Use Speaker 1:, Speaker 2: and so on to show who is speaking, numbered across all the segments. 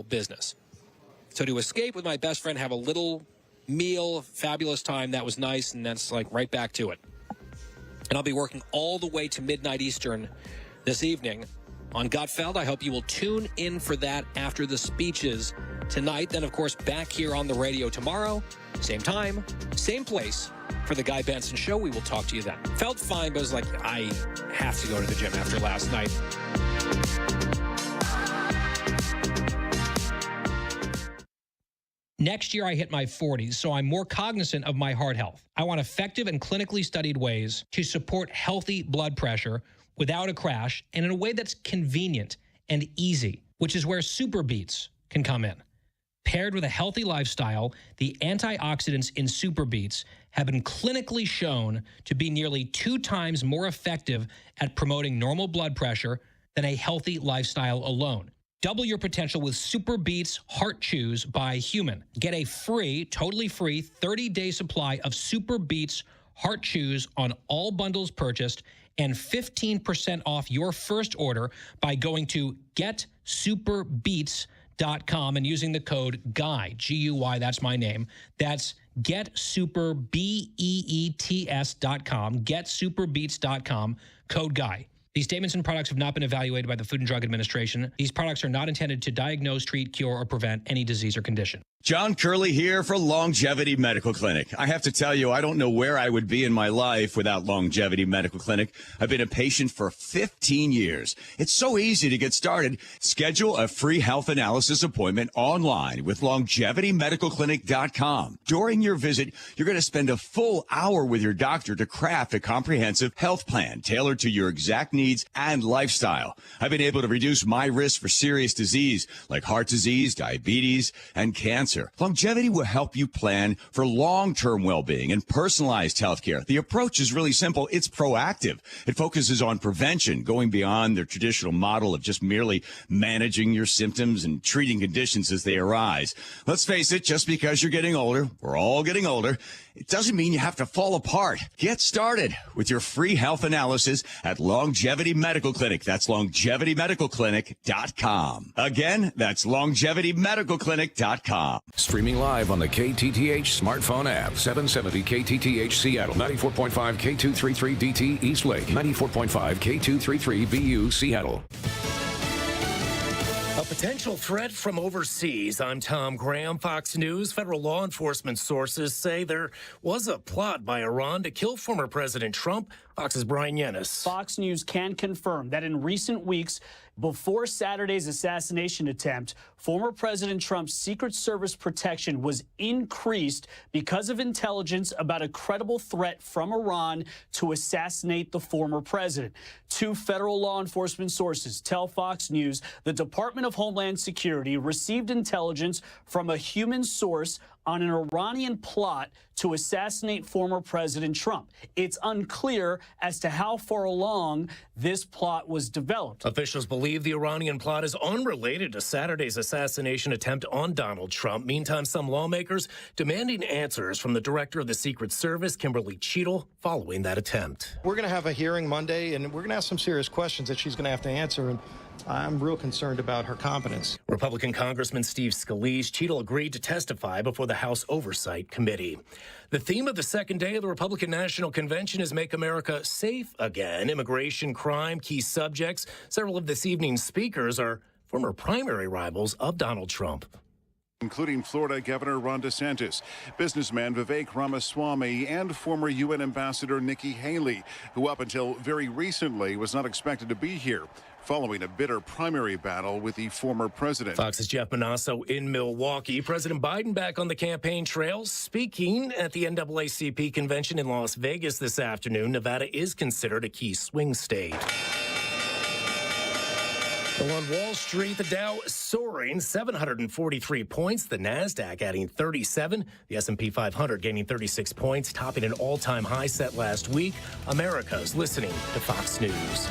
Speaker 1: of business. So to escape with my best friend, have a little meal, fabulous time, that was nice, and that's like right back to it. And I'll be working all the way to midnight Eastern this evening on Gutfeld. I hope you will tune in for that after the speeches tonight. Then, of course, back here on the radio tomorrow, same time, same place for the Guy Benson Show. We will talk to you then. Felt fine, but was like, I have to go to the gym after last night. Next year, I hit my 40s, so I'm more cognizant of my heart health. I want effective and clinically studied ways to support healthy blood pressure without a crash and in a way that's convenient and easy, which is where Super Beets can come in. Paired with a healthy lifestyle, the antioxidants in Super Beets have been clinically shown to be nearly 2 times more effective at promoting normal blood pressure than a healthy lifestyle alone. Double your potential with Super Beets Heart Chews by Human. Get a free, totally free, 30-day supply of Super Beets Heart Chews on all bundles purchased and 15% off your first order by going to getsuperbeets.com and using the code GUY, G-U-Y, that's my name. That's getsuperbeets.com, getsuperbeets.com, code GUY. These statements and products have not been evaluated by the Food and Drug Administration. These products are not intended to diagnose, treat, cure, or prevent any disease or condition.
Speaker 2: John Curley here for Longevity Medical Clinic. I have to tell you, I don't know where I would be in my life without Longevity Medical Clinic. I've been a patient for 15 years. It's so easy to get started. Schedule a free health analysis appointment online with LongevityMedicalClinic.com. During your visit, you're going to spend a full hour with your doctor to craft a comprehensive health plan tailored to your exact needs and lifestyle. I've been able to reduce my risk for serious disease like heart disease, diabetes, and cancer. Longevity will help you plan for long-term well-being and personalized health care. The approach is really simple. It's proactive. It focuses on prevention, going beyond the traditional model of just merely managing your symptoms and treating conditions as they arise. Let's face it, just because you're getting older, we're all getting older, it doesn't mean you have to fall apart. Get started with your free health analysis at Longevity Medical Clinic. That's LongevityMedicalClinic.com. Again, that's LongevityMedicalClinic.com.
Speaker 3: Streaming live on the KTTH smartphone app. 770 KTTH Seattle, 94.5 K233DT East Lake, 94.5 K233BU Seattle.
Speaker 4: A potential threat from overseas. I'm Tom Graham, Fox News. Federal law enforcement sources say there was a plot by Iran to kill former President Trump. Fox's Brian Yennis.
Speaker 5: Fox News can confirm that in recent weeks, before Saturday's assassination attempt, former President Trump's Secret Service protection was increased because of intelligence about a credible threat from Iran to assassinate the former president. 2 federal law enforcement sources tell Fox News the Department of Homeland Security received intelligence from a human source on an Iranian plot to assassinate former President Trump. It's unclear as to how far along this plot was developed.
Speaker 4: Officials believe the Iranian plot is unrelated to Saturday's assassination attempt on Donald Trump. Meantime, some lawmakers demanding answers from the director of the Secret Service, Kimberly Cheadle, following that attempt.
Speaker 6: We're going to have a hearing Monday, and we're going to ask some serious questions that she's going to have to answer, and I'm real concerned about her competence.
Speaker 4: Republican Congressman Steve Scalise, Cheadle agreed to testify before the House Oversight Committee. The theme of the second day of the Republican National Convention is Make America Safe Again. Immigration, crime, key subjects. Several of this evening's speakers are former primary rivals of Donald Trump,
Speaker 7: including Florida Governor Ron DeSantis, businessman Vivek Ramaswamy, and former UN Ambassador Nikki Haley, who up until very recently was not expected to be here, following a bitter primary battle with the former president.
Speaker 4: Fox's Jeff Manasso in Milwaukee. President Biden back on the campaign trail, speaking at the NAACP convention in Las Vegas this afternoon. Nevada is considered a key swing state. Well, on Wall Street, the Dow soaring 743 points, the Nasdaq adding 37, the S&P 500 gaining 36 points, topping an all-time high set last week. America's listening to Fox News.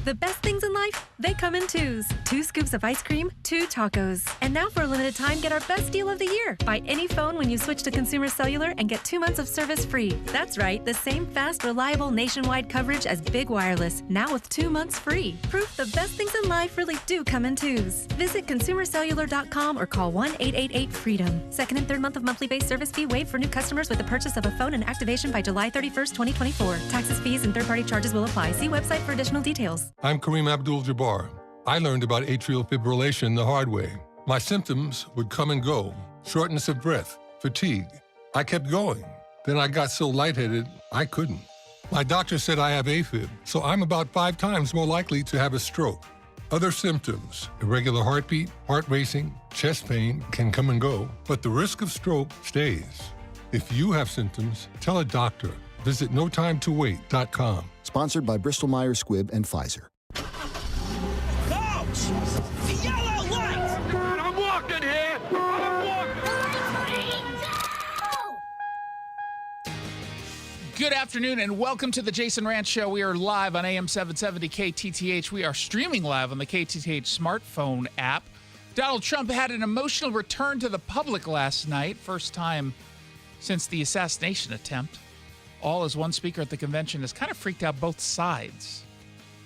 Speaker 8: The best things in life, they come in twos. 2 scoops of ice cream, 2 tacos. And now for a limited time, get our best deal of the year. Buy any phone when you switch to Consumer Cellular and get 2 months of service free. That's right, the same fast, reliable nationwide coverage as Big Wireless, now with 2 months free. Proof the best things in life really do come in twos. Visit consumercellular.com or call 1-888-FREEDOM. Second and third month of monthly base service fee waived for new customers with the purchase of a phone and activation by July 31st, 2024. Taxes, fees, and third-party charges will apply. See website for additional details.
Speaker 9: I'm Kareem Abdul-Jabbar. I learned about atrial fibrillation the hard way. My symptoms would come and go, shortness of breath, fatigue. I kept going. Then I got so lightheaded, I couldn't. My doctor said I have AFib, so I'm about 5 times more likely to have a stroke. Other symptoms, irregular heartbeat, heart racing, chest pain can come and go, but the risk of stroke stays. If you have symptoms, tell a doctor. Visit notimetowait.com.
Speaker 10: Sponsored by Bristol-Myers Squibb and Pfizer.
Speaker 11: Coach! The yellow light!
Speaker 12: I'm walking here!
Speaker 13: Good afternoon and welcome to the Jason Rantz Show. We are live on AM 770 KTTH. We are streaming live on the KTTH smartphone app. Donald Trump had an emotional return to the public last night, first time since the assassination attempt. All as one speaker at the convention has kind of freaked out both sides.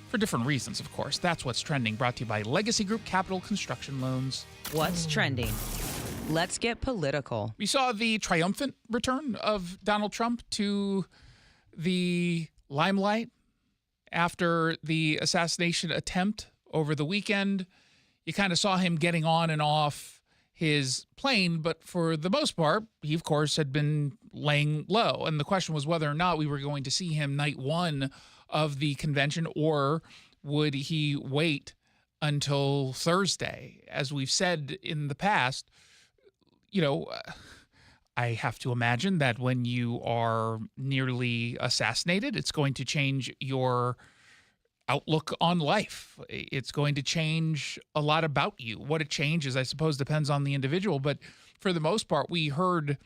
Speaker 13: For different reasons, of course. That's what's trending, brought to you by Legacy Group Capital Construction Loans.
Speaker 14: What's trending? Let's get political.
Speaker 13: We saw the triumphant return of Donald Trump to the limelight after the assassination attempt over the weekend. You kind of saw him getting on and off his plane, but for the most part, he, of course, had been laying low. And the question was whether or not we were going to see him night one of the convention, or would he wait until Thursday? As we've said in the past, you know, I have to imagine that when you are nearly assassinated, it's going to change your outlook on life. It's going to change a lot about you. What it changes, I suppose, depends on the individual. But for the most part, we heard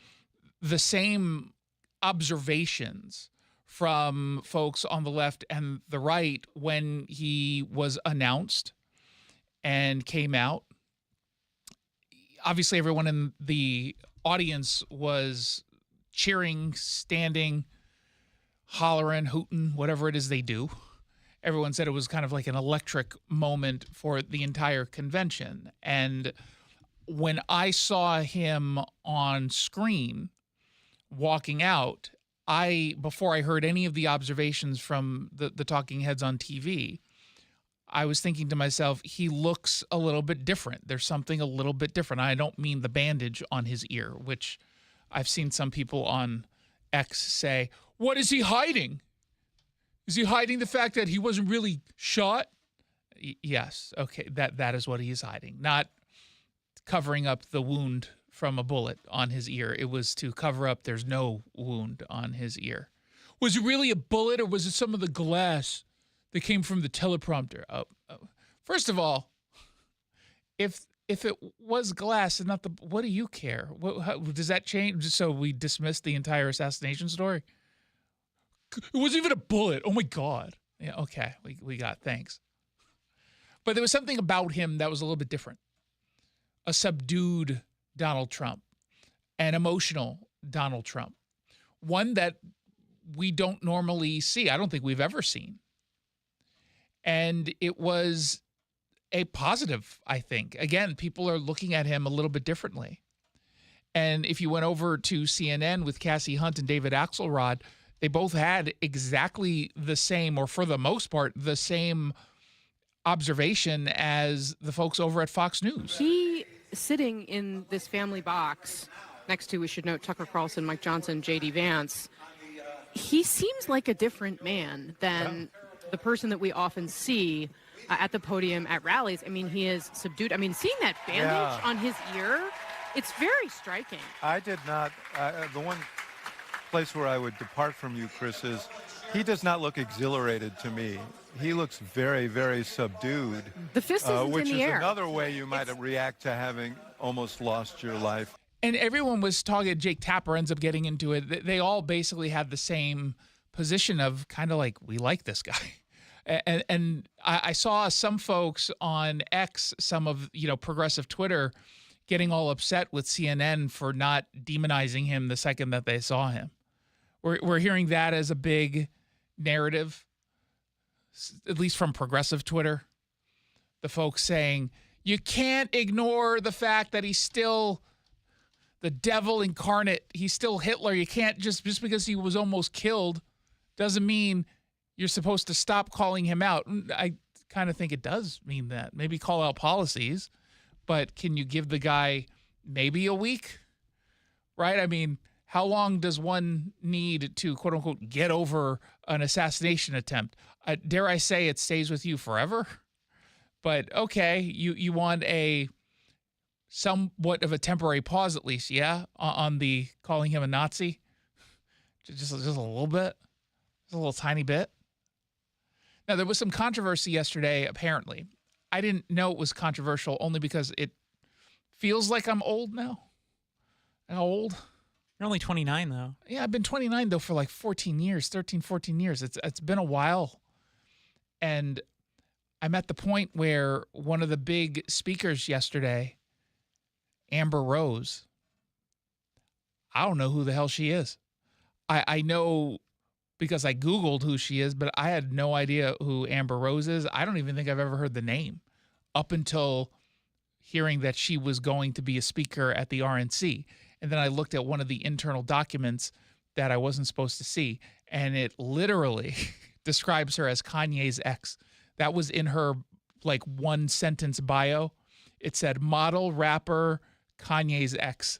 Speaker 13: the same observations from folks on the left and the right when he was announced and came out. Obviously, everyone in the audience was cheering, standing, hollering, hooting, whatever it is they do. Everyone said it was kind of like an electric moment for the entire convention. And when I saw him on screen walking out, before I heard any of the observations from the talking heads on TV, I was thinking to myself, he looks a little bit different. There's something a little bit different. I don't mean the bandage on his ear, which I've seen some people on X say, what is he hiding? Is he hiding the fact that he wasn't really shot? Yes. Okay. That is what he's hiding. Not covering up the wound from a bullet on his ear. It was to cover up there's no wound on his ear. Was it really a bullet, or was it some of the glass that came from the teleprompter? First of all, if it was glass and not the, what do you care? How, does that change? So we dismiss the entire assassination story? It wasn't even a bullet. Oh my God. Yeah, okay. We got, thanks. But there was something about him that was a little bit different. A subdued Donald Trump, an emotional Donald Trump, one that we don't normally see. I don't think we've ever seen. And it was a positive, I think. Again, people are looking at him a little bit differently. And if you went over to CNN with Cassie Hunt and David Axelrod, they both had exactly the same, or for the most part, the same observation as the folks over at Fox News.
Speaker 15: He, sitting in this family box next to, we should note, Tucker Carlson, Mike Johnson, J.D. Vance, he seems like a different man than the person that we often see at the podium at rallies. I mean, he is subdued. I mean, seeing that bandage on his ear, it's very striking.
Speaker 16: I did not. The one place where I would depart from you, Chris, is he does not look exhilarated to me. He looks very, very subdued.
Speaker 15: The fist isn't
Speaker 16: which
Speaker 15: in the
Speaker 16: is
Speaker 15: air.
Speaker 16: Another way you might react to having almost lost your life.
Speaker 13: And everyone was talking, Jake Tapper ends up getting into it. They all basically had the same position of kind of like, we like this guy. And I saw some folks on X, some of, progressive Twitter, getting all upset with CNN for not demonizing him the second that they saw him. We're hearing that as a big narrative, at least from progressive Twitter. The folks saying, you can't ignore the fact that he's still the devil incarnate. He's still Hitler. You can't just because he was almost killed doesn't mean you're supposed to stop calling him out. I kind of think it does mean that. Maybe call out policies, but can you give the guy maybe a week? Right? I mean, how long does one need to, quote unquote, get over an assassination attempt? Dare I say it stays with you forever? But okay, you want a somewhat of a temporary pause at least, yeah, on the calling him a Nazi? Just a little bit? Just a little tiny bit? Now, there was some controversy yesterday, apparently. I didn't know it was controversial only because it feels like I'm old now. How old?
Speaker 12: You're only 29, though.
Speaker 13: Yeah, I've been 29, though, for like 14 years, 14 years. It's been a while. And I'm at the point where one of the big speakers yesterday, Amber Rose, I don't know who the hell she is. I know because I Googled who she is, but I had no idea who Amber Rose is. I don't even think I've ever heard the name up until hearing that she was going to be a speaker at the RNC. And then I looked at one of the internal documents that I wasn't supposed to see, and it literally describes her as Kanye's ex. That was in her like one sentence bio. It said model, rapper, Kanye's ex.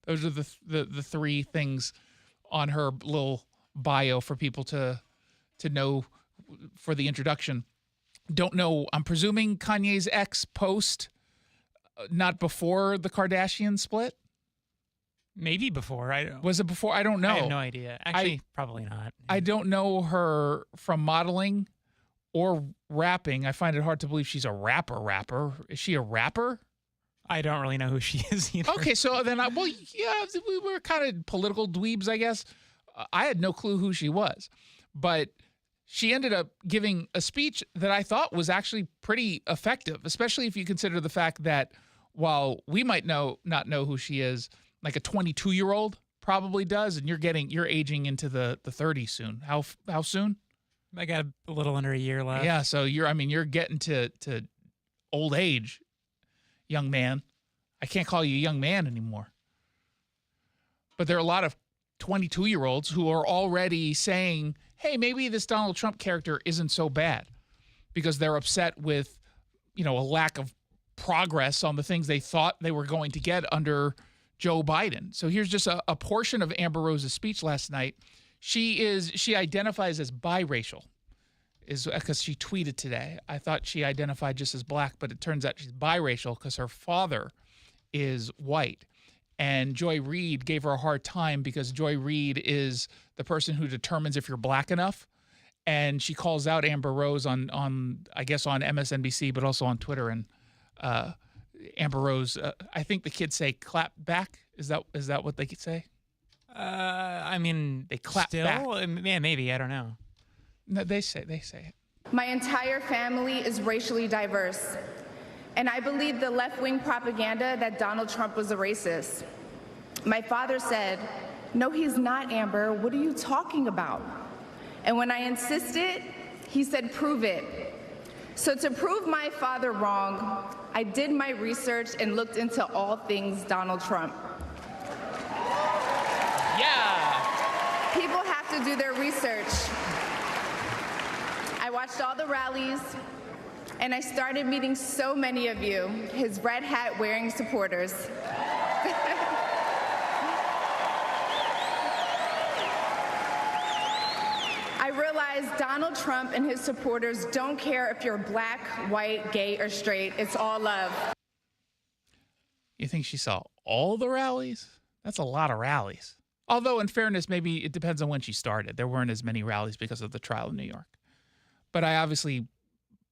Speaker 13: Those are the three things on her little bio for people to know for the introduction. Don't know. I'm presuming Kanye's ex post, not before the Kardashian split.
Speaker 12: Maybe before.
Speaker 13: Was it before? I don't know.
Speaker 12: I have no idea. Actually, probably not.
Speaker 13: I don't know her from modeling or rapping. I find it hard to believe she's a rapper. Is she a rapper?
Speaker 12: I don't really know who she is either.
Speaker 13: Okay, so then we were kind of political dweebs, I guess. I had no clue who she was. But she ended up giving a speech that I thought was actually pretty effective, especially if you consider the fact that while we might not know who she is, like a 22-year-old probably does, and you're aging into the 30s soon. How soon?
Speaker 12: I got a little under a year left.
Speaker 13: Yeah, so you're getting to old age, young man. I can't call you a young man anymore. But there are a lot of 22-year-olds who are already saying, hey, maybe this Donald Trump character isn't so bad, because they're upset with, a lack of progress on the things they thought they were going to get under Joe Biden. So here's just a portion of Amber Rose's speech last night. She identifies as biracial, is because she tweeted today. I thought she identified just as black, but it turns out she's biracial because her father is white. And Joy Reid gave her a hard time because Joy Reid is the person who determines if you're black enough. And she calls out Amber Rose on I guess on MSNBC, but also on Twitter. And Amber Rose, I think the kids say clap back. Is that what they could say?
Speaker 12: I mean,
Speaker 13: they clap
Speaker 12: still?
Speaker 13: back.
Speaker 12: Yeah, maybe. I don't know.
Speaker 13: No, they say it.
Speaker 17: My entire family is racially diverse, and I believe the left-wing propaganda that Donald Trump was a racist. My father said, "No, he's not, Amber. What are you talking about?" And when I insisted, he said, "Prove it." So to prove my father wrong, I did my research and looked into all things Donald Trump.
Speaker 13: Yeah.
Speaker 17: People have to do their research. I watched all the rallies, and I started meeting so many of you, his red hat wearing supporters. I realized Donald Trump and his supporters don't care if you're black, white, gay, or straight. It's all love.
Speaker 13: You think she saw all the rallies? That's a lot of rallies. Although, in fairness, maybe it depends on when she started. There weren't as many rallies because of the trial in New York. But I obviously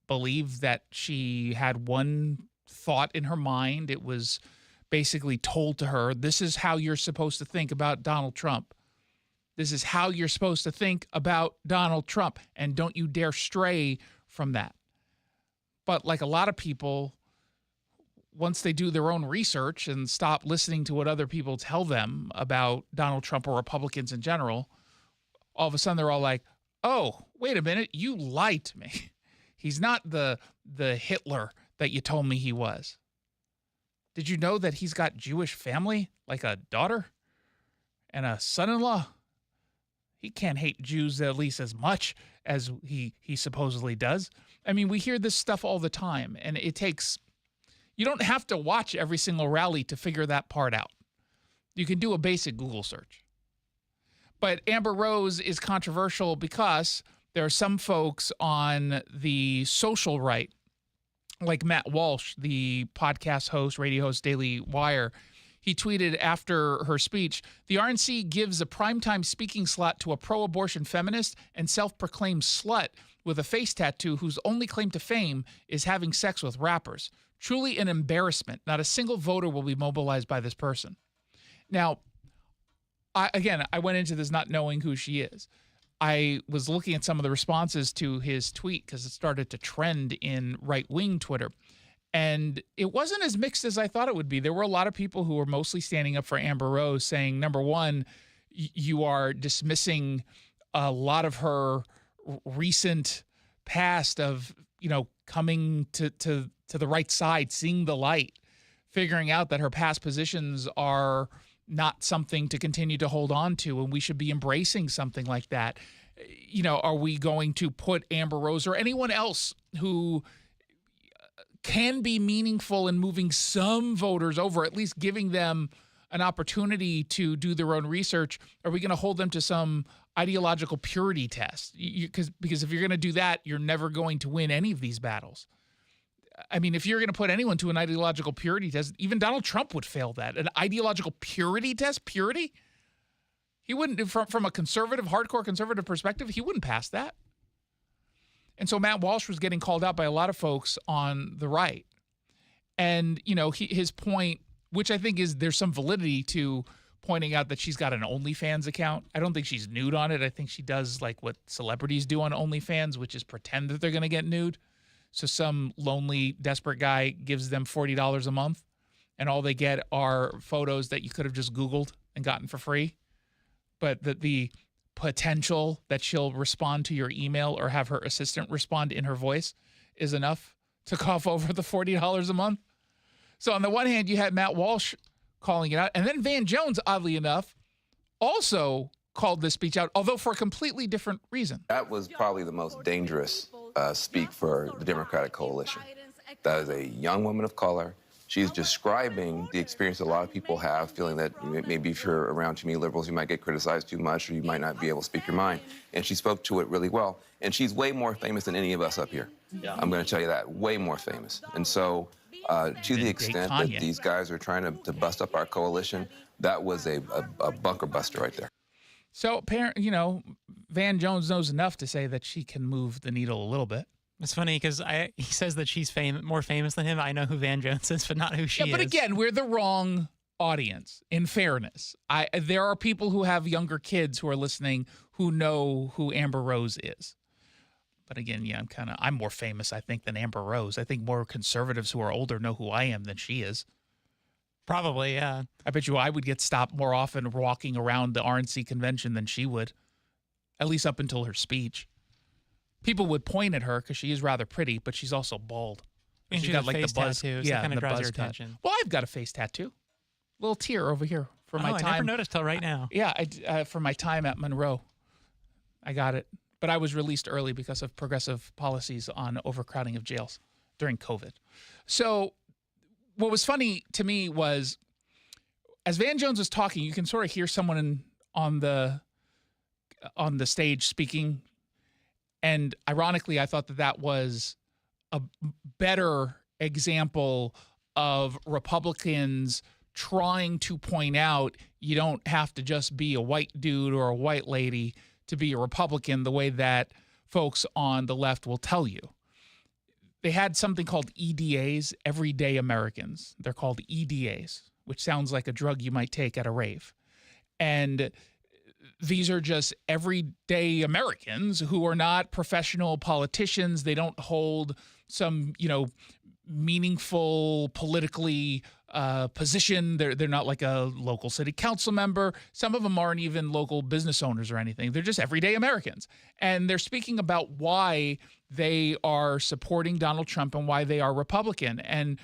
Speaker 13: believe that she had one thought in her mind. It was basically told to her, this is how you're supposed to think about Donald Trump. This is how you're supposed to think about Donald Trump. And don't you dare stray from that. But like a lot of people, once they do their own research and stop listening to what other people tell them about Donald Trump or Republicans in general, all of a sudden they're all like, oh, wait a minute, you lied to me. He's not the Hitler that you told me he was. Did you know that he's got Jewish family, like a daughter and a son-in-law? He can't hate Jews at least as much as he supposedly does. I mean, we hear this stuff all the time, and it takes... You don't have to watch every single rally to figure that part out. You can do a basic Google search. But Amber Rose is controversial because there are some folks on the social right, like Matt Walsh, the podcast host, radio host, Daily Wire. He tweeted after her speech, the RNC gives a primetime speaking slot to a pro-abortion feminist and self-proclaimed slut with a face tattoo whose only claim to fame is having sex with rappers. Truly an embarrassment. Not a single voter will be mobilized by this person. Now, I went into this not knowing who she is. I was looking at some of the responses to his tweet because it started to trend in right-wing Twitter. And it wasn't as mixed as I thought it would be. There were a lot of people who were mostly standing up for Amber Rose saying, number one, you are dismissing a lot of her recent past of, coming to the right side, seeing the light, figuring out that her past positions are not something to continue to hold on to, and we should be embracing something like that. Are we going to put Amber Rose or anyone else who can be meaningful in moving some voters over, at least giving them an opportunity to do their own research? Are we going to hold them to some ideological purity test? Because if you're going to do that, you're never going to win any of these battles. I mean, if you're going to put anyone to an ideological purity test, even Donald Trump would fail that. An ideological purity test? Purity? He wouldn't, from a conservative, hardcore conservative perspective, he wouldn't pass that. And so Matt Walsh was getting called out by a lot of folks on the right. And, his point, which I think is there's some validity to pointing out that she's got an OnlyFans account. I don't think she's nude on it. I think she does like what celebrities do on OnlyFans, which is pretend that they're going to get nude. So some lonely, desperate guy gives them $40 a month, and all they get are photos that you could have just Googled and gotten for free. But the potential that she'll respond to your email or have her assistant respond in her voice is enough to cough over the $40 a month. So on the one hand, you had Matt Walsh calling it out, and then Van Jones, oddly enough, also called this speech out, although for a completely different reason.
Speaker 18: That was probably the most dangerous speak for the Democratic coalition. That is a young woman of color. She's describing the experience a lot of people have, feeling that maybe if you're around too many liberals, you might get criticized too much, or you might not be able to speak your mind. And she spoke to it really well. And she's way more famous than any of us up here. Yeah. I'm going to tell you that, way more famous. And so to the extent that these guys are trying to bust up our coalition, that was a bunker buster right there.
Speaker 13: So, Van Jones knows enough to say that she can move the needle a little bit.
Speaker 12: It's funny because he says that she's more famous than him. I know who Van Jones is, but not who she is.
Speaker 13: Yeah, but again, we're the wrong audience, in fairness. There are people who have younger kids who are listening who know who Amber Rose is. But again, yeah, I'm more famous, I think, than Amber Rose. I think more conservatives who are older know who I am than she is.
Speaker 12: Probably, yeah.
Speaker 13: I bet you I would get stopped more often walking around the RNC convention than she would, at least up until her speech. People would point at her because she is rather pretty, but she's also bald.
Speaker 12: And she's got like the buzz tattoo, so it kind of draws your attention.
Speaker 13: Well, I've got a face tattoo. Little tear over here for my time.
Speaker 12: I never noticed till right now.
Speaker 13: Yeah, for my time at Monroe. I got it. But I was released early because of progressive policies on overcrowding of jails during COVID. So what was funny to me was as Van Jones was talking, you can sort of hear someone on the stage speaking. And ironically, I thought that was a better example of Republicans trying to point out you don't have to just be a white dude or a white lady to be a Republican the way that folks on the left will tell you. They had something called EDAs, Everyday Americans. They're called EDAs, which sounds like a drug you might take at a rave. And these are just everyday Americans who are not professional politicians. They don't hold some, meaningful politically position. They're not like a local city council member. Some of them aren't even local business owners or anything. They're just everyday Americans. And they're speaking about why they are supporting Donald Trump and why they are Republican. And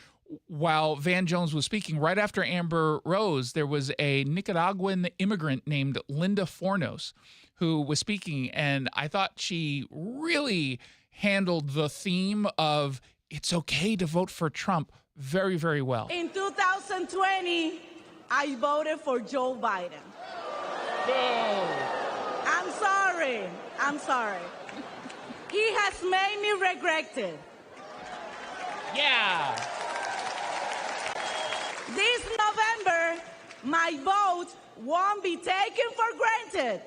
Speaker 13: while Van Jones was speaking, right after Amber Rose, there was a Nicaraguan immigrant named Linda Fornos who was speaking. And I thought she really handled the theme of it's okay to vote for Trump very, very well.
Speaker 19: In 2020, I voted for Joe Biden. I'm sorry. He has made me regret it.
Speaker 13: Yeah.
Speaker 19: This November, my vote won't be taken for granted.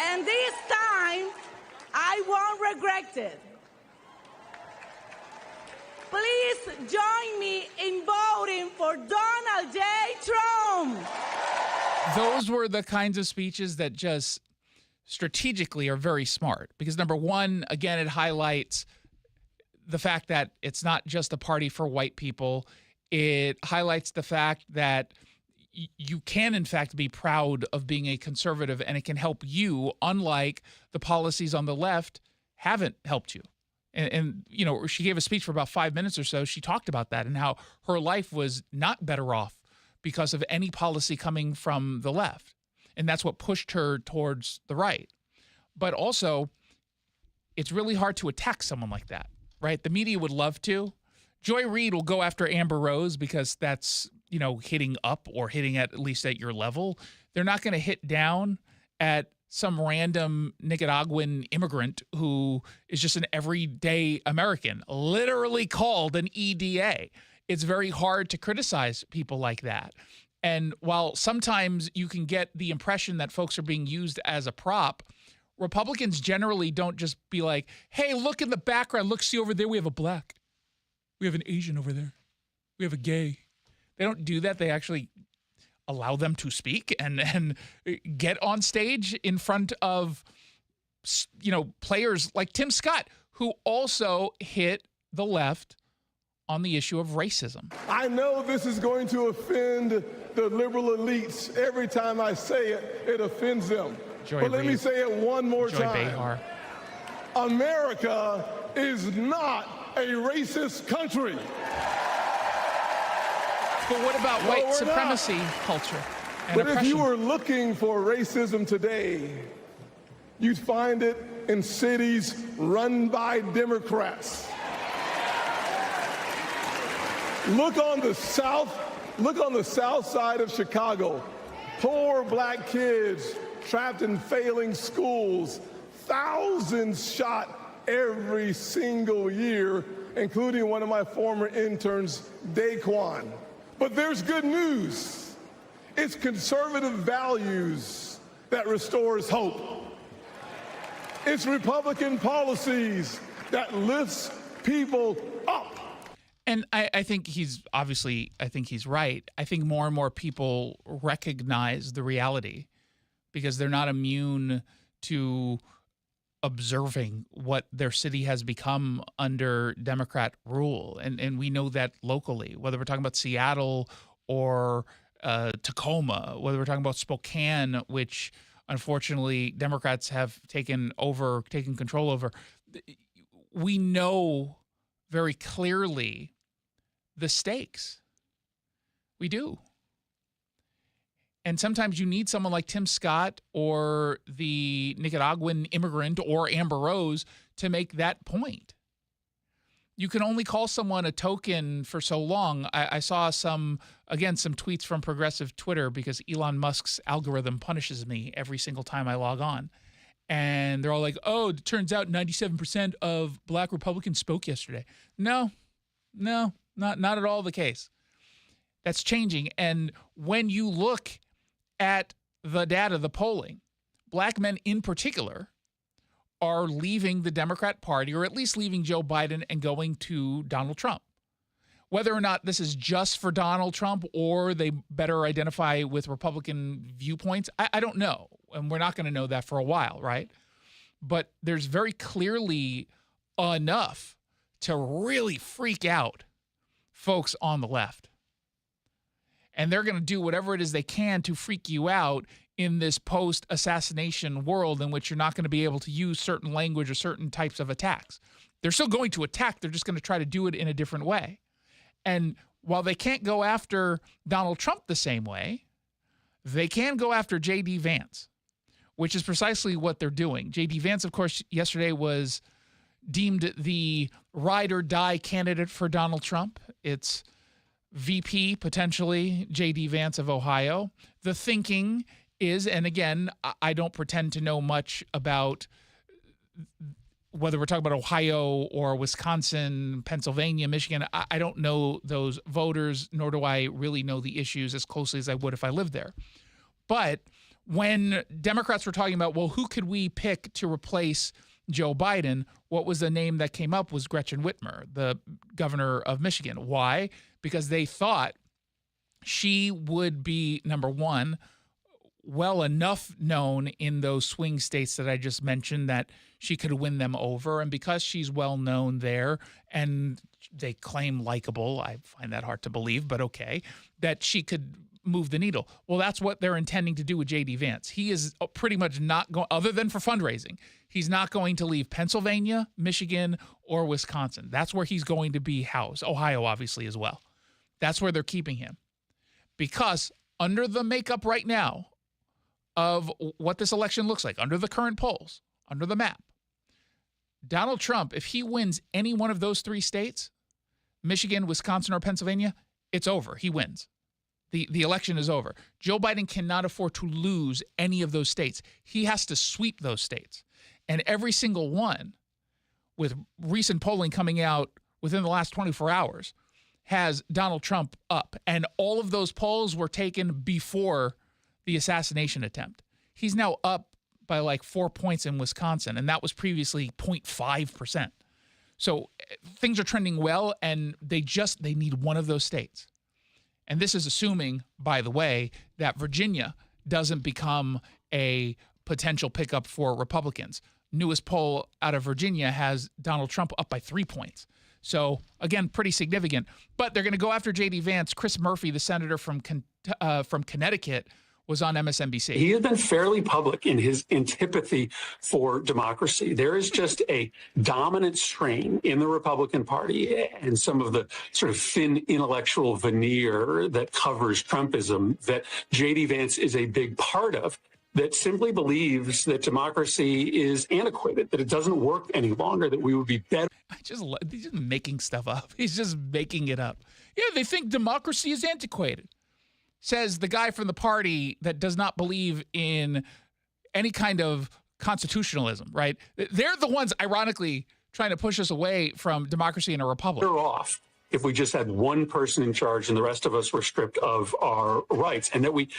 Speaker 19: And this time, I won't regret it. Please join me in voting for Donald J. Trump.
Speaker 13: Those were the kinds of speeches that just strategically are very smart. Because number one, again, it highlights the fact that it's not just a party for white people. It highlights the fact that you can, in fact, be proud of being a conservative, and it can help you, unlike the policies on the left haven't helped you. And she gave a speech for about 5 minutes or so. She talked about that and how her life was not better off because of any policy coming from the left. And that's what pushed her towards the right. But also, it's really hard to attack someone like that, right? The media would love to. Joy Reid will go after Amber Rose because that's, hitting up or hitting at least at your level. They're not going to hit down at some random Nicaraguan immigrant who is just an everyday American, literally called an EDA. It's very hard to criticize people like that. And while sometimes you can get the impression that folks are being used as a prop, Republicans generally don't just be like, hey, look in the background. Look, see over there, we have a black. We have an Asian over there. We have a gay. They don't do that. They actually allow them to speak and get on stage in front of, players like Tim Scott, who also hit the left on the issue of racism.
Speaker 20: I know this is going to offend the liberal elites. Every time I say it, it offends them. But let me say it one more time.
Speaker 13: Behar.
Speaker 20: America is not a racist country.
Speaker 13: But what about white supremacy culture and
Speaker 20: But
Speaker 13: oppression?
Speaker 20: if you were looking for racism today, you'd find it in cities run by Democrats. Look on the south side of Chicago. Poor black kids trapped in failing schools. Thousands shot every single year, including one of my former interns, Daquan. But there's good news. It's conservative values that restores hope. It's Republican policies that lifts people up.
Speaker 13: And I think he's right. I think more and more people recognize the reality because they're not immune to observing what their city has become under Democrat rule. And we know that locally, whether we're talking about Seattle or Tacoma, whether we're talking about Spokane, which unfortunately Democrats have taken control over. We know very clearly the stakes. We do. And sometimes you need someone like Tim Scott or the Nicaraguan immigrant or Amber Rose to make that point. You can only call someone a token for so long. I saw some tweets from progressive Twitter because Elon Musk's algorithm punishes me every single time I log on. And they're all like, oh, it turns out 97% of black Republicans spoke yesterday. No, not at all the case. That's changing. And when you look at the data, the polling, black men in particular are leaving the Democrat Party, or at least leaving Joe Biden and going to Donald Trump. Whether or not this is just for Donald Trump or they better identify with Republican viewpoints, I don't know. and we're not going to know that for a while, right? But there's very clearly enough to really freak out folks on the left. And they're going to do whatever it is they can to freak you out in this post-assassination world in which you're not going to be able to use certain language or certain types of attacks. They're still going to attack. They're just going to try to do it in a different way. And while they can't go after Donald Trump the same way, they can go after J.D. Vance, which is precisely what they're doing. J.D. Vance, of course, yesterday was deemed the ride or die candidate for Donald Trump. It's VP, potentially, J.D. Vance of Ohio. The thinking is, and again, I don't pretend to know much about whether we're talking about Ohio or Wisconsin, Pennsylvania, Michigan. I don't know those voters, nor do I really know the issues as closely as I would if I lived there. But when Democrats were talking about, well, who could we pick to replace Joe Biden, what was the name that came up was Gretchen Whitmer, the governor of Michigan. Why? Because they thought she would be, number one, well enough known in those swing states that I just mentioned that she could win them over. And because she's well known there and they claim likable, I find that hard to believe, but okay, that she could move the needle. Well, that's what they're intending to do with J.D. Vance. He is pretty much not going, other than for fundraising, he's not going to leave Pennsylvania, Michigan, or Wisconsin. That's where he's going to be housed. Ohio, obviously, as well. That's where they're keeping him. Because under the makeup right now of what this election looks like, under the current polls, under the map, Donald Trump, if he wins any one of those three states, Michigan, Wisconsin, or Pennsylvania, it's over. He wins. The election is over. Joe Biden cannot afford to lose any of those states. He has to sweep those states. And every single one, with recent polling coming out within the last 24 hours, has Donald Trump up. And all of those polls were taken before the assassination attempt. He's now up by like 4 points in Wisconsin, and that was previously 0.5%. So things are trending well, and they need one of those states. And this is assuming, by the way, that Virginia doesn't become a potential pickup for Republicans. Newest poll out of Virginia has Donald Trump up by 3 points. So, again, pretty significant. But they're going to go after J.D. Vance. Chris Murphy, the senator from Connecticut, was on MSNBC.
Speaker 21: He has been fairly public in his antipathy for democracy. There is just a dominant strain in the Republican Party and some of the sort of thin intellectual veneer that covers Trumpism that J.D. Vance is a big part of, that simply believes that democracy is antiquated, that it doesn't work any longer, that we would be better.
Speaker 13: He's just making stuff up. He's just making it up. Yeah, they think democracy is antiquated. Says the guy from the party that does not believe in any kind of constitutionalism, right? They're the ones, ironically, trying to push us away from democracy in a republic.
Speaker 21: We're off if we just had one person in charge and the rest of us were stripped of our rights, and that we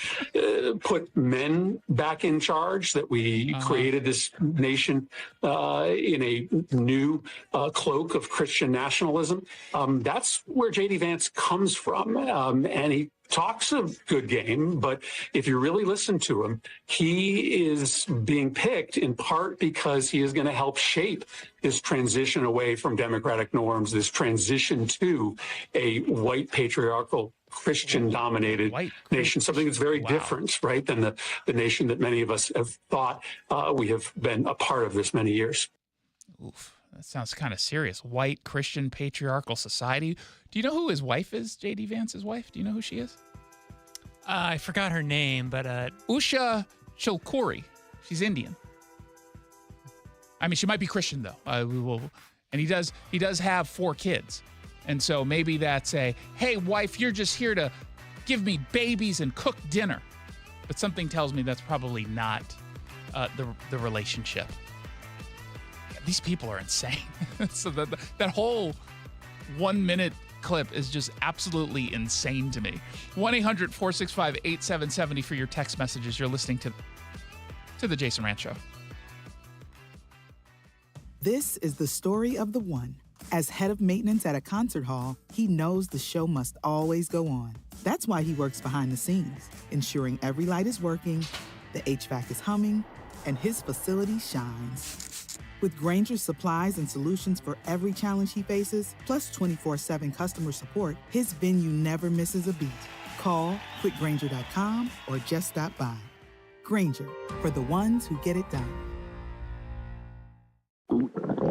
Speaker 21: put men back in charge, that we created this nation in a new cloak of Christian nationalism. That's where J.D. Vance comes from. And he talks a good game, but if you really listen to him, he is being picked in part because he is going to help shape this transition away from democratic norms, this transition to a white patriarchal Christian-dominated nation, something that's very different, right, than the nation that many of us have thought we have been a part of this many years.
Speaker 13: Oof. That sounds kind of serious. White Christian patriarchal society. Do you know who his wife is? J.D. Vance's wife? Do you know who she is?
Speaker 12: I forgot her name, but
Speaker 13: Usha Chilkuri. She's Indian. I mean, she might be Christian though. And he does have 4 kids, and so maybe that's hey wife, you're just here to give me babies and cook dinner. But something tells me that's probably not the relationship. These people are insane. So that whole 1 minute clip is just absolutely insane to me. 1-800-465-8770 for your text messages. You're listening to the Jason Rantz Show.
Speaker 22: This is the story of the one. As head of maintenance at a concert hall, he knows the show must always go on. That's why he works behind the scenes, ensuring every light is working, The HVAC is humming, and his facility shines. With Granger's supplies and solutions for every challenge he faces, plus 24/7 customer support, his venue never misses a beat. Call quickgranger.com or just stop by. Granger, for the ones who get it done.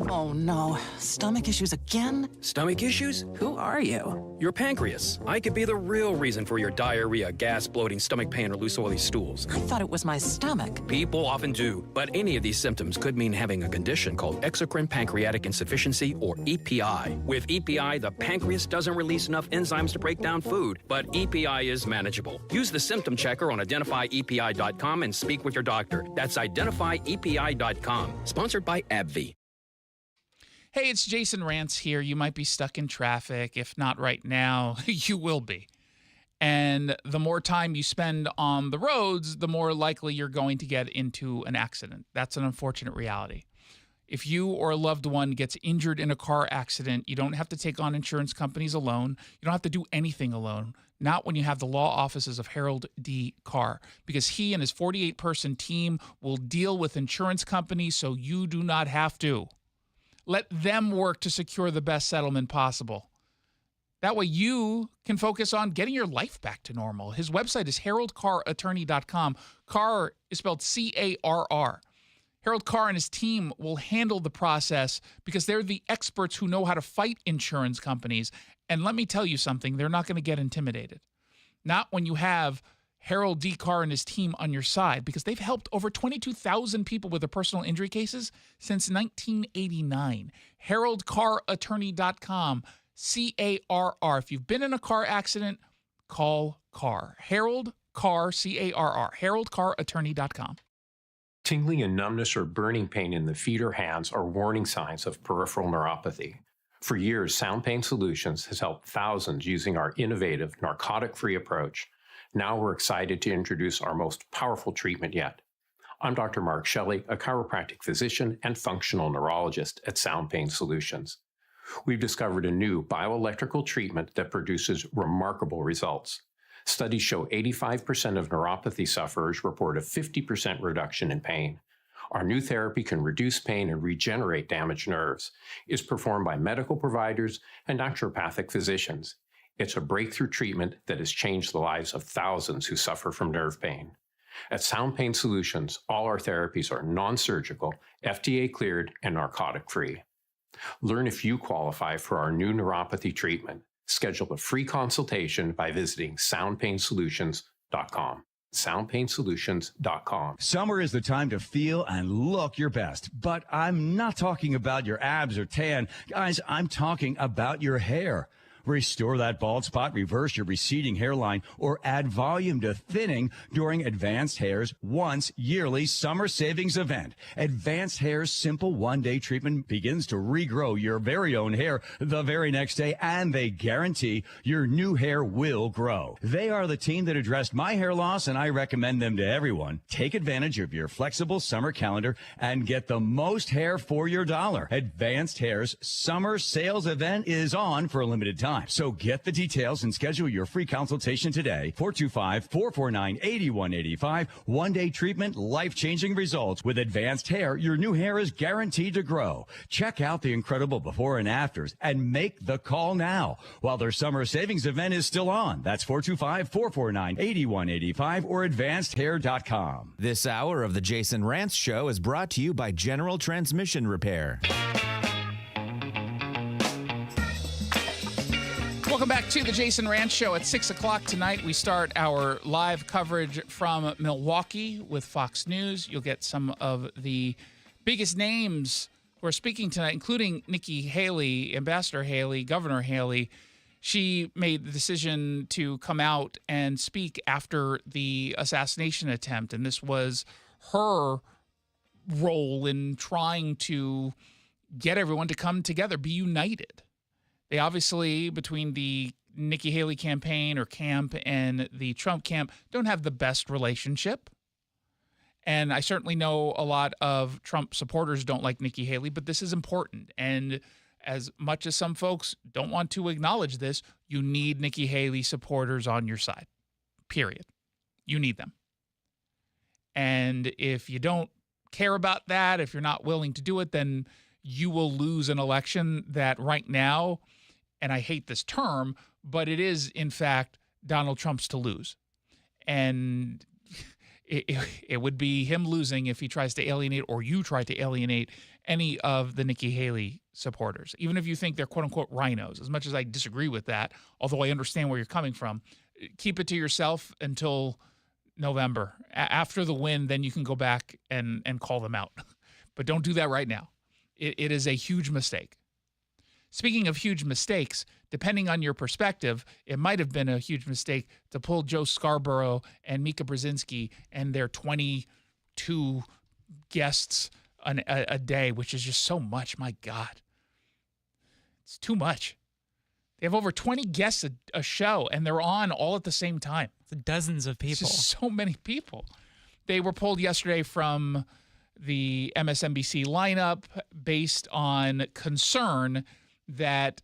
Speaker 1: Oh no, stomach issues again?
Speaker 2: Stomach issues? Who are you? Your pancreas. I could be the real reason for your diarrhea, gas, bloating, stomach pain, or loose oily stools.
Speaker 1: I thought it was my stomach.
Speaker 2: People often do, but any of these symptoms could mean having a condition called exocrine pancreatic insufficiency, or EPI. With EPI, the pancreas doesn't release enough enzymes to break down food, but EPI is manageable. Use the symptom checker on identifyepi.com and speak with your doctor. That's identifyepi.com. Sponsored by AbbVie.
Speaker 13: Hey, it's Jason Rantz here. You might be stuck in traffic. If not right now, you will be. And the more time you spend on the roads, the more likely you're going to get into an accident. That's an unfortunate reality. If you or a loved one gets injured in a car accident, you don't have to take on insurance companies alone. You don't have to do anything alone. Not when you have the law offices of Harold D. Carr, because he and his 48-person team will deal with insurance companies so you do not have to. Let them work to secure the best settlement possible. That way you can focus on getting your life back to normal. His website is haroldcarrattorney.com. Carr is spelled C-A-R-R. Harold Carr and his team will handle the process because they're the experts who know how to fight insurance companies. And let me tell you something, they're not going to get intimidated. Not when you have Harold D. Carr and his team on your side, because they've helped over 22,000 people with their personal injury cases since 1989. HaroldCarrattorney.com, C-A-R-R. If you've been in a car accident, call Carr. Harold Carr, C-A-R-R, HaroldCarrattorney.com.
Speaker 23: Tingling and numbness or burning pain in the feet or hands are warning signs of peripheral neuropathy. For years, Sound Pain Solutions has helped thousands using our innovative, narcotic-free approach. Now we're excited to introduce our most powerful treatment yet. I'm Dr. Mark Shelley, a chiropractic physician and functional neurologist at Sound Pain Solutions. We've discovered a new bioelectrical treatment that produces remarkable results. Studies show 85% of neuropathy sufferers report a 50% reduction in pain. Our new therapy can reduce pain and regenerate damaged nerves. It's performed by medical providers and naturopathic physicians. It's a breakthrough treatment that has changed the lives of thousands who suffer from nerve pain. At Sound Pain Solutions, all our therapies are non-surgical, FDA-cleared, and narcotic-free. Learn if you qualify for our new neuropathy treatment. Schedule a free consultation by visiting soundpainsolutions.com. soundpainsolutions.com.
Speaker 24: Summer is the time to feel and look your best, but I'm not talking about your abs or tan. Guys, I'm talking about your hair. Restore that bald spot, reverse your receding hairline, or add volume to thinning during Advanced Hair's once yearly summer savings event. Advanced Hair's simple one-day treatment begins to regrow your very own hair the very next day, and they guarantee your new hair will grow. They are the team that addressed my hair loss, and I recommend them to everyone. Take advantage of your flexible summer calendar and get the most hair for your dollar. Advanced Hair's summer sales event is on for a limited time. So get the details and schedule your free consultation today. 425-449-8185. One-day treatment, life-changing results. With Advanced Hair, your new hair is guaranteed to grow. Check out the incredible before and afters and make the call now while their summer savings event is still on. That's 425-449-8185 or advancedhair.com.
Speaker 25: This hour of the Jason Rantz Show is brought to you by General Transmission Repair.
Speaker 13: Welcome back to the Jason Rantz Show. At 6 o'clock tonight, we start our live coverage from Milwaukee with Fox News. You'll get some of the biggest names who are speaking tonight, including Nikki Haley, Ambassador Haley, Governor Haley. She made the decision to come out and speak after the assassination attempt, and this was her role in trying to get everyone to come together, be united. They obviously, between the Nikki Haley campaign or camp and the Trump camp, don't have the best relationship. And I certainly know a lot of Trump supporters don't like Nikki Haley, but this is important. And as much as some folks don't want to acknowledge this, you need Nikki Haley supporters on your side, period. You need them. And if you don't care about that, if you're not willing to do it, then you will lose an election that right now, and I hate this term, but it is, in fact, Donald Trump's to lose. And it would be him losing if he tries to alienate, or you try to alienate, any of the Nikki Haley supporters, even if you think they're quote-unquote rhinos. As much as I disagree with that, although I understand where you're coming from, keep it to yourself until November. After the win, then you can go back and call them out. But don't do that right now. It is a huge mistake. Speaking of huge mistakes, depending on your perspective, it might have been a huge mistake to pull Joe Scarborough and Mika Brzezinski and their 22 guests a day, which is just so much. My God. It's too much. They have over 20 guests a show, and they're on all at the same time.
Speaker 12: Dozens of people.
Speaker 13: It's just so many people. They were pulled yesterday from the MSNBC lineup based on concern that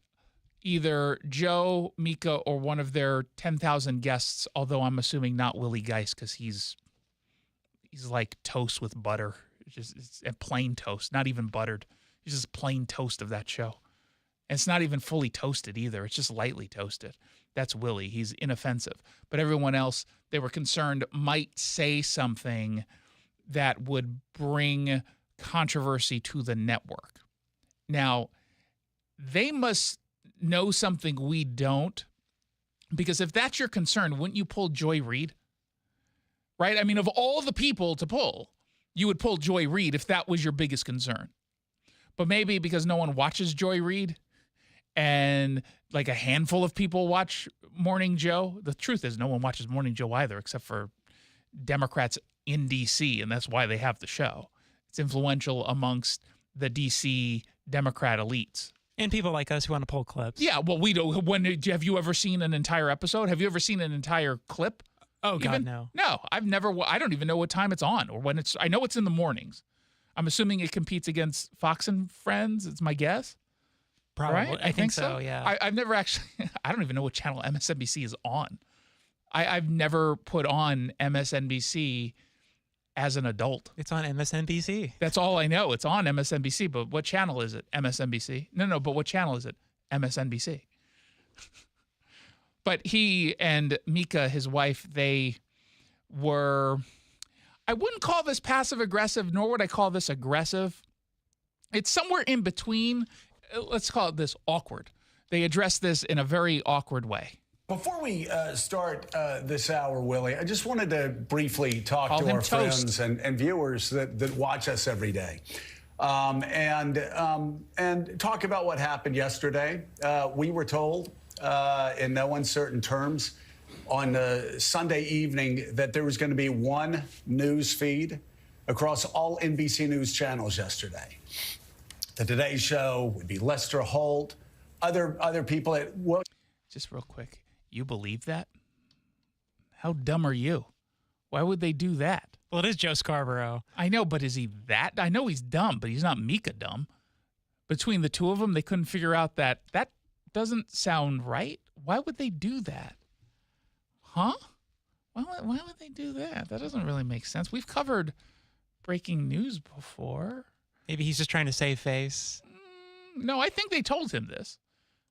Speaker 13: either Joe, Mika, or one of their 10,000 guests, although I'm assuming not Willie Geist because he's like toast with butter. It's a plain toast, not even buttered. He's just plain toast of that show. And it's not even fully toasted either. It's just lightly toasted. That's Willie. He's inoffensive. But everyone else, they were concerned, might say something that would bring controversy to the network. Now, they must know something we don't, because if that's your concern, wouldn't you pull Joy Reid? Right? I mean, of all the people to pull, you would pull Joy Reid if that was your biggest concern. But maybe because no one watches Joy Reid and like a handful of people watch Morning Joe. The truth is no one watches Morning Joe either, except for Democrats in D.C., and that's why they have the show. It's influential amongst the D.C. Democrat elites.
Speaker 12: And people like us who want to pull clips.
Speaker 13: Yeah, well, we don't. Have you ever seen an entire episode? Have you ever seen an entire clip?
Speaker 12: Oh, God, no.
Speaker 13: No, I've never. I don't even know what time it's on or when it's. I know it's in the mornings. I'm assuming it competes against Fox and Friends. It's my guess.
Speaker 12: Probably.
Speaker 13: Right?
Speaker 12: I think so, yeah.
Speaker 13: I've never actually. I don't even know what channel MSNBC is on. I've never put on MSNBC as an adult.
Speaker 12: It's on MSNBC.
Speaker 13: That's all I know. It's on MSNBC, but what channel is it? MSNBC? No, but what channel is it? MSNBC. But he and Mika, his wife, they were, I wouldn't call this passive-aggressive, nor would I call this aggressive. It's somewhere in between. Let's call it this, awkward. They addressed this in a very awkward way.
Speaker 3: Before we start this hour, Willie, I just wanted to briefly talk to our friends and viewers that watch us every day, and talk about what happened yesterday. We were told in no uncertain terms on Sunday evening that there was going to be one news feed across all NBC News channels yesterday. The Today Show would be Lester Holt, other people at what?
Speaker 13: Just real quick. You believe that? How dumb are you? Why would they do that?
Speaker 12: Well, it is Joe Scarborough.
Speaker 13: I know, but is he that? I know he's dumb, but he's not Mika dumb. Between the two of them, they couldn't figure out that doesn't sound right. Why would they do that? Huh? Why would they do that? That doesn't really make sense. We've covered breaking news before.
Speaker 12: Maybe he's just trying to save face.
Speaker 13: No, I think they told him this.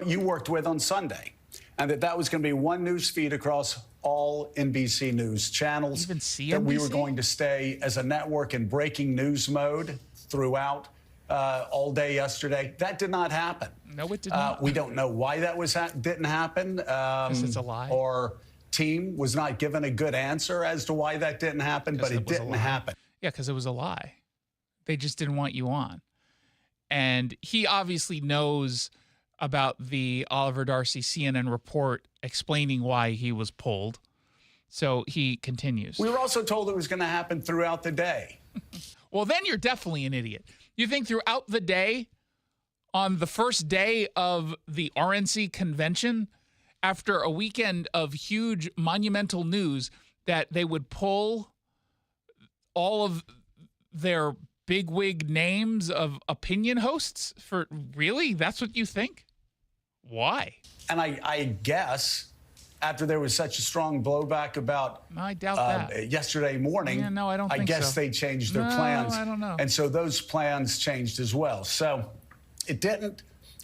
Speaker 3: You worked with on Sunday. And that was going to be one news feed across all NBC News channels.
Speaker 13: Even CNBC?
Speaker 3: That we were going to stay as a network in breaking news mode throughout all day yesterday. That did not happen.
Speaker 13: No, it did not.
Speaker 3: We don't know why that didn't happen.
Speaker 13: Because it's a lie.
Speaker 3: Our team was not given a good answer as to why that didn't happen, but it didn't happen.
Speaker 13: Yeah, because it was a lie. They just didn't want you on. And he obviously knows about the Oliver Darcy CNN report explaining why he was pulled. So he continues.
Speaker 3: We were also told it was going to happen throughout the day.
Speaker 13: Well, then you're definitely an idiot. You think throughout the day, on the first day of the RNC convention, after a weekend of huge monumental news, that they would pull all of their bigwig names of opinion hosts for, really? That's what you think? Why?
Speaker 3: And I guess after there was such a strong blowback about
Speaker 13: I doubt that.
Speaker 3: Yesterday morning.
Speaker 13: Yeah, no, I don't think
Speaker 3: guess
Speaker 13: so.
Speaker 3: they changed their
Speaker 13: No,
Speaker 3: plans.
Speaker 13: I don't know.
Speaker 3: And so those plans changed as well. So it didn't.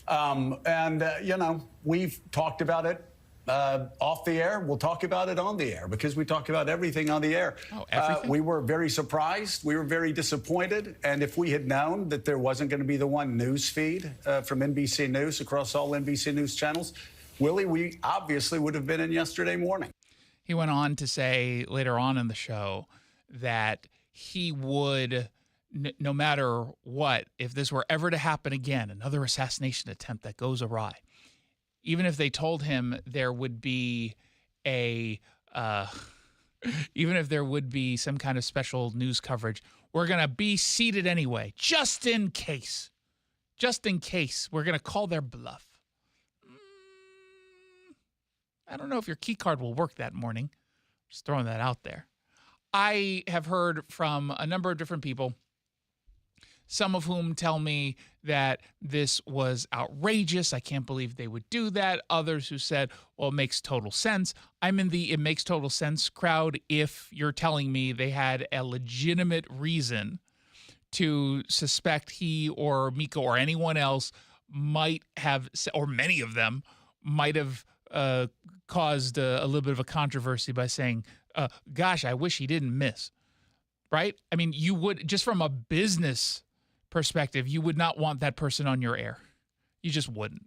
Speaker 3: You know, we've talked about it off the air. We'll talk about it on the air because we talk about everything on the air.
Speaker 13: Oh, everything?
Speaker 3: We were very surprised. We were very disappointed. And if we had known that there wasn't going to be the one news feed from NBC News across all NBC News channels, Willie, we obviously would have been in yesterday morning.
Speaker 13: He went on to say later on in the show that he would, no matter what, if this were ever to happen again, another assassination attempt that goes awry, even if they told him there would be even if there would be some kind of special news coverage, we're going to be seated anyway, just in case. Just in case. We're going to call their bluff. I don't know if your key card will work that morning. Just throwing that out there. I have heard from a number of different people, some of whom tell me that this was outrageous. I can't believe they would do that. Others who said, well, it makes total sense. I'm in the it makes total sense crowd if you're telling me they had a legitimate reason to suspect he or Mika or anyone else might have, or many of them might have caused a little bit of a controversy by saying, gosh, I wish he didn't miss. Right? I mean, you would, just from a business perspective, you would not want that person on your air. You just wouldn't.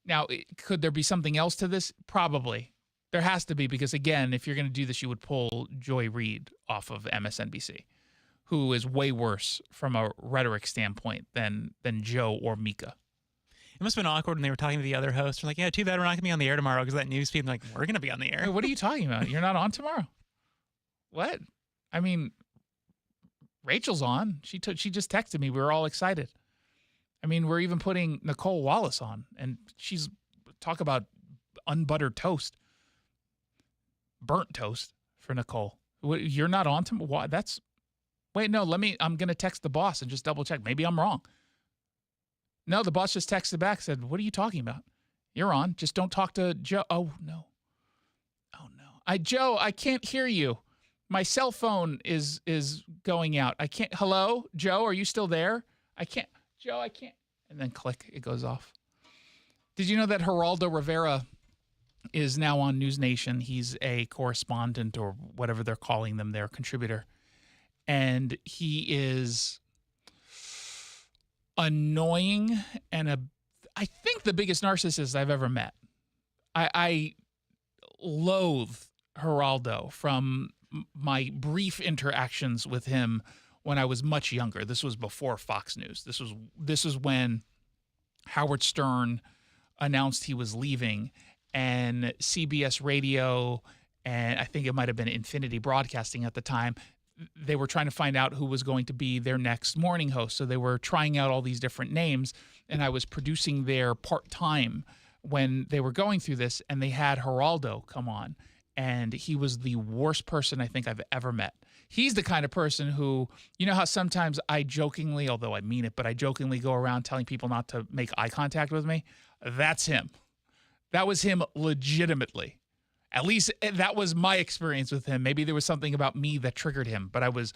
Speaker 13: Now, could there be something else to this? Probably. There has to be, because again, if you're going to do this, you would pull Joy Reid off of MSNBC, who is way worse from a rhetoric standpoint than Joe or Mika.
Speaker 12: It must have been awkward when they were talking to the other host. They're like, yeah, too bad we're not going to be on the air tomorrow because that news feed. I'm like, we're going to be on the air.
Speaker 13: Hey, what are you talking about? You're not on tomorrow? What? I mean, Rachel's on. She just texted me. We were all excited. I mean, we're even putting Nicole Wallace on, and she's talk about unbuttered toast, burnt toast for Nicole. You're not on tomorrow? Wait, no. I'm going to text the boss and just double check. Maybe I'm wrong. No, the boss just texted back, said, what are you talking about? You're on. Just don't talk to Joe. Oh, no. Joe, I can't hear you. My cell phone is going out. I can't. Hello, Joe, are you still there? I can't. Joe, I can't. And then click, it goes off. Did you know that Geraldo Rivera is now on News Nation? He's a correspondent or whatever they're calling them, their contributor. And he is annoying and I think the biggest narcissist I've ever met. I loathe Geraldo from my brief interactions with him when I was much younger. This was before Fox News. This was when Howard Stern announced he was leaving, and CBS Radio, and I think it might have been Infinity Broadcasting at the time, they were trying to find out who was going to be their next morning host. So they were trying out all these different names, and I was producing their part-time when they were going through this, and they had Geraldo come on, and he was the worst person I think I've ever met. He's the kind of person who, you know how sometimes I jokingly, although I mean it, but I jokingly go around telling people not to make eye contact with me? That's him. That was him legitimately. At least that was my experience with him. Maybe there was something about me that triggered him, but I was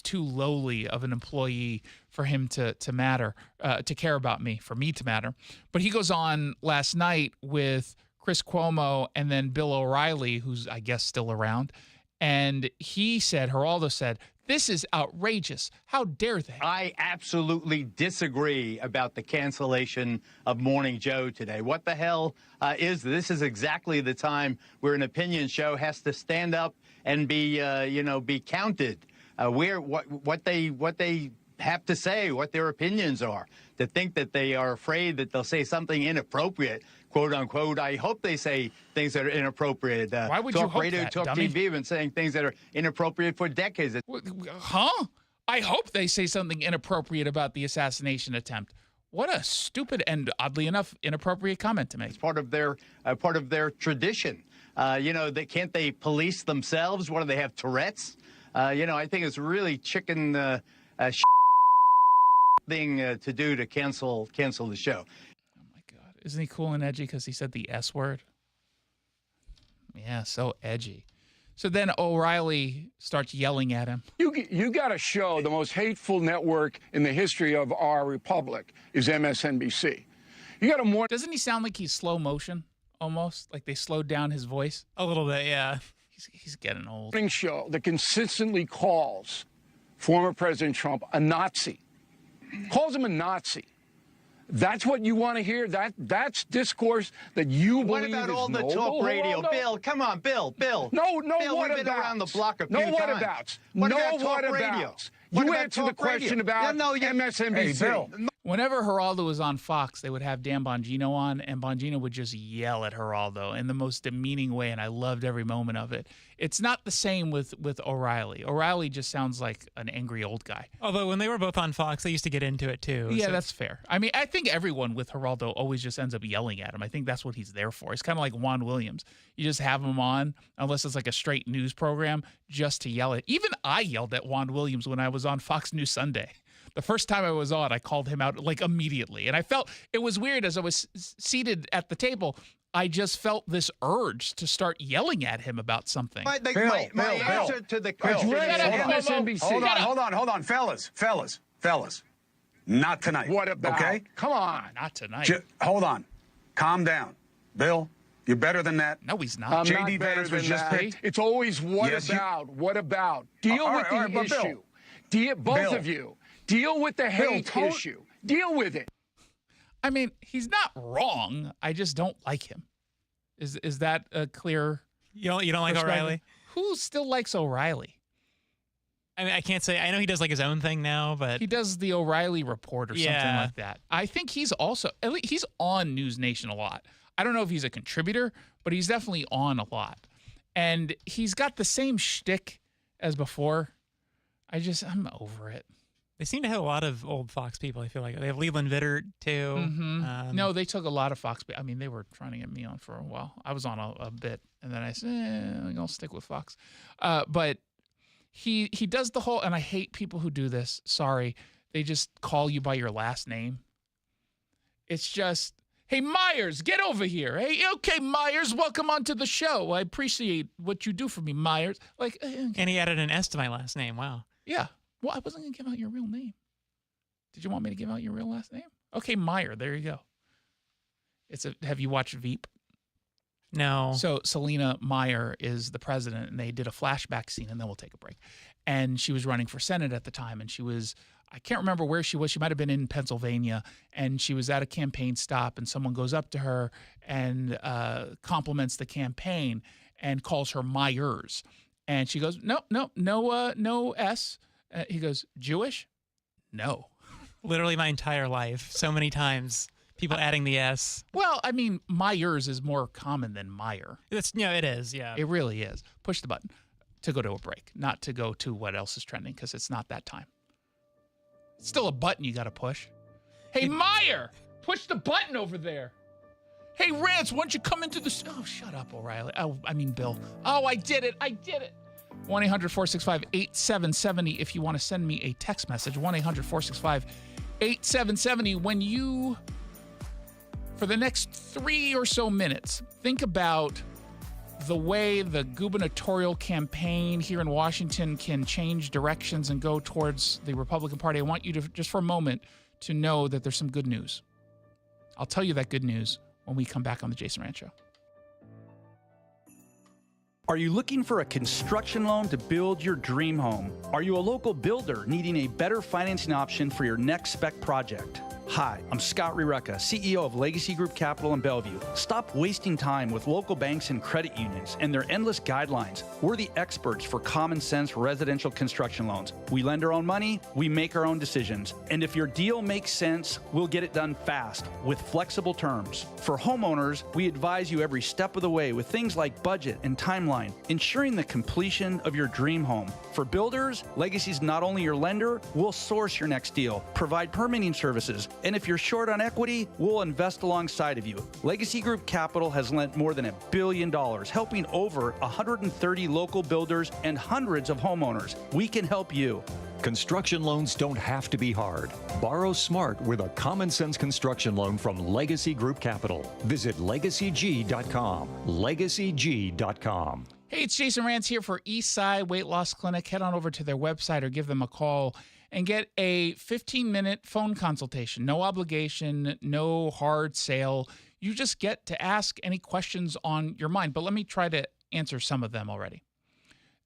Speaker 13: too lowly of an employee for him to matter, to care about me, for me to matter. But he goes on last night with Chris Cuomo and then Bill O'Reilly, who's I guess still around, and Geraldo said, this is outrageous. How dare they?
Speaker 4: I absolutely disagree about the cancellation of Morning Joe today. What the hell is this? This is exactly the time where an opinion show has to stand up and be counted. What they have to say, what their opinions are. To think that they are afraid that they'll say something inappropriate, quote unquote. I hope they say things that are inappropriate.
Speaker 13: Why would you hope
Speaker 4: radio,
Speaker 13: that,
Speaker 4: Talk
Speaker 13: dummy?
Speaker 4: TV have been saying things that are inappropriate for decades.
Speaker 13: Huh? I hope they say something inappropriate about the assassination attempt. What a stupid and, oddly enough, inappropriate comment to make.
Speaker 4: It's part of their tradition. Can't they police themselves? What do they have, Tourette's? I think it's really chicken thing to do to cancel the show.
Speaker 13: Oh my God! Isn't he cool and edgy because he said the S word? Yeah, so edgy. So then O'Reilly starts yelling at him.
Speaker 5: You got to show the most hateful network in the history of our republic is MSNBC. You got to more.
Speaker 13: Doesn't he sound like he's slow motion almost? Like they slowed down his voice?
Speaker 12: A little bit, yeah.
Speaker 13: He's getting old.
Speaker 5: Show that consistently calls former President Trump a Nazi. Calls him a Nazi. That's what you want to hear? That's discourse that you
Speaker 4: what
Speaker 5: believe
Speaker 4: about
Speaker 5: is
Speaker 4: all the
Speaker 5: noble,
Speaker 4: talk radio?
Speaker 5: Geraldo?
Speaker 4: Bill, come on, Bill.
Speaker 5: No,
Speaker 4: Bill,
Speaker 5: what
Speaker 4: we've been
Speaker 5: about?
Speaker 4: around the block a few
Speaker 5: no,
Speaker 4: times.
Speaker 5: what abouts?
Speaker 4: What
Speaker 5: no,
Speaker 4: about talk
Speaker 5: what
Speaker 4: radio?
Speaker 5: abouts?
Speaker 4: What
Speaker 5: You
Speaker 4: about
Speaker 5: answer the
Speaker 4: talk radio?
Speaker 5: question about MSNBC.
Speaker 3: Hey, Bill.
Speaker 13: Whenever Geraldo was on Fox, they would have Dan Bongino on, and Bongino would just yell at Geraldo in the most demeaning way, and I loved every moment of it. It's not the same with O'Reilly. O'Reilly just sounds like an angry old guy.
Speaker 12: Although when they were both on Fox, they used to get into it too.
Speaker 13: Yeah,
Speaker 12: so.
Speaker 13: that's fair. I mean, I think everyone with Geraldo always just ends up yelling at him. I think that's what he's there for. It's kind of like Juan Williams. You just have him on, unless it's like a straight news program, just to yell at. Even I yelled at Juan Williams when I was on Fox News Sunday. The first time I was on, I called him out like immediately. And I felt it was weird as I was seated at the table. I just felt this urge to start yelling at him about something.
Speaker 4: My answer to the question is
Speaker 3: Hold on, fellas. Not tonight.
Speaker 5: What about?
Speaker 3: Okay?
Speaker 5: Come on.
Speaker 13: Not tonight.
Speaker 3: Hold on. Calm down. Bill, you're better than that.
Speaker 13: No, he's not.
Speaker 5: I'm
Speaker 3: J.D.
Speaker 5: not better
Speaker 3: Vance was
Speaker 5: than
Speaker 3: just
Speaker 5: that.
Speaker 3: picked.
Speaker 5: It's always what
Speaker 3: Yes,
Speaker 5: about? What about? Deal
Speaker 3: All
Speaker 5: with
Speaker 3: right,
Speaker 5: the
Speaker 3: but Bill.
Speaker 5: issue. Both
Speaker 3: Bill.
Speaker 5: of you. Deal with the hate issue. Deal with it.
Speaker 13: I mean, he's not wrong. I just don't like him. Is that a clear?
Speaker 12: You don't like O'Reilly?
Speaker 13: Who still likes O'Reilly?
Speaker 12: I mean, I can't say. I know he does like his own thing now, but
Speaker 13: he does the O'Reilly Report or something like that. I think he's also at least he's on News Nation a lot. I don't know if he's a contributor, but he's definitely on a lot, and he's got the same shtick as before. I'm over it.
Speaker 12: They seem to have a lot of old Fox people. I feel like they have Leland Vittert too.
Speaker 13: Mm-hmm. No, they took a lot of Fox. I mean, they were trying to get me on for a while. I was on a bit, and then I said, I'll stick with Fox. But he does the whole, and I hate people who do this. Sorry, they just call you by your last name. It's just, hey Myers, get over here. Hey, okay, Myers, welcome onto the show. I appreciate what you do for me, Myers. Like,
Speaker 12: and he added an S to my last name. Wow.
Speaker 13: Yeah. Well, I wasn't going to give out your real name. Did you want me to give out your real last name? Okay, Meyer. There you go. Have you watched Veep?
Speaker 12: No.
Speaker 13: So Selena Meyer is the president, and they did a flashback scene, and then we'll take a break. And she was running for Senate at the time, and I can't remember where she was. She might have been in Pennsylvania, and she was at a campaign stop, and someone goes up to her and compliments the campaign and calls her Myers. And she goes, no S. He goes, Jewish? No.
Speaker 12: Literally my entire life. So many times. People adding the S.
Speaker 13: Well, I mean, Myers is more common than Meyer.
Speaker 12: It is, yeah.
Speaker 13: It really is. Push the button to go to a break, not to go to what else is trending, because it's not that time. It's still a button you got to push. Hey, Meyer, push the button over there. Hey, Rantz, why don't you come into the... Oh, shut up, O'Reilly. Oh, I mean, Bill. Oh, I did it. 1-800-465-8770 if you want to send me a text message. 1-800-465-8770. When you, for the next 3 or so minutes, think about the way the gubernatorial campaign here in Washington can change directions and go towards the Republican Party. I want you to, just for a moment, to know that there's some good news. I'll tell you that good news when we come back on the Jason Rantz Show.
Speaker 6: Are you looking for a construction loan to build your dream home? Are you a local builder needing a better financing option for your next spec project? Hi, I'm Scott Rireka, CEO of Legacy Group Capital in Bellevue. Stop wasting time with local banks and credit unions and their endless guidelines. We're the experts for common sense residential construction loans. We lend our own money, we make our own decisions. And if your deal makes sense, we'll get it done fast with flexible terms. For homeowners, we advise you every step of the way with things like budget and timeline, ensuring the completion of your dream home. For builders, Legacy's not only your lender, we'll source your next deal, provide permitting services, and if you're short on equity, we'll invest alongside of you. Legacy Group Capital has lent more than $1 billion, helping over 130 local builders and hundreds of homeowners. We can help you.
Speaker 7: Construction loans don't have to be hard. Borrow smart with a common sense construction loan from Legacy Group Capital. Visit LegacyG.com. LegacyG.com.
Speaker 13: Hey, it's Jason Rantz here for Eastside Weight Loss Clinic. Head on over to their website or give them a call and get a 15-minute phone consultation. No obligation, no hard sale. You just get to ask any questions on your mind. But let me try to answer some of them already.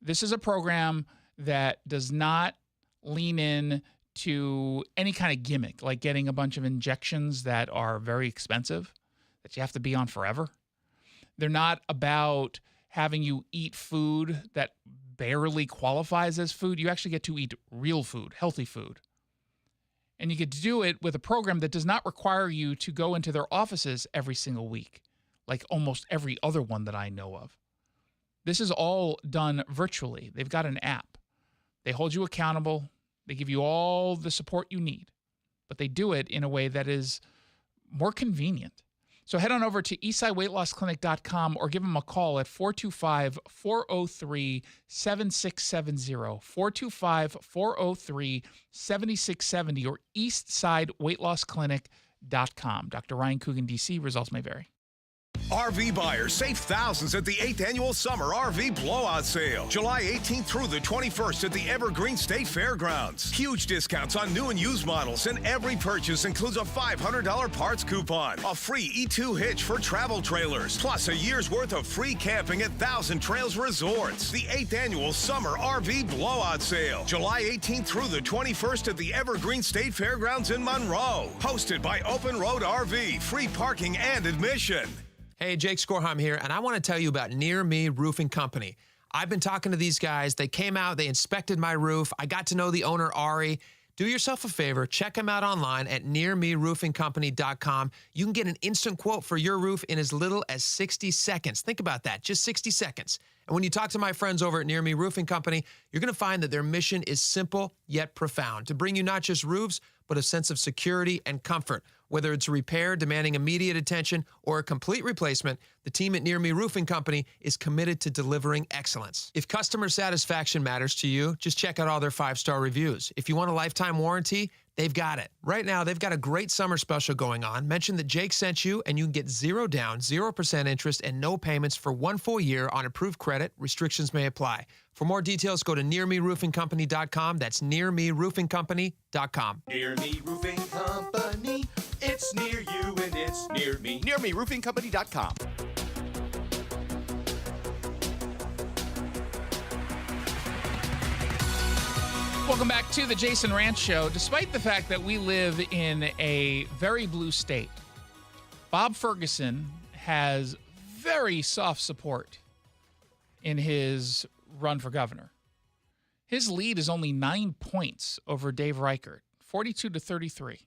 Speaker 13: This is a program that does not lean in to any kind of gimmick, like getting a bunch of injections that are very expensive, that you have to be on forever. They're not about having you eat food that barely qualifies as food. You actually get to eat real food, healthy food. And you get to do it with a program that does not require you to go into their offices every single week, like almost every other one that I know of. This is all done virtually. They've got an app. They hold you accountable. They give you all the support you need, but they do it in a way that is more convenient. So head on over to eastsideweightlossclinic.com or give them a call at 425-403-7670, 425-403-7670, or eastsideweightlossclinic.com. Dr. Ryan Coogan, D.C. Results may vary.
Speaker 8: RV buyers save thousands at the 8th Annual Summer RV Blowout Sale, July 18th through the 21st at the Evergreen State Fairgrounds. Huge discounts on new and used models, and every purchase includes a $500 parts coupon, a free E2 hitch for travel trailers, plus a year's worth of free camping at Thousand Trails Resorts. The 8th Annual Summer RV Blowout Sale, July 18th through the 21st at the Evergreen State Fairgrounds in Monroe. Hosted by Open Road RV, free parking and admission.
Speaker 9: Hey, Jake Skorheim here, and I want to tell you about Near Me Roofing Company. I've been talking to these guys. They came out, they inspected my roof. I got to know the owner, Ari. Do yourself a favor, check them out online at nearmeroofingcompany.com. You can get an instant quote for your roof in as little as 60 seconds. Think about that, just 60 seconds. And when you talk to my friends over at Near Me Roofing Company, you're going to find that their mission is simple yet profound, to bring you not just roofs, but a sense of security and comfort. Whether it's a repair demanding immediate attention or a complete replacement, the team at Near Me Roofing Company is committed to delivering excellence. If customer satisfaction matters to you, just check out all their 5-star reviews. If you want a lifetime warranty, they've got it. Right now, they've got a great summer special going on. Mention that Jake sent you, and you can get 0 down, 0% interest, and no payments for 1 full year on approved credit. Restrictions may apply. For more details, go to nearmeroofingcompany.com. That's nearmeroofingcompany.com.
Speaker 10: Near Me Roofing Company. It's near you and it's near me. NearMeRoofingCompany.com.
Speaker 13: Welcome back to the Jason Rantz Show. Despite the fact that we live in a very blue state, Bob Ferguson has very soft support in his run for governor. His lead is only 9 points over Dave Reichert, 42-33.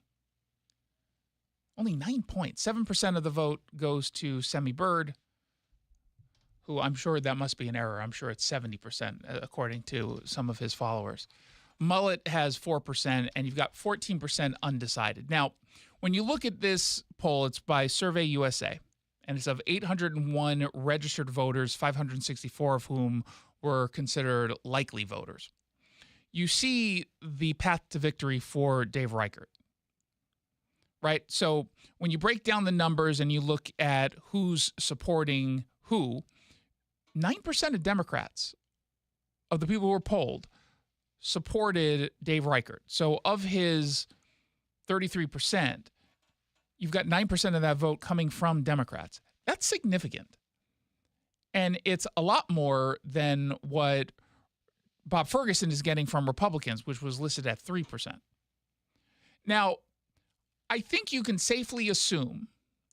Speaker 13: Only 9 points. 7% of the vote goes to Semi Bird, who I'm sure that must be an error. I'm sure it's 70%, according to some of his followers. Mullet has 4%, and you've got 14% undecided. Now, when you look at this poll, it's by Survey USA, and it's of 801 registered voters, 564 of whom were considered likely voters. You see the path to victory for Dave Reichert, right? So when you break down the numbers and you look at who's supporting who, 9% of Democrats, of the people who were polled, supported Dave Reichert. So of his 33%, you've got 9% of that vote coming from Democrats. That's significant. And it's a lot more than what Bob Ferguson is getting from Republicans, which was listed at 3%. Now, I think you can safely assume,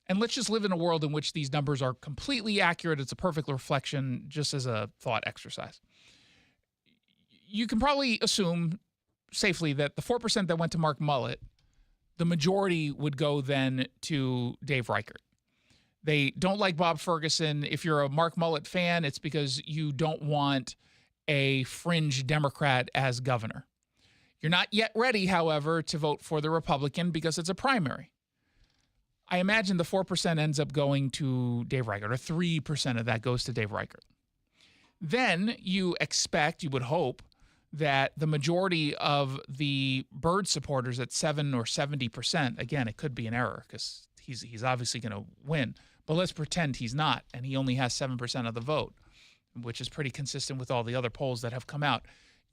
Speaker 13: and let's just live in a world in which these numbers are completely accurate. It's a perfect reflection, just as a thought exercise. You can probably assume safely that the 4% that went to Mark Mullet, the majority would go then to Dave Reichert. They don't like Bob Ferguson. If you're a Mark Mullet fan, it's because you don't want a fringe Democrat as governor. You're not yet ready, however, to vote for the Republican because it's a primary. I imagine the 4% ends up going to Dave Reichert, or 3% of that goes to Dave Reichert. Then you would hope, that the majority of the Byrd supporters at 7 or 70%, again, it could be an error because he's obviously going to win, but let's pretend he's not, and he only has 7% of the vote, which is pretty consistent with all the other polls that have come out.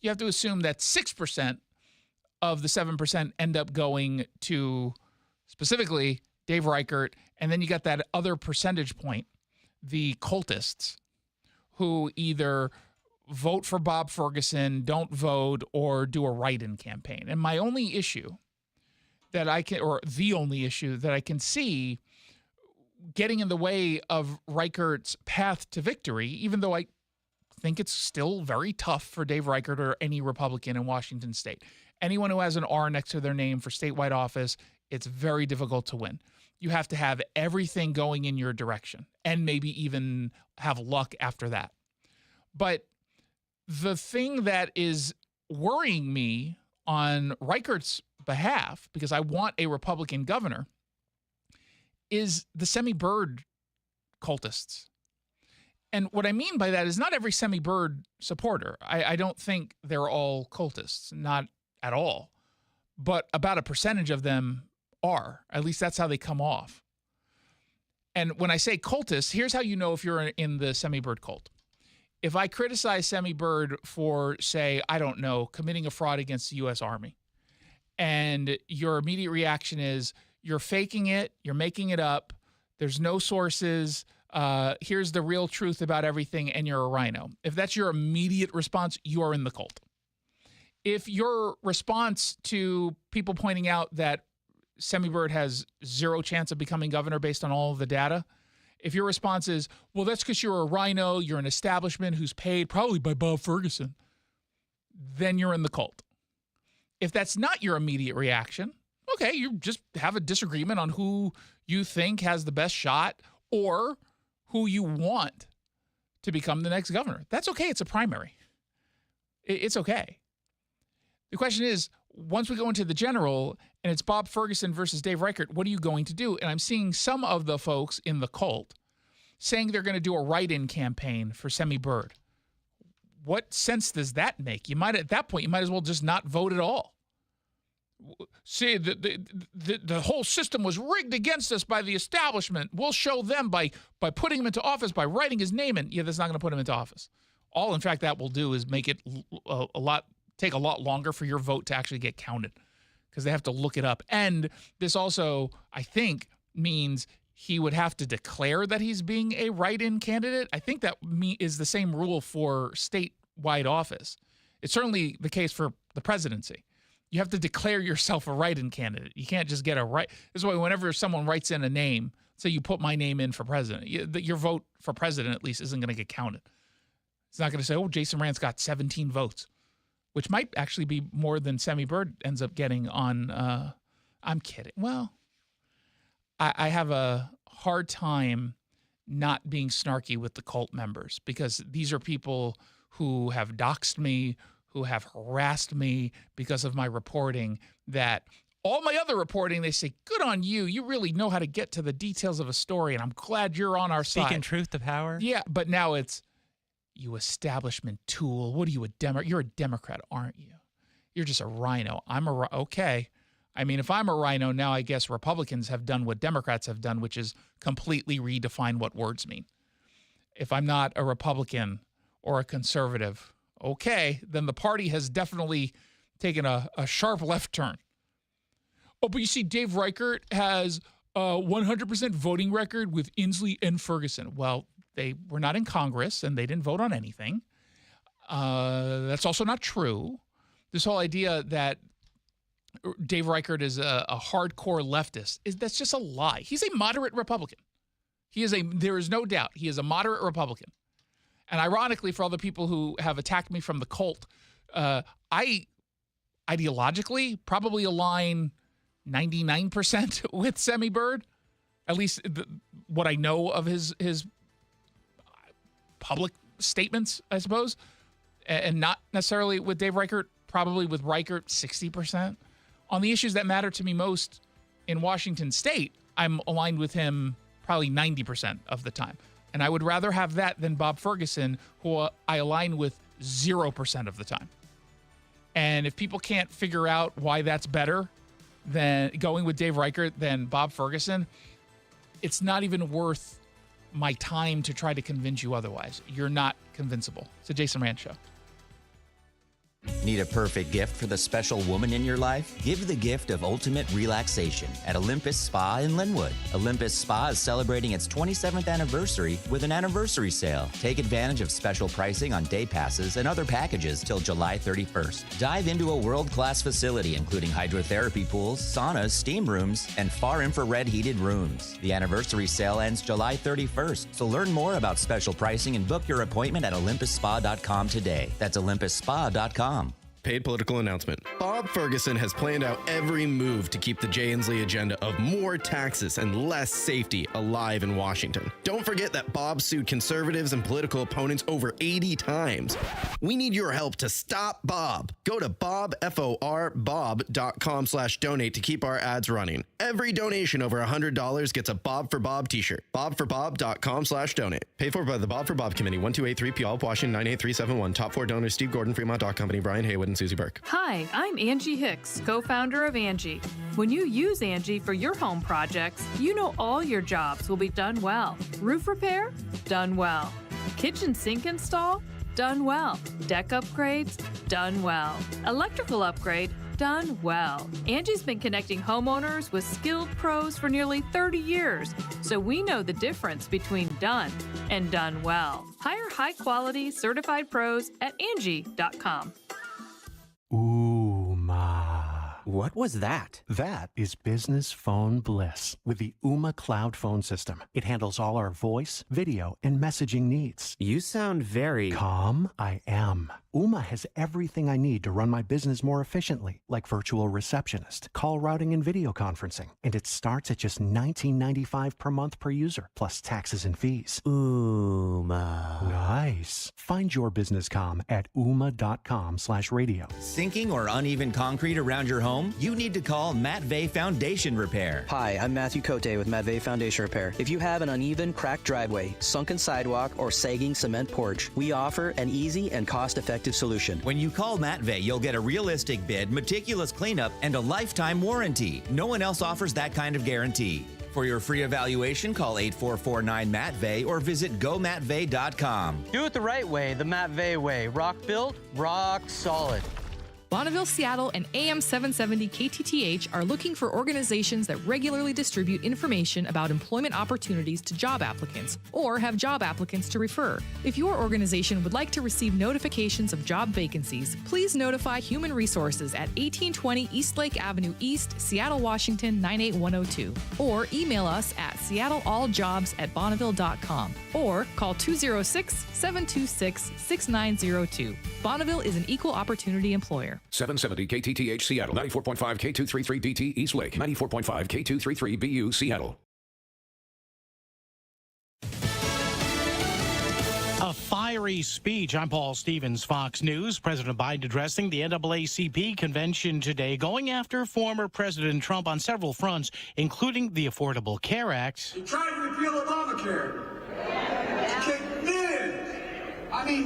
Speaker 13: You have to assume that 6% of the 7% end up going to specifically Dave Reichert, and then you got that other percentage point, the cultists, who either vote for Bob Ferguson, don't vote, or do a write-in campaign. And my only issue that I can, or the only issue that I can see getting in the way of Reichert's path to victory, even though I think it's still very tough for Dave Reichert or any Republican in Washington state. Anyone who has an R next to their name for statewide office, it's very difficult to win. You have to have everything going in your direction and maybe even have luck after that. But the thing that is worrying me on Reichert's behalf, because I want a Republican governor, is the semi-Byrd cultists. And what I mean by that is not every semi-Byrd supporter. I don't think they're all cultists, not at all. But about a percentage of them are. At least that's how they come off. And when I say cultists, here's how you know if you're in the semi-Byrd cult. If I criticize semi-Byrd for, say, I don't know, committing a fraud against the U.S. Army, and your immediate reaction is you're faking it, you're making it up, there's no sources, here's the real truth about everything, and you're a rhino. If that's your immediate response, you are in the cult. If your response to people pointing out that semi-Byrd has zero chance of becoming governor based on all of the data, if your response is, well, that's because you're a rhino, you're an establishment who's paid probably by Bob Ferguson, then you're in the cult. If that's not your immediate reaction, okay, you just have a disagreement on who you think has the best shot or who you want to become the next governor. That's okay. It's a primary. It's okay. The question is, once we go into the general and it's Bob Ferguson versus Dave Reichert, what are you going to do? And I'm seeing some of the folks in the cult saying they're going to do a write-in campaign for semi-Byrd. What sense does that make? You might, at that point, you might as well just not vote at all. See, the whole system was rigged against us by the establishment. We'll show them by putting him into office, by writing his name in. Yeah, that's not going to put him into office. All, in fact, that will do is make it take a lot longer for your vote to actually get counted because they have to look it up. And this also, I think, means he would have to declare that he's being a write-in candidate. I think that is the same rule for statewide office. It's certainly the case for the presidency. You have to declare yourself a write-in candidate. You can't just get a right. This is why whenever someone writes in a name, say you put my name in for president, your vote for president at least isn't going to get counted. It's not going to say, oh, Jason Rantz got 17 votes, which might actually be more than semi-Byrd ends up getting on. I'm kidding. Well, I have a hard time not being snarky with the cult members because these are people who have doxed me, who have harassed me because of my reporting, that all my other reporting, they say, good on you. You really know how to get to the details of a story, and I'm glad you're on our side.
Speaker 12: Speaking truth to power?
Speaker 13: Yeah, but now it's, you establishment tool. What are you, a Democrat? You're a Democrat, aren't you? You're just a rhino. Okay. I mean, if I'm a rhino, now I guess Republicans have done what Democrats have done, which is completely redefine what words mean. If I'm not a Republican or a conservative, okay, then the party has definitely taken a sharp left turn. Oh, but you see, Dave Reichert has a 100% voting record with Inslee and Ferguson. Well, they were not in Congress, and they didn't vote on anything. That's also not true. This whole idea that Dave Reichert is a hardcore leftist, that's just a lie. He's a moderate Republican. There is no doubt, he is a moderate Republican. And ironically, for all the people who have attacked me from the cult, I ideologically probably align 99% with semi-Byrd, at least what I know of his public statements, I suppose, and not necessarily with Dave Reichert, probably with Reichert 60%. On the issues that matter to me most in Washington state, I'm aligned with him probably 90% of the time. And I would rather have that than Bob Ferguson, who I align with 0% of the time. And if people can't figure out why that's better than going with Dave Reichert than Bob Ferguson, it's not even worth my time to try to convince you otherwise. You're not convincible. It's a Jason Rantz Show.
Speaker 11: Need a perfect gift for the special woman in your life? Give the gift of ultimate relaxation at Olympus Spa in Linwood. Olympus Spa is celebrating its 27th anniversary with an anniversary sale. Take advantage of special pricing on day passes and other packages till July 31st. Dive into a world-class facility including hydrotherapy pools, saunas, steam rooms, and far infrared heated rooms. The anniversary sale ends July 31st, so learn more about special pricing and book your appointment at OlympusSpa.com today. That's OlympusSpa.com.
Speaker 14: Paid political announcement. Bob Ferguson has planned out every move to keep the Jay Inslee agenda of more taxes and less safety alive in Washington. Don't forget that Bob sued conservatives and political opponents over 80 times. We need your help to stop Bob. Go to bobforbob.com/donate to keep our ads running. Every donation over $100 gets a Bob for Bob t-shirt. bobforbob.com/donate. Paid for by the Bob for Bob Committee, 1283 Puyallup, Washington, 98371. Top 4 donors: Steve Gordon, Fremont Dock Company, Brian Haywood, and Susie Burke.
Speaker 15: Hi, I'm Angie Hicks, co-founder of Angie. When you use Angie for your home projects, you know all your jobs will be done well. Roof repair? Done well. Kitchen sink install? Done well. Deck upgrades? Done well. Electrical upgrade? Done well. Angie's been connecting homeowners with skilled pros for nearly 30 years, so we know the difference between done and done well. Hire high-quality, certified pros at Angie.com.
Speaker 16: What was that? That is business phone bliss with the Ooma Cloud Phone System. It handles all our voice, video, and messaging needs. You sound very calm. I am. Ooma has everything I need to run my business more efficiently, like virtual receptionist, call routing, and video conferencing. And it starts at just $19.95 per month per user, plus taxes and fees. Ooma. Nice. Find your business comm at ooma.com/radio.
Speaker 11: Sinking or uneven concrete around your home? You need to call Matt Vey Foundation Repair.
Speaker 17: Hi, I'm Matthew Cote with Matt Vey Foundation Repair. If you have an uneven, cracked driveway, sunken sidewalk, or sagging cement porch, we offer an easy and cost-effective solution.
Speaker 11: When you call Matt Vey, you'll get a realistic bid, meticulous cleanup, and a lifetime warranty. No one else offers that kind of guarantee. For your free evaluation, call 8449-MATT-VEY or visit gomattvey.com.
Speaker 26: Do it the right way, the Matt Vey way. Rock built, rock solid.
Speaker 27: Bonneville, Seattle, and AM 770 KTTH are looking for organizations that regularly distribute information about employment opportunities to job applicants or have job applicants to refer. If your organization would like to receive notifications of job vacancies, please notify Human Resources at 1820 Eastlake Avenue East, Seattle, Washington 98102, or email us at seattlealljobs@bonneville.com or call 206-726-6902. Bonneville is an equal opportunity employer.
Speaker 28: 770 KTTH Seattle, 94.5 K233 DT East Lake, 94.5 K233 BU Seattle.
Speaker 29: A fiery speech. I'm Paul Stevens, Fox News. President Biden addressing the NAACP convention today, going after former President Trump on several fronts, including the Affordable Care Act.
Speaker 30: You tried to repeal Obamacare. You kicked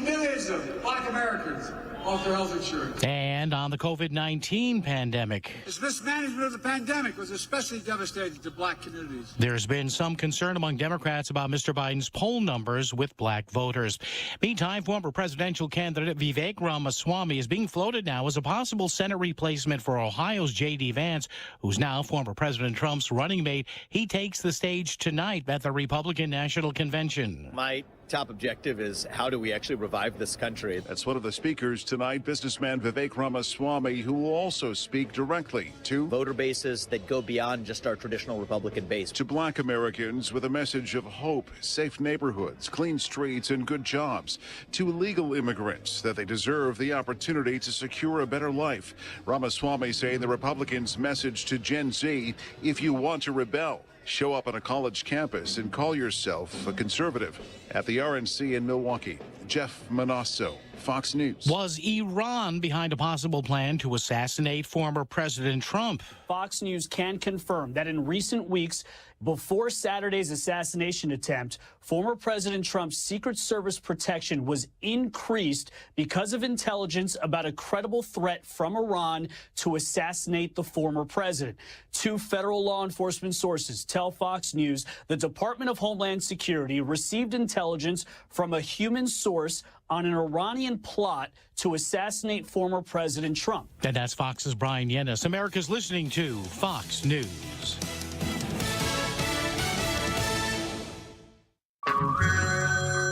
Speaker 30: millions of black Americans off their health insurance.
Speaker 29: And on the COVID-19 pandemic.
Speaker 30: This mismanagement of the pandemic was especially devastating to black communities.
Speaker 29: There's been some concern among Democrats about Mr. Biden's poll numbers with black voters. Meantime, former presidential candidate Vivek Ramaswamy is being floated now as a possible Senate replacement for Ohio's J.D. Vance, who's now former President Trump's running mate. He takes the stage tonight at the Republican National Convention.
Speaker 31: My top objective is how do we actually revive this country?
Speaker 32: That's one of the speakers tonight, businessman Vivek Ramaswamy, who will also speak directly to
Speaker 31: voter bases that go beyond just our traditional Republican base.
Speaker 32: To black Americans with a message of hope, safe neighborhoods, clean streets, and good jobs. To illegal immigrants that they deserve the opportunity to secure a better life. Ramaswamy saying the Republicans' message to Gen Z, if you want to rebel, show up on a college campus and call yourself a conservative. At the RNC in Milwaukee, Jeff Manasso, Fox News.
Speaker 29: Was Iran behind a possible plan to assassinate former President Trump?
Speaker 1: Fox News can confirm that in recent weeks, before Saturday's assassination attempt, former President Trump's Secret Service protection was increased because of intelligence about a credible threat from Iran to assassinate the former president. Two federal law enforcement sources tell Fox News the Department of Homeland Security received intelligence from a human source on an Iranian plot to assassinate former President Trump.
Speaker 29: And that's Fox's Brian Yennis. America's listening to Fox News.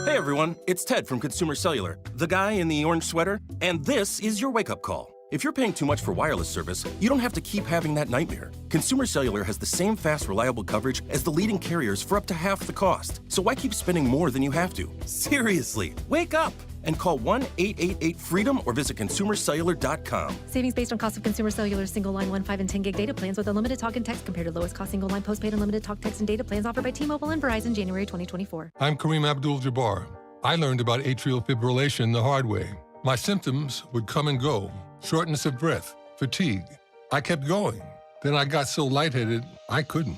Speaker 2: Hey everyone, it's Ted from Consumer Cellular, the guy in the orange sweater, and this is your wake-up call. If you're paying too much for wireless service, you don't have to keep having that nightmare. Consumer Cellular has the same fast, reliable coverage as the leading carriers for up to half the cost. So why keep spending more than you have to? Seriously, wake up and call 1-888-FREEDOM or visit consumercellular.com.
Speaker 3: Savings based on cost of Consumer Cellular single line 1, 5, and 10 gig data plans with unlimited talk and text compared to lowest cost single line postpaid unlimited talk, text, and data plans offered by T-Mobile and Verizon January 2024.
Speaker 4: I'm Kareem Abdul-Jabbar. I learned about atrial fibrillation the hard way. My symptoms would come and go: shortness of breath, fatigue. I kept going. Then I got so lightheaded, I couldn't.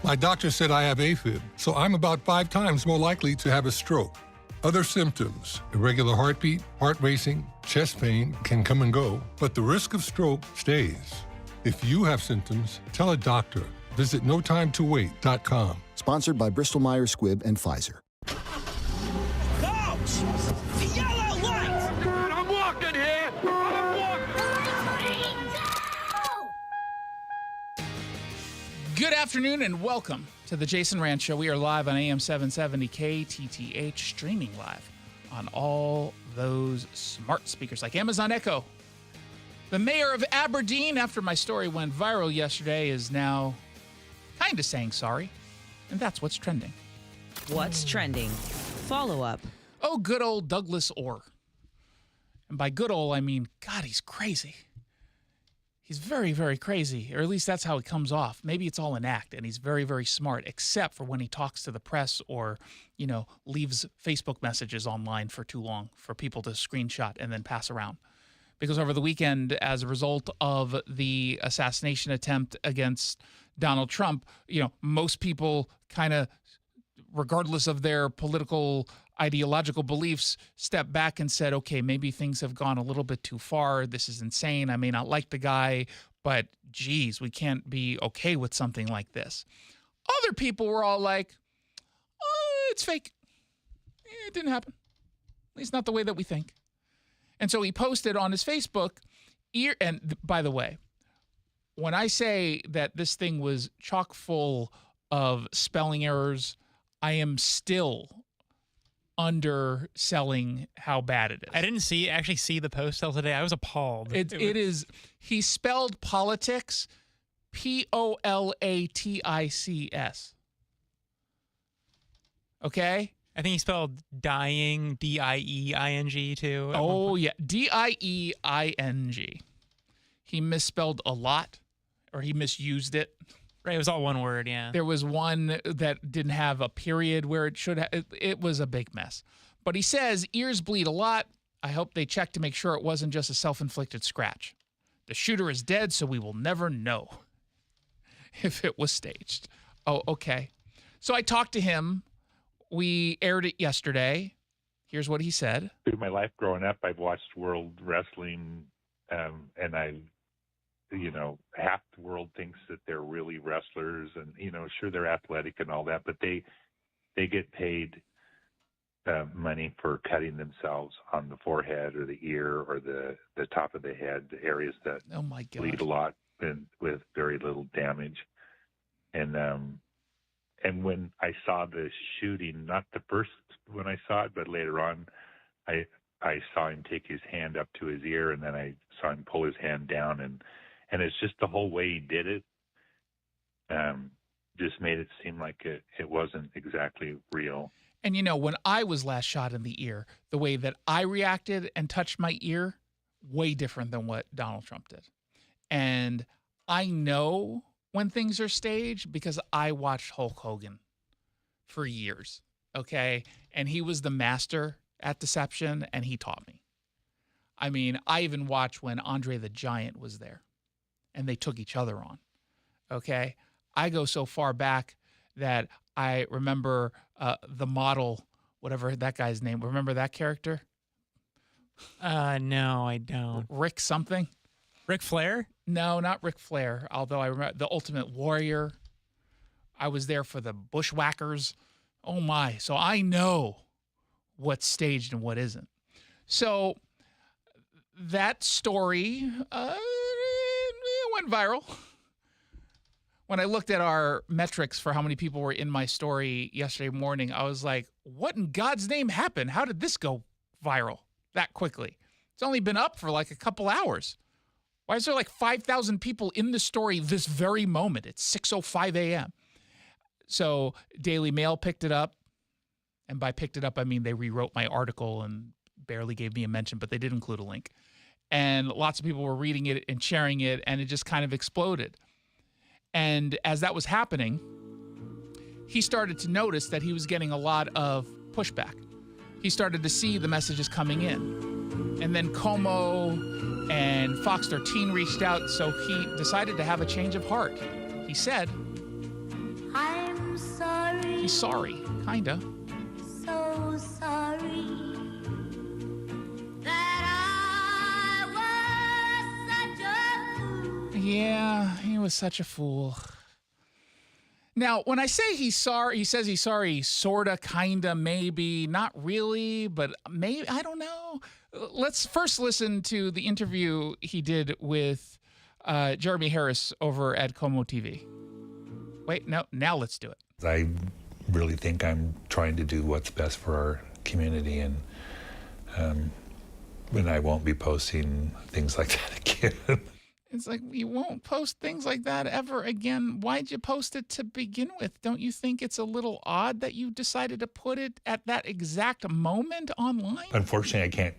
Speaker 4: My doctor said I have AFib, so I'm about 5 times more likely to have a stroke. Other symptoms, irregular heartbeat, heart racing, chest pain can come and go, but the risk of stroke stays. If you have symptoms, tell a doctor. Visit notimetowait.com.
Speaker 18: Sponsored by Bristol-Myers Squibb and Pfizer.
Speaker 10: Coach! The yellow light! I'm walking here! I'm walking!
Speaker 13: Good afternoon and welcome to the Jason Rantz Show. We are live on AM 770 KTTH, streaming live on all those smart speakers like Amazon Echo. The mayor of Aberdeen, after my story went viral yesterday, is now kind of saying sorry. And that's what's trending.
Speaker 19: What's trending? Follow up.
Speaker 13: Oh, good old Douglas Orr. And by good old, I mean, God, he's crazy. He's very, very crazy, or at least that's how it comes off. Maybe it's all an act, and he's very, very smart, except for when he talks to the press or, leaves Facebook messages online for too long for people to screenshot and then pass around. Because over the weekend, as a result of the assassination attempt against Donald Trump, most people kind of, regardless of their political ideological beliefs, stepped back and said, okay, maybe things have gone a little bit too far. This is insane. I may not like the guy, but geez, we can't be okay with something like this. Other people were all like, oh, it's fake. It didn't happen. At least not the way that we think. And so he posted on his Facebook, and by the way, when I say that this thing was chock full of spelling errors, I am still underselling how bad it is.
Speaker 12: I didn't actually see the post till today. I was appalled.
Speaker 13: It is. He spelled politics, P-O-L-A-T-I-C-S. Okay?
Speaker 12: I think he spelled dying, D-I-E-I-N-G too.
Speaker 13: Oh, yeah, D-I-E-I-N-G. He misspelled a lot, or he misused it.
Speaker 12: Right, it was all one word, yeah.
Speaker 13: There was one that didn't have a period where it should have. It was a big mess. But he says, ears bleed a lot. I hope they checked to make sure it wasn't just a self-inflicted scratch. The shooter is dead, so we will never know if it was staged. Oh, okay. So I talked to him. We aired it yesterday. Here's what he said.
Speaker 20: Through my life growing up, I've watched world wrestling, and half the world thinks that they're really wrestlers, and sure, they're athletic and all that, but they get paid money for cutting themselves on the forehead or the ear or the top of the head, the areas that bleed a lot and with very little damage. And when I saw the shooting, not the first when I saw it, but later on, I saw him take his hand up to his ear, and then I saw him pull his hand down, and it's just the whole way he did it just made it seem like it wasn't exactly real.
Speaker 13: And when I was last shot in the ear, the way that I reacted and touched my ear, way different than what Donald Trump did. And I know when things are staged because I watched Hulk Hogan for years, okay? And he was the master at deception, and he taught me. I mean, I even watched when Andre the Giant was there and they took each other on. Okay? I go so far back that I remember the model, whatever that guy's name. Remember that character?
Speaker 12: No, I don't.
Speaker 13: Rick something?
Speaker 12: Ric Flair?
Speaker 13: No, not Ric Flair. Although I remember the Ultimate Warrior. I was there for the Bushwhackers. Oh my. So I know what's staged and what isn't. So that story went viral. When I looked at our metrics for how many people were in my story yesterday morning, I was like, what in God's name happened? How did this go viral that quickly? It's only been up for like a couple hours. Why is there like 5,000 people in the story this very moment? It's 6:05 a.m. So Daily Mail picked it up. And by picked it up, I mean they rewrote my article and barely gave me a mention, but they did include a link. And lots of people were reading it and sharing it, and it just kind of exploded. And as that was happening, he started to notice that he was getting a lot of pushback. He started to see the messages coming in. And then Como and Fox 13 reached out, so he decided to have a change of heart. He said,
Speaker 5: I'm sorry.
Speaker 13: He's sorry, kinda.
Speaker 5: So sorry that I was such a fool.
Speaker 13: Yeah, he was such a fool. Now, when I say he's sorry, he says he's sorry, sorta, kinda, maybe, not really, but maybe, I don't know. Let's first listen to the interview he did with Jeremy Harris over at Como TV. Wait, no, now let's do it.
Speaker 6: I really think I'm trying to do what's best for our community, and I won't be posting things like that again.
Speaker 13: It's like, you won't post things like that ever again. Why'd you post it to begin with? Don't you think it's a little odd that you decided to put it at that exact moment online?
Speaker 6: Unfortunately, I can't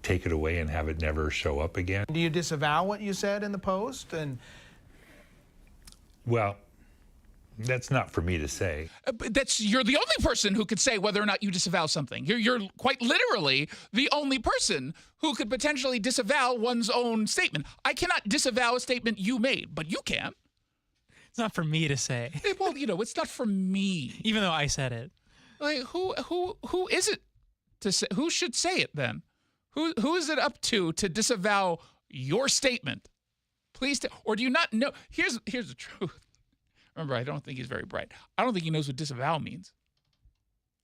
Speaker 6: take it away and have it never show up again.
Speaker 7: Do you disavow what you said in the post? And
Speaker 6: well, that's not for me to say.
Speaker 13: You're the only person who could say whether or not you disavow something. You're quite literally the only person who could potentially disavow one's own statement. I cannot disavow a statement you made, but you can.
Speaker 12: It's not for me to say.
Speaker 13: Well, it's not for me.
Speaker 12: Even though I said it.
Speaker 13: Like, who is it to say? Who should say it then? Who is it up to disavow your statement? Please, or do you not know? Here's the truth. Remember, I don't think he's very bright. I don't think he knows what disavow means.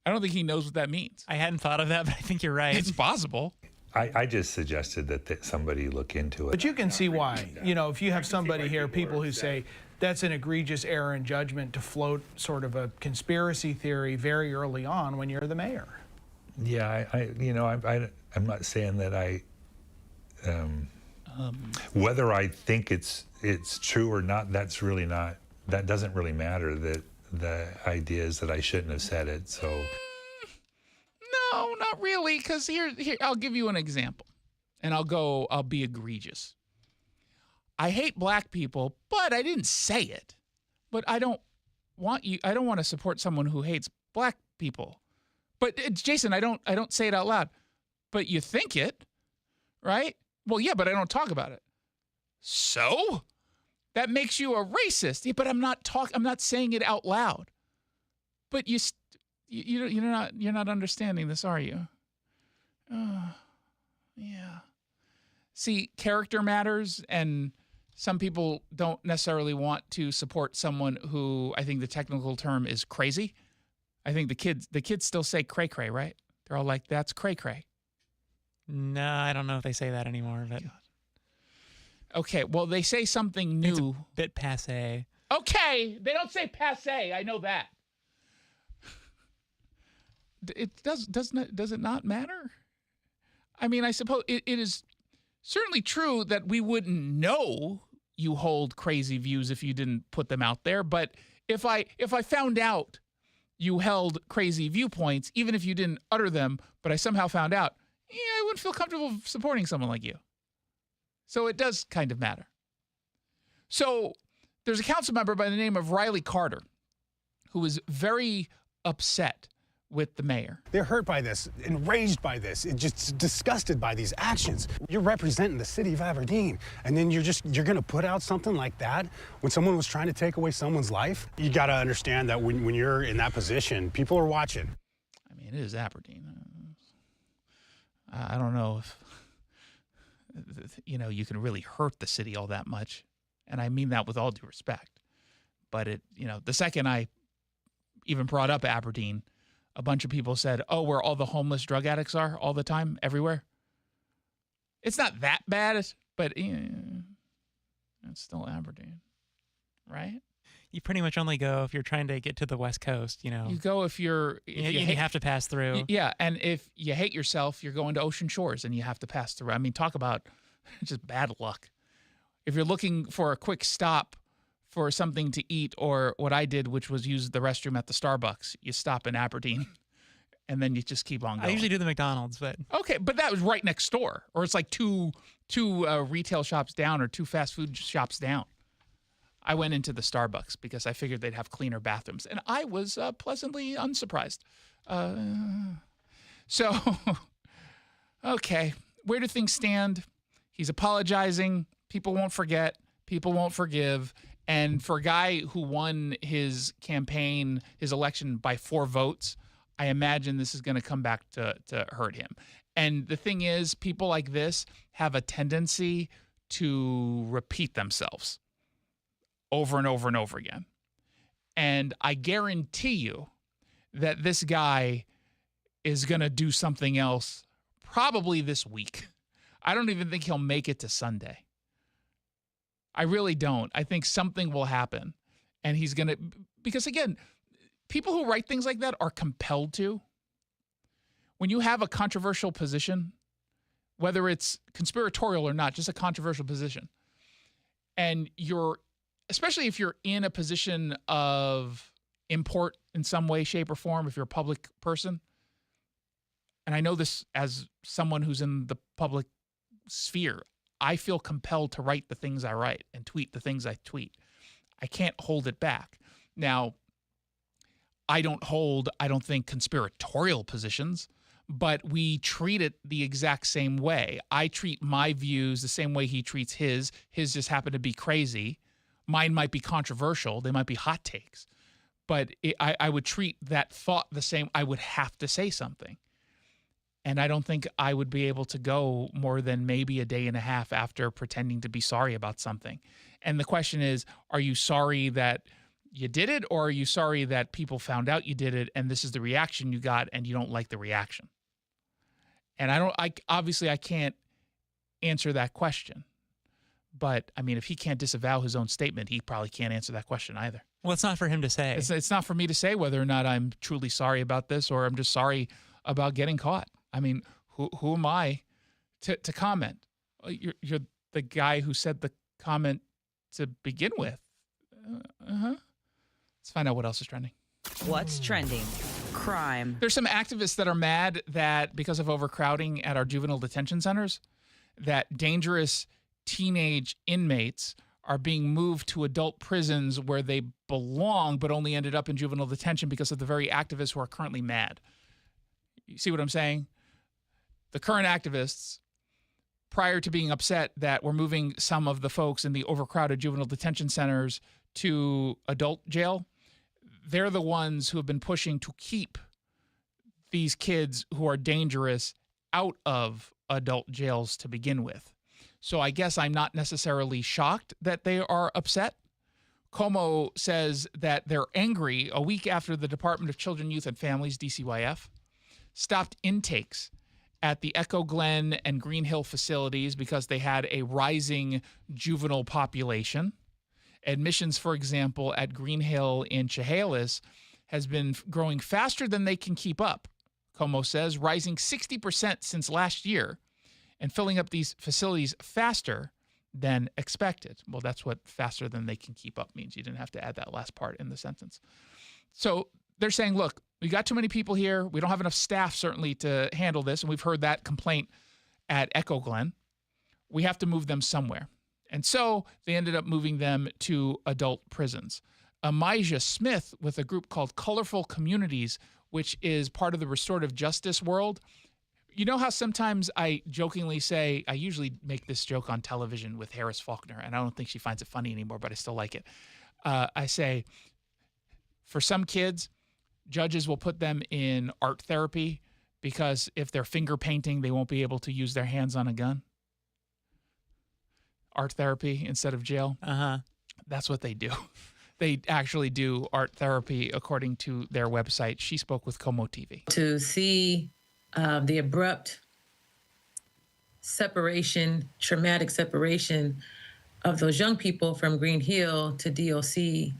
Speaker 13: I don't think he knows what that means.
Speaker 12: I hadn't thought of that, but I think you're right.
Speaker 13: It's possible.
Speaker 6: I just suggested that somebody look into it.
Speaker 7: But you can see why. If you have somebody here, people who say that's an egregious error in judgment to float sort of a conspiracy theory very early on when you're the mayor.
Speaker 6: Yeah, I'm not saying that whether I think it's true or not, that doesn't really matter. The idea is that I shouldn't have said it, so.
Speaker 13: No, not really, because here, I'll give you an example, and I'll be egregious. I hate black people, but I didn't say it. But I don't want to support someone who hates black people. But Jason, I don't say it out loud. But you think it, right? Well, yeah, but I don't talk about it. So? That makes you a racist. Yeah, but I'm not saying it out loud. But you're not understanding this, are you? Yeah. See, character matters, and some people don't necessarily want to support someone who, I think the technical term is crazy. I think the kids still say cray cray, right? They're all like, that's cray cray.
Speaker 12: No, I don't know if they say that anymore, but.
Speaker 13: Okay, well, they say something new.
Speaker 12: It's a bit passé.
Speaker 13: Okay, they don't say passé. I know that. Does it not matter? I mean, I suppose it is certainly true that we wouldn't know you hold crazy views if you didn't put them out there. But if I found out you held crazy viewpoints, even if you didn't utter them, but I somehow found out, I wouldn't feel comfortable supporting someone like you. So it does kind of matter. So there's a council member by the name of Riley Carter who was very upset with the mayor.
Speaker 8: They're hurt by this, enraged by this, just disgusted by these actions. You're representing the city of Aberdeen, and then you're gonna put out something like that when someone was trying to take away someone's life? You gotta understand that when you're in that position, people are watching.
Speaker 13: I mean, it is Aberdeen. I don't know if, you can really hurt the city all that much. And I mean that with all due respect. But the second I even brought up Aberdeen, a bunch of people said, oh, where all the homeless drug addicts are all the time, everywhere. It's not that bad, but it's still Aberdeen, right?
Speaker 12: You pretty much only go if you're trying to get to the West Coast, You
Speaker 13: go if you
Speaker 12: have to pass through.
Speaker 13: Yeah, and if you hate yourself, you're going to Ocean Shores and you have to pass through. I mean, talk about just bad luck. If you're looking for a quick stop for something to eat, or what I did, which was use the restroom at the Starbucks, you stop in Aberdeen and then you just keep on going.
Speaker 12: I usually do the McDonald's, but...
Speaker 13: Okay, but that was right next door. Or it's like two retail shops down or two fast food shops down. I went into the Starbucks because I figured they'd have cleaner bathrooms, and I was pleasantly unsurprised. So, okay, where do things stand? He's apologizing. People won't forget. People won't forgive. And for a guy who won his campaign, his election by 4 votes, I imagine this is going to come back to hurt him. And the thing is, people like this have a tendency to repeat themselves over and over and over again. And I guarantee you that this guy is going to do something else probably this week. I don't even think he'll make it to Sunday. I really don't. I think something will happen. And he's going to, because again, people who write things like that are compelled to. When you have a controversial position, whether it's conspiratorial or not, just a controversial position, and especially if you're in a position of import in some way, shape, or form, if you're a public person, and I know this as someone who's in the public sphere, I feel compelled to write the things I write and tweet the things I tweet. I can't hold it back. Now, I don't think, conspiratorial positions, but we treat it the exact same way. I treat my views the same way he treats his. His just happen to be crazy. Mine might be controversial. They might be hot takes. But I would treat that thought the same. I would have to say something. And I don't think I would be able to go more than maybe a day and a half after pretending to be sorry about something. And the question is, are you sorry that you did it, or are you sorry that people found out you did it and this is the reaction you got and you don't like the reaction? And obviously I can't answer that question. But I mean, if he can't disavow his own statement, he probably can't answer that question either.
Speaker 12: Well, it's not for him to say.
Speaker 13: It's not for me to say whether or not I'm truly sorry about this or I'm just sorry about getting caught. I mean, who am I to comment? You're the guy who said the comment to begin with. Let's find out what else is trending.
Speaker 19: What's trending? Crime.
Speaker 13: There's some activists that are mad that because of overcrowding at our juvenile detention centers, that dangerous teenage inmates are being moved to adult prisons where they belong, but only ended up in juvenile detention because of the very activists who are currently mad. You see what I'm saying? The current activists, prior to being upset that we're moving some of the folks in the overcrowded juvenile detention centers to adult jail, they're the ones who have been pushing to keep these kids who are dangerous out of adult jails to begin with. So I guess I'm not necessarily shocked that they are upset. Como says that they're angry a week after the Department of Children, Youth, and Families, DCYF, stopped intakes at the Echo Glen and Green Hill facilities because they had a rising juvenile population. Admissions, for example, at Green Hill in Chehalis has been growing faster than they can keep up, Como says, rising 60% since last year and filling up these facilities faster than expected. Well, that's what faster than they can keep up means. You didn't have to add that last part in the sentence. So they're saying, look, we got too many people here. We don't have enough staff, certainly, to handle this. And we've heard that complaint at Echo Glen. We have to move them somewhere. And so they ended up moving them to adult prisons. Amijah Smith, with a group called Colorful Communities, which is part of the restorative justice world. You know how sometimes I jokingly say, I usually make this joke on television with Harris Faulkner, and I don't think she finds it funny anymore, but I still like it. I say, for some kids, judges will put them in art therapy because if they're finger painting, they won't be able to use their hands on a gun. Art therapy instead of jail. That's what they do. They actually do art therapy according to their website. She spoke with Como TV.
Speaker 9: To see the abrupt separation, traumatic separation of those young people from Green Hill to DOC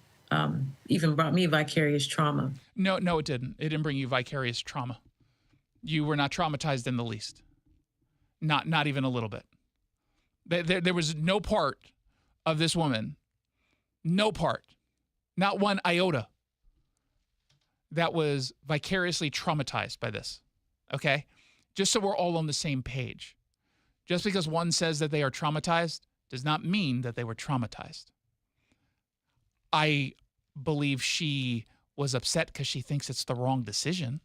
Speaker 9: even brought me vicarious trauma.
Speaker 13: No, it didn't. It didn't bring you vicarious trauma. You were not traumatized in the least. Not even a little bit. There was no part of this woman, no part, not one iota, that was vicariously traumatized by this, okay? Just so we're all on the same page. Just because one says that they are traumatized does not mean that they were traumatized. I believe she was upset because she thinks it's the wrong decision.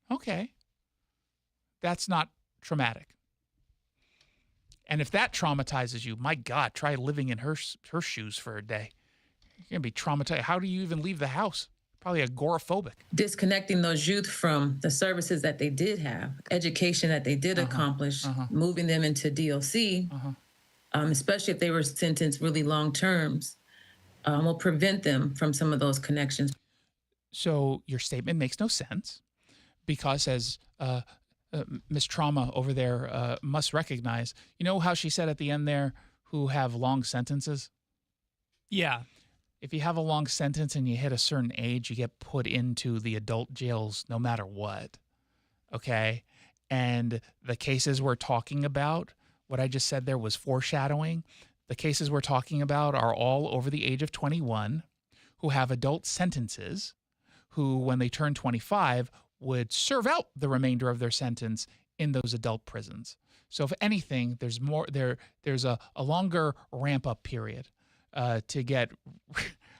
Speaker 13: Okay. That's not traumatic. And if that traumatizes you, my God, try living in her shoes for a day. You're going to be traumatized. How do you even leave the house? Probably agoraphobic.
Speaker 9: Disconnecting those youth from the services that they did have, education that they did accomplish, moving them into DOC, especially if they were sentenced really long terms, will prevent them from some of those connections.
Speaker 13: So your statement makes no sense because as Miss Trauma over there must recognize, you know how she said at the end there, who have long sentences?
Speaker 12: Yeah.
Speaker 13: If you have a long sentence and you hit a certain age, you get put into the adult jails no matter what, okay? And the cases we're talking about, what I just said there was foreshadowing. The cases we're talking about are all over the age of 21 who have adult sentences who, when they turn 25, would serve out the remainder of their sentence in those adult prisons. So if anything, there's a longer ramp-up period to get,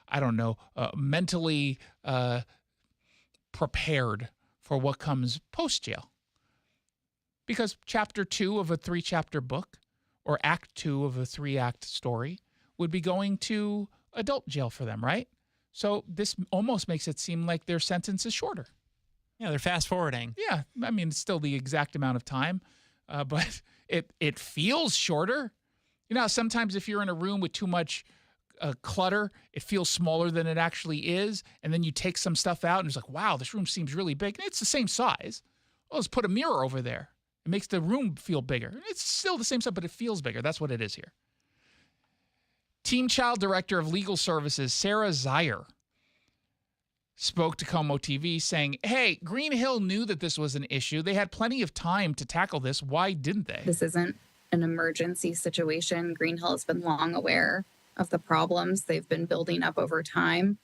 Speaker 13: I don't know, mentally prepared for what comes post-jail. Because chapter 2 of a 3-chapter book or act 2 of a 3-act story would be going to adult jail for them, right? So this almost makes it seem like their sentence is shorter.
Speaker 12: Yeah, they're fast forwarding.
Speaker 13: Yeah, I mean, it's still the exact amount of time, but it feels shorter. You know, sometimes if you're in a room with too much clutter, it feels smaller than it actually is, and then you take some stuff out, and it's like, wow, this room seems really big. And it's the same size. Well, let's put a mirror over there. It makes the room feel bigger. It's still the same stuff, but it feels bigger. That's what it is here. Team Child Director of Legal Services, Sarah Zier, spoke to Como TV saying, hey, Green Hill knew that this was an issue. They had plenty of time to tackle this. Why didn't they?
Speaker 11: This isn't an emergency situation. Green Hill has been long aware of the problems they've been building up over time,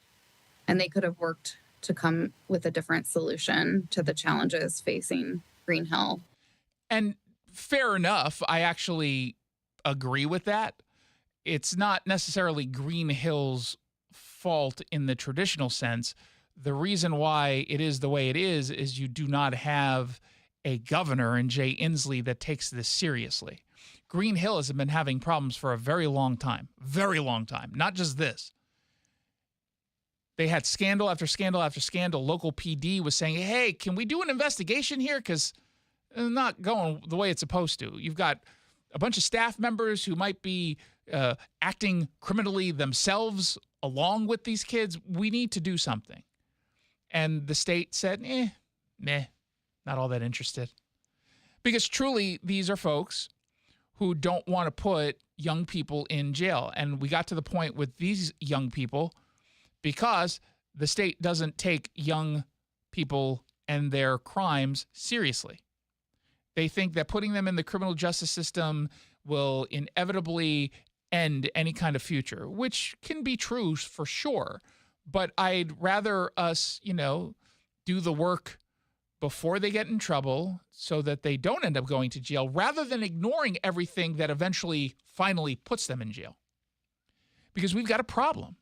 Speaker 11: and they could have worked to come with a different solution to the challenges facing Green Hill.
Speaker 13: And fair enough. I actually agree with that. It's not necessarily Green Hill's fault in the traditional sense. The reason why it is the way it is you do not have a governor in Jay Inslee that takes this seriously. Green Hill has been having problems for a very long time, not just this. They had scandal after scandal after scandal. Local PD was saying, hey, can we do an investigation here? Because it's not going the way it's supposed to. You've got a bunch of staff members who might be acting criminally themselves along with these kids. We need to do something. And the state said, not all that interested. Because truly, these are folks who don't want to put young people in jail. And we got to the point with these young people because the state doesn't take young people and their crimes seriously. They think that putting them in the criminal justice system will inevitably end any kind of future, which can be true for sure. But I'd rather us, do the work before they get in trouble so that they don't end up going to jail rather than ignoring everything that eventually finally puts them in jail. Because we've got a problem.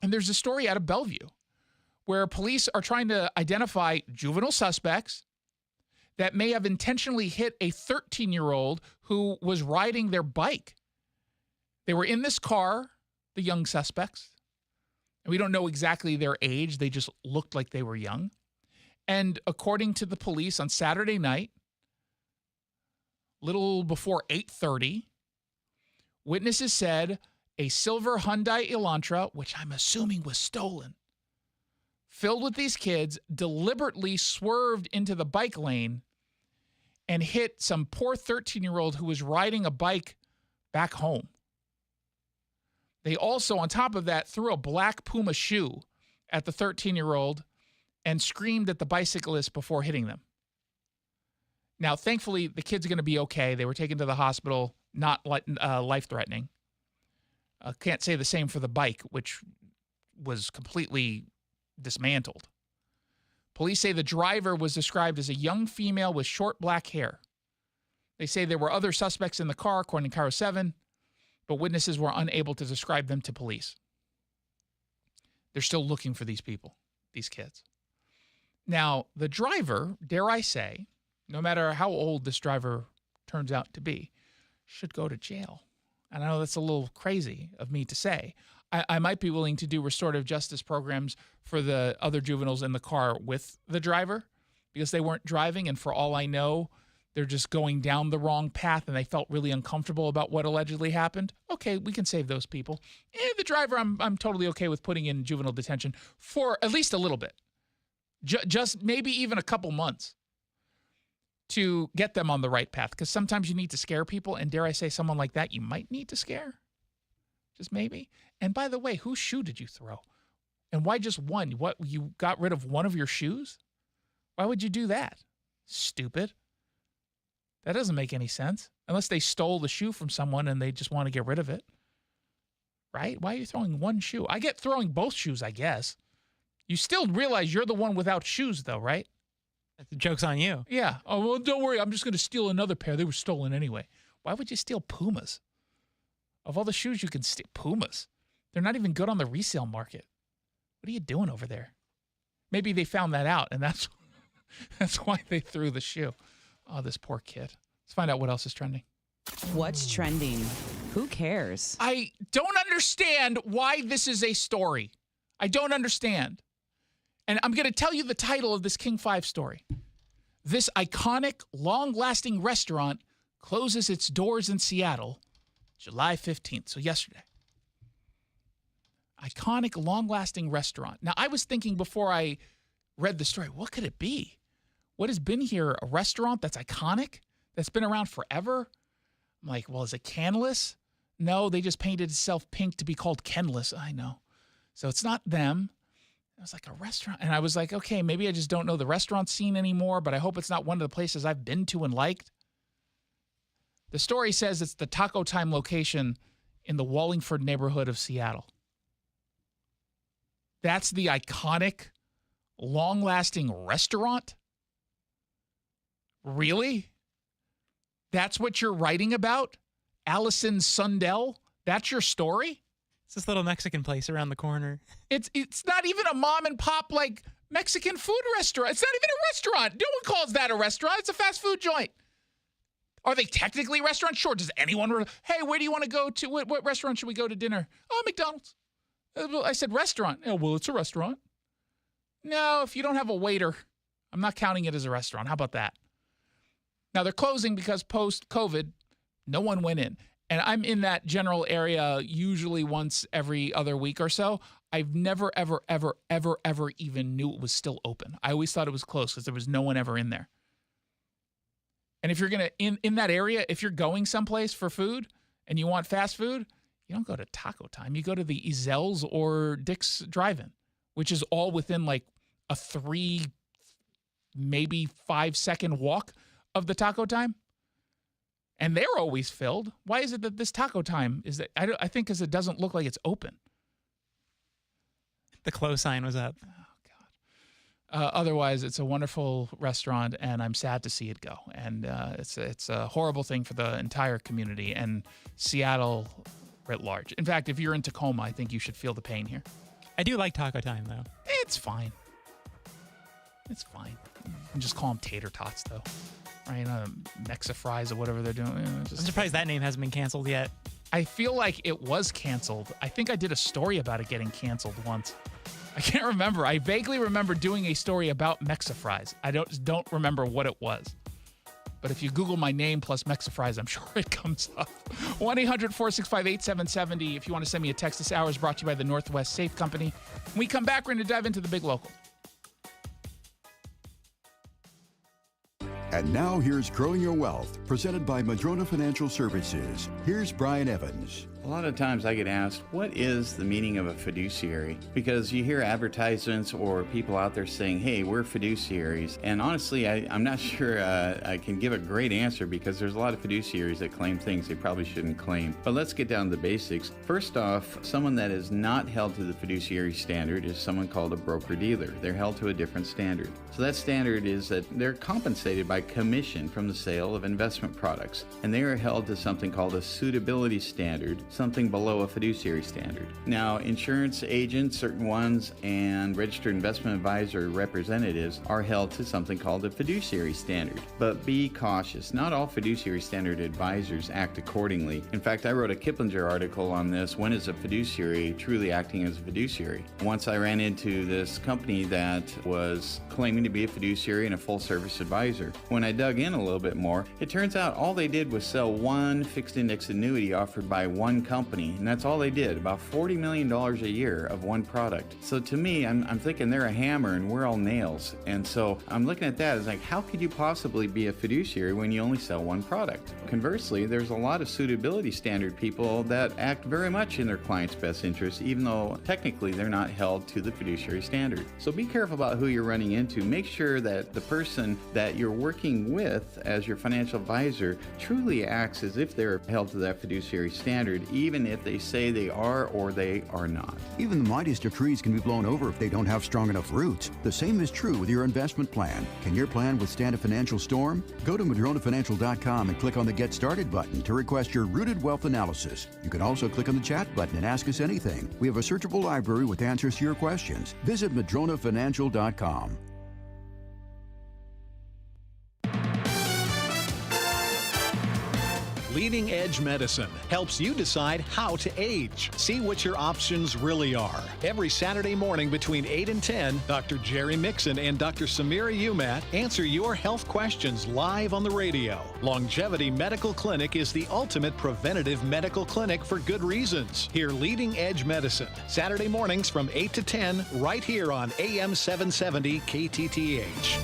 Speaker 13: And there's a story out of Bellevue where police are trying to identify juvenile suspects that may have intentionally hit a 13-year-old who was riding their bike. They were in this car, the young suspects. And we don't know exactly their age. They just looked like they were young. And according to the police on Saturday night, little before 8:30, witnesses said a silver Hyundai Elantra, which I'm assuming was stolen, filled with these kids, deliberately swerved into the bike lane and hit some poor 13-year-old who was riding a bike back home. They also, on top of that, threw a black Puma shoe at the 13-year-old and screamed at the bicyclist before hitting them. Now, thankfully, the kids are going to be okay. They were taken to the hospital, not life-threatening. Can't say the same for the bike, which was completely dismantled. Police say the driver was described as a young female with short black hair. They say there were other suspects in the car, according to Cairo 7, but witnesses were unable to describe them to police. They're still looking for these people, these kids. Now, the driver, dare I say, no matter how old this driver turns out to be, should go to jail. And I know that's a little crazy of me to say. I might be willing to do restorative justice programs for the other juveniles in the car with the driver because they weren't driving, and for all I know, they're just going down the wrong path and they felt really uncomfortable about what allegedly happened. Okay, we can save those people. The driver, I'm totally okay with putting in juvenile detention for at least a little bit. Just maybe even a couple months to get them on the right path, because sometimes you need to scare people, and dare I say, someone like that you might need to scare. Just maybe. And by the way, whose shoe did you throw? And why just one? What, you got rid of one of your shoes? Why would you do that? Stupid. That doesn't make any sense. Unless they stole the shoe from someone and they just want to get rid of it. Right? Why are you throwing one shoe? I get throwing both shoes, I guess. You still realize you're the one without shoes, though, right?
Speaker 12: The joke's on you.
Speaker 13: Yeah. Oh, well, don't worry. I'm just going to steal another pair. They were stolen anyway. Why would you steal Pumas? Of all the shoes you can steal, Pumas. They're not even good on the resale market. What are you doing over there? Maybe they found that out, and that's why they threw the shoe. Oh, this poor kid. Let's find out what else is trending.
Speaker 19: What's trending? Who cares?
Speaker 13: I don't understand why this is a story. I don't understand. And I'm going to tell you the title of this King 5 story. This iconic, long-lasting restaurant closes its doors in Seattle July 15th, so yesterday. Iconic, long-lasting restaurant. Now, I was thinking before I read the story, what could it be? What has been here? A restaurant that's iconic? That's been around forever? I'm like, well, is it Canless? No, they just painted itself pink to be called Kenless. I know. So it's not them. It was like a restaurant. And I was like, okay, maybe I just don't know the restaurant scene anymore, but I hope it's not one of the places I've been to and liked. The story says it's the Taco Time location in the Wallingford neighborhood of Seattle. That's the iconic, long-lasting restaurant? Really? That's what you're writing about? Allison Sundell? That's your story?
Speaker 12: It's this little Mexican place around the corner.
Speaker 13: It's not even a mom and pop like Mexican food restaurant. It's not even a restaurant. No one calls that a restaurant. It's a fast food joint. Are they technically restaurants? Sure. Does anyone? Hey, where do you want to go to? What restaurant should we go to dinner? Oh, McDonald's. I said restaurant. Oh, well, it's a restaurant. No, if you don't have a waiter, I'm not counting it as a restaurant. How about that? Now, they're closing because post-COVID, no one went in. And I'm in that general area usually once every other week or so. I've never, ever, ever, ever, ever even knew it was still open. I always thought it was closed because there was no one ever in there. And if you're going to, in that area, if you're going someplace for food and you want fast food, you don't go to Taco Time. You go to the Ezel's or Dick's Drive-In, which is all within like a 3, maybe 5-second walk of the Taco Time. And they're always filled. Why is it that this Taco Time is that? I think because it doesn't look like it's open.
Speaker 12: The close sign was up.
Speaker 13: Oh, God. Otherwise, it's a wonderful restaurant, and I'm sad to see it go. And it's a horrible thing for the entire community and Seattle writ large. In fact, if you're in Tacoma, I think you should feel the pain here.
Speaker 12: I do like taco time, though.
Speaker 13: It's fine. It's fine. And just call them tater tots, though. Right? Mexa fries or whatever they're doing.
Speaker 12: I'm surprised that name hasn't been canceled yet.
Speaker 13: I feel like it was canceled. I think I did a story about it getting canceled once. I can't remember. I vaguely remember doing a story about Mexa fries. I don't remember what it was. But if you Google my name plus Mexa fries, I'm sure it comes up. 1-800-465-8770. If you want to send me a text, this hour is brought to you by the Northwest Safe Company. When we come back, we're going to dive into the big local.
Speaker 14: And now here's Growing Your Wealth, presented by Madrona Financial Services. Here's Brian Evans.
Speaker 15: A lot of times I get asked, what is the meaning of a fiduciary? Because you hear advertisements or people out there saying, hey, we're fiduciaries. And honestly, I'm not sure I can give a great answer because there's a lot of fiduciaries that claim things they probably shouldn't claim. But let's get down to the basics. First off, someone that is not held to the fiduciary standard is someone called a broker-dealer. They're held to a different standard. So that standard is that they're compensated by commission from the sale of investment products. And they are held to something called a suitability standard, something below a fiduciary standard. Now, insurance agents, certain ones, and registered investment advisor representatives are held to something called a fiduciary standard. But be cautious. Not all fiduciary standard advisors act accordingly. In fact, I wrote a Kiplinger article on this. When is a fiduciary truly acting as a fiduciary? Once I ran into this company that was claiming to be a fiduciary and a full-service advisor. When I dug in a little bit more, it turns out all they did was sell one fixed index annuity offered by one company, and that's all they did, about $40 million a year of one product. So to me, I'm thinking they're a hammer and we're all nails. And so I'm looking at that as like, how could you possibly be a fiduciary when you only sell one product? Conversely, there's a lot of suitability standard people that act very much in their client's best interest, even though technically they're not held to the fiduciary standard. So be careful about who you're running into. Make sure that the person that you're working with as your financial advisor truly acts as if they're held to that fiduciary standard, even if they say they are or they are not.
Speaker 18: Even the mightiest of trees can be blown over if they don't have strong enough roots. The same is true with your investment plan. Can your plan withstand a financial storm? Go to MadronaFinancial.com and click on the Get Started button to request your Rooted Wealth Analysis. You can also click on the chat button and ask us anything. We have a searchable library with answers to your questions. Visit MadronaFinancial.com.
Speaker 16: Leading Edge Medicine helps you decide how to age. See what your options really are. Every Saturday morning between 8 and 10, Dr. Jerry Mixon and Dr. Samira Umat answer your health questions live on the radio. Longevity Medical Clinic is the ultimate preventative medical clinic for good reasons. Hear Leading Edge Medicine, Saturday mornings from 8 to 10, right here on AM 770 KTTH.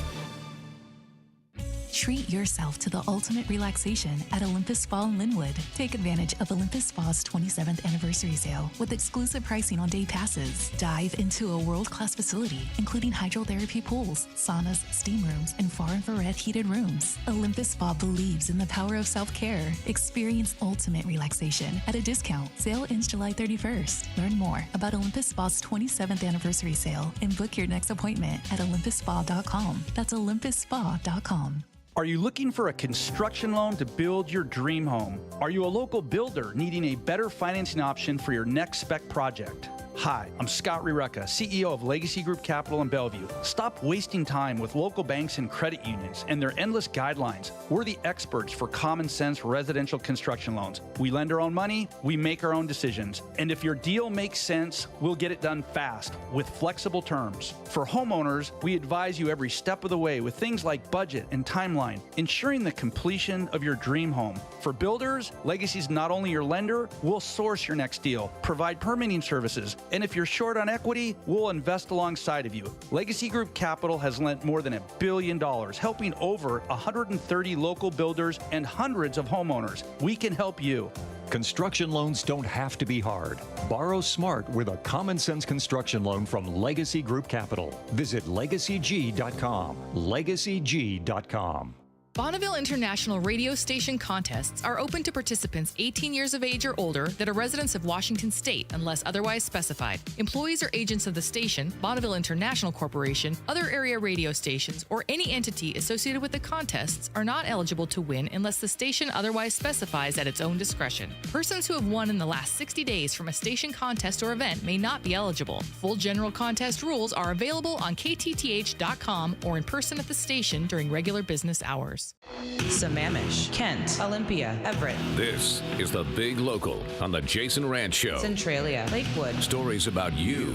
Speaker 17: Treat yourself to the ultimate relaxation at Olympus Spa in Linwood. Take advantage of Olympus Spa's 27th anniversary sale with exclusive pricing on day passes. Dive into a world-class facility, including hydrotherapy pools, saunas, steam rooms, and far-infrared heated rooms. Olympus Spa believes in the power of self-care. Experience ultimate relaxation at a discount. Sale ends July 31st. Learn more about Olympus Spa's 27th anniversary sale and book your next appointment at OlympusSpa.com. That's OlympusSpa.com.
Speaker 21: Are you looking for a construction loan to build your dream home? Are you a local builder needing a better financing option for your next spec project? Hi, I'm Scott Rireka, CEO of Legacy Group Capital in Bellevue. Stop wasting time with local banks and credit unions and their endless guidelines. We're the experts for common sense residential construction loans. We lend our own money, we make our own decisions. And if your deal makes sense, we'll get it done fast with flexible terms. For homeowners, we advise you every step of the way with things like budget and timeline, ensuring the completion of your dream home. For builders, Legacy's not only your lender, we'll source your next deal, provide permitting services, and if you're short on equity, we'll invest alongside of you. Legacy Group Capital has lent more than $1 billion, helping over 130 local builders and hundreds of homeowners. We can help you.
Speaker 22: Construction loans don't have to be hard. Borrow smart with a common sense construction loan from Legacy Group Capital. Visit LegacyG.com. LegacyG.com.
Speaker 1: Bonneville International radio station contests are open to participants 18 years of age or older that are residents of Washington State unless otherwise specified. Employees or agents of the station, Bonneville International Corporation, other area radio stations, or any entity associated with the contests are not eligible to win unless the station otherwise specifies at its own discretion. Persons who have won in the last 60 days from a station contest or event may not be eligible. Full general contest rules are available on ktth.com or in person at the station during regular business hours.
Speaker 19: Sammamish, Kent, Olympia, Everett.
Speaker 2: This is the Big Local on the Jason Rantz Show.
Speaker 19: Centralia, Lakewood.
Speaker 2: Stories about you,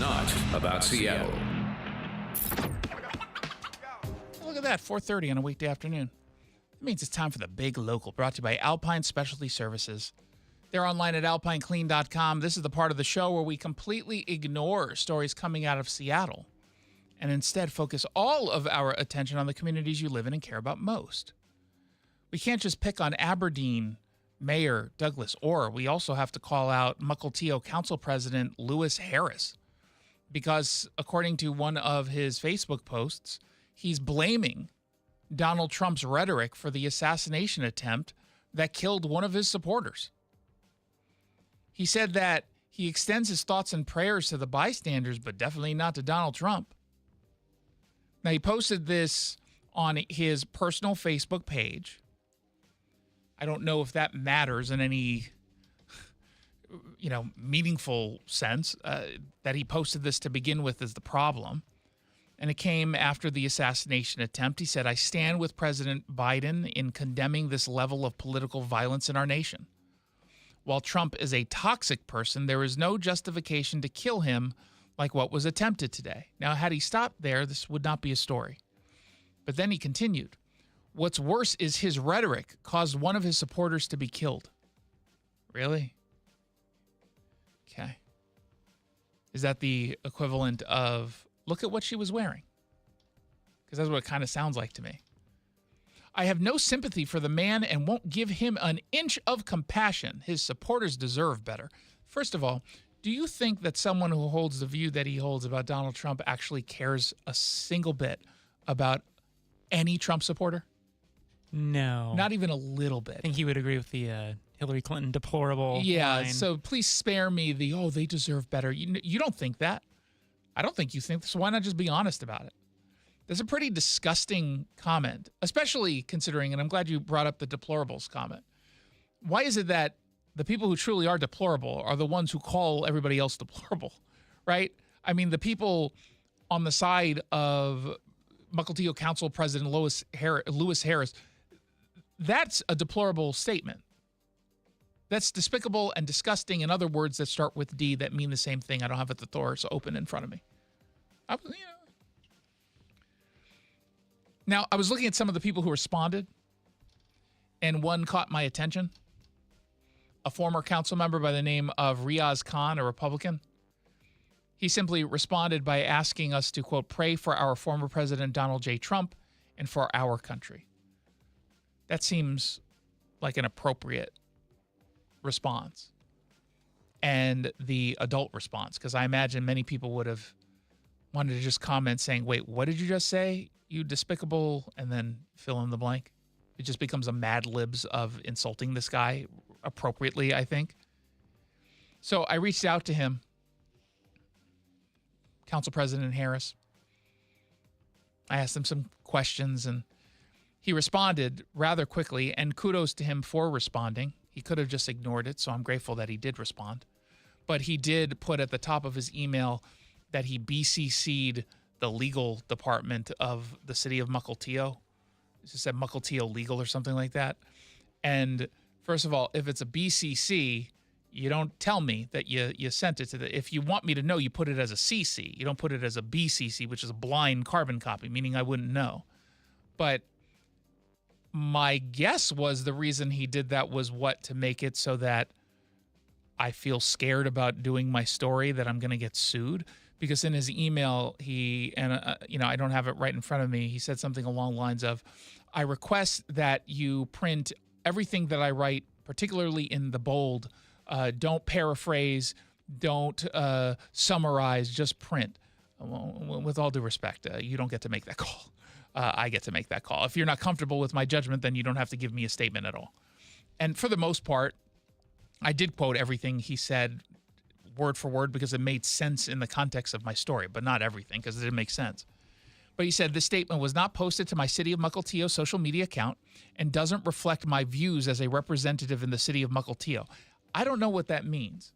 Speaker 2: not about Seattle.
Speaker 13: Look at that, 4:30 on a weekday afternoon. That means it's time for the Big Local, brought to you by Alpine Specialty Services. They're online at alpineclean.com. This is the part of the show where we completely ignore stories coming out of Seattle and instead focus all of our attention on the communities you live in and care about most. We can't just pick on Aberdeen Mayor Douglas Orr. We also have to call out Mukilteo Council President Lewis Harris because, according to one of his Facebook posts, he's blaming Donald Trump's rhetoric for the assassination attempt that killed one of his supporters. He said that he extends his thoughts and prayers to the bystanders, but definitely not to Donald Trump. Now, he posted this on his personal Facebook page. I don't know if that matters in any, meaningful sense. That he posted this to begin with is the problem. And it came after the assassination attempt. He said, "I stand with President Biden in condemning this level of political violence in our nation. While Trump is a toxic person, there is no justification to kill him like what was attempted today." Now, had he stopped there, this would not be a story. But then he continued, "What's worse is his rhetoric caused one of his supporters to be killed." Really? Okay. Is that the equivalent of, look at what she was wearing? Because that's what it kind of sounds like to me. "I have no sympathy for the man and won't give him an inch of compassion. His supporters deserve better." First of all, do you think that someone who holds the view that he holds about Donald Trump actually cares a single bit about any Trump supporter?
Speaker 12: No.
Speaker 13: Not even a little bit.
Speaker 12: I think he would agree with the Hillary Clinton deplorable
Speaker 13: Yeah,
Speaker 12: line.
Speaker 13: so please spare me the, they deserve better. You don't think that. I don't think you think, so why not just be honest about it? That's a pretty disgusting comment, especially considering, and I'm glad you brought up the deplorables comment. Why is it that the people who truly are deplorable are the ones who call everybody else deplorable, right? I mean, the people on the side of Mukilteo Council President Lewis Harris, that's a deplorable statement. That's despicable and disgusting, and other words that start with D that mean the same thing. I don't have a thesaurus open in front of me. Now, I was looking at some of the people who responded, and one caught my attention. A former council member by the name of Riaz Khan, a Republican. He simply responded by asking us to, quote, "pray for our former president, Donald J. Trump, and for our country." That seems like an appropriate response. And the adult response, because I imagine many people would have wanted to just comment saying, "Wait, what did you just say? You despicable," and then fill in the blank. It just becomes a Mad Libs of insulting this guy appropriately, I think. So I reached out to him, Council President Harris. I asked him some questions, and he responded rather quickly, and kudos to him for responding. He could have just ignored it, so I'm grateful that he did respond. But he did put at the top of his email that he BCC'd the legal department of the city of Mukilteo. It just said Mukilteo Legal or something like that. And first of all, if it's a BCC, you don't tell me that you sent it to the... If you want me to know, you put it as a CC. You don't put it as a BCC, which is a blind carbon copy, meaning I wouldn't know. But my guess was the reason he did that was to make it so that I feel scared about doing my story, that I'm going to get sued. Because in his email, I don't have it right in front of me, he said something along the lines of, "I request that you print everything that I write, particularly in the bold. Don't paraphrase, don't summarize, just print." Well, with all due respect, you don't get to make that call. I get to make that call. If you're not comfortable with my judgment, then you don't have to give me a statement at all. And for the most part, I did quote everything he said word for word because it made sense in the context of my story, but not everything because it didn't make sense. But he said, this statement was not posted to my City of Mukilteo social media account and doesn't reflect my views as a representative in the City of Mukilteo. I don't know what that means.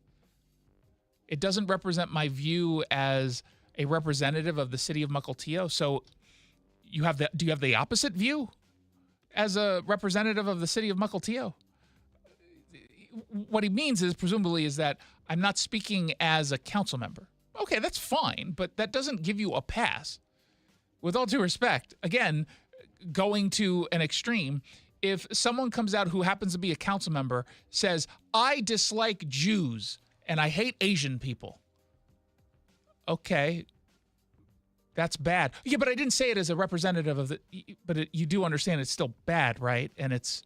Speaker 13: It doesn't represent my view as a representative of the City of Mukilteo. So do you have the opposite view as a representative of the City of Mukilteo? What he means is presumably is that I'm not speaking as a council member. Okay, that's fine, but that doesn't give you a pass. With all due respect, again, going to an extreme, if someone comes out who happens to be a council member says, I dislike Jews and I hate Asian people. Okay, that's bad. Yeah, but I didn't say it as a representative of the, but you do understand it's still bad, right? And it's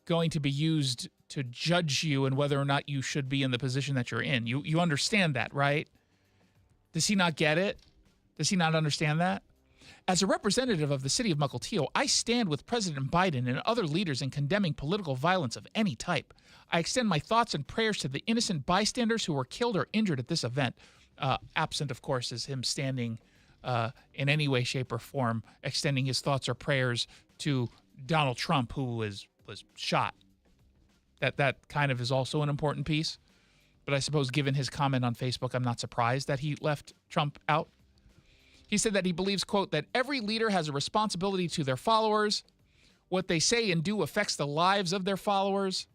Speaker 13: going to be used to judge you and whether or not you should be in the position that you're in. You understand that, right? Does he not get it? Does he not understand that? As a representative of the City of Mukilteo, I stand with President Biden and other leaders in condemning political violence of any type. I extend my thoughts and prayers to the innocent bystanders who were killed or injured at this event. Absent, of course, is him standing in any way, shape, or form, extending his thoughts or prayers to Donald Trump, who was shot. That kind of is also an important piece. But I suppose given his comment on Facebook, I'm not surprised that he left Trump out. He said that he believes, quote, that every leader has a responsibility to their followers. What they say and do affects the lives of their followers.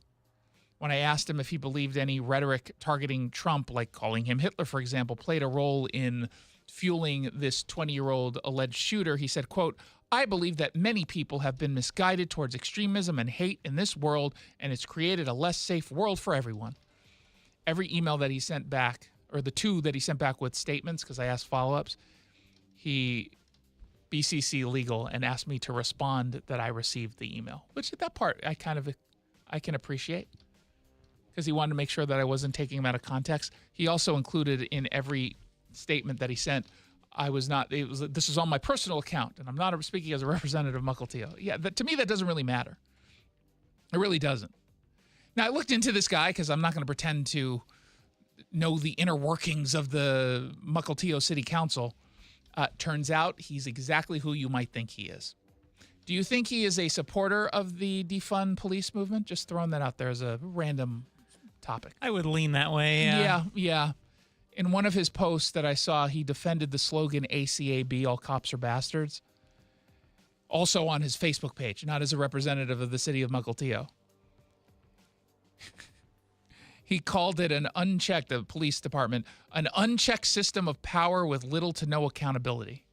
Speaker 13: When I asked him if he believed any rhetoric targeting Trump, like calling him Hitler, for example, played a role in fueling this 20-year-old alleged shooter, he said, quote, I believe that many people have been misguided towards extremism and hate in this world, and it's created a less safe world for everyone. Every email that he sent back, or the two that he sent back with statements, because I asked follow-ups, he BCC legal and asked me to respond that I received the email, which at that part I can appreciate because he wanted to make sure that I wasn't taking him out of context. He also included in every statement that he sent, this is on my personal account and I'm not speaking as a representative of Mukilteo. Yeah, to me that doesn't really matter. It really doesn't. Now I looked into this guy because I'm not going to pretend to know the inner workings of the Mukilteo City Council. Turns out he's exactly who you might think he is. Do you think he is a supporter of the defund police movement? Just throwing that out there as a random topic.
Speaker 12: I would lean that way.
Speaker 13: Yeah. In one of his posts that I saw, he defended the slogan ACAB, all cops are bastards. Also on his Facebook page, not as a representative of the City of Mukilteo. He called it the police department, an unchecked system of power with little to no accountability.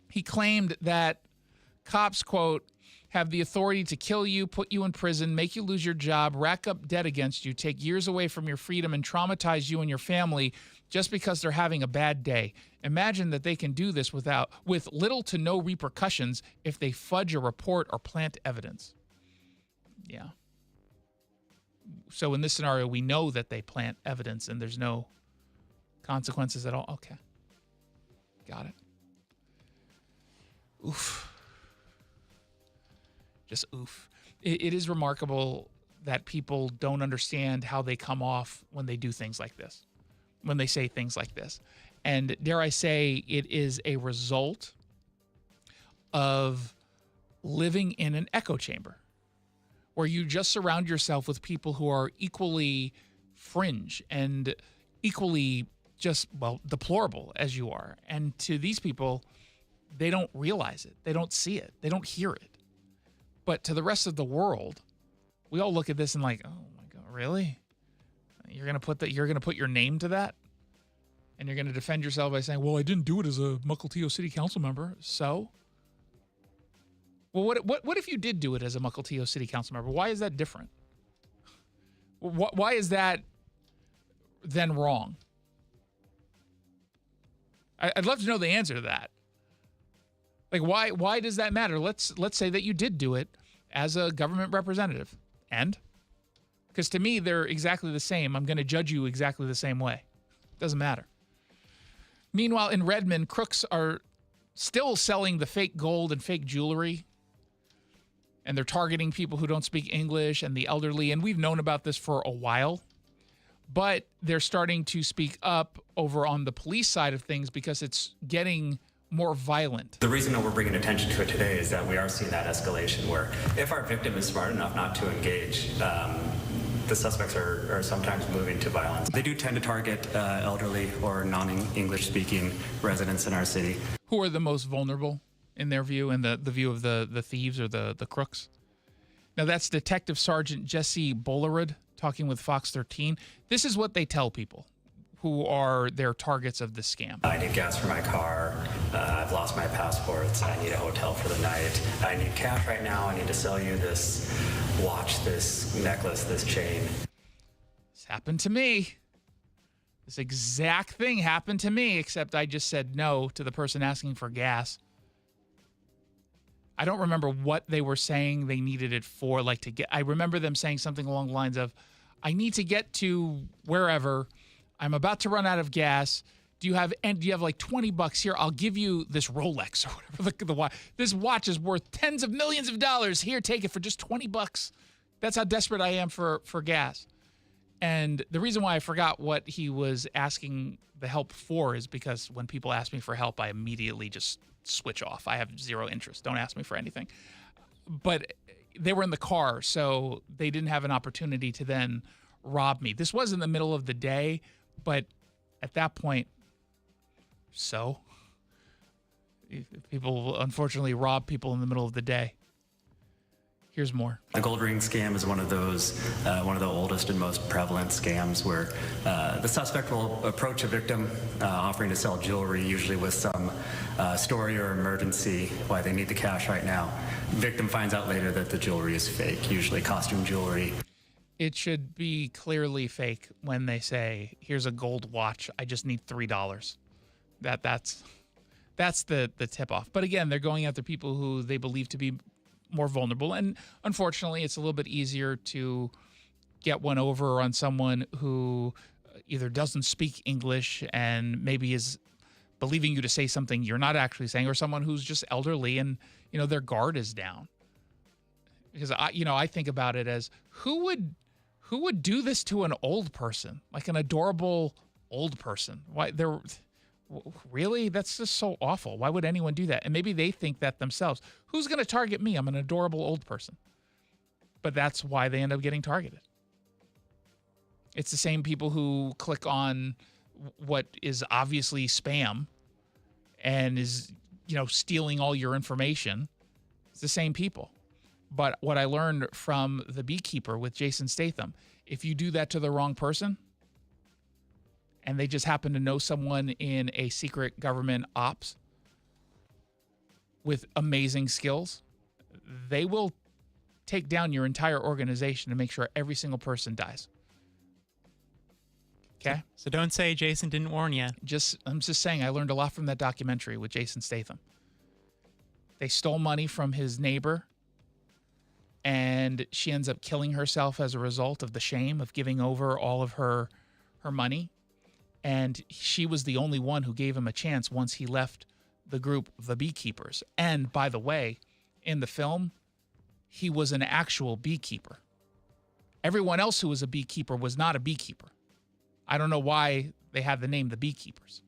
Speaker 13: He claimed that cops, quote, have the authority to kill you, put you in prison, make you lose your job, rack up debt against you, take years away from your freedom, and traumatize you and your family just because they're having a bad day. Imagine that they can do this with little to no repercussions if they fudge a report or plant evidence. Yeah. So in this scenario, we know that they plant evidence and there's no consequences at all. Okay. Got it. Oof. Just oof. It is remarkable that people don't understand how they come off when they do things like this, when they say things like this. And dare I say, it is a result of living in an echo chamber, where you just surround yourself with people who are equally fringe and equally just, deplorable as you are. And to these people, they don't realize it. They don't see it. They don't hear it. But to the rest of the world, we all look at this and like, oh my God, really? You're going to put your name to that? And you're going to defend yourself by saying, well, I didn't do it as a Mukilteo City Council member. So? Well, what if you did do it as a Mukilteo City Council member? Why is that different? Why is that then wrong? I'd love to know the answer to that. Like, why does that matter? Let's say that you did do it as a government representative. And? Because to me, they're exactly the same. I'm going to judge you exactly the same way. Doesn't matter. Meanwhile, in Redmond, crooks are still selling the fake gold and fake jewelry. And they're targeting people who don't speak English and the elderly. And we've known about this for a while. But they're starting to speak up over on the police side of things because it's getting more violent.
Speaker 3: The reason that we're bringing attention to it today is that we are seeing that escalation where if our victim is smart enough not to engage, the suspects are sometimes moving to violence. They do tend to target elderly or non-English speaking residents in our city.
Speaker 13: Who are the most vulnerable in their view and the view of the thieves or the crooks? Now that's Detective Sergeant Jesse Bollerud talking with Fox 13. This is what they tell people who are their targets of the scam.
Speaker 3: I need gas for my car. I've lost my passports. I need a hotel for the night. I need cash right now. I need to sell you this watch, this necklace, this chain.
Speaker 13: This happened to me. This exact thing happened to me, except I just said no to the person asking for gas. I don't remember what they were saying they needed it for. I remember them saying something along the lines of, I need to get to wherever. I'm about to run out of gas. Do you have like $20 here? I'll give you this Rolex or whatever the watch. This watch is worth tens of millions of dollars. Here, take it for just $20. That's how desperate I am for gas. And the reason why I forgot what he was asking the help for is because when people ask me for help, I immediately just switch off. I have zero interest. Don't ask me for anything. But they were in the car, so they didn't have an opportunity to then rob me. This was in the middle of the day, but at that point, so people unfortunately rob people in the middle of the day. Here's more.
Speaker 3: The gold ring scam is one of the oldest and most prevalent scams where the suspect will approach a victim offering to sell jewelry, usually with some story or emergency why they need the cash right now. Victim finds out later that the jewelry is fake, usually costume jewelry.
Speaker 13: It should be clearly fake when they say, here's a gold watch, I just need $3. That's the tip off. But again, they're going after people who they believe to be more vulnerable. And unfortunately, it's a little bit easier to get one over on someone who either doesn't speak English and maybe is believing you to say something you're not actually saying, or someone who's just elderly and, their guard is down. Because I think about it as who would do this to an old person, like an adorable old person? Why really? That's just so awful. Why would anyone do that? And maybe they think that themselves. Who's going to target me? I'm an adorable old person. But that's why they end up getting targeted. It's the same people who click on what is obviously spam and is, stealing all your information. It's the same people. But what I learned from The Beekeeper with Jason Statham, if you do that to the wrong person, and they just happen to know someone in a secret government ops with amazing skills, they will take down your entire organization to make sure every single person dies. Okay?
Speaker 12: So don't say Jason didn't warn you.
Speaker 13: I'm just saying I learned a lot from that documentary with Jason Statham. They stole money from his neighbor, and she ends up killing herself as a result of the shame of giving over all of her money. And she was the only one who gave him a chance once he left the group, The Beekeepers. And by the way, in the film, he was an actual beekeeper. Everyone else who was a beekeeper was not a beekeeper. I don't know why they have the name The Beekeepers.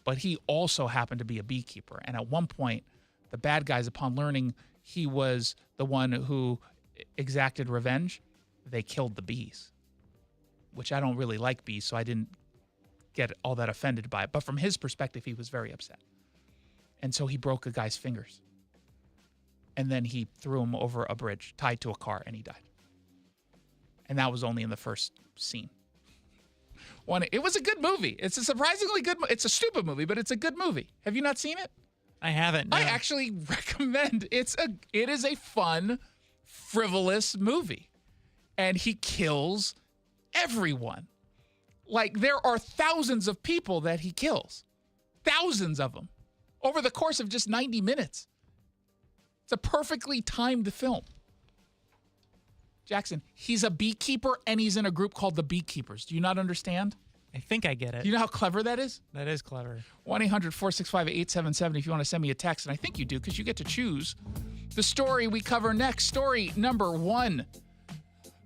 Speaker 13: But he also happened to be a beekeeper. And at one point, the bad guys, upon learning he was the one who exacted revenge, they killed the bees. Which I don't really like bees, so I didn't get all that offended by it. But from his perspective, he was very upset. And so he broke a guy's fingers. And then he threw him over a bridge, tied to a car, and he died. And that was only in the first scene. It was a good movie. It's a surprisingly good movie. It's a stupid movie, but it's a good movie. Have you not seen it?
Speaker 12: I haven't. No.
Speaker 13: I actually recommend it. It is a fun, frivolous movie. And he kills everyone. Like, there are thousands of people that he kills. Thousands of them. Over the course of just 90 minutes. It's a perfectly timed film. Jackson, he's a beekeeper and he's in a group called the Beekeepers. Do you not understand?
Speaker 12: I think I get it.
Speaker 13: Do you know how clever that is?
Speaker 12: That is clever.
Speaker 13: 1-800-465-8770 if you want to send me a text. And I think you do because you get to choose the story we cover next. Story number 1.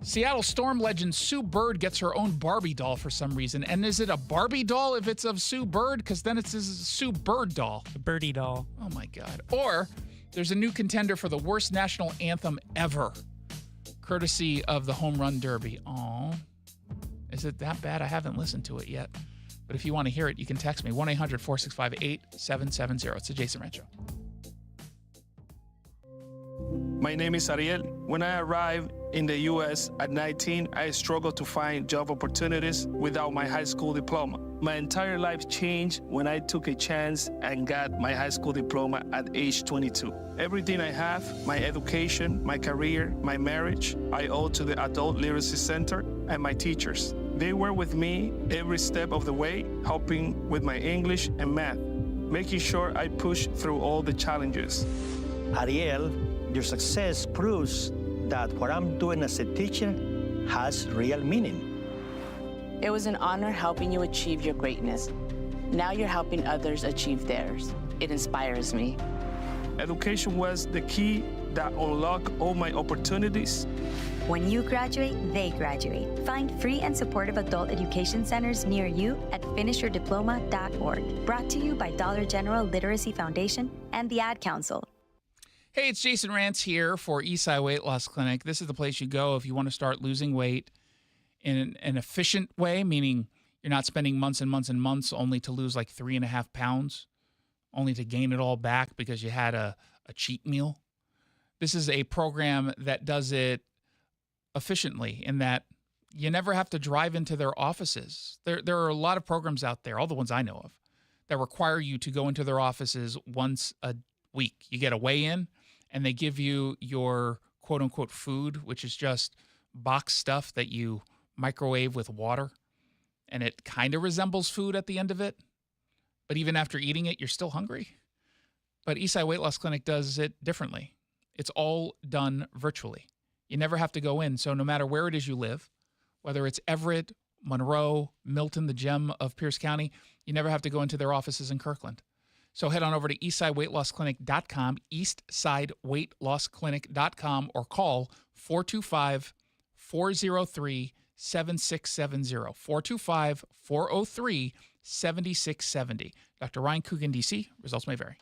Speaker 13: Seattle Storm legend Sue Bird gets her own Barbie doll for some reason. And is it a Barbie doll if it's of Sue Bird? Because then it's a Sue Bird doll.
Speaker 12: A birdie doll.
Speaker 13: Oh, my God. Or there's a new contender for the worst national anthem ever, courtesy of the Home Run Derby. Aw. Is it that bad? I haven't listened to it yet. But if you want to hear it, you can text me. 1-800-465-8770. It's the Jason Rantz Show.
Speaker 4: My name is Ariel. When I arrived in the U.S. at 19, I struggled to find job opportunities without my high school diploma. My entire life changed when I took a chance and got my high school diploma at age 22. Everything I have, my education, my career, my marriage, I owe to the Adult Literacy Center and my teachers. They were with me every step of the way, helping with my English and math, making sure I pushed through all the challenges.
Speaker 10: Ariel, your success proves that what I'm doing as a teacher has real meaning.
Speaker 23: It was an honor helping you achieve your greatness. Now you're helping others achieve theirs. It inspires me.
Speaker 4: Education was the key that unlocked all my opportunities.
Speaker 24: When you graduate, they graduate. Find free and supportive adult education centers near you at finishyourdiploma.org. Brought to you by Dollar General Literacy Foundation and the Ad Council.
Speaker 13: Hey, it's Jason Rantz here for Eastside Weight Loss Clinic. This is the place you go if you want to start losing weight in an efficient way, meaning you're not spending months and months and months only to lose like 3.5 pounds, only to gain it all back because you had a cheat meal. This is a program that does it efficiently in that you never have to drive into their offices. There are a lot of programs out there, all the ones I know of, that require you to go into their offices once a week. You get a weigh-in, and they give you your quote-unquote food, which is just box stuff that you microwave with water, and it kind of resembles food at the end of it. But even after eating it, you're still hungry. But Eastside Weight Loss Clinic does it differently. It's all done virtually. You never have to go in. So no matter where it is you live, whether it's Everett, Monroe, Milton, the gem of Pierce County, you never have to go into their offices in Kirkland. So head on over to eastsideweightlossclinic.com, eastsideweightlossclinic.com, or call 425-403-7670, 425-403-7670. Dr. Ryan Coogan, D.C., results may vary.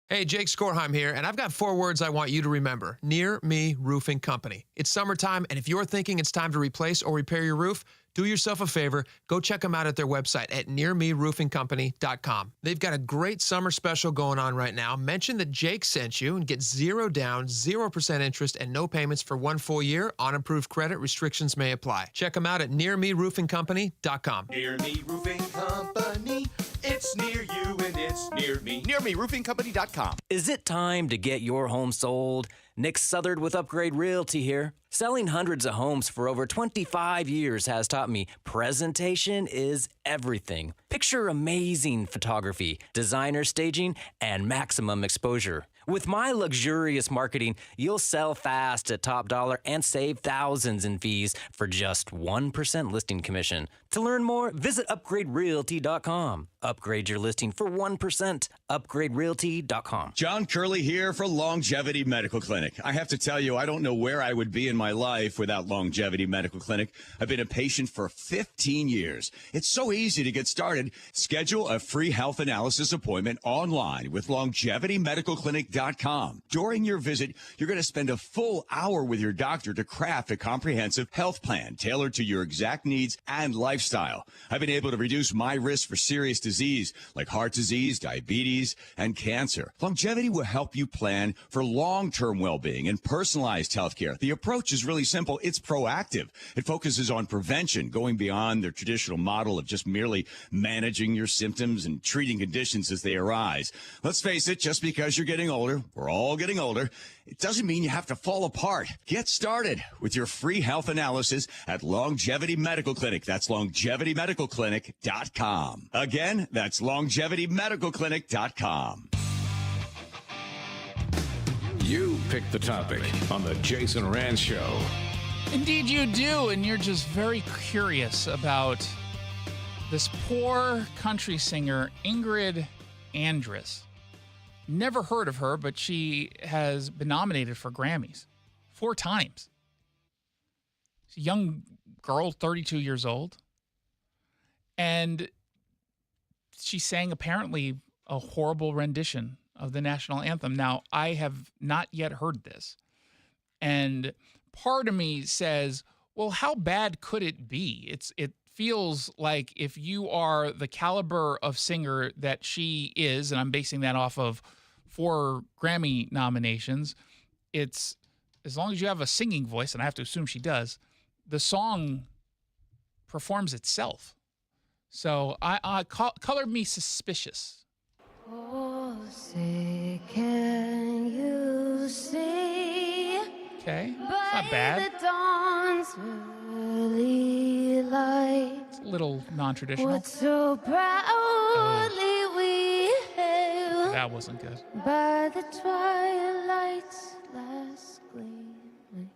Speaker 25: Hey, Jake Skorheim here, and I've got 4 words I want you to remember. Near Me Roofing Company. It's summertime, and if you're thinking it's time to replace or repair your roof, do yourself a favor, go check them out at their website at nearmeroofingcompany.com. They've got a great summer special going on right now. Mention that Jake sent you and get 0 down, 0% interest, and no payments for 1 full year. On approved credit, restrictions may apply. Check them out at nearmeroofingcompany.com.
Speaker 26: Near Me Roofing Company. It's near you and it's near me. NearMeRoofingCompany.com.
Speaker 27: Is it time to get your home sold? Nick Southard with Upgrade Realty here. Selling hundreds of homes for over 25 years has taught me presentation is everything. Picture amazing photography, designer staging, and maximum exposure. With my luxurious marketing, you'll sell fast at top dollar and save thousands in fees for just 1% listing commission. To learn more, visit upgraderealty.com. Upgrade your listing for 1%. Upgraderealty.com.
Speaker 28: John Curley here for Longevity Medical Clinic. I have to tell you, I don't know where I would be in my life without Longevity Medical Clinic. I've been a patient for 15 years. It's so easy to get started. Schedule a free health analysis appointment online with LongevityMedicalClinic.com. During your visit, you're going to spend a full hour with your doctor to craft a comprehensive health plan tailored to your exact needs and lifestyle. I've been able to reduce my risk for serious disease like heart disease, diabetes, and cancer. Longevity will help you plan for long-term well-being and personalized health care. The approach is really simple. It's proactive. It focuses on prevention, going beyond the traditional model of just merely managing your symptoms and treating conditions as they arise. Let's face it, just because you're getting older, we're all getting older, it doesn't mean you have to fall apart. Get started with your free health analysis at Longevity Medical Clinic. That's LongevityMedicalClinic.com. Again, that's LongevityMedicalClinic.com.
Speaker 2: You pick the topic on the Jason Rantz Show.
Speaker 13: Indeed you do, and you're just very curious about This poor country singer, Ingrid Andress. Never heard of her, but she has been nominated for Grammys 4 times. She's a young girl, 32 years old. And she sang apparently a horrible rendition of the national anthem. Now, I have not yet heard this. And part of me says, well, how bad could it be? It feels like if you are the caliber of singer that she is, and I'm basing that off of 4 Grammy nominations, it's as long as you have a singing voice, and I have to assume she does, the song performs itself. So I colored me suspicious.
Speaker 5: Oh, say, can you see?
Speaker 13: Okay, it's not bad.
Speaker 5: The dawn's early light.
Speaker 13: It's a little non-traditional.
Speaker 5: What so proudly we hail.
Speaker 13: That wasn't good.
Speaker 5: By the twilight's last gleaming,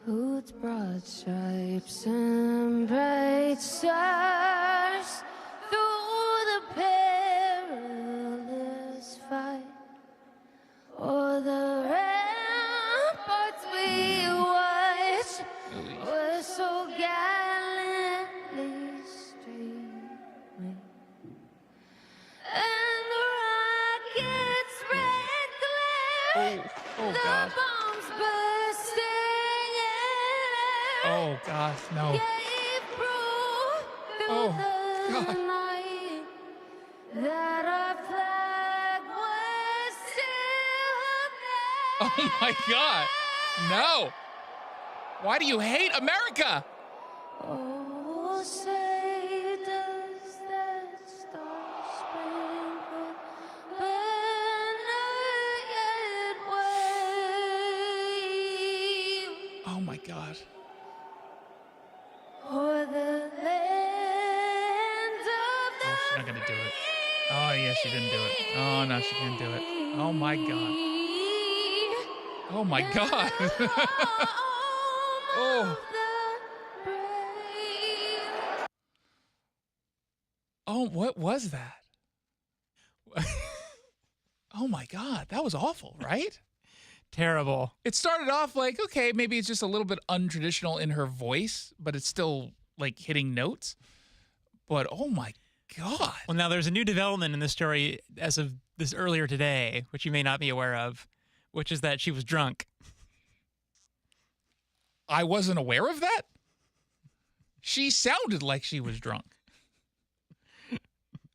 Speaker 5: whose broad stripes and bright stars through the perilous fight, o'er the ramparts we watched were so gallantly streaming, and the rockets' red glare,
Speaker 13: Oh
Speaker 5: the
Speaker 13: God.
Speaker 5: bombs bursting in
Speaker 13: Oh gosh, no.
Speaker 5: gave proof through
Speaker 13: Oh,
Speaker 5: the
Speaker 13: God.
Speaker 5: night that our flag was still there.
Speaker 13: Oh my God. No. Why do you hate America?
Speaker 5: Oh, say does that star-spangled banner yet wave
Speaker 13: Oh my God.
Speaker 5: o'er the land of the
Speaker 13: Oh, she's not gonna do it. Oh yeah, she didn't do it. Oh no, she can't do it. Oh my God. Oh my God. Oh. Oh, what was that? Oh my God, that was awful, right?
Speaker 12: Terrible.
Speaker 13: It started off like, okay, maybe it's just a little bit untraditional in her voice, but it's still like hitting notes. But oh my God.
Speaker 12: Well, now there's a new development in this story as of this earlier today, which you may not be aware of, which is that she was drunk.
Speaker 13: I wasn't aware of that. She sounded like she was drunk.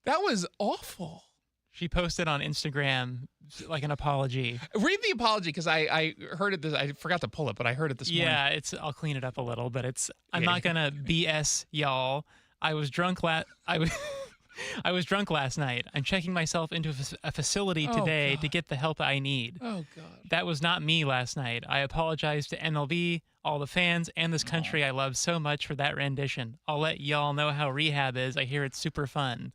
Speaker 13: That was awful.
Speaker 12: She posted on Instagram like an apology.
Speaker 13: Read the apology because I heard it. I forgot to pull it, but I heard it this morning.
Speaker 12: Yeah, I'll clean it up a little, but I'm not gonna BS y'all. I was drunk I was drunk last night. I'm checking myself into a facility today to get the help I need.
Speaker 13: Oh God.
Speaker 12: That was not me last night. I apologize to MLB, all the fans, and this country I love so much for that rendition. I'll let y'all know how rehab is. I hear it's super fun.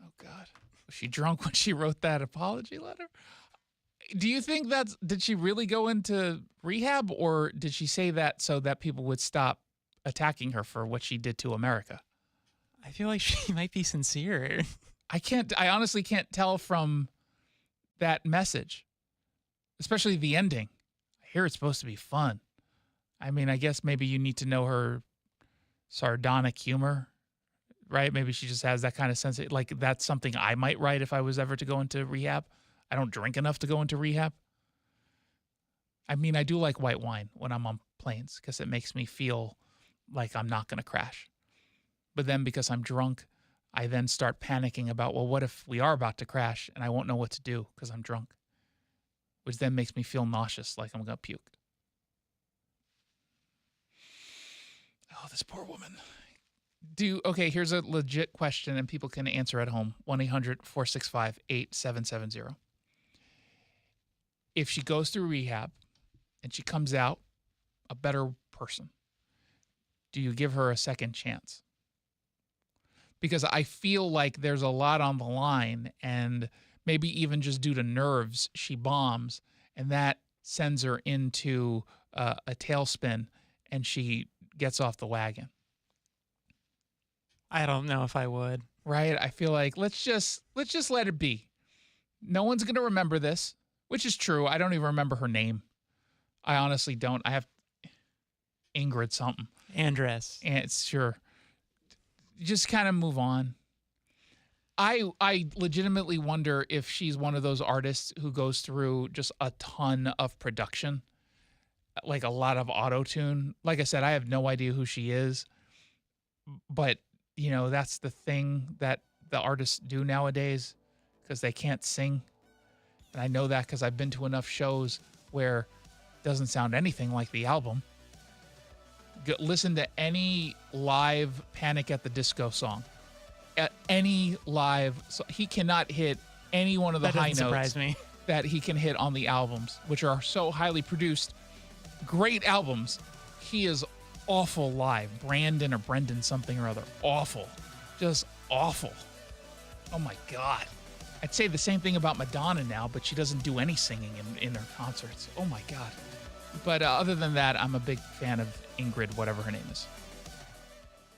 Speaker 13: Oh God. Was she drunk when she wrote that apology letter? Do you think did she really go into rehab, or did she say that so that people would stop attacking her for what she did to America?
Speaker 12: I feel like she might be sincere.
Speaker 13: I honestly can't tell from that message, especially the ending. I hear it's supposed to be fun. I mean, I guess maybe you need to know her sardonic humor, right? Maybe she just has that kind of sense. Like, that's something I might write if I was ever to go into rehab. I don't drink enough to go into rehab. I mean, I do like white wine when I'm on planes because it makes me feel like I'm not going to crash. But then because I'm drunk, I then start panicking about, well, what if we are about to crash and I won't know what to do because I'm drunk? Which then makes me feel nauseous, like I'm going to puke. Oh, this poor woman. Okay, here's a legit question and people can answer at home. 1-800-465-8770. If she goes through rehab and she comes out a better person, do you give her a second chance? Because I feel like there's a lot on the line, and maybe even just due to nerves, she bombs, and that sends her into a tailspin, and she gets off the wagon.
Speaker 12: I don't know if I would.
Speaker 13: Right? I feel like let's just let it be. No one's going to remember this, which is true. I don't even remember her name. I honestly don't. I have Ingrid something.
Speaker 12: Andress.
Speaker 13: And it's sure. Just kind of move on. I legitimately wonder if she's one of those artists who goes through just a ton of production, like a lot of auto-tune. Like I said, I have no idea who she is, but you know, that's the thing that the artists do nowadays because they can't sing. And I know that because I've been to enough shows where it doesn't sound anything like the album. Listen to any live Panic at the Disco song. At any live, so he cannot hit any one of the high notes
Speaker 12: surprise me.
Speaker 13: that he can hit on the albums, which are so highly produced. Great albums. He is awful live. Brandon or Brendan something or other. Awful. Just awful. Oh my God. I'd say the same thing about Madonna now, but she doesn't do any singing in her concerts. Oh my God. But other than that, I'm a big fan of Ingrid, whatever her name is.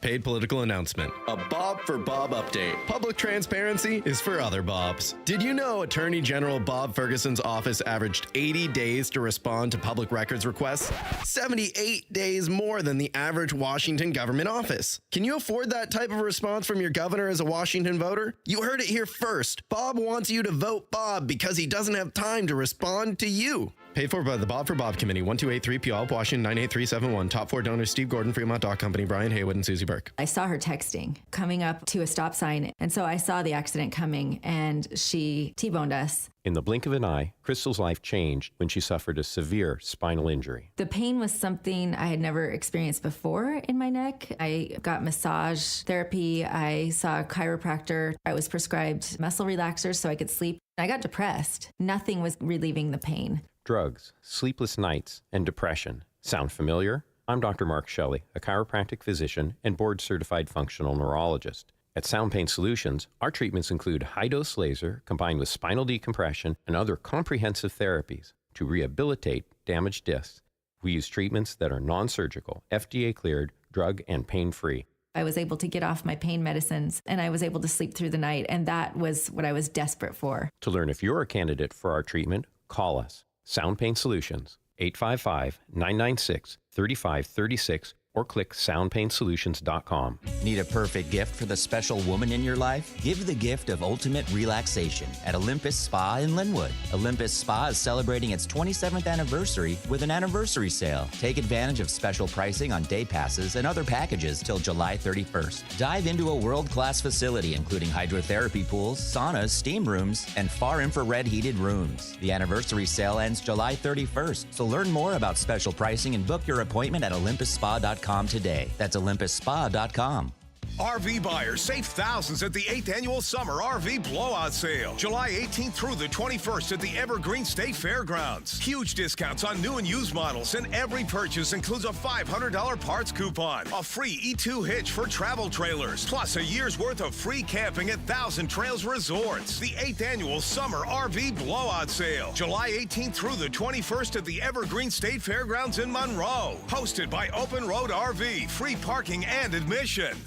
Speaker 6: Paid political announcement. A Bob for Bob update. Public transparency is for other Bobs. Did you know Attorney General Bob Ferguson's office averaged 80 days to respond to public records requests? 78 days more than the average Washington government office. Can you afford that type of response from your governor as a Washington voter? You heard it here first. Bob wants you to vote Bob because he doesn't have time to respond to you. Paid for by the Bob for Bob Committee, 1283 Puyallup, Washington, 98371. Top 4 donors, Steve Gordon, Fremont Dock Company, Brian Haywood, and Susie Burke.
Speaker 7: I saw her texting, coming up to a stop sign. And so I saw the accident coming, and she T-boned us.
Speaker 8: In the blink of an eye, Crystal's life changed when she suffered a severe spinal injury.
Speaker 7: The pain was something I had never experienced before in my neck. I got massage therapy. I saw a chiropractor. I was prescribed muscle relaxers so I could sleep. I got depressed. Nothing was relieving the pain.
Speaker 8: Drugs, sleepless nights, and depression. Sound familiar? I'm Dr. Mark Shelley, a chiropractic physician and board-certified functional neurologist. At Sound Pain Solutions, our treatments include high-dose laser combined with spinal decompression and other comprehensive therapies to rehabilitate damaged discs. We use treatments that are non-surgical, FDA-cleared, drug and pain-free.
Speaker 7: I was able to get off my pain medicines, and I was able to sleep through the night, and that was what I was desperate for.
Speaker 8: To learn if you're a candidate for our treatment, call us. Sound Pain Solutions, 855-996-3536, or click soundpainsolutions.com.
Speaker 9: Need a perfect gift for the special woman in your life? Give the gift of ultimate relaxation at Olympus Spa in Linwood. Olympus Spa is celebrating its 27th anniversary with an anniversary sale. Take advantage of special pricing on day passes and other packages till July 31st. Dive into a world-class facility including hydrotherapy pools, saunas, steam rooms, and far infrared heated rooms. The anniversary sale ends July 31st, so learn more about special pricing and book your appointment at OlympusSpa.com today. That's OlympusSpa.com.
Speaker 11: RV buyers save thousands at the 8th Annual Summer RV Blowout Sale, July 18th through the 21st at the Evergreen State Fairgrounds. Huge discounts on new and used models, and every purchase includes a $500 parts coupon, a free E2 hitch for travel trailers, plus a year's worth of free camping at Thousand Trails Resorts. The 8th Annual Summer RV Blowout Sale, July 18th through the 21st at the Evergreen State Fairgrounds in Monroe. Hosted by Open Road RV, free parking and admission.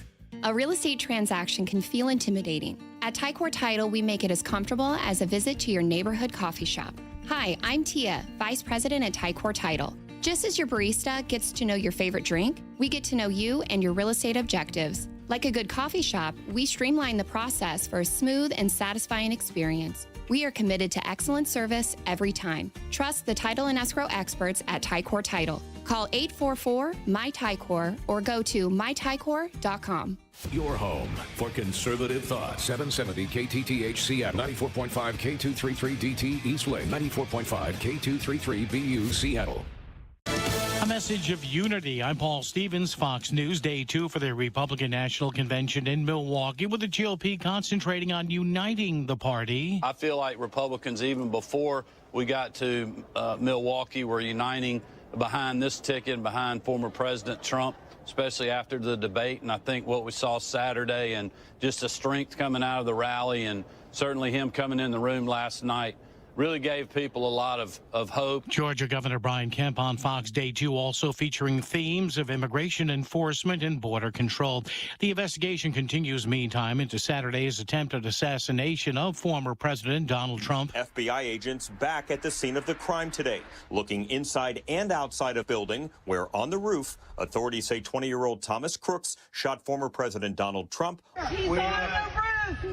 Speaker 14: A real estate transaction can feel intimidating. At Tycor Title, we make it as comfortable as a visit to your neighborhood coffee shop. Hi, I'm Tia, Vice President at Tycor Title. Just as your barista gets to know your favorite drink, we get to know you and your real estate objectives. Like a good coffee shop, we streamline the process for a smooth and satisfying experience. We are committed to excellent service every time. Trust the title and escrow experts at Tycor Title. Call 844-MY-TYCOR or go to mytycor.com.
Speaker 2: Your home for conservative thought. 770 KTTH Seattle, 94.5 K233DT Eastway, 94.5 K233 BU Seattle.
Speaker 15: A message of unity. I'm Paul Stevens, Fox News. Day 2 for the Republican National Convention in Milwaukee, with the GOP concentrating on uniting the party.
Speaker 20: I feel like Republicans, even before we got to Milwaukee, were uniting behind this ticket and behind former President Trump, especially after the debate. And I think what we saw Saturday and just the strength coming out of the rally, and certainly him coming in the room last night really gave people a lot of hope.
Speaker 15: Georgia Governor Brian Kemp on Fox Day 2, also featuring themes of immigration enforcement and border control. The investigation continues, meantime, into Saturday's attempted assassination of former President Donald Trump.
Speaker 1: FBI agents back at the scene of the crime today, looking inside and outside of building where on the roof, authorities say 20-year-old Thomas Crooks shot former President Donald Trump.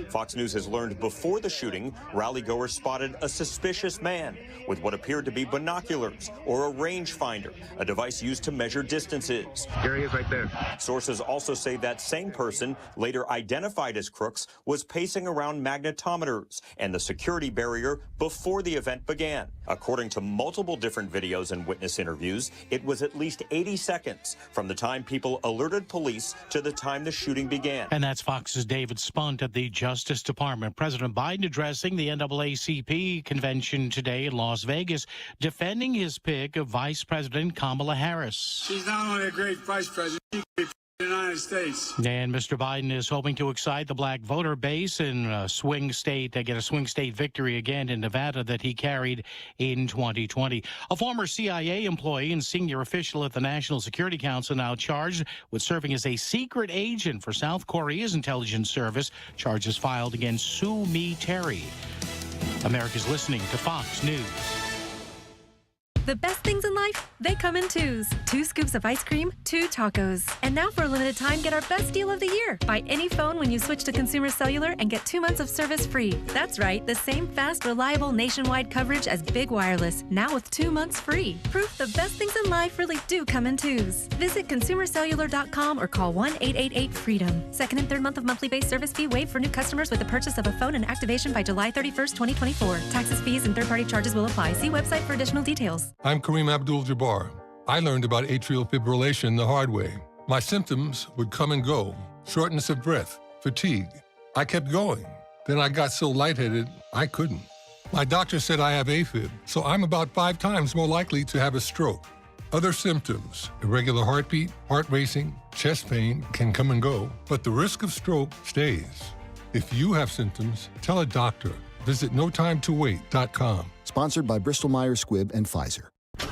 Speaker 1: Fox News has learned before the shooting, rally-goers spotted a suspicious man with what appeared to be binoculars or a rangefinder, a device used to measure distances.
Speaker 3: There he is right there.
Speaker 1: Sources also say that same person, later identified as Crooks, was pacing around magnetometers and the security barrier before the event began. According to multiple different videos and witness interviews, it was at least 80 seconds from the time people alerted police to the time the shooting began.
Speaker 15: And that's Fox's David Spunt at the Justice Department. President Biden addressing the NAACP convention today in Las Vegas, defending his pick of Vice President Kamala Harris.
Speaker 16: She's not only a great vice president, she's a great the United States.
Speaker 15: And Mr. Biden is hoping to excite the black voter base in a swing state, get a swing state victory again in Nevada that he carried in 2020. A former CIA employee and senior official at the National Security Council now charged with serving as a secret agent for South Korea's intelligence service. Charges filed against Sue Mi Terry. America's listening to Fox News.
Speaker 17: The best things in life, they come in twos. 2 scoops of ice cream, 2 tacos. And now for a limited time, get our best deal of the year. Buy any phone when you switch to Consumer Cellular and get 2 months of service free. That's right, the same fast, reliable nationwide coverage as Big Wireless, now with 2 months free. Proof the best things in life really do come in twos. Visit consumercellular.com or call 1-888-FREEDOM. Second and third month of monthly base service fee waived for new customers with the purchase of a phone and activation by July 31st, 2024. Taxes, fees, and third-party charges will apply. See website for additional details.
Speaker 18: I'm Kareem Abdul-Jabbar. I learned about atrial fibrillation the hard way. My symptoms would come and go, shortness of breath, fatigue. I kept going. Then I got so lightheaded, I couldn't. My doctor said I have AFib, so I'm about 5 times more likely to have a stroke. Other symptoms, irregular heartbeat, heart racing, chest pain can come and go, but the risk of stroke stays. If you have symptoms, tell a doctor. Visit notimetowait.com.
Speaker 19: Sponsored by Bristol-Myers Squibb and Pfizer.
Speaker 16: Coach!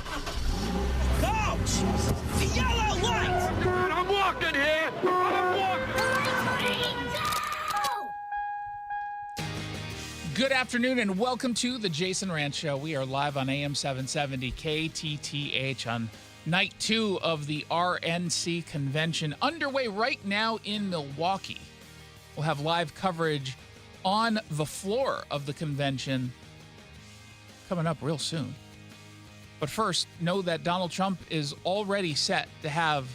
Speaker 16: The yellow light! I'm walking here! I'm walking!
Speaker 13: Good afternoon and welcome to the Jason Rantz Show. We are live on AM 770 KTTH on night 2 of the RNC convention, underway right now in Milwaukee. We'll have live coverage on the floor of the convention coming up real soon. But first, know that Donald Trump is already set to have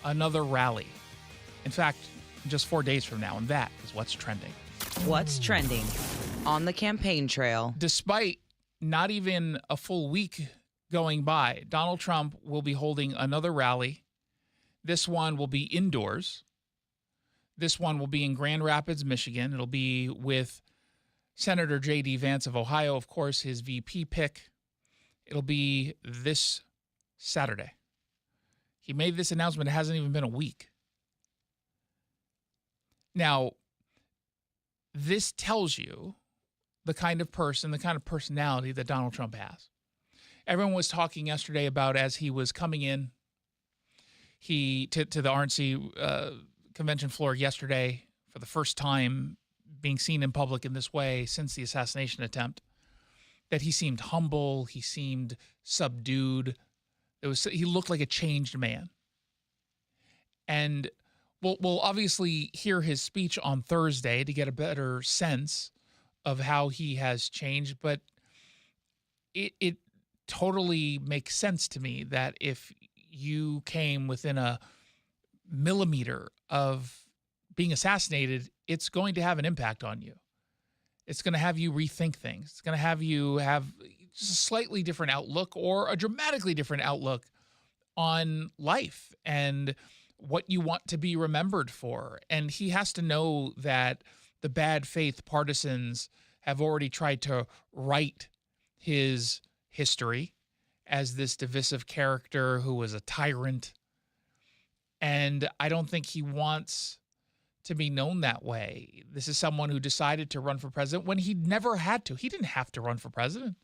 Speaker 13: another rally. In fact, just 4 days from now, and that is what's trending.
Speaker 21: What's trending on the campaign trail?
Speaker 13: Despite not even a full week going by, Donald Trump will be holding another rally. This one will be indoors. This one will be in Grand Rapids, Michigan. It'll be with Senator J.D. Vance of Ohio, of course, his VP pick. It'll be this Saturday. He made this announcement. It hasn't even been a week. Now, this tells you the kind of person, the kind of personality that Donald Trump has. Everyone was talking yesterday about as he was coming in to the RNC convention floor yesterday for the first time being seen in public in this way since the assassination attempt, that he seemed humble, he seemed subdued. He looked like a changed man. And we'll obviously hear his speech on Thursday to get a better sense of how he has changed, but it totally makes sense to me that if you came within a millimeter of being assassinated, it's going to have an impact on you. It's going to have you rethink things. It's going to have you have just a slightly different outlook or a dramatically different outlook on life and what you want to be remembered for. And he has to know that the bad faith partisans have already tried to write his history as this divisive character who was a tyrant. And I don't think he wants to be known that way. This is someone who decided to run for president when he never had to. He didn't have to run for president.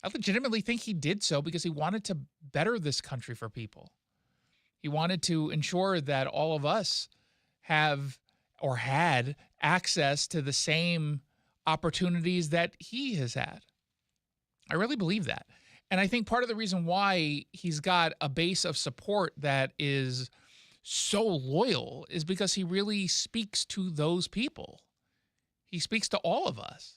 Speaker 13: I legitimately think he did so because he wanted to better this country for people. He wanted to ensure that all of us have or had access to the same opportunities that he has had. I really believe that. And I think part of the reason why he's got a base of support that is so loyal is because he really speaks to those people. He speaks to all of us.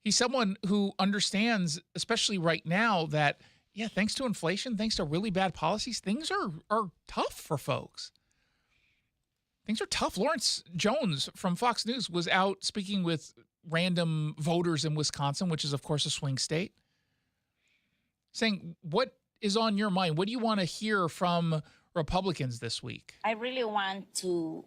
Speaker 13: He's someone who understands, especially right now, that, yeah, thanks to inflation, thanks to really bad policies, things are tough for folks. Things are tough. Lawrence Jones from Fox News was out speaking with random voters in Wisconsin, which is, of course, a swing state, saying, what is on your mind? What do you want to hear from Republicans this week?
Speaker 3: I really want to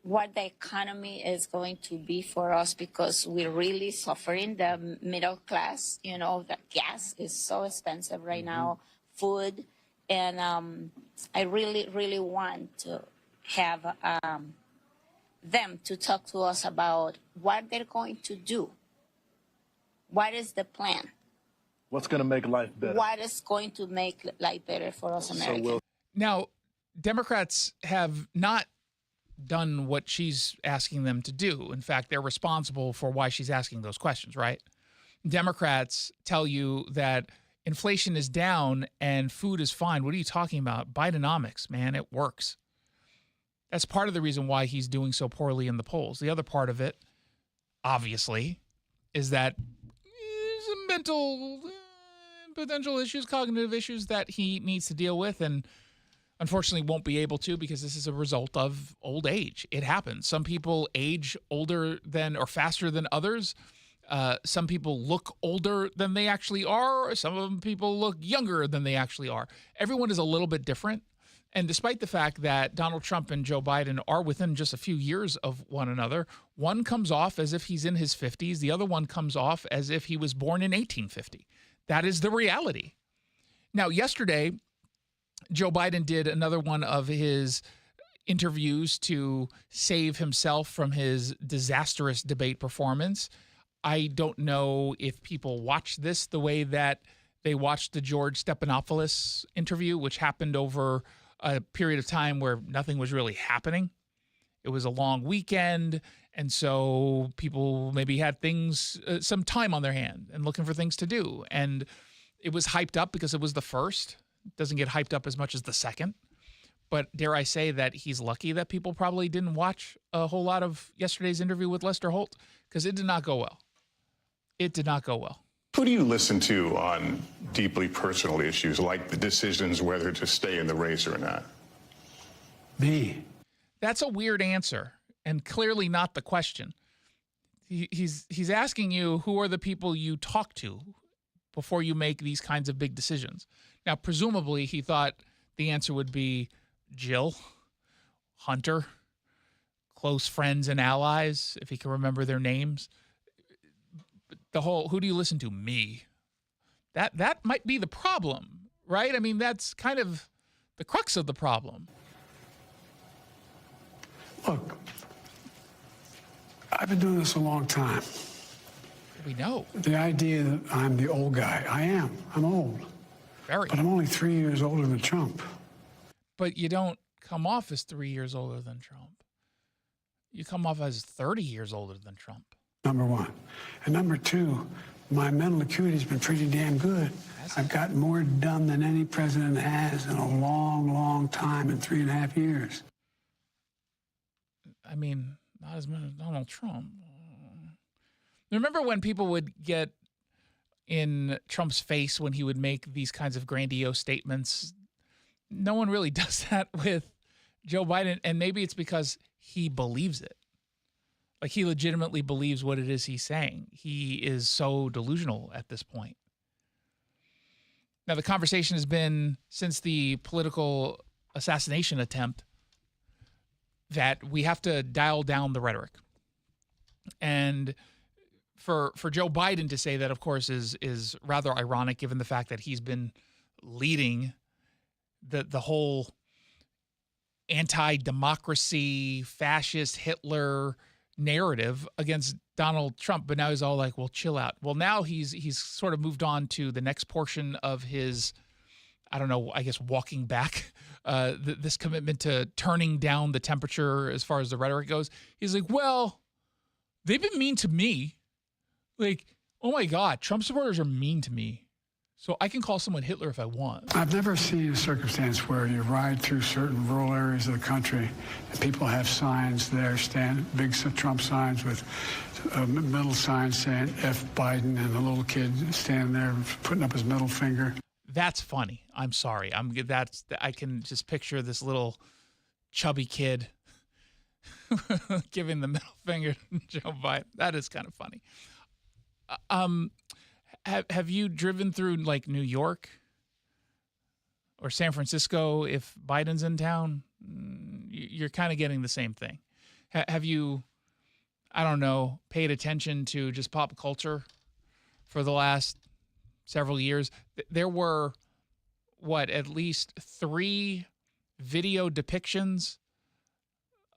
Speaker 3: what the economy is going to be for us because we're really suffering, the middle class. You know, the gas is so expensive right now, food. And I really, really want to have them to talk to us about what they're going to do. What is the plan?
Speaker 4: What's going to make life better?
Speaker 3: What is going to make life better for us Americans?
Speaker 13: Now, Democrats have not done what she's asking them to do. In fact, they're responsible for why she's asking those questions, right? Democrats tell you that inflation is down and food is fine. What are you talking about? Bidenomics, man, it works. That's part of the reason why he's doing so poorly in the polls. The other part of it, obviously, is that some mental potential issues, cognitive issues that he needs to deal with, and unfortunately won't be able to because this is a result of old age. It happens. Some people age older than or faster than others. Some people look older than they actually are. Some people look younger than they actually are. Everyone is a little bit different. And despite the fact that Donald Trump and Joe Biden are within just a few years of one another, one comes off as if he's in his 50s. The other one comes off as if he was born in 1850. That is the reality. Now, yesterday, Joe Biden did another one of his interviews to save himself from his disastrous debate performance. I don't know if people watch this the way that they watched the George Stephanopoulos interview, which happened over a period of time where nothing was really happening. It was a long weekend, and so people maybe had things, some time on their hand and looking for things to do. And it was hyped up because it was the first. It doesn't get hyped up as much as the second. But dare I say that he's lucky that people probably didn't watch a whole lot of yesterday's interview with Lester Holt, because it did not go well. It did not go well.
Speaker 10: Who do you listen to on deeply personal issues like the decisions whether to stay in the race or not?
Speaker 15: Me.
Speaker 13: That's a weird answer and clearly not the question. He's asking you who are the people you talk to before you make these kinds of big decisions. Now, presumably, he thought the answer would be Jill, Hunter, close friends and allies, if he can remember their names. The whole, who do you listen to? Me. That might be the problem, right? I mean, that's kind of the crux of the problem.
Speaker 22: Look, I've been doing this a long time.
Speaker 13: We know.
Speaker 22: The idea that I'm the old guy, I am. I'm old.
Speaker 13: Very.
Speaker 22: But I'm only 3 years older than Trump.
Speaker 13: But you don't come off as 3 years older than Trump. You come off as 30 years older than Trump.
Speaker 22: Number one. And number two, my mental acuity's been pretty damn good. I've gotten more done than any president has in a long, long time in 3.5 years.
Speaker 13: I mean, not as much as Donald Trump. Remember when people would get in Trump's face when he would make these kinds of grandiose statements? No one really does that with Joe Biden, and maybe it's because he believes it. Like, he legitimately believes what it is he's saying. He is so delusional at this point. Now, the conversation has been, since the political assassination attempt, that we have to dial down the rhetoric. And for Joe Biden to say that, of course, is rather ironic, given the fact that he's been leading the whole anti-democracy, fascist Hitler narrative against Donald Trump, but now he's all like, well, chill out. Well, now he's sort of moved on to the next portion of his, I don't know, I guess walking back this commitment to turning down the temperature as far as the rhetoric goes. He's like, well, they've been mean to me. Like, oh my God, Trump supporters are mean to me. So I can call someone Hitler if I want.
Speaker 22: I've never seen a circumstance where you ride through certain rural areas of the country and people have signs there, big Trump signs with middle signs saying F Biden, and a little kid standing there putting up his middle finger.
Speaker 13: That's funny. I'm sorry. I can just picture this little chubby kid giving the middle finger to Joe Biden. That is kind of funny. Have you driven through like New York or San Francisco if Biden's in town? You're kind of getting the same thing. Have you, I don't know, paid attention to just pop culture for the last several years? There were, at least 3 video depictions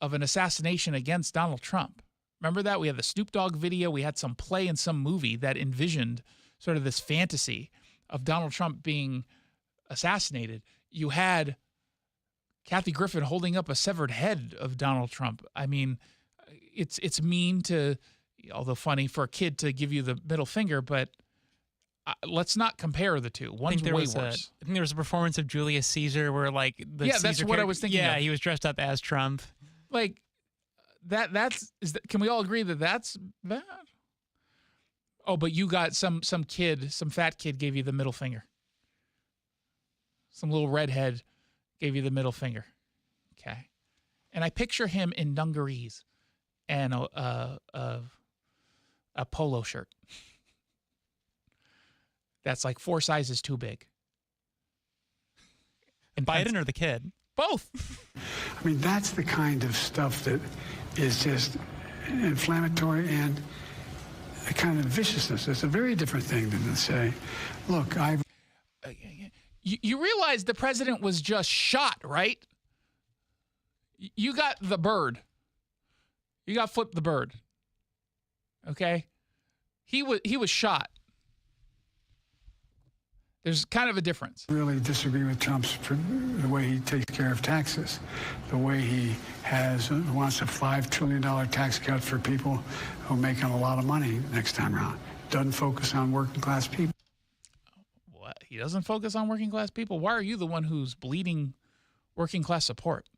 Speaker 13: of an assassination against Donald Trump. Remember that? We had the Snoop Dogg video. We had some play in some movie that envisioned sort of this fantasy of Donald Trump being assassinated. You had Kathy Griffin holding up a severed head of Donald Trump. I mean, it's mean to, although funny for a kid to give you the middle finger, but let's not compare the two. One's way worse.
Speaker 5: I think there was a performance of Julius Caesar where like the Caesar
Speaker 13: that's what I was thinking.
Speaker 5: Yeah,
Speaker 13: of.
Speaker 5: He was dressed up as Trump.
Speaker 13: Like can we all agree that that's bad? Oh, but you got some fat kid gave you the middle finger. Some little redhead gave you the middle finger. Okay. And I picture him in dungarees and a polo shirt. That's like 4 sizes too big.
Speaker 5: And Biden or the kid?
Speaker 13: Both.
Speaker 22: I mean, that's the kind of stuff that is just inflammatory and a kind of viciousness. It's a very different thing than to say, look,
Speaker 13: You realize the president was just shot, right? You got the bird. You got Flip the bird. Okay? He was shot. There's kind of a difference.
Speaker 22: I really disagree with Trump's the way he takes care of taxes, the way he wants a $5 trillion tax cut for people who are making a lot of money next time around. Doesn't focus on working class people.
Speaker 13: What? He doesn't focus on working class people? Why are you the one who's bleeding working class support?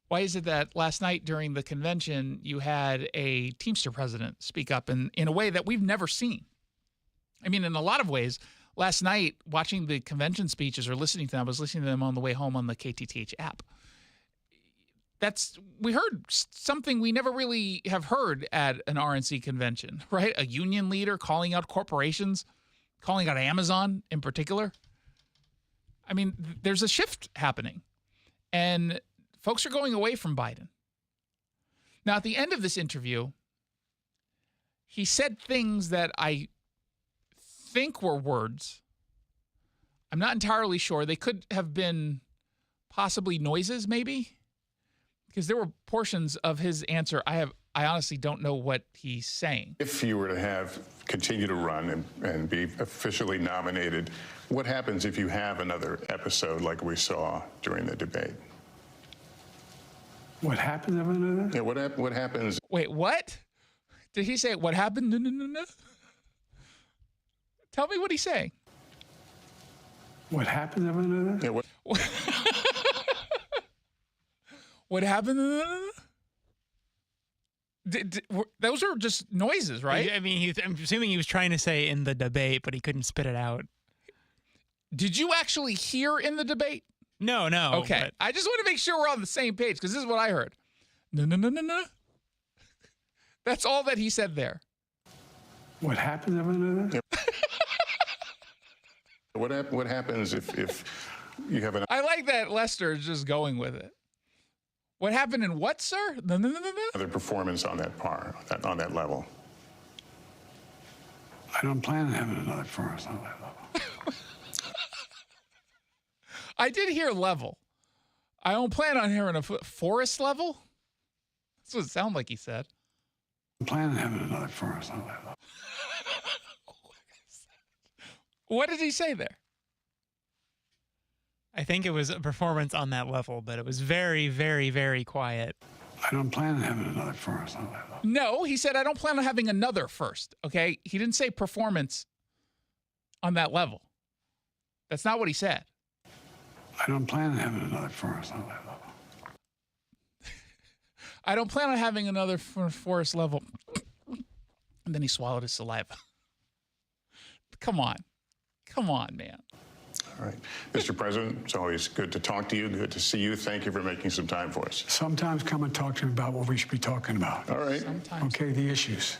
Speaker 13: Why is it that last night during the convention you had a Teamster president speak up in a way that we've never seen? I mean, in a lot of ways, last night watching the convention speeches or listening to them, I was listening to them on the way home on the KTTH app. We heard something we never really have heard at an RNC convention, right? A union leader calling out corporations, calling out Amazon in particular. I mean, there's a shift happening, and folks are going away from Biden. Now, at the end of this interview, he said things that I think were words. I'm not entirely sure. They could have been possibly noises, maybe, because there were portions of his answer I honestly don't know what he's saying.
Speaker 10: If you were to continue to run and be officially nominated, what happens if you have another episode like we saw during the debate?
Speaker 22: What happens if another?
Speaker 10: Yeah, what happens?
Speaker 13: Wait, what? Did he say what happened? No. Tell me what he's saying.
Speaker 22: What happened if another?
Speaker 10: Yeah, what?
Speaker 13: What happened? Those are just noises, right?
Speaker 5: I mean, I'm assuming he was trying to say in the debate, but he couldn't spit it out.
Speaker 13: Did you actually hear in the debate?
Speaker 5: No.
Speaker 13: Okay.
Speaker 5: But
Speaker 13: I just want to make sure we're on the same page because this is what I heard. No. That's all that he said there.
Speaker 22: What happened if another?
Speaker 10: What happens if you have an...
Speaker 13: I like that Lester is just going with it. What happened in what, sir? No.
Speaker 10: Other performance on that par, on that level.
Speaker 22: I don't plan on having another performance on that level.
Speaker 13: I did hear level. I don't plan on having a forest level. That's what it sounded like he said.
Speaker 22: I'm planning on having another forest level.
Speaker 13: What did he say there?
Speaker 5: I think it was a performance on that level, but it was very, very, very quiet.
Speaker 22: I don't plan on having another forest level.
Speaker 13: No, he said, I don't plan on having another first. Okay. He didn't say performance on that level. That's not what he said.
Speaker 22: I don't plan on having another forest level.
Speaker 13: I don't plan on having another forest level. And then he swallowed his saliva. Come on. Come on, man.
Speaker 10: All right. Mr. President, it's always good to talk to you. Good to see you. Thank you for making some time for us.
Speaker 22: Sometimes come and talk to me about what we should be talking about.
Speaker 10: All right.
Speaker 13: Sometimes.
Speaker 22: Okay, the issues.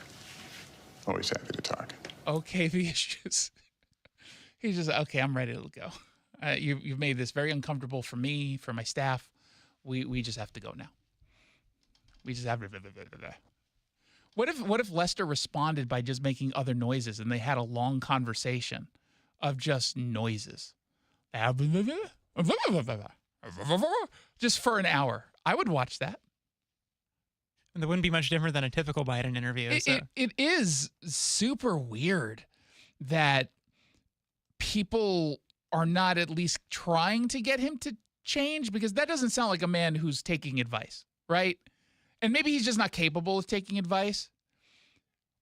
Speaker 10: Always happy to talk.
Speaker 13: Okay, the issues. He's just, okay, I'm ready to go. You've made this very uncomfortable for me, for my staff. We just have to go now. We just have to. What if Lester responded by just making other noises and they had a long conversation of just noises? Just for an hour. I would watch that.
Speaker 5: And that wouldn't be much different than a typical Biden interview.
Speaker 13: It is super weird that people are not at least trying to get him to change, because that doesn't sound like a man who's taking advice, right? And maybe he's just not capable of taking advice.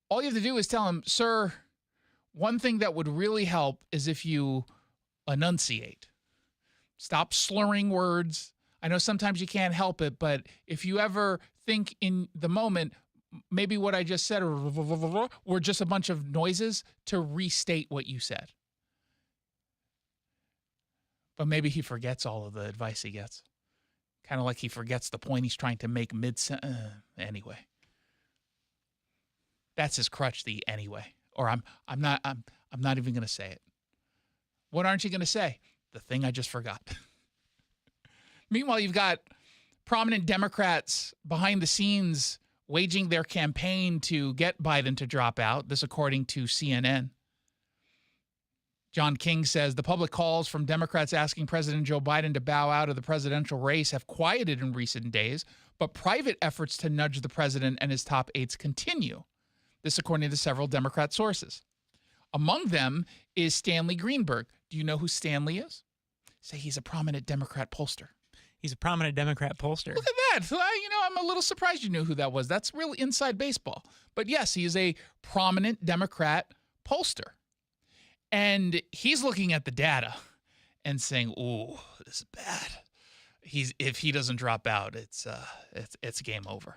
Speaker 13: All you have to do is tell him, sir, one thing that would really help is if you enunciate. Stop slurring words. I know sometimes you can't help it, but if you ever think in the moment, maybe what I just said were just a bunch of noises to restate what you said. But maybe he forgets all of the advice he gets. Kind of like he forgets the point he's trying to make anyway. That's his crutch, the anyway. Or I'm not even going to say it. What aren't you going to say? The thing I just forgot. Meanwhile, you've got prominent Democrats behind the scenes waging their campaign to get Biden to drop out. This according to CNN. John King says the public calls from Democrats asking President Joe Biden to bow out of the presidential race have quieted in recent days, but private efforts to nudge the president and his top aides continue. This according to several Democrat sources. Among them is Stanley Greenberg. Do you know who Stanley is? Say he's a prominent Democrat pollster.
Speaker 5: He's a prominent Democrat pollster.
Speaker 13: Look at that. I'm a little surprised you knew who that was. That's really inside baseball. But yes, he is a prominent Democrat pollster. And he's looking at the data and saying, ooh, this is bad. If he doesn't drop out, it's game over.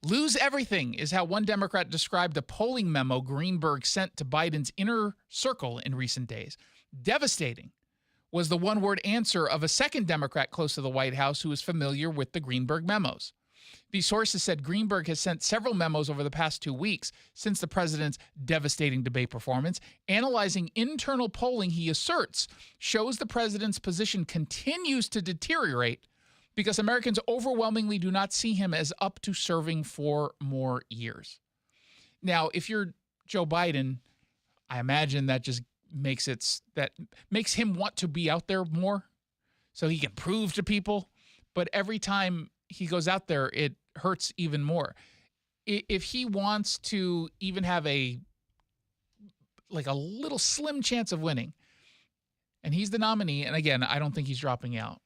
Speaker 13: Lose everything is how one Democrat described a polling memo Greenberg sent to Biden's inner circle in recent days. Devastating was the one-word answer of a second Democrat close to the White House who is familiar with the Greenberg memos. These sources said Greenberg has sent several memos over the past 2 weeks since the president's devastating debate performance, analyzing internal polling he asserts shows the president's position continues to deteriorate because Americans overwhelmingly do not see him as up to serving 4 more years. Now, if you're Joe Biden, I imagine that just makes him want to be out there more so he can prove to people. But every time he goes out there, it hurts even more. If he wants to even have a little slim chance of winning, and he's the nominee, and again, I don't think he's dropping out,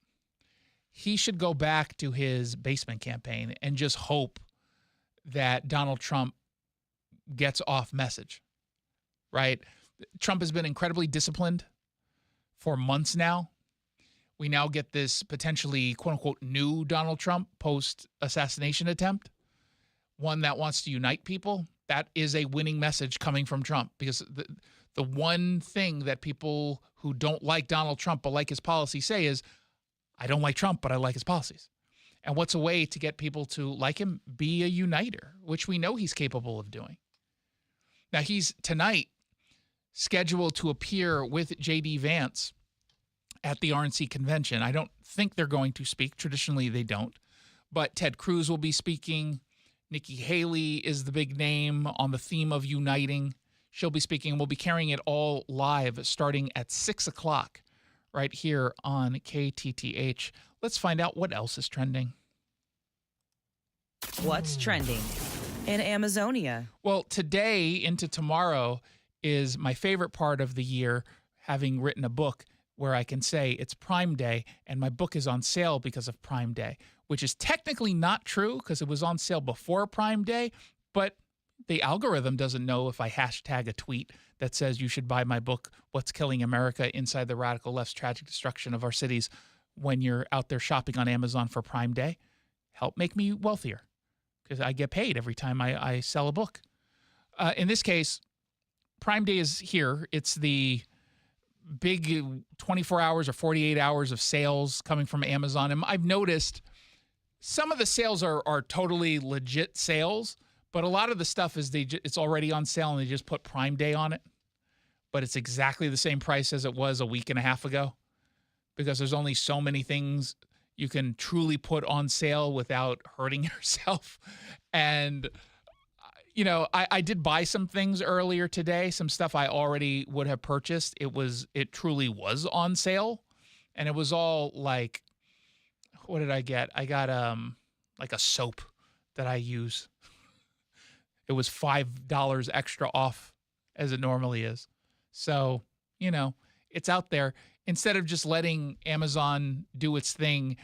Speaker 13: he should go back to his basement campaign and just hope that Donald Trump gets off message, right? Trump has been incredibly disciplined for months now. We now get this potentially, quote-unquote, new Donald Trump post-assassination attempt, one that wants to unite people. That is a winning message coming from Trump, because the one thing that people who don't like Donald Trump but like his policies say is, I don't like Trump, but I like his policies. And what's a way to get people to like him? Be a uniter, which we know he's capable of doing. Now, he's tonight scheduled to appear with J.D. Vance at the RNC convention. I don't think they're going to speak. Traditionally, they don't. But Ted Cruz will be speaking. Nikki Haley is the big name on the theme of uniting. She'll be speaking, and we'll be carrying it all live starting at 6 o'clock right here on KTTH. Let's find out what else is trending.
Speaker 21: What's trending in Amazonia?
Speaker 13: Well, today into tomorrow is my favorite part of the year, having written a book where I can say it's Prime Day and my book is on sale because of Prime Day, which is technically not true because it was on sale before Prime Day, but the algorithm doesn't know if I hashtag a tweet that says you should buy my book, What's Killing America Inside the Radical Left's Tragic Destruction of Our Cities, when you're out there shopping on Amazon for Prime Day. Help make me wealthier because I get paid every time I sell a book. In this case, Prime Day is here. It's the big 24 hours or 48 hours of sales coming from Amazon. And I've noticed some of the sales are totally legit sales, but a lot of the stuff is it's already on sale and they just put Prime Day on it. But it's exactly the same price as it was a week and a half ago because there's only so many things you can truly put on sale without hurting yourself. And you know, I did buy some things earlier today, some stuff I already would have purchased. It truly was on sale. And it was all like, what did I get? I got like a soap that I use. It was $5 extra off as it normally is. So, you know, it's out there. Instead of just letting Amazon do its thing,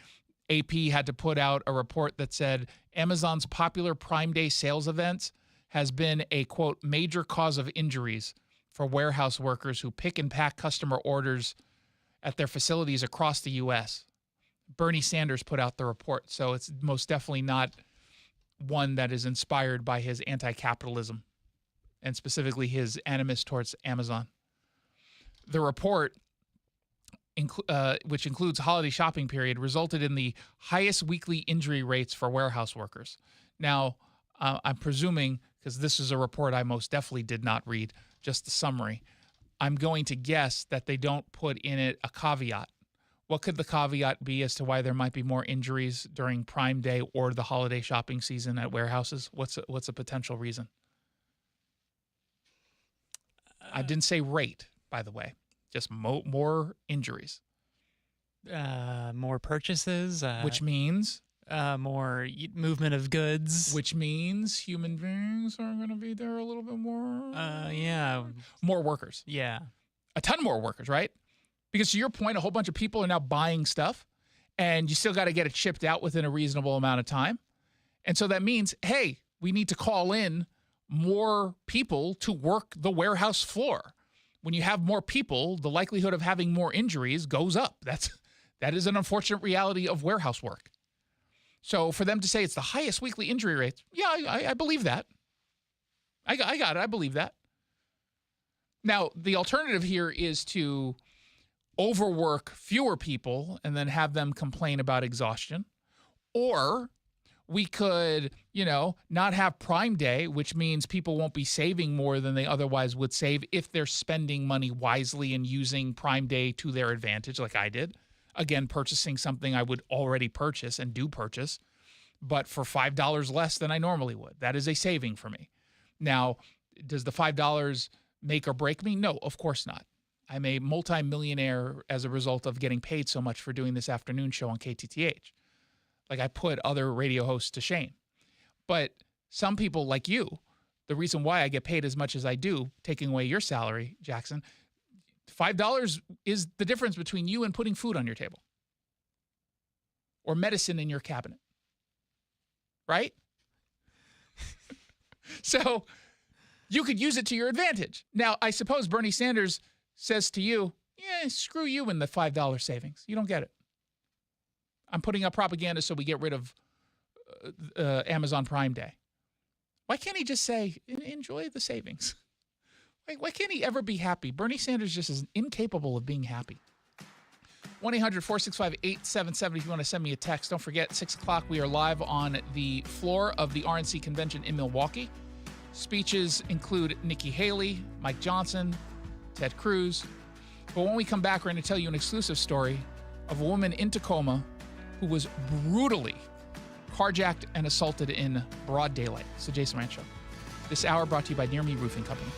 Speaker 13: AP had to put out a report that said Amazon's popular Prime Day sales events has been a, quote, major cause of injuries for warehouse workers who pick and pack customer orders at their facilities across the U.S. Bernie Sanders put out the report, so it's most definitely not one that is inspired by his anti-capitalism and specifically his animus towards Amazon. The report, which includes holiday shopping period, resulted in the highest weekly injury rates for warehouse workers. Now, I'm presuming, because this is a report I most definitely did not read, just the summary, I'm going to guess that they don't put in it a caveat. What could the caveat be as to why there might be more injuries during Prime Day or the holiday shopping season at warehouses? What's a potential reason? I didn't say rate, by the way, just more injuries.
Speaker 5: More purchases.
Speaker 13: Which means?
Speaker 5: More movement of goods.
Speaker 13: Which means human beings are going to be there a little bit more.
Speaker 5: Yeah.
Speaker 13: More workers.
Speaker 5: Yeah.
Speaker 13: A ton more workers, right? Because to your point, a whole bunch of people are now buying stuff and you still got to get it shipped out within a reasonable amount of time. And so that means, hey, we need to call in more people to work the warehouse floor. When you have more people, the likelihood of having more injuries goes up. That is an unfortunate reality of warehouse work. So for them to say it's the highest weekly injury rate, yeah, I believe that. I got it. I believe that. Now, the alternative here is to overwork fewer people and then have them complain about exhaustion. Or we could, not have Prime Day, which means people won't be saving more than they otherwise would save if they're spending money wisely and using Prime Day to their advantage, like I did. Again, purchasing something I would already purchase and do purchase, but for $5 less than I normally would. That is a saving for me. Now, does the $5 make or break me? No, of course not. I'm a multimillionaire as a result of getting paid so much for doing this afternoon show on KTTH. Like, I put other radio hosts to shame. But some people like you, the reason why I get paid as much as I do, taking away your salary, Jackson, $5 is the difference between you and putting food on your table or medicine in your cabinet, right? So you could use it to your advantage. Now, I suppose Bernie Sanders says to you, yeah, screw you in the $5 savings. You don't get it. I'm putting up propaganda so we get rid of Amazon Prime Day. Why can't he just say, enjoy the savings? Why can't he ever be happy? Bernie Sanders just is incapable of being happy. 1-800-465-8770 if you want to send me a text. Don't forget, 6 o'clock, we are live on the floor of the RNC convention in Milwaukee. Speeches include Nikki Haley, Mike Johnson, Ted Cruz. But when we come back, we're going to tell you an exclusive story of a woman in Tacoma who was brutally carjacked and assaulted in broad daylight. It's the Jason Rantz Show. This hour brought to you by Near Me Roofing Company.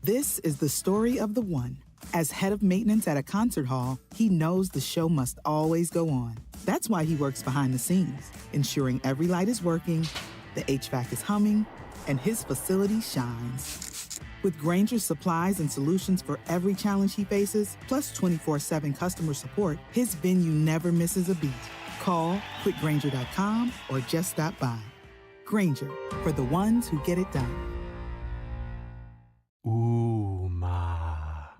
Speaker 6: This is the story of the one. As head of maintenance at a concert hall, he knows the show must always go on. That's why he works behind the scenes, ensuring every light is working, the HVAC is humming, and his facility shines. With Grainger's supplies and solutions for every challenge he faces, plus 24/7 customer support, his venue never misses a beat. Call quickgrainger.com or just stop by. Grainger, for the ones who get it done.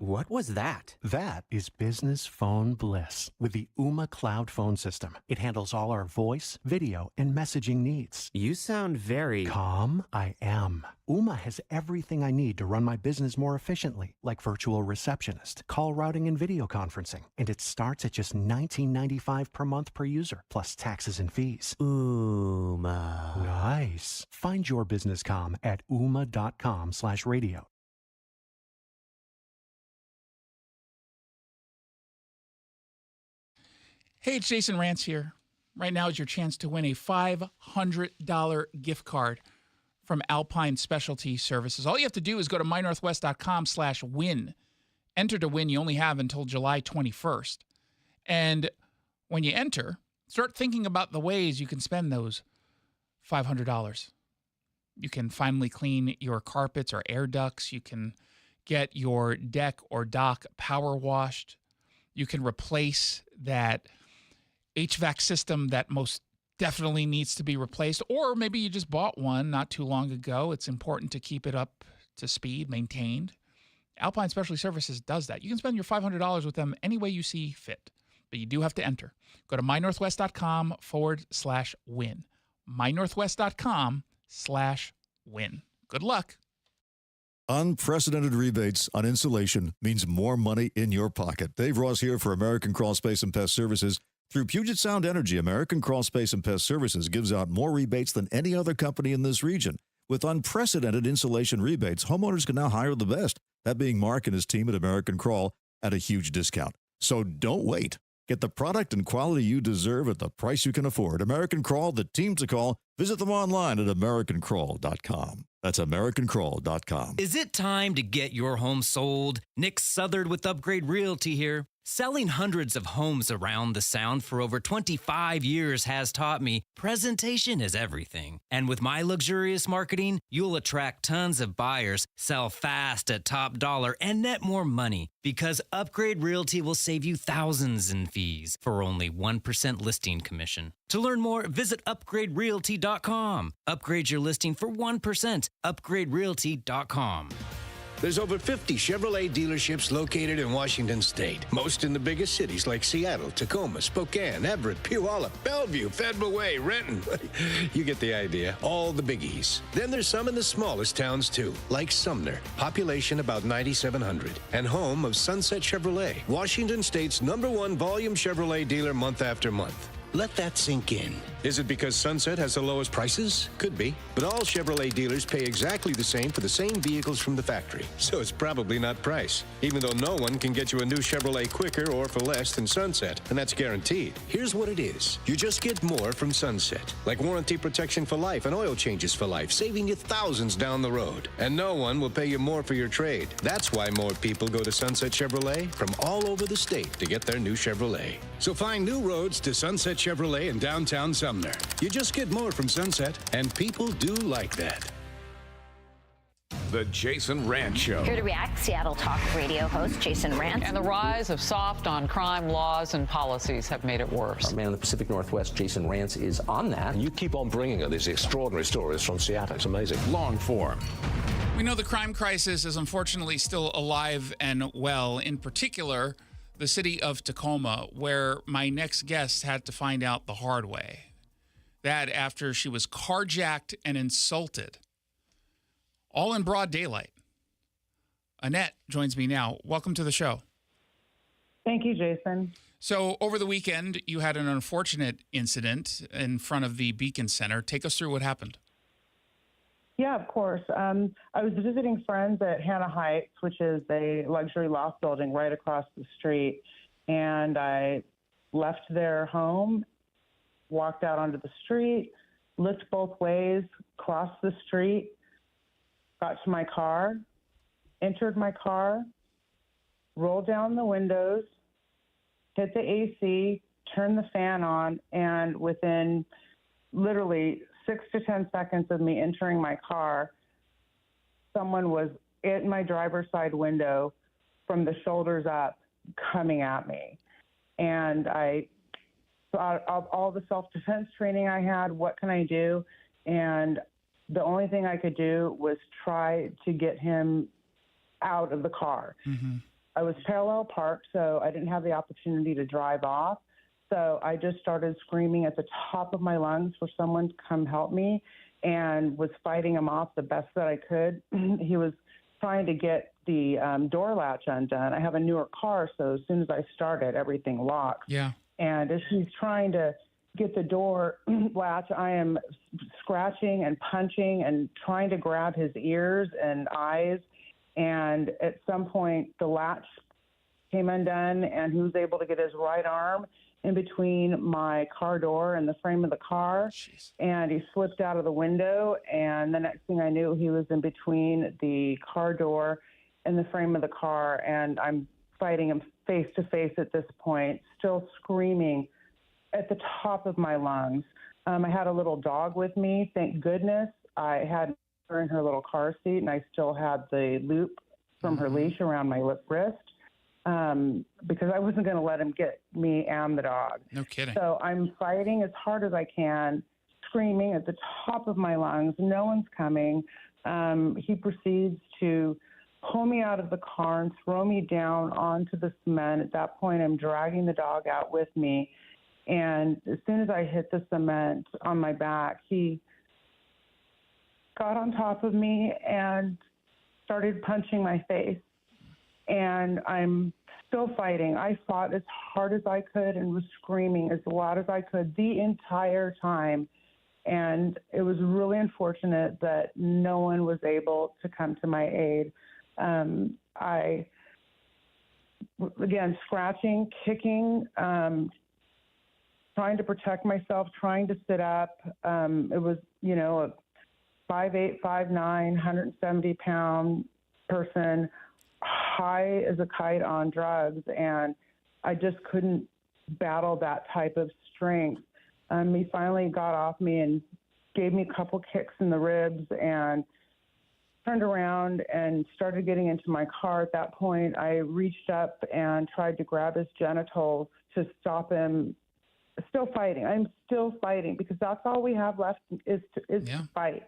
Speaker 12: What was that? That is business phone bliss with the Ooma Cloud Phone System. It handles all our voice, video, and messaging needs.
Speaker 23: You sound very...
Speaker 12: Calm? I am. Ooma has everything I need to run my business more efficiently, like virtual receptionist, call routing, and video conferencing. And it starts at just $19.95 per month per user, plus taxes and fees.
Speaker 23: Ooma.
Speaker 12: Nice. Find your business comm at ooma.com/radio.
Speaker 13: Hey, it's Jason Rantz here. Right now is your chance to win a $500 gift card from Alpine Specialty Services. All you have to do is go to mynorthwest.com/win. Enter to win. You only have until July 21st. And when you enter, start thinking about the ways you can spend those $500. You can finally clean your carpets or air ducts. You can get your deck or dock power washed. You can replace that HVAC system that most definitely needs to be replaced, or maybe you just bought one not too long ago. It's important to keep it up to speed, maintained. Alpine Specialty Services does that. You can spend your $500 with them any way you see fit, but you do have to enter. Go to mynorthwest.com/win. mynorthwest.com/win. Good luck.
Speaker 24: Unprecedented rebates on insulation means more money in your pocket. Dave Ross here for American Crawl Space and Pest Services. Through Puget Sound Energy, American Crawl Space and Pest Services gives out more rebates than any other company in this region. With unprecedented insulation rebates, homeowners can now hire the best, that being Mark and his team at American Crawl, at a huge discount. So don't wait. Get the product and quality you deserve at the price you can afford. American Crawl, the team to call. Visit them online at americancrawl.com. That's americancrawl.com.
Speaker 25: Is it time to get your home sold? Nick Southard with Upgrade Realty here. Selling hundreds of homes around the Sound for over 25 years has taught me presentation is everything. And with my luxurious marketing, you'll attract tons of buyers, sell fast at top dollar, and net more money. Because Upgrade Realty will save you thousands in fees for only 1% listing commission. To learn more, visit upgraderealty.com. Upgrade your listing for 1%. Upgraderealty.com.
Speaker 26: There's over 50 Chevrolet dealerships located in Washington State, most in the biggest cities like Seattle, Tacoma, Spokane, Everett, Puyallup, Bellevue, Federal Way, Renton. You get the idea, all the biggies. Then there's some in the smallest towns too, like Sumner, population about 9,700, and home of Sunset Chevrolet, Washington State's #1 volume Chevrolet dealer month after month. Let that sink in. Is it because Sunset has the lowest prices? Could be. But all Chevrolet dealers pay exactly the same for the same vehicles from the factory. So it's probably not price. Even though no one can get you a new Chevrolet quicker or for less than Sunset. And that's guaranteed. Here's what it is. You just get more from Sunset. Like warranty protection for life and oil changes for life, saving you thousands down the road. And no one will pay you more for your trade. That's why more people go to Sunset Chevrolet from all over the state to get their new Chevrolet. So find new roads to Sunset Chevrolet in downtown Sumner. You just get more from Sunset, and people do like that.
Speaker 2: The Jason Rantz Show.
Speaker 27: Here to react, Seattle Talk Radio host Jason Rantz.
Speaker 28: And the rise of soft on crime laws and policies have made it worse.
Speaker 29: Our man in the Pacific Northwest, Jason Rantz, is on that.
Speaker 30: And you keep on bringing her these extraordinary stories from Seattle. It's amazing.
Speaker 2: Long form.
Speaker 13: We know the crime crisis is unfortunately still alive and well, in particular, the city of Tacoma, where my next guest had to find out the hard way. That after she was carjacked and insulted, all in broad daylight. Annette joins me now. Welcome to the show.
Speaker 31: Thank you, Jason.
Speaker 13: So over the weekend, you had an unfortunate incident in front of the Beacon Center. Take us through what happened.
Speaker 31: Yeah, of course. I was visiting friends at Hannah Heights, which is a luxury loft building right across the street. And I left their home, walked out onto the street, looked both ways, crossed the street, got to my car, entered my car, rolled down the windows, hit the AC, turned the fan on, and within literally 6 to 10 seconds of me entering my car, someone was in my driver's side window from the shoulders up coming at me. And I thought of all the self-defense training I had, what can I do? And the only thing I could do was try to get him out of the car.
Speaker 13: Mm-hmm.
Speaker 31: I was parallel parked, so I didn't have the opportunity to drive off. So I just started screaming at the top of my lungs for someone to come help me, and was fighting him off the best that I could. He was trying to get the door latch undone. I have a newer car, so as soon as I started, everything locks.
Speaker 13: Yeah.
Speaker 31: And as he's trying to get the door latch, I am scratching and punching and trying to grab his ears and eyes. And at some point, the latch came undone, and he was able to get his right arm in between my car door and the frame of the car.
Speaker 13: Jeez.
Speaker 31: And he slipped out of the window, and the next thing I knew, he was in between the car door and the frame of the car, and I'm fighting him face to face at this point, still screaming at the top of my lungs. I had a little dog with me. Thank goodness I had her in her little car seat, and I still had the loop from her leash around my wrist. Because I wasn't going to let him get me and the dog.
Speaker 13: No kidding.
Speaker 31: So I'm fighting as hard as I can, screaming at the top of my lungs. No one's coming. He proceeds to pull me out of the car and throw me down onto the cement. At that point, I'm dragging the dog out with me. And as soon as I hit the cement on my back, he got on top of me and started punching my face. And I'm still fighting. I fought as hard as I could and was screaming as loud as I could the entire time. And it was really unfortunate that no one was able to come to my aid. Again, scratching, kicking, trying to protect myself, trying to sit up. It was, a 5'8", 5'9", 170-pound person, high as a kite on drugs, and I just couldn't battle that type of strength. He finally got off me and gave me a couple kicks in the ribs and turned around and started getting into my car. At that point, I reached up and tried to grab his genitals to stop him. Still fighting. I'm still fighting because that's all we have left is to fight.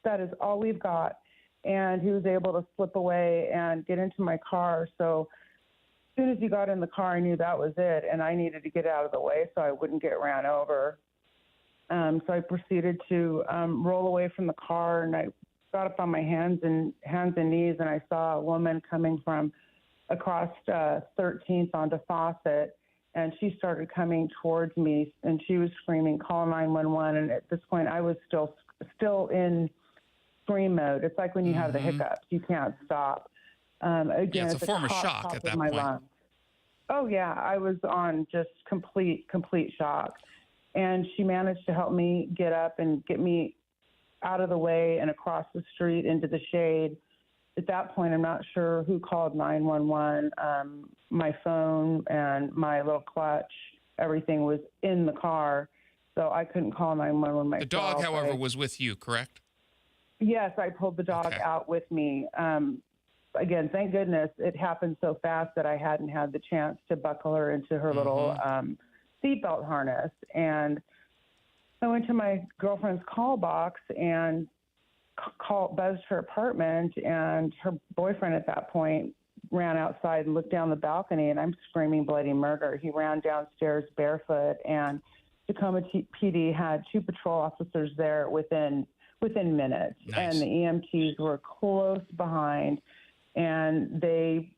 Speaker 31: That is all we've got. And he was able to slip away and get into my car. So as soon as he got in the car, I knew that was it, and I needed to get out of the way so I wouldn't get ran over. So I proceeded to roll away from the car, and I got up on my hands and knees, and I saw a woman coming from across 13th onto Fawcett, and she started coming towards me, and she was screaming, "Call 911!" And at this point, I was still in scream mode. It's like when you have the hiccups, you can't stop. Again,
Speaker 13: it's a form of shock at that point.
Speaker 31: Lungs. Oh yeah, I was on just complete shock. And she managed to help me get up and get me out of the way and across the street into the shade. At that point, I'm not sure who called 911. My phone and my little clutch, everything was in the car, so I couldn't call 911 myself.
Speaker 13: The dog, however, was with you, correct?
Speaker 31: Yes, I pulled the dog out with me. Again, thank goodness it happened so fast that I hadn't had the chance to buckle her into her little seatbelt harness. And I went to my girlfriend's call box and buzzed her apartment, and her boyfriend at that point ran outside and looked down the balcony, and I'm screaming bloody murder. He ran downstairs barefoot, and Tacoma PD had 2 patrol officers there within minutes.
Speaker 13: Nice.
Speaker 31: And the EMTs were close behind, and they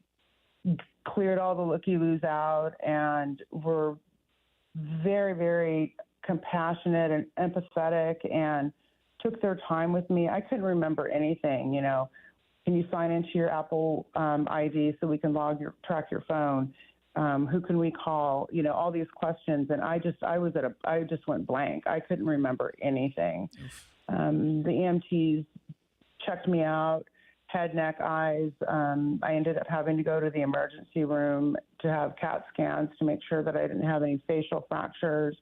Speaker 31: cleared all the looky-loos out and were very, very compassionate and empathetic and took their time with me. I couldn't remember anything, Can you sign into your Apple ID so we can track your phone? Who can we call? All these questions. And I just went blank. I couldn't remember anything. The EMTs checked me out, head, neck, eyes. I ended up having to go to the emergency room to have CAT scans to make sure that I didn't have any facial fractures.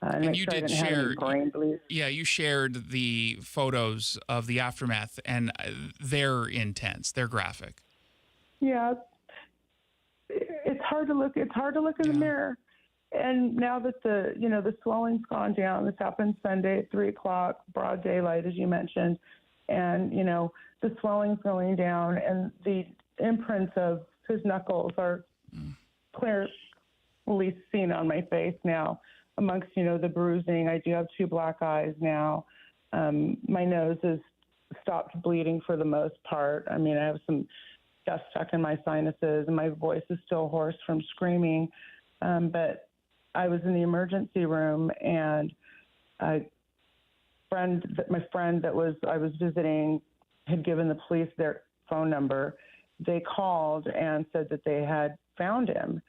Speaker 31: And
Speaker 13: And
Speaker 31: make
Speaker 13: you
Speaker 31: sure I
Speaker 13: did
Speaker 31: didn't have any
Speaker 13: share,
Speaker 31: brain bleeds.
Speaker 13: yeah, you shared the photos of the aftermath, and they're intense. They're graphic.
Speaker 31: Yeah, it's hard to look. It's hard to look in the mirror. And now that the swelling's gone down, this happened Sunday at 3:00, broad daylight, as you mentioned, and the swelling's going down, and the imprints of his knuckles are clearly seen on my face now. Amongst the bruising, I do have 2 black eyes now. My nose has stopped bleeding for the most part. I mean, I have some dust stuck in my sinuses, and my voice is still hoarse from screaming. But I was in the emergency room, and my friend that I was visiting had given the police their phone number. They called and said that they had found him,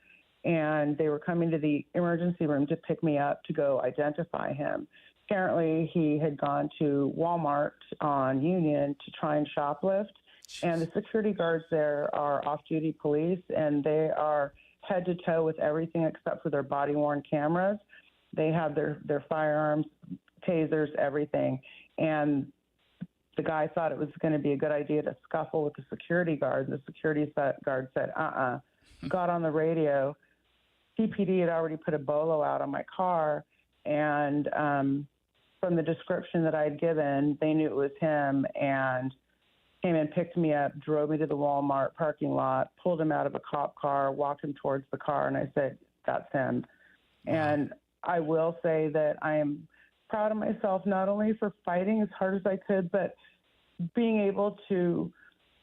Speaker 31: and they were coming to the emergency room to pick me up to go identify him. Apparently, he had gone to Walmart on Union to try and shoplift, and the security guards there are off-duty police, and they are head to toe with everything except for their body-worn cameras. They have their firearms, tasers, everything. And the guy thought it was going to be a good idea to scuffle with the security guard. The security guard said, got on the radio. CPD had already put a bolo out on my car, and from the description that I had given, they knew it was him, and came and picked me up, drove me to the Walmart parking lot, pulled him out of a cop car, walked him towards the car, and I said, that's him. And I will say that I am proud of myself, not only for fighting as hard as I could, but being able to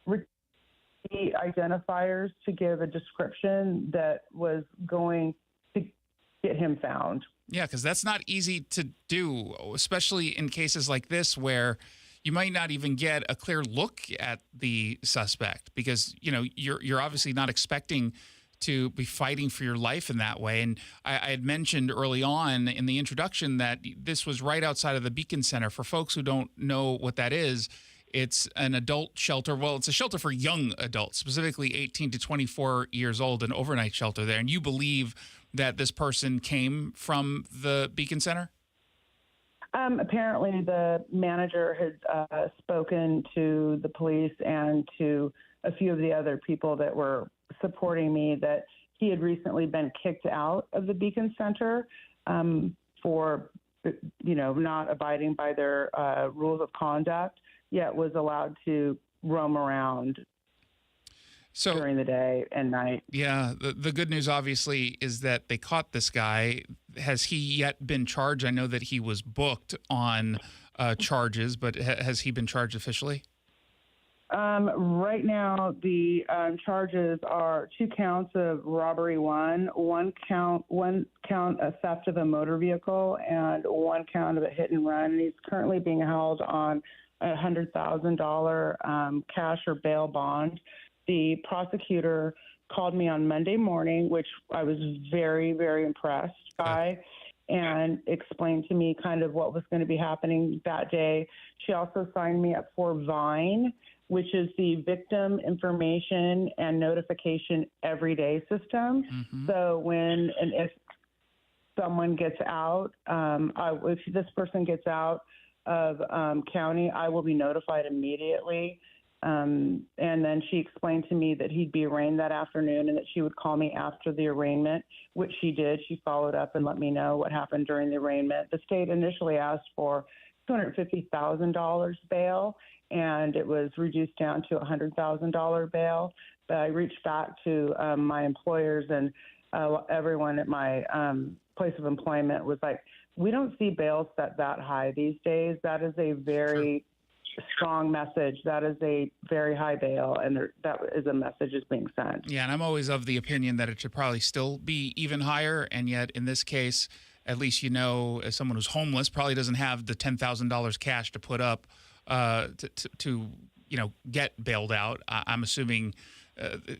Speaker 31: the identifiers to give a description that was going to get him found.
Speaker 13: Yeah, because that's not easy to do, especially in cases like this where you might not even get a clear look at the suspect because, you're obviously not expecting to be fighting for your life in that way. And I had mentioned early on in the introduction that this was right outside of the Beacon Center. For folks who don't know what that is, it's an adult shelter. Well, it's a shelter for young adults, specifically 18 to 24 years old, an overnight shelter there. And you believe that this person came from the Beacon Center?
Speaker 31: Apparently, the manager had spoken to the police and to a few of the other people that were supporting me that he had recently been kicked out of the Beacon Center for, not abiding by their rules of conduct, yet was allowed to roam around during the day and night.
Speaker 13: Yeah, the good news, obviously, is that they caught this guy. Has he yet been charged? I know that he was booked on charges, but has he been charged officially?
Speaker 31: Right now, the charges are 2 counts of robbery, one count of theft of a motor vehicle, and 1 count of a hit and run. And he's currently being held on a $100,000 cash or bail bond. The prosecutor called me on Monday morning, which I was very, very impressed by, and explained to me kind of what was going to be happening that day. She also signed me up for VINE, which is the Victim Information and Notification Everyday System. Mm-hmm. So when and if someone gets out, if this person gets out of county, I will be notified immediately. And then she explained to me that he'd be arraigned that afternoon and that she would call me after the arraignment, which she did. She followed up and let me know what happened during the arraignment. The state initially asked for $250,000 bail, and it was reduced down to $100,000 bail. But I reached back to my employers, and everyone at my place of employment was like, we don't see bails set that high these days. That is a very strong message. That is a very high bail, and that is a message is being sent.
Speaker 13: Yeah, and I'm always of the opinion that it should probably still be even higher, and yet in this case, at least as someone who's homeless probably doesn't have the $10,000 cash to put up to get bailed out. I'm assuming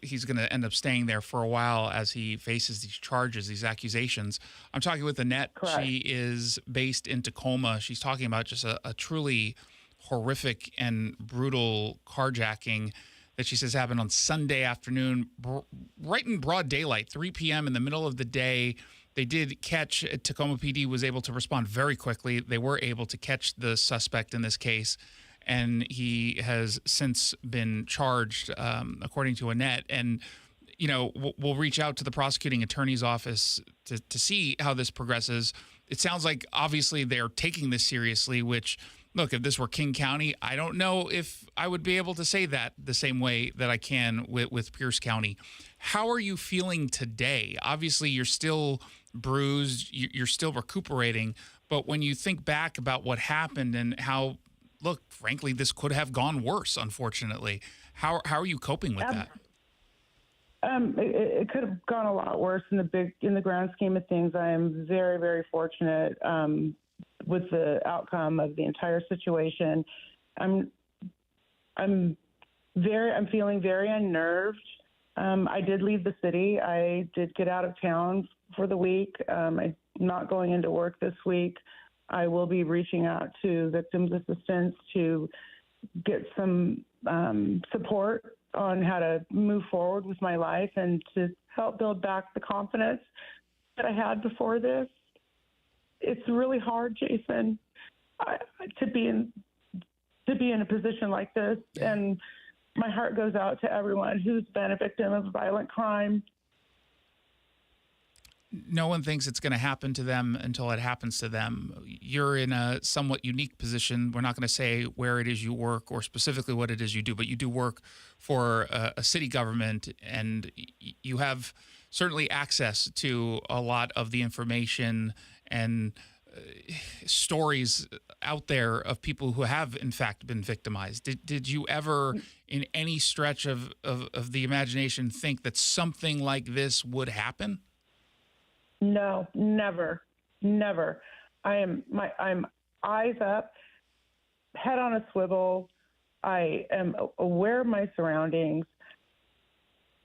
Speaker 13: he's going to end up staying there for a while as he faces these charges, these accusations. I'm talking with Annette.
Speaker 31: Correct.
Speaker 13: She is based in Tacoma. She's talking about just a truly horrific and brutal carjacking that she says happened on Sunday afternoon, right in broad daylight, 3 p.m. in the middle of the day. They did catch, Tacoma PD was able to respond very quickly. They were able to catch the suspect in this case, and he has since been charged, according to Annette. And, you know, we'll reach out to the prosecuting attorney's office to see how this progresses. It sounds like, obviously, they're taking this seriously, which, look, if this were King County, I don't know if I would be able to say that the same way that I can with Pierce County. How are you feeling today? Obviously, you're still bruised, you're still recuperating, but when you think back about what happened and how, look, frankly, this could have gone worse, unfortunately, how are you coping with that?
Speaker 31: It could have gone a lot worse in the grand scheme of things. I am very, very fortunate with the outcome of the entire situation. I'm feeling very unnerved. I did leave the city. I did get out of town for the week. I'm not going into work this week. I will be reaching out to victims' assistance to get some support on how to move forward with my life and to help build back the confidence that I had before this. It's really hard, Jason, to be in a position like this, and my heart goes out to everyone who's been a victim of violent crime.
Speaker 13: No one thinks it's going to happen to them until it happens to them. You're in a somewhat unique position. We're not going to say where it is you work or specifically what it is you do, but you do work for a city government, and you have certainly access to a lot of the information and stories out there of people who have, in fact, been victimized. Did you ever, in any stretch of the imagination, think that something like this would happen?
Speaker 31: No, never. I'm eyes up, head on a swivel. I am aware of my surroundings.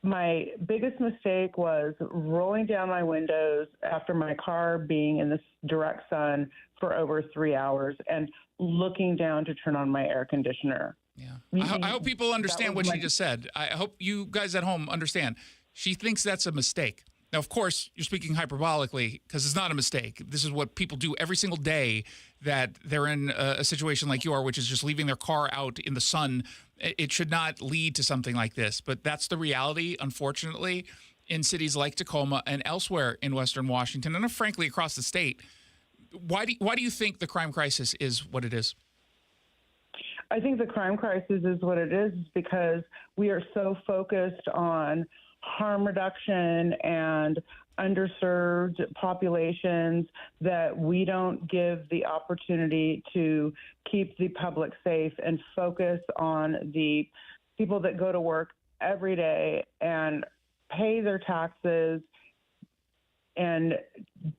Speaker 31: My biggest mistake was rolling down my windows after my car being in the direct sun for over 3 hours and looking down to turn on my air conditioner.
Speaker 13: Yeah. I hope people understand what she just said. I hope you guys at home understand. She thinks that's a mistake. Now, of course, you're speaking hyperbolically because it's not a mistake. This is what people do every single day that they're in a situation like you are, which is just leaving their car out in the sun. It should not lead to something like this. But that's the reality, unfortunately, in cities like Tacoma and elsewhere in Western Washington and, frankly, across the state. Why do you think the crime crisis is what it is?
Speaker 31: I think the crime crisis is what it is because we are so focused on harm reduction and underserved populations that we don't give the opportunity to keep the public safe and focus on the people that go to work every day and pay their taxes and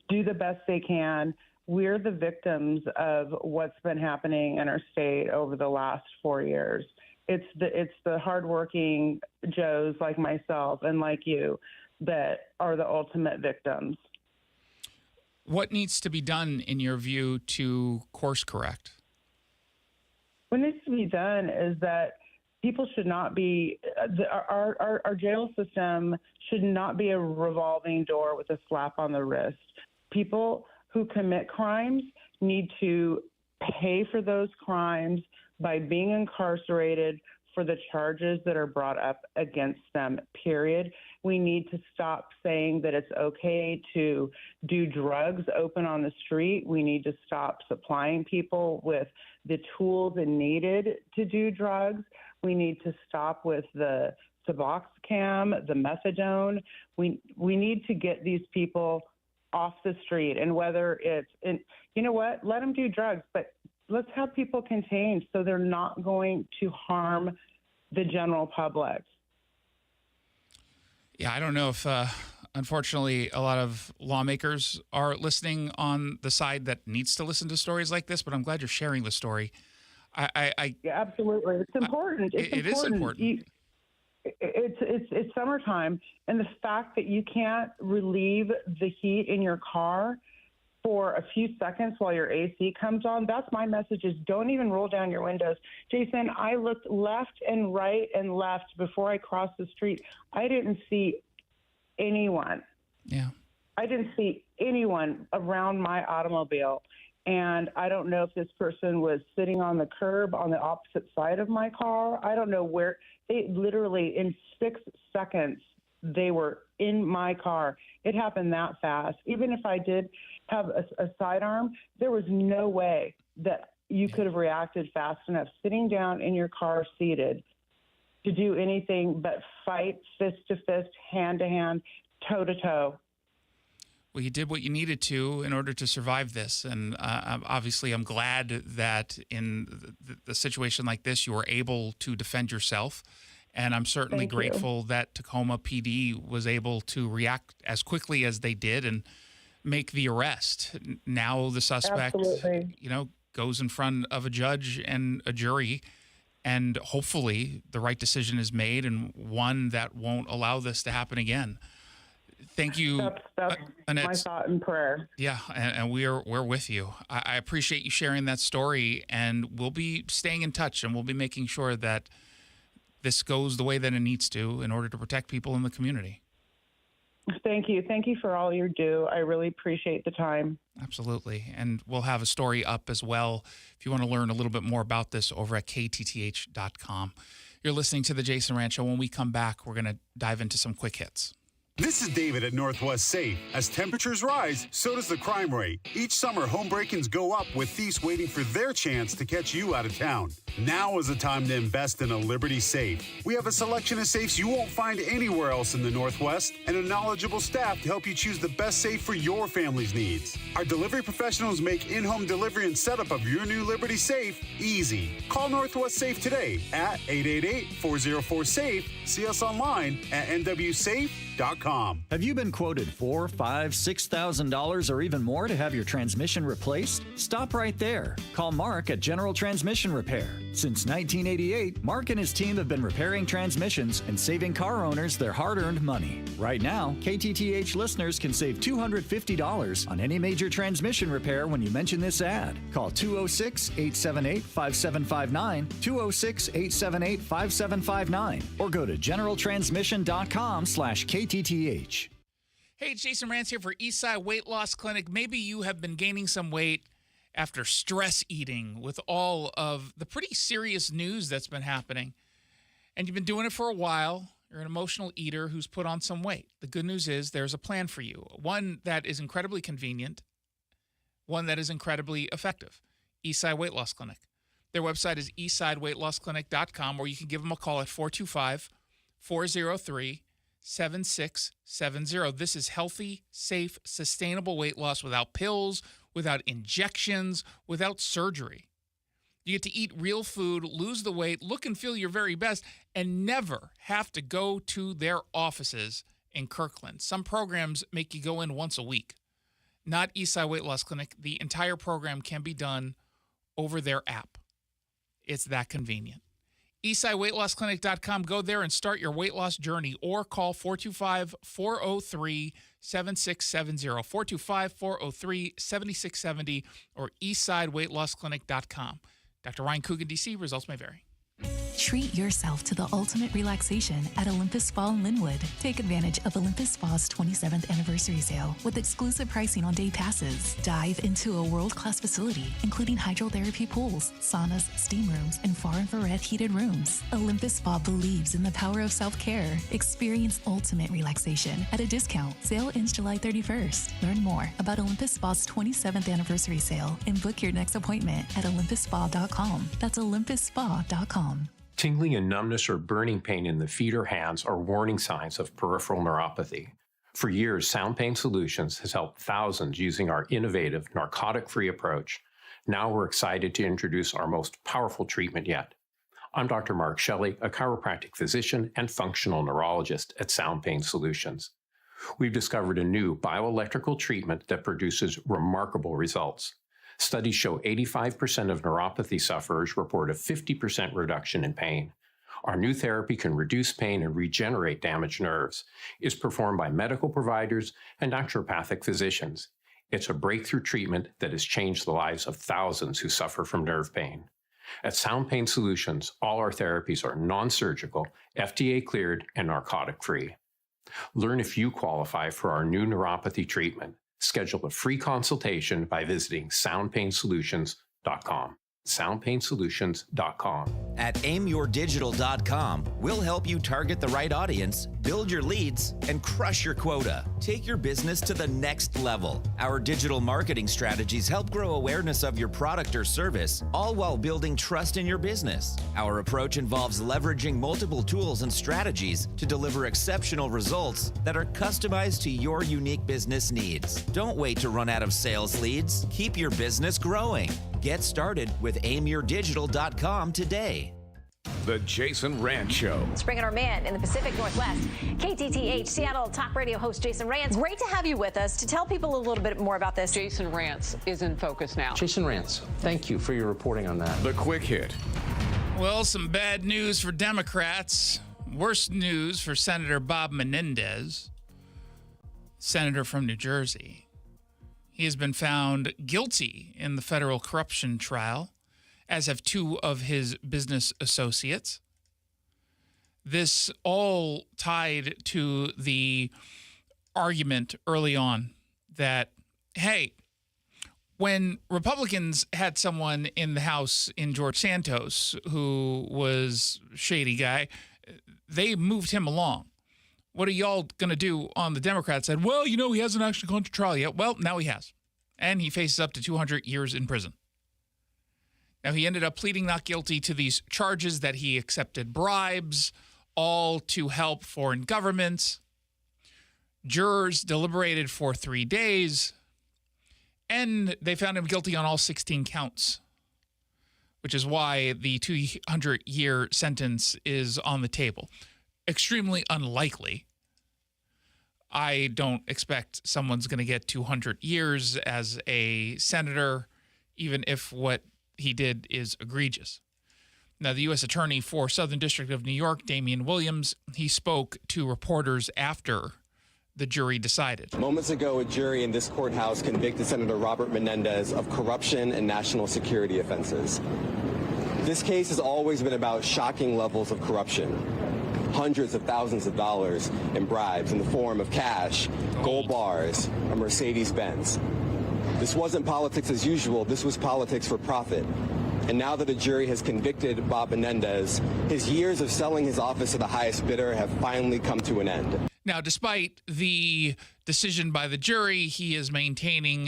Speaker 31: do the best they can. We're the victims of what's been happening in our state over the last 4 years. It's the hardworking Joes like myself and like you that are the ultimate victims.
Speaker 13: What needs to be done, in your view, to course correct?
Speaker 31: What needs to be done is that people should not be our jail system should not be a revolving door with a slap on the wrist. People who commit crimes need to pay for those crimes by being incarcerated for the charges that are brought up against them, period. We need to stop saying that it's okay to do drugs open on the street. We need to stop supplying people with the tools needed to do drugs. We need to stop with the Suboxone, the methadone. We need to get these people off the street. And whether it's, you know what, let them do drugs, but let's have people contained so they're not going to harm the general public.
Speaker 13: Yeah, I don't know if, unfortunately, a lot of lawmakers are listening on the side that needs to listen to stories like this, but I'm glad you're sharing the story.
Speaker 31: Yeah, absolutely. It's important.
Speaker 13: It is important.
Speaker 31: It's summertime, and the fact that you can't relieve the heat in your car for a few seconds while your AC comes on. That's my message, is don't even roll down your windows. Jason, I looked left and right and left before I crossed the street. I didn't see anyone.
Speaker 13: Yeah.
Speaker 31: I didn't see anyone around my automobile. And I don't know if this person was sitting on the curb on the opposite side of my car. I don't know where. They literally, in 6 seconds, they were in my car. It happened that fast. Even if I did have a sidearm, there was no way that you could have reacted fast enough sitting down in your car seated to do anything but fight fist to fist, hand to hand, toe to toe.
Speaker 13: Well, you did what you needed to in order to survive this. And obviously, I'm glad that in the situation like this, you were able to defend yourself. And I'm certainly grateful that Tacoma PD was able to react as quickly as they did and make the arrest. Now the suspect, goes in front of a judge and a jury, and hopefully the right decision is made, and one that won't allow this to happen again. Thank you.
Speaker 31: That's
Speaker 13: Annette.
Speaker 31: my thought and prayer.
Speaker 13: Yeah, and we're with you. I appreciate you sharing that story, and we'll be staying in touch, and we'll be making sure that this goes the way that it needs to in order to protect people in the community.
Speaker 31: Thank you. Thank you for all you do. I really appreciate the time.
Speaker 13: Absolutely. And we'll have a story up as well if you want to learn a little bit more about this over at KTTH.com. You're listening to The Jason Rantz Show. When we come back, we're going to dive into some quick hits.
Speaker 1: This is David at Northwest Safe. As temperatures rise, so does the crime rate. Each summer, home break-ins go up with thieves waiting for their chance to catch you out of town. Now is the time to invest in a Liberty safe. We have a selection of safes you won't find anywhere else in the Northwest, and a knowledgeable staff to help you choose the best safe for your family's needs. Our delivery professionals make in-home delivery and setup of your new Liberty safe easy. Call Northwest Safe today at 888-404-SAFE. See us online at nwsafe.com.
Speaker 7: Have you been quoted $4,000, $5,000, $6,000 or even more to have your transmission replaced? Stop right there. Call Mark at General Transmission Repair. Since 1988, Mark and his team have been repairing transmissions and saving car owners their hard-earned money. Right now, KTTH listeners can save $250 on any major transmission repair when you mention this ad. Call 206-878-5759, 206-878-5759, or go to generaltransmission.com/KTTH.
Speaker 13: Hey, it's Jason Rantz here for Eastside Weight Loss Clinic. Maybe you have been gaining some weight after stress eating with all of the pretty serious news that's been happening. And you've been doing it for a while. You're an emotional eater who's put on some weight. The good news is there's a plan for you. One that is incredibly convenient. One that is incredibly effective. Eastside Weight Loss Clinic. Their website is eastsideweightlossklinic.com, or you can give them a call at 425-403-7670. This is healthy, safe, sustainable weight loss without pills, without injections, without surgery. You get to eat real food, lose the weight, look and feel your very best, and never have to go to their offices in Kirkland. Some programs make you go in once a week. Not Eastside Weight Loss Clinic. The entire program can be done over their app. It's that convenient. EastsideWeightLossClinic.com. Go there and start your weight loss journey, or call 425-403-7670, 425-403-7670, or EastsideWeightLossClinic.com. Dr. Ryan Coogan, D.C. Results may vary.
Speaker 8: Treat yourself to the ultimate relaxation at Olympus Spa in Linwood. Take advantage of Olympus Spa's 27th anniversary sale with exclusive pricing on day passes. Dive into a world-class facility, including hydrotherapy pools, saunas, steam rooms, and far-infrared heated rooms. Olympus Spa believes in the power of self-care. Experience ultimate relaxation at a discount. Sale ends July 31st. Learn more about Olympus Spa's 27th anniversary sale and book your next appointment at olympusspa.com. That's olympusspa.com.
Speaker 29: Tingling and numbness or burning pain in the feet or hands are warning signs of peripheral neuropathy. For years, Sound Pain Solutions has helped thousands using our innovative, narcotic-free approach. Now we're excited to introduce our most powerful treatment yet. I'm Dr. Mark Shelley, a chiropractic physician and functional neurologist at Sound Pain Solutions. We've discovered a new bioelectrical treatment that produces remarkable results. Studies show 85% of neuropathy sufferers report a 50% reduction in pain. Our new therapy can reduce pain and regenerate damaged nerves. It's performed by medical providers and naturopathic physicians. It's a breakthrough treatment that has changed the lives of thousands who suffer from nerve pain. At Sound Pain Solutions, all our therapies are non-surgical, FDA cleared, and narcotic free. Learn if you qualify for our new neuropathy treatment. Schedule a free consultation by visiting soundpainsolutions.com. soundpainsolutions.com.
Speaker 3: At aimyourdigital.com, we'll help you target the right audience, build your leads, and crush your quota. Take your business to the next level. Our digital marketing strategies help grow awareness of your product or service, all while building trust in your business. Our approach involves leveraging multiple tools and strategies to deliver exceptional results that are customized to your unique business needs. Don't wait to run out of sales leads. Keep your business growing. Get started with aimyourdigital.com today.
Speaker 2: The Jason Rantz Show.
Speaker 27: Let's bring in our man in the Pacific Northwest, KTTH Seattle talk radio host Jason Rantz. Great to have you with us to tell people a little bit more about this.
Speaker 28: Jason Rantz is in focus now.
Speaker 30: Jason Rantz, thank you for your reporting on that.
Speaker 2: The Quick Hit.
Speaker 13: Well, some bad news for Democrats. Worse news for Senator Bob Menendez, senator from New Jersey. He has been found guilty in the federal corruption trial, as have two of his business associates. This all tied to the argument early on that, hey, when Republicans had someone in the House in George Santos who was a shady guy, they moved him along. What are y'all going to do on the Democrat side? Well, you know, he hasn't actually gone to trial yet. Well, now he has. And he faces up to 200 years in prison. Now, he ended up pleading not guilty to these charges that he accepted bribes, all to help foreign governments. Jurors deliberated for 3 days, and they found him guilty on all 16 counts, which is why the 200-year sentence is on the table. Extremely unlikely. I don't expect someone's going to get 200 years as a senator, even if what he did is egregious. Now, the U.S. Attorney for Southern District of New York, Damian Williams, he spoke to reporters after the jury decided.
Speaker 4: Moments ago, a jury in this courthouse convicted Senator Robert Menendez of corruption and national security offenses. This case has always been about shocking levels of corruption. Hundreds of thousands of dollars in bribes in the form of cash, gold bars, or Mercedes-Benz. This wasn't politics as usual. This was politics for profit. And now that a jury has convicted Bob Menendez, his years of selling his office to the highest bidder have finally come to an end.
Speaker 13: Now, despite the decision by the jury,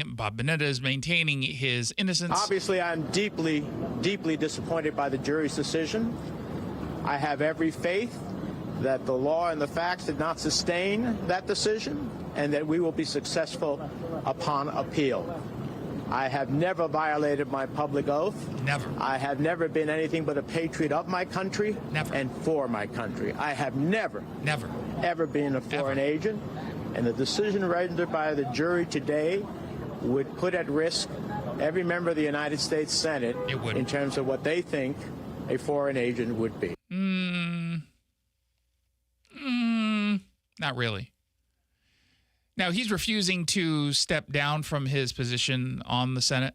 Speaker 13: Bob Menendez is maintaining his innocence.
Speaker 9: Obviously, I'm deeply, deeply disappointed by the jury's decision. I have every faith that the law and the facts did not sustain that decision and that we will be successful upon appeal. I have never violated my public oath.
Speaker 13: Never.
Speaker 9: I have never been anything but a patriot of my country.
Speaker 13: Never.
Speaker 9: And for my country. I have never ever been a foreign agent. And the decision rendered by the jury today would put at risk every member of the United States Senate in terms of what they think a foreign agent would be.
Speaker 13: Not really. Now, he's refusing to step down from his position on the Senate.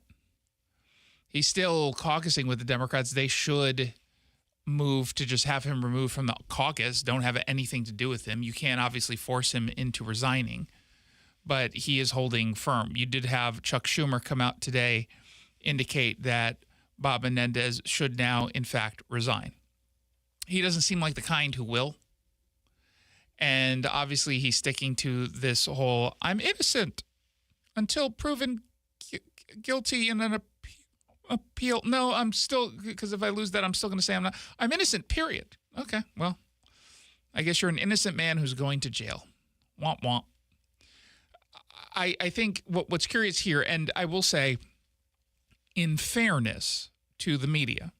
Speaker 13: He's still caucusing with the Democrats. They should move to just have him removed from the caucus. Don't have anything to do with him. You can't obviously force him into resigning, but he is holding firm. You did have Chuck Schumer come out today, indicate that Bob Menendez should now, in fact, resign. He doesn't seem like the kind who will. And obviously he's sticking to this whole, I'm innocent until proven guilty in an appeal. No, I'm still, because if I lose that, I'm still going to say I'm innocent, period. Okay, well, I guess you're an innocent man who's going to jail. Womp womp. I think what's curious here, and I will say, in fairness to the media,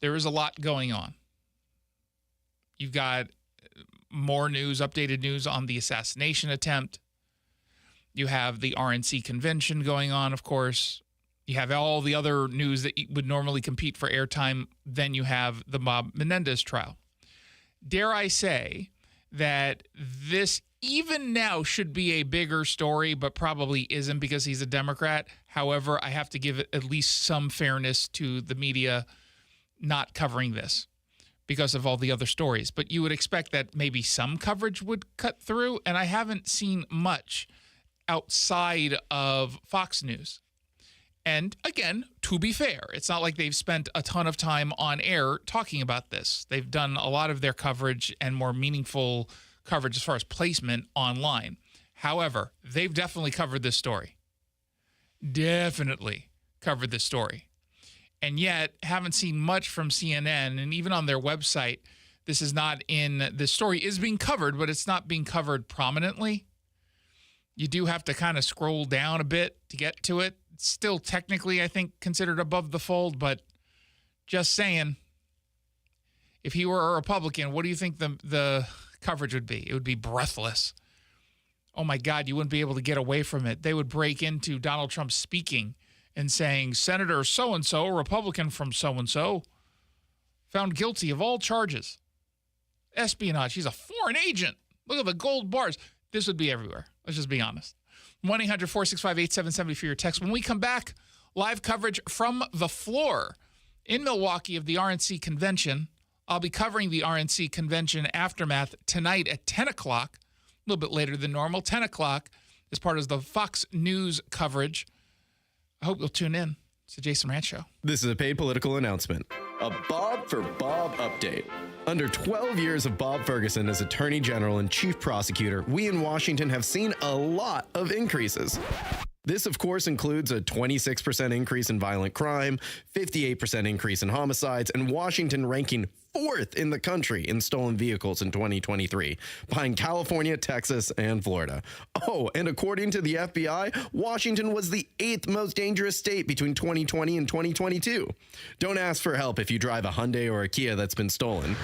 Speaker 13: there is a lot going on. You've got more news, updated news on the assassination attempt. You have the RNC convention going on, of course. You have all the other news that would normally compete for airtime. Then you have the Bob Menendez trial. Dare I say that this even now should be a bigger story, but probably isn't because he's a Democrat. However, I have to give it at least some fairness to the media not covering this because of all the other stories. But you would expect that maybe some coverage would cut through, and I haven't seen much outside of Fox News. And again, to be fair, it's not like they've spent a ton of time on air talking about this. They've done a lot of their coverage and more meaningful coverage as far as placement online. However, they've definitely covered this story. Definitely covered this story. And yet, haven't seen much from CNN. And even on their website, this story is being covered, but it's not being covered prominently. You do have to kind of scroll down a bit to get to it. It's still technically, I think, considered above the fold, but just saying, if he were a Republican, what do you think the coverage would be? It would be breathless. Oh my God, you wouldn't be able to get away from it. They would break into Donald Trump speaking and saying, Senator so-and-so, Republican from so-and-so, found guilty of all charges. Espionage. He's a foreign agent. Look at the gold bars. This would be everywhere. Let's just be honest. 1-800-465-8770 for your text. When we come back, live coverage from the floor in Milwaukee of the RNC convention. I'll be covering the RNC convention aftermath tonight at 10 o'clock, a little bit later than normal. 10 o'clock as part of the Fox News coverage. I hope you'll tune in. It's the Jason Rantz Show.
Speaker 10: This is a paid political announcement. A Bob for Bob update. Under 12 years of Bob Ferguson as Attorney General and Chief Prosecutor, we in Washington have seen a lot of increases. This, of course, includes a 26% increase in violent crime, 58% increase in homicides, and Washington ranking 4th in the country in stolen vehicles in 2023, behind California, Texas, and Florida. Oh, and according to the FBI, Washington was the 8th most dangerous state between 2020 and 2022. Don't ask for help if you drive a Hyundai or a Kia that's been stolen.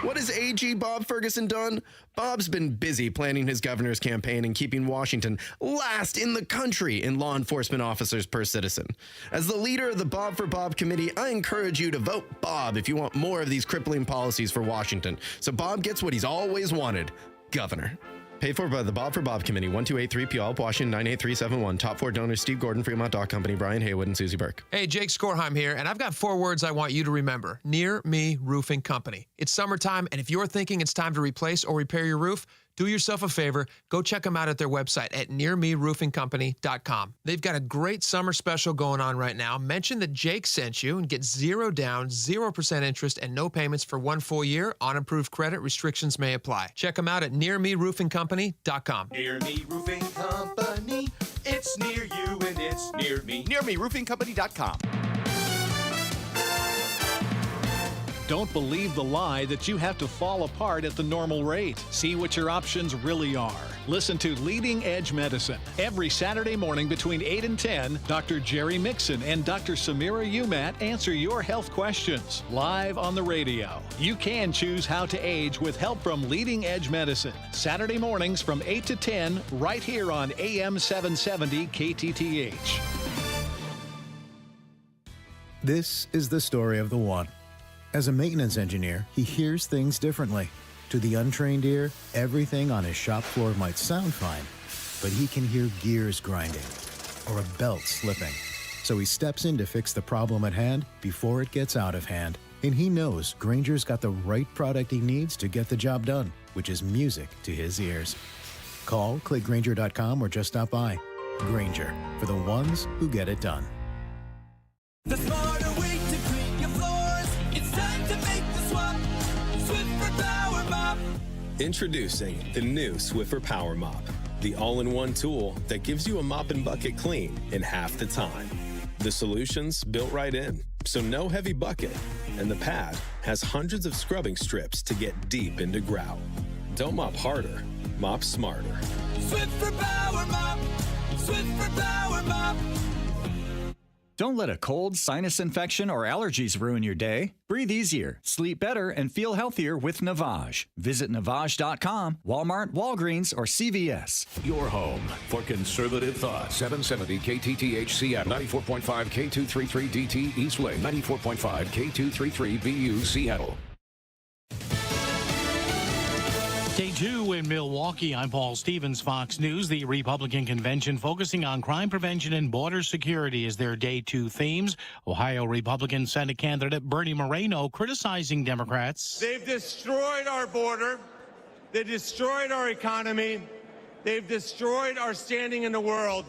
Speaker 10: What has AG Bob Ferguson done? Bob's been busy planning his governor's campaign and keeping Washington last in the country in law enforcement officers per citizen. As the leader of the Bob for Bob committee, I encourage you to vote Bob if you want more of these crippling policies for Washington, so Bob gets what he's always wanted, governor. Paid for by the Bob for Bob Committee, 1283 Puyallup, Washington, 98371. Top 4 donors, Steve Gordon, Fremont Dock Company, Brian Haywood, and Susie Burke.
Speaker 11: Hey, Jake Skorheim here, and I've got 4 words I want you to remember. Near Me Roofing Company. It's summertime, and if you're thinking it's time to replace or repair your roof, do yourself a favor, go check them out at their website at nearmeroofingcompany.com. They've got a great summer special going on right now. Mention that Jake sent you and get 0 down, 0% interest, and no payments for 1 full year. On approved credit, restrictions may apply. Check them out at nearmeroofingcompany.com.
Speaker 14: Near Me Roofing Company, it's near you and it's near me.
Speaker 15: Nearmeroofingcompany.com. Don't believe the lie that you have to fall apart at the normal rate. See what your options really are. Listen to Leading Edge Medicine. Every Saturday morning between 8 and 10, Dr. Jerry Mixon and Dr. Samira Umat answer your health questions live on the radio. You can choose how to age with help from Leading Edge Medicine. Saturday mornings from 8 to 10, right here on AM 770 KTTH.
Speaker 16: This is the story of the one. As a maintenance engineer, he hears things differently. To the untrained ear, everything on his shop floor might sound fine, but he can hear gears grinding or a belt slipping. So he steps in to fix the problem at hand before it gets out of hand. And he knows Grainger's got the right product he needs to get the job done, which is music to his ears. Call, click Grainger.com, or just stop by. Grainger, for the ones who get it done.
Speaker 14: The smarter way to clean your floors. It's time to make the swap. Swiffer Power Mop.
Speaker 17: Introducing the new Swiffer Power Mop, the all-in-one tool that gives you a mop and bucket clean in half the time. The solution's built right in, so no heavy bucket, and the pad has hundreds of scrubbing strips to get deep into grout. Don't mop harder, mop smarter.
Speaker 14: Swiffer Power Mop. Swiffer Power Mop.
Speaker 7: Don't let a cold, sinus infection, or allergies ruin your day. Breathe easier, sleep better, and feel healthier with Navage. Visit Navage.com, Walmart, Walgreens, or CVS.
Speaker 2: Your home for conservative thought. 770 KTTH Seattle, 94.5 K233DT Eastway, 94.5 K233BU Seattle.
Speaker 5: Day 2 in Milwaukee. I'm Paul Stevens, Fox News. The Republican convention focusing on crime prevention and border security is their Day 2 themes. Ohio Republican Senate candidate Bernie Moreno criticizing Democrats.
Speaker 6: They've destroyed our border. They destroyed our economy. They've destroyed our standing in the world.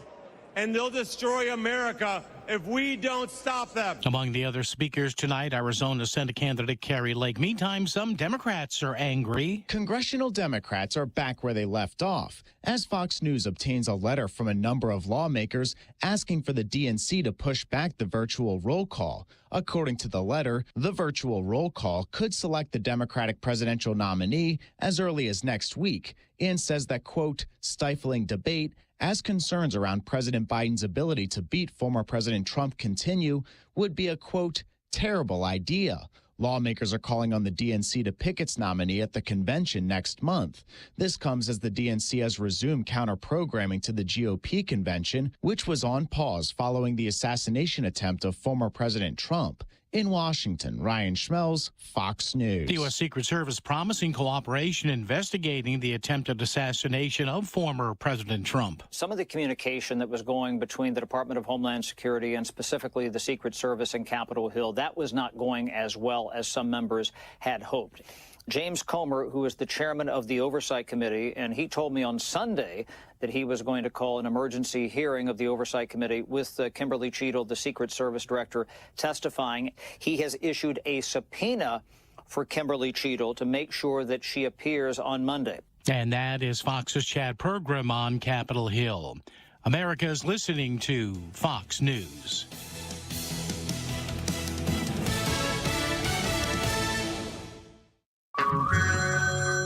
Speaker 6: And they'll destroy America if we don't stop them.
Speaker 5: Among the other speakers tonight, Arizona Senate candidate Carrie Lake. Meantime, some Democrats are angry.
Speaker 12: Congressional Democrats are back where they left off, as Fox News obtains a letter from a number of lawmakers asking for the DNC to push back the virtual roll call. According to the letter, the virtual roll call could select the Democratic presidential nominee as early as next week, and says that, quote, stifling debate as concerns around President Biden's ability to beat former President Trump continue would be a, quote, terrible idea. Lawmakers are calling on the DNC to pick its nominee at the convention next month. This comes as the DNC has resumed counter-programming to the GOP convention, which was on pause following the assassination attempt of former President Trump. In Washington, Ryan Schmelz, Fox News.
Speaker 5: The U.S. Secret Service promising cooperation investigating the attempted assassination of former President Trump.
Speaker 18: Some of the communication that was going between the Department of Homeland Security and specifically the Secret Service and Capitol Hill, that was not going as well as some members had hoped. James Comer, who is the chairman of the Oversight Committee, and he told me on Sunday that he was going to call an emergency hearing of the Oversight Committee with Kimberly Cheadle, the Secret Service director, testifying. He has issued a subpoena for Kimberly Cheadle to make sure that she appears on Monday.
Speaker 5: And that is Fox's Chad Pergram on Capitol Hill. America's listening to Fox News.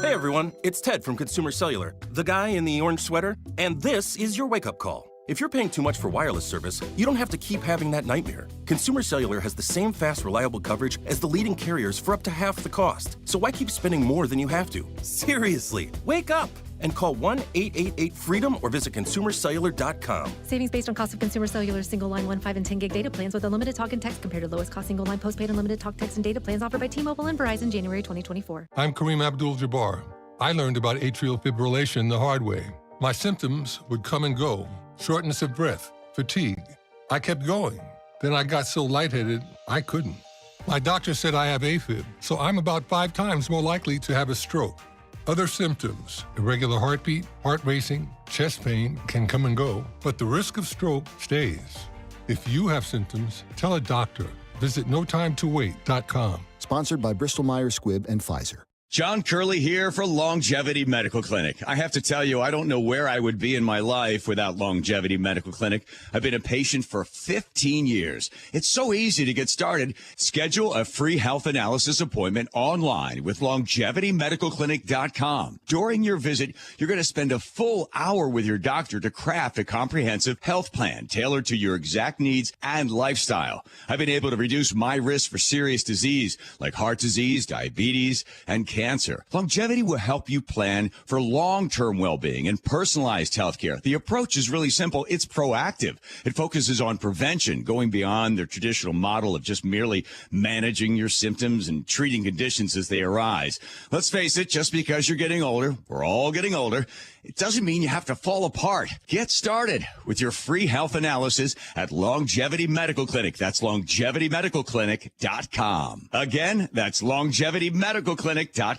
Speaker 19: Hey everyone, it's Ted from Consumer Cellular, the guy in the orange sweater, and this is your wake-up call. If you're paying too much for wireless service, you don't have to keep having that nightmare. Consumer Cellular has the same fast, reliable coverage as the leading carriers for up to half the cost. So why keep spending more than you have to? Seriously, wake up and call 1-888-FREEDOM or visit consumercellular.com.
Speaker 20: Savings based on cost of Consumer Cellular single line 1, 5, and 10 gig data plans with unlimited talk and text compared to lowest cost single line postpaid unlimited talk, text, and data plans offered by T-Mobile and Verizon January 2024.
Speaker 21: I'm Kareem Abdul-Jabbar. I learned about atrial fibrillation the hard way. My symptoms would come and go. Shortness of breath, fatigue. I kept going. Then I got so lightheaded, I couldn't. My doctor said I have AFib, so I'm about 5 times more likely to have a stroke. Other symptoms, irregular heartbeat, heart racing, chest pain can come and go, but the risk of stroke stays. If you have symptoms, tell a doctor. Visit notimetowait.com.
Speaker 22: Sponsored by Bristol-Myers Squibb and Pfizer.
Speaker 23: John Curley here for Longevity Medical Clinic. I have to tell you, I don't know where I would be in my life without Longevity Medical Clinic. I've been a patient for 15 years. It's so easy to get started. Schedule a free health analysis appointment online with LongevityMedicalClinic.com. During your visit, you're going to spend a full hour with your doctor to craft a comprehensive health plan tailored to your exact needs and lifestyle. I've been able to reduce my risk for serious disease like heart disease, diabetes, and cancer. Longevity will help you plan for long-term well-being and personalized health care. The approach is really simple. It's proactive. It focuses on prevention, going beyond the traditional model of just merely managing your symptoms and treating conditions as they arise. Let's face it, just because you're getting older, we're all getting older, it doesn't mean you have to fall apart. Get started with your free health analysis at Longevity Medical Clinic. That's LongevityMedicalClinic.com. Again, that's LongevityMedicalClinic.com.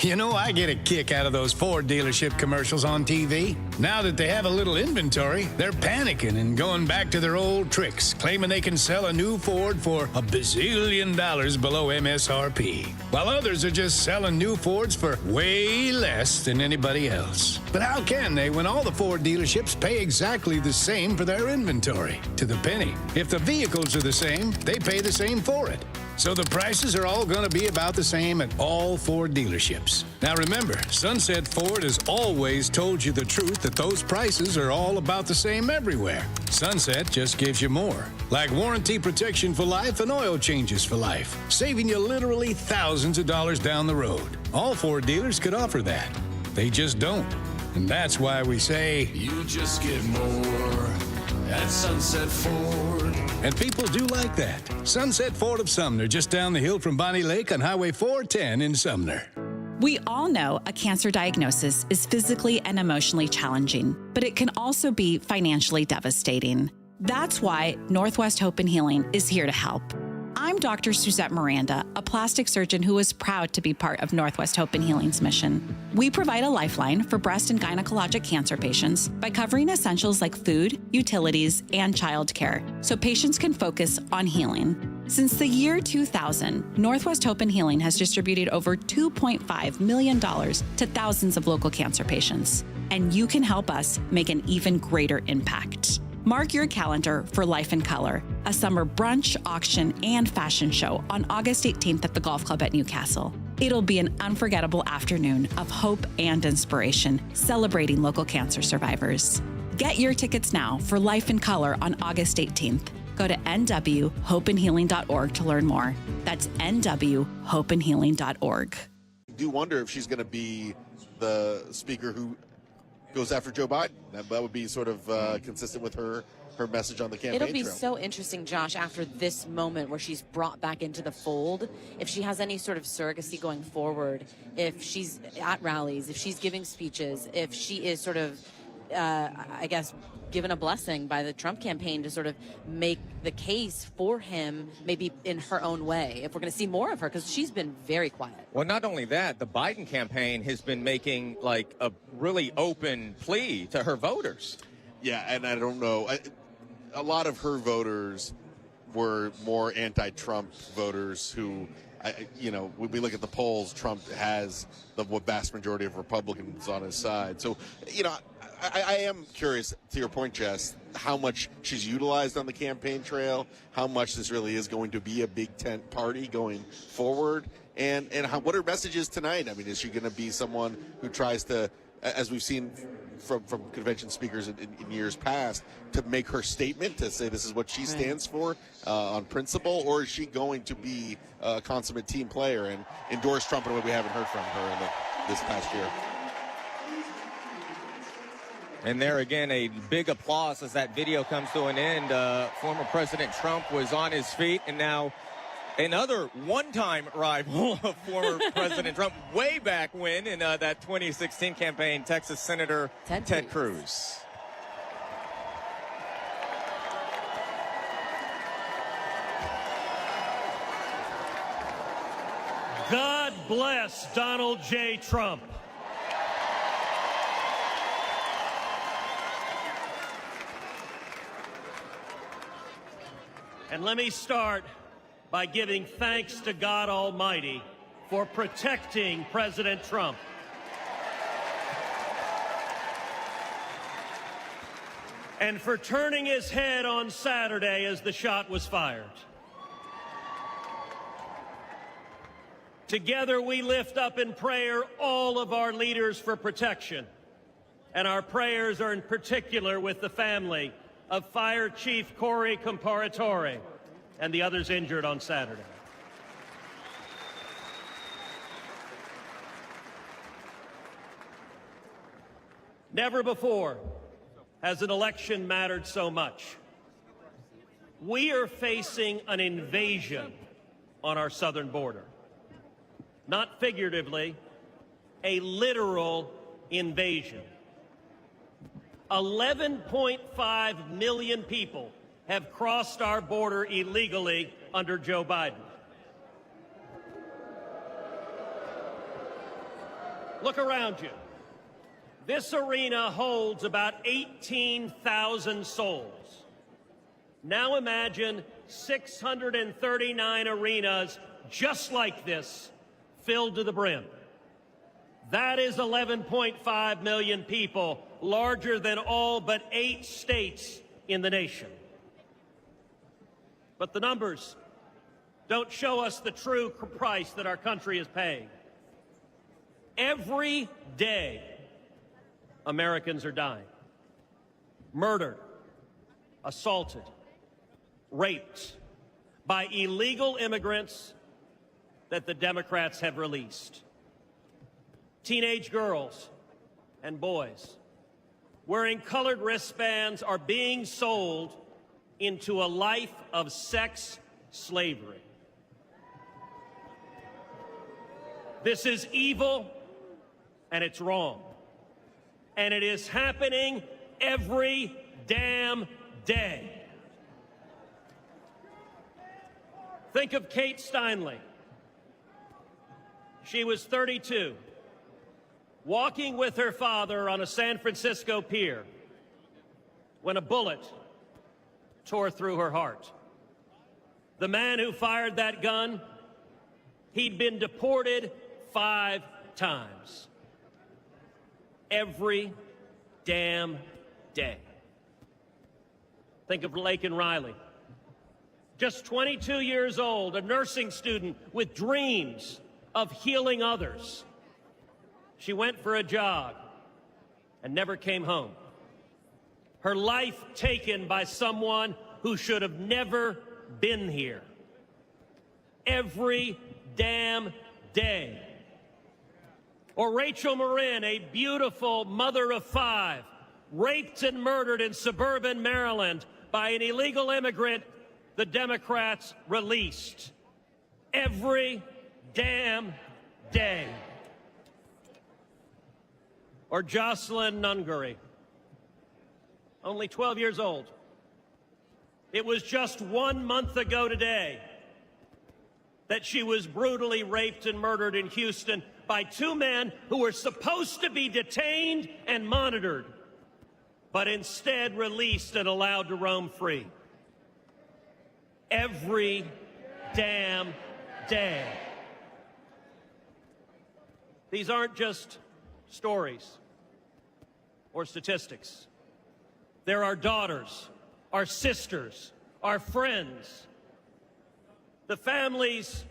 Speaker 26: You know, I get a kick out of those Ford dealership commercials on TV. Now that they have a little inventory, they're panicking and going back to their old tricks, claiming they can sell a new Ford for $1 bazillion below MSRP, while others are just selling new Fords for way less than anybody else. But how can they when all the Ford dealerships pay exactly the same for their inventory, to the penny? If the vehicles are the same, they pay the same for it. So the prices are all going to be about the same at all Ford dealerships. Now remember, Sunset Ford has always told you the truth that those prices are all about the same everywhere. Sunset just gives you more, like warranty protection for life and oil changes for life, saving you literally thousands of dollars down the road. All Ford dealers could offer that. They just don't. And that's why we say,
Speaker 2: you just get more at Sunset Ford.
Speaker 26: And people do like that. Sunset Ford of Sumner, just down the hill from Bonnie Lake on Highway 410 in Sumner.
Speaker 1: We all know a cancer diagnosis is physically and emotionally challenging, but it can also be financially devastating. That's why Northwest Hope and Healing is here to help. I'm Dr. Suzette Miranda, a plastic surgeon who is proud to be part of Northwest Hope and Healing's mission. We provide a lifeline for breast and gynecologic cancer patients by covering essentials like food, utilities, and childcare, so patients can focus on healing. Since the year 2000, Northwest Hope and Healing has distributed over $2.5 million to thousands of local cancer patients. And you can help us make an even greater impact. Mark your calendar for Life in Color, a summer brunch, auction, and fashion show on August 18th at the Golf Club at Newcastle. It'll be an unforgettable afternoon of hope and inspiration, celebrating local cancer survivors. Get your tickets now for Life in Color on August 18th. Go to nwhopeandhealing.org to learn more. That's nwhopeandhealing.org.
Speaker 3: I do wonder if she's going to be the speaker who goes after Joe Biden. That would be sort of consistent with her message on the campaign
Speaker 4: It'll be
Speaker 3: trail.
Speaker 4: so interesting, Josh, after this moment where she's brought back into the fold, if she has any sort of surrogacy going forward, if she's at rallies, if she's giving speeches, if she is sort of, I guess, given a blessing by the Trump campaign to sort of make the case for him, maybe in her own way, if we're going to see more of her, because she's been very quiet.
Speaker 8: Well, not only that, the Biden campaign has been making like a really open plea to her voters.
Speaker 3: Yeah, and I don't know. A lot of her voters were more anti-Trump voters who, when we look at the polls, Trump has the vast majority of Republicans on his side. So, I am curious, to your point, Jess, how much she's utilized on the campaign trail, how much this really is going to be a big tent party going forward, and what her message is tonight. I mean, is she going to be someone who tries to, as we've seen from convention speakers in years past, to make her statement, to say this is what she stands for on principle, or is she going to be a consummate team player and endorse Trump in a way we haven't heard from her this past year?
Speaker 8: And there again, a big applause as that video comes to an end. Former President Trump was on his feet, and now another one-time rival of former President Trump, way back when in that 2016 campaign, Texas Senator Ted Cruz.
Speaker 24: God bless Donald J. Trump. And let me start by giving thanks to God Almighty for protecting President Trump. And for turning his head on Saturday as the shot was fired. Together we lift up in prayer all of our leaders for protection. And our prayers are in particular with the family of Fire Chief Corey Comparatore and the others injured on Saturday. Never before has an election mattered so much. We are facing an invasion on our southern border. Not figuratively, a literal invasion. 11.5 million people have crossed our border illegally under Joe Biden. Look around you. This arena holds about 18,000 souls. Now imagine 639 arenas just like this, filled to the brim. That is 11.5 million people, larger than all but 8 states in the nation. But the numbers don't show us the true price that our country is paying. Every day, Americans are dying. Murdered, assaulted, raped by illegal immigrants that the Democrats have released. Teenage girls and boys wearing colored wristbands are being sold into a life of sex slavery. This is evil, and it's wrong. And it is happening every damn day. Think of Kate Steinle. She was 32, walking with her father on a San Francisco pier when a bullet tore through her heart. The man who fired that gun, he'd been deported 5 times. Every damn day. Think of Laken Riley. Just 22 years old, a nursing student with dreams of healing others. She went for a jog and never came home. Her life taken by someone who should have never been here. Every damn day. Or Rachel Marin, a beautiful mother of 5, raped and murdered in suburban Maryland by an illegal immigrant the Democrats released. Every damn day. Or Jocelyn Nungary, only 12 years old. It was just 1 month ago today that she was brutally raped and murdered in Houston by 2 men who were supposed to be detained and monitored, but instead released and allowed to roam free. Every damn day. These aren't just stories or statistics. They're our daughters, our sisters, our friends. The families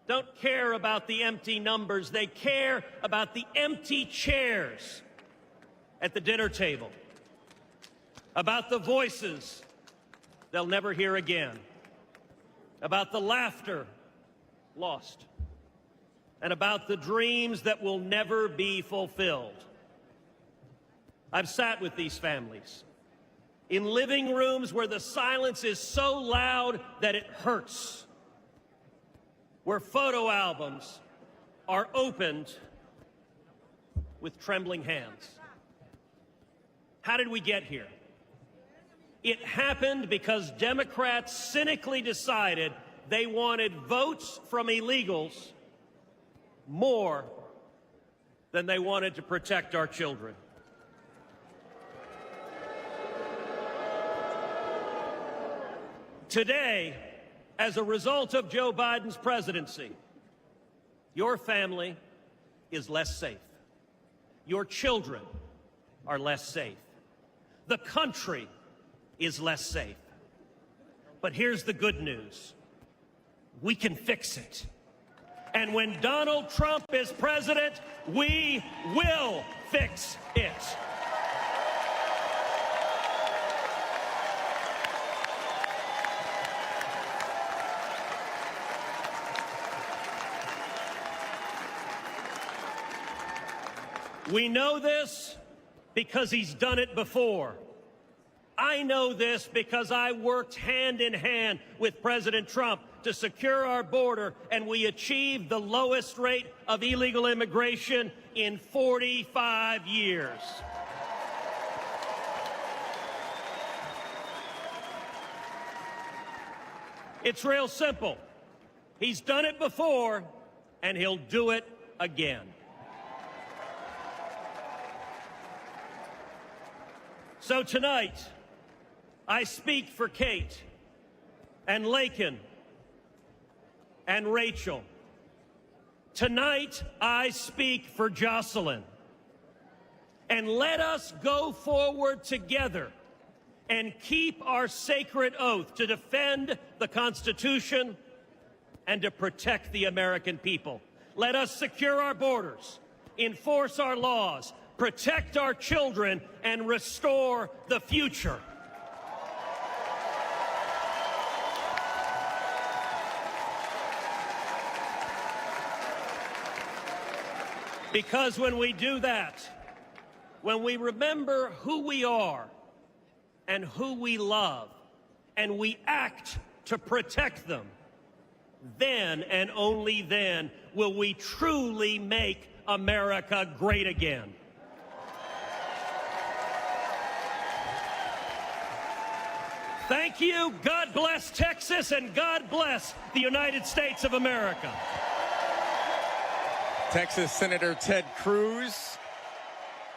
Speaker 24: don't care about the empty numbers. They care about the empty chairs at the dinner table, about the voices they'll never hear again, about the laughter lost, and about the dreams that will never be fulfilled. I've sat with these families in living rooms where the silence is so loud that it hurts, where photo albums are opened with trembling hands. How did we get here? It happened because Democrats cynically decided they wanted votes from illegals more than they wanted to protect our children. Today, as a result of Joe Biden's presidency, your family is less safe. Your children are less safe. The country is less safe. But here's the good news. We can fix it. And when Donald Trump is president, we will fix it. We know this because he's done it before. I know this because I worked hand in hand with President Trump to secure our border, and we achieved the lowest rate of illegal immigration in 45 years. It's real simple. He's done it before, and he'll do it again. So tonight, I speak for Kate and Laken and Rachel. Tonight, I speak for Jocelyn. And let us go forward together and keep our sacred oath to defend the Constitution and to protect the American people. Let us secure our borders, enforce our laws, protect our children, and restore the future. Because when we do that, when we remember who we are and who we love, and we act to protect them, then and only then will we truly make America great again. Thank you. God bless Texas, and God bless the United States of America.
Speaker 8: Texas Senator Ted Cruz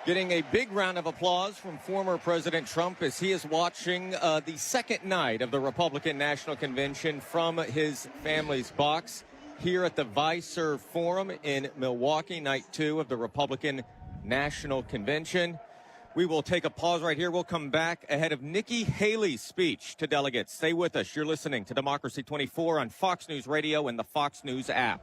Speaker 8: getting a big round of applause from former President Trump as he is watching the second night of the Republican National Convention from his family's box here at the Viserve Forum in Milwaukee, night 2 of the Republican National Convention. We will take a pause right here. We'll come back ahead of Nikki Haley's speech to delegates. Stay with us. You're listening to Democracy 24 on Fox News Radio and the Fox News app.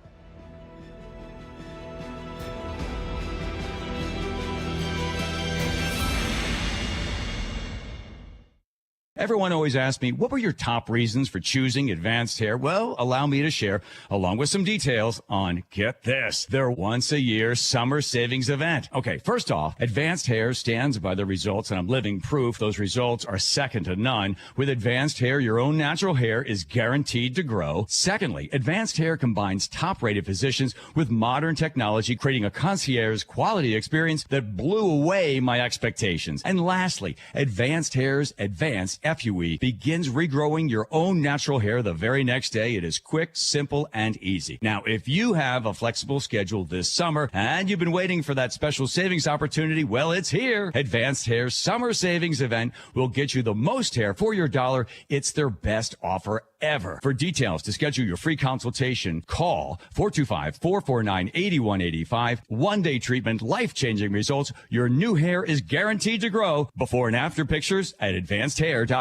Speaker 23: Everyone always asks me, what were your top reasons for choosing Advanced Hair? Well, allow me to share, along with some details on, get this, their once-a-year summer savings event. Okay, first off, Advanced Hair stands by the results, and I'm living proof those results are second to none. With Advanced Hair, your own natural hair is guaranteed to grow. Secondly, Advanced Hair combines top-rated physicians with modern technology, creating a concierge quality experience that blew away my expectations. And lastly, Advanced Hair's Advanced FUE begins regrowing your own natural hair the very next day. It is quick, simple, and easy. Now, if you have a flexible schedule this summer and you've been waiting for that special savings opportunity, well, it's here. Advanced Hair's Summer Savings Event will get you the most hair for your dollar. It's their best offer ever. For details to schedule your free consultation, call 425-449-8185. One-day treatment, life-changing results. Your new hair is guaranteed to grow. Before and after pictures at advancedhair.com.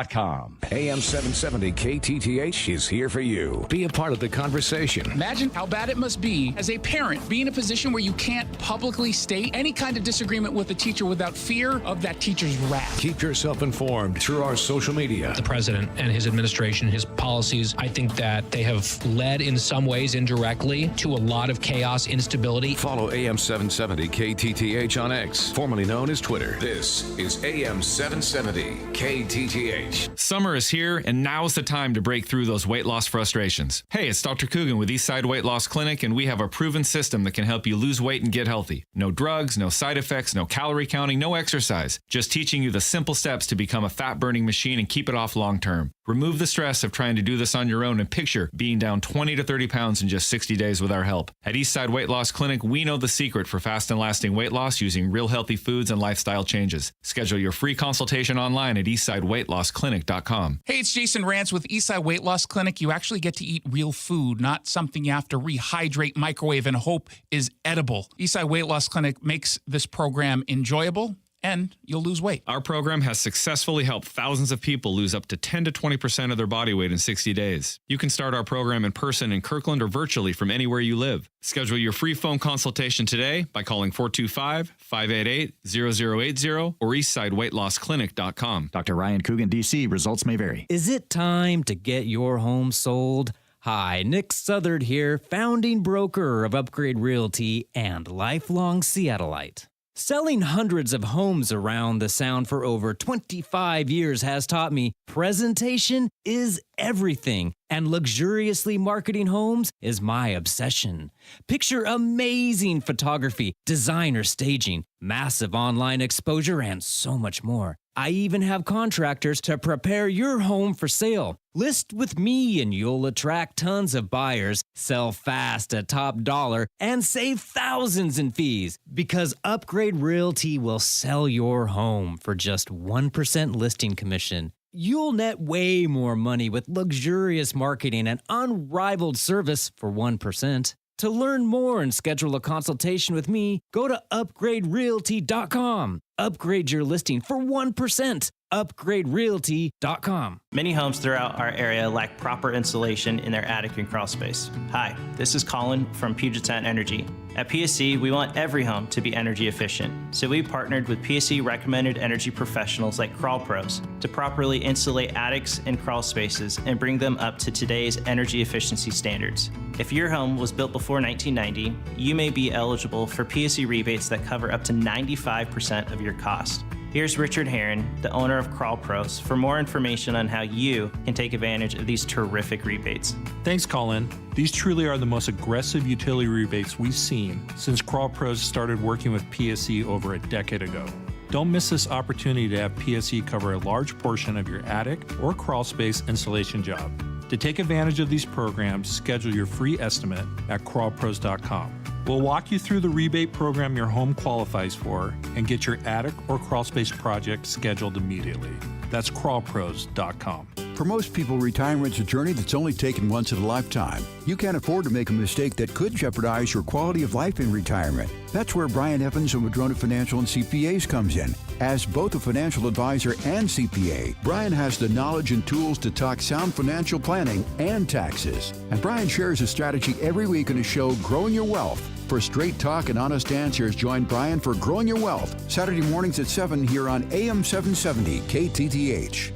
Speaker 2: AM 770 KTTH is here for you. Be a part of the conversation.
Speaker 9: Imagine how bad it must be as a parent, be in a position where you can't publicly state any kind of disagreement with a teacher without fear of that teacher's wrath.
Speaker 2: Keep yourself informed through our social media.
Speaker 10: The president and his administration, his policies, I think that they have led in some ways indirectly to a lot of chaos, instability.
Speaker 2: Follow AM 770 KTTH on X, formerly known as Twitter. This is AM 770 KTTH.
Speaker 11: Summer is here, and now's the time to break through those weight loss frustrations. Hey, it's Dr. Coogan with Eastside Weight Loss Clinic, and we have a proven system that can help you lose weight and get healthy. No drugs, no side effects, no calorie counting, no exercise. Just teaching you the simple steps to become a fat-burning machine and keep it off long term. Remove the stress of trying to do this on your own and picture being down 20 to 30 pounds in just 60 days with our help. At Eastside Weight Loss Clinic, we know the secret for fast and lasting weight loss using real healthy foods and lifestyle changes. Schedule your free consultation online at eastsideweightlossclinic.com.
Speaker 9: Hey, it's Jason Rantz with Eastside Weight Loss Clinic. You actually get to eat real food, not something you have to rehydrate, microwave, and hope is edible. Eastside Weight Loss Clinic makes this program enjoyable, and you'll lose weight.
Speaker 11: Our program has successfully helped thousands of people lose up to 10 to 20% of their body weight in 60 days. You can start our program in person in Kirkland or virtually from anywhere you live. Schedule your free phone consultation today by calling 425-588-0080 or eastsideweightlossclinic.com.
Speaker 13: Dr. Ryan Coogan, D.C. Results may vary.
Speaker 15: Is it time to get your home sold? Hi, Nick Southard here, founding broker of Upgrade Realty and lifelong Seattleite. Selling hundreds of homes around the Sound for over 25 years has taught me presentation is everything, and luxuriously marketing homes is my obsession. Picture amazing photography, designer staging, massive online exposure, and so much more. I even have contractors to prepare your home for sale. List with me and you'll attract tons of buyers, sell fast at top dollar, and save thousands in fees. Because Upgrade Realty will sell your home for just 1% listing commission. You'll net way more money with luxurious marketing and unrivaled service for 1%. To learn more and schedule a consultation with me, go to upgraderealty.com. Upgrade your listing for 1%. upgraderealty.com.
Speaker 25: Many homes throughout our area lack proper insulation in their attic and crawl space. Hi, this is Colin from Puget Sound Energy. At PSE, we want every home to be energy efficient, so we partnered with PSE recommended energy professionals like Crawl Pros to properly insulate attics and crawl spaces and bring them up to today's energy efficiency standards. If your home was built before 1990, you may be eligible for PSE rebates that cover up to 95% of your cost. Here's Richard Herron, the owner of Crawl Pros, for more information on how you can take advantage of these terrific rebates.
Speaker 6: Thanks, Colin. These truly are the most aggressive utility rebates we've seen since Crawl Pros started working with PSE over a decade ago. Don't miss this opportunity to have PSE cover a large portion of your attic or crawl space insulation job. To take advantage of these programs, schedule your free estimate at crawlpros.com. We'll walk you through the rebate program your home qualifies for and get your attic or crawl space project scheduled immediately. That's crawlpros.com.
Speaker 7: For most people, retirement's a journey that's only taken once in a lifetime. You can't afford to make a mistake that could jeopardize your quality of life in retirement. That's where Brian Evans of Madrona Financial and CPAs comes in. As both a financial advisor and CPA, Brian has the knowledge and tools to talk sound financial planning and taxes. And Brian shares a strategy every week in his show, Growing Your Wealth. For straight talk and honest answers, join Brian for Growing Your Wealth, Saturday mornings at 7 here on AM 770 KTTH.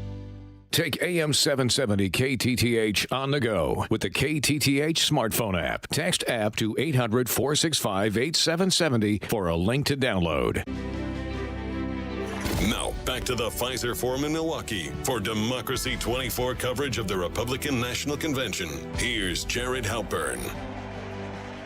Speaker 2: Take AM 770 KTTH on the go with the KTTH smartphone app. Text app to 800-465-8770 for a link to download.
Speaker 12: Now, back to the Pfizer Forum in Milwaukee for Democracy 24 coverage of the Republican National Convention. Here's Jared Halpern.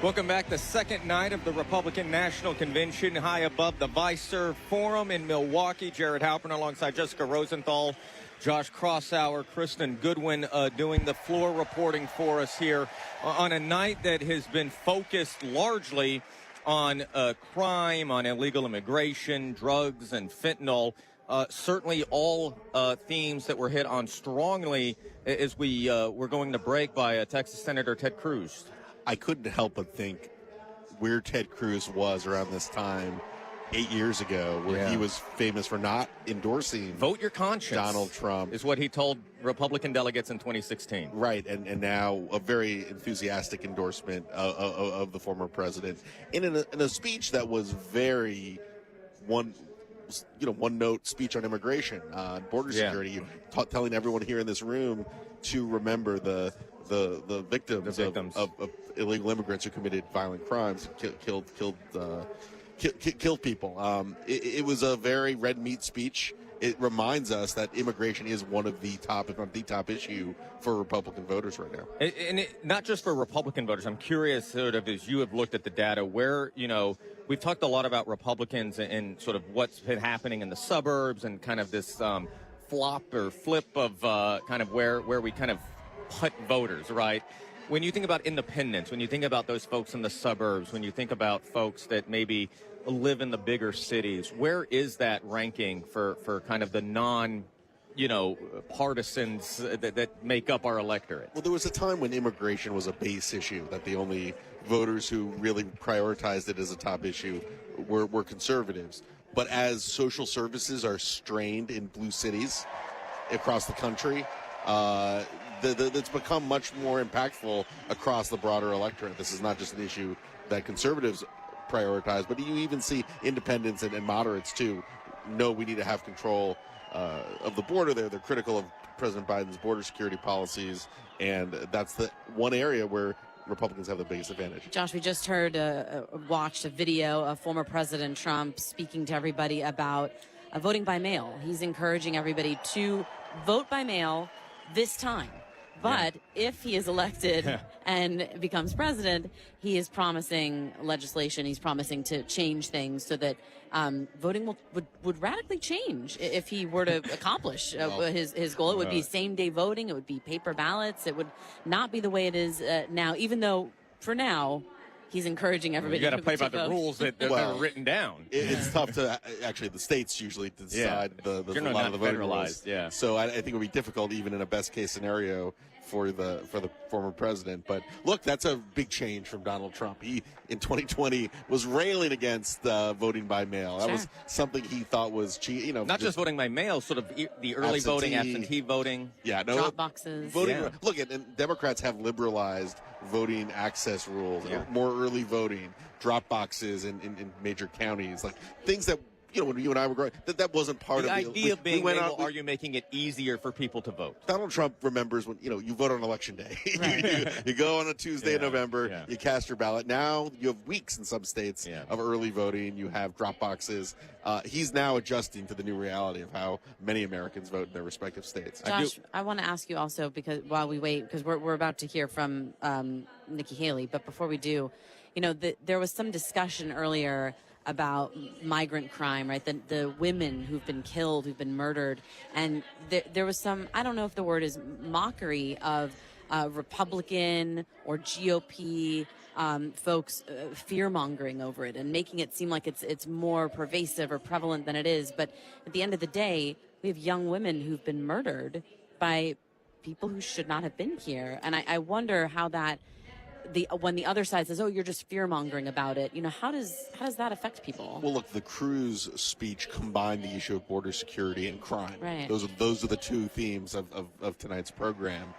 Speaker 8: Welcome back. The second night of the Republican National Convention high above the Pfizer Forum in Milwaukee. Jared Halpern alongside Jessica Rosenthal, Josh Crossauer, Kristen Goodwin doing the floor reporting for us here on a night that has been focused largely on crime, on illegal immigration, drugs, and fentanyl. Certainly all themes that were hit on strongly as we were going to break by Texas Senator Ted Cruz.
Speaker 3: I couldn't help but think where Ted Cruz was around this time 8 years ago, where he was famous for not endorsing
Speaker 8: vote your conscience.
Speaker 3: Donald Trump
Speaker 8: is what he told Republican delegates in 2016.
Speaker 3: Right, and now a very enthusiastic endorsement of the former president in a speech that was very one-note speech on immigration, border security, telling everyone here in this room to remember the victims of illegal immigrants who committed violent crimes, killed people. It was a very red meat speech. It reminds us that immigration is one of the top, if not the top issue for Republican voters right now.
Speaker 8: And not just for Republican voters. I'm curious, sort of, as you have looked at the data, where, we've talked a lot about Republicans and sort of what's been happening in the suburbs and kind of this flop or flip of kind of where we kind of put voters, right? When you think about independents, when you think about those folks in the suburbs, when you think about folks that maybe live in the bigger cities, where is that ranking for kind of the partisans that make up our electorate?
Speaker 3: Well, there was a time when immigration was a base issue, that the only voters who really prioritized it as a top issue were conservatives. But as social services are strained in blue cities across the country, it's become much more impactful across the broader electorate. This is not just an issue that conservatives prioritize, but you even see independents and moderates too know we need to have control of the border. They're critical of President Biden's border security policies, and that's the one area where Republicans have the biggest advantage.
Speaker 4: Josh, we just watched a video of former President Trump speaking to everybody about voting by mail. He's encouraging everybody to vote by mail this time. But if he is elected and becomes president, he is promising legislation. He's promising to change things so that voting would radically change if he were to accomplish his goal. It would be same-day voting. It would be paper ballots. It would not be the way it is now, even though, for now, he's encouraging everybody.
Speaker 8: You got to play by the rules that are written down.
Speaker 3: It's tough to actually. The states usually decide a lot of the voting rules.
Speaker 8: Yeah.
Speaker 3: So I think it would be difficult, even in a best case scenario, for the former president. But look, that's a big change from Donald Trump. He in 2020 was railing against voting by mail. That was something he thought was
Speaker 8: not just voting by mail, sort of the early voting, absentee voting.
Speaker 3: Yeah,
Speaker 4: drop boxes.
Speaker 3: Voting. Look, and Democrats have liberalized voting access rules, more early voting, drop boxes in major counties, like things that when you and I were growing, that wasn't part
Speaker 8: the
Speaker 3: of the
Speaker 8: idea being, are you making it easier for people to vote?
Speaker 3: Donald Trump remembers when, you vote on election day. you go on a Tuesday in November, you cast your ballot. Now you have weeks in some states of early voting. You have drop boxes. He's now adjusting to the new reality of how many Americans vote in their respective states.
Speaker 4: Josh, I want to ask you also, because while we wait, because we're about to hear from Nikki Haley, but before we do, there was some discussion earlier about migrant crime, right? The women who've been killed, who've been murdered, and there was some, I don't know if the word is mockery of Republican or GOP folks fear-mongering over it and making it seem like it's more pervasive or prevalent than it is. But at the end of the day, we have young women who've been murdered by people who should not have been here. And I wonder how that, when the other side says, "Oh, you're just fear-mongering about it," how does that affect people?
Speaker 3: Well, look, the Cruz speech combined the issue of border security and crime.
Speaker 4: Right.
Speaker 3: Those are the two themes of tonight's program.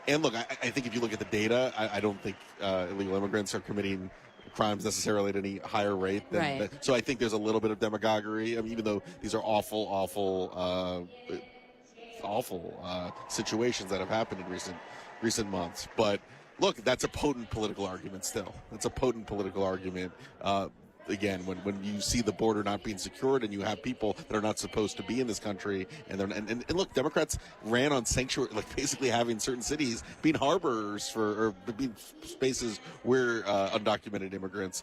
Speaker 3: And look, I think if you look at the data, I don't think illegal immigrants are committing crimes necessarily at any higher rate than that. So I think there's a little bit of demagoguery. I mean, even though these are awful situations that have happened in recent months, but look, that's a potent political argument still. That's a potent political argument. Again, when you see the border not being secured and you have people that are not supposed to be in this country, and look, Democrats ran on sanctuary, like basically having certain cities being harbors or being spaces where undocumented immigrants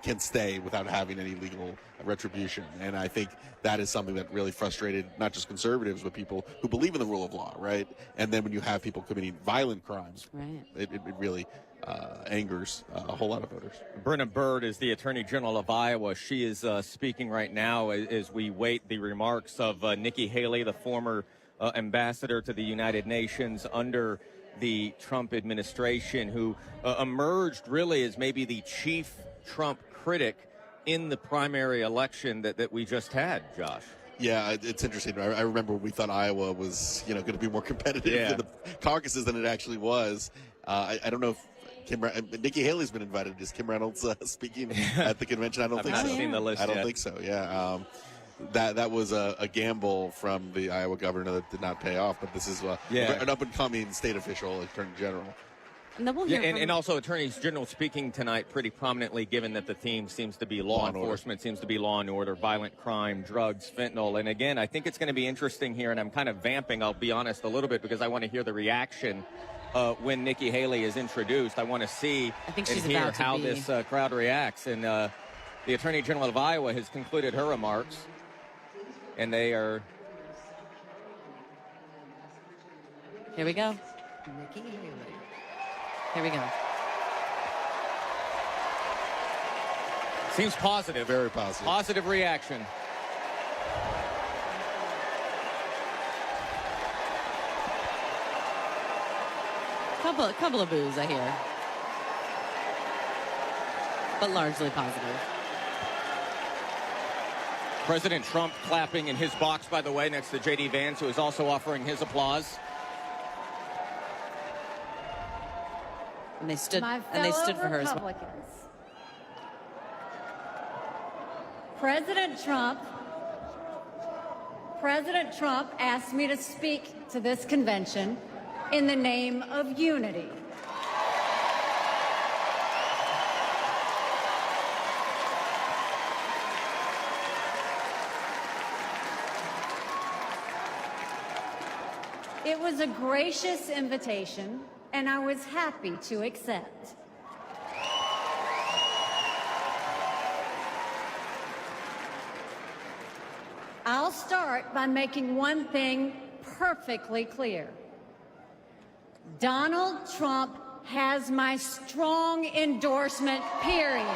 Speaker 3: can stay without having any legal retribution. And I think that is something that really frustrated not just conservatives, but people who believe in the rule of law, right? And then when you have people committing violent crimes, it really angers a whole lot of voters.
Speaker 8: Brenna Byrd is the Attorney General of Iowa. She is speaking right now as we wait the remarks of Nikki Haley, the former ambassador to the United Nations under the Trump administration, who emerged really as maybe the chief Trump critic in the primary election that we just had, Josh.
Speaker 3: Yeah, it's interesting. I remember when we thought Iowa was, going to be more competitive in the caucuses than it actually was. I don't know if Nikki Haley's been invited. Is Kim Reynolds speaking at the convention? I don't think so.
Speaker 8: I've not seen the list
Speaker 3: I don't
Speaker 8: yet.
Speaker 3: think so. Yeah, that was a gamble from the Iowa governor that did not pay off. But this is an up and coming state official, Attorney General.
Speaker 4: And then we'll hear
Speaker 8: and also Attorneys General speaking tonight pretty prominently, given that the theme seems to be law enforcement, seems to be law and order, violent crime, drugs, fentanyl. And again, I think it's going to be interesting here, and I'm kind of vamping, I'll be honest, a little bit, because I want to hear the reaction when Nikki Haley is introduced. I want to see and hear how this crowd reacts. And the Attorney General of Iowa has concluded her remarks, and they are...
Speaker 4: Here we go.
Speaker 5: Nikki Haley.
Speaker 4: Here we go.
Speaker 8: Seems positive.
Speaker 3: Very positive.
Speaker 8: Positive reaction.
Speaker 4: Couple of boos, I hear. But largely positive.
Speaker 8: President Trump clapping in his box, by the way, next to J.D. Vance, who is also offering his applause.
Speaker 4: And they stood for her as well.
Speaker 5: President Trump asked me to speak to this convention in the name of unity. It was a gracious invitation, and I was happy to accept. I'll start by making one thing perfectly clear. Donald Trump has my strong endorsement, period.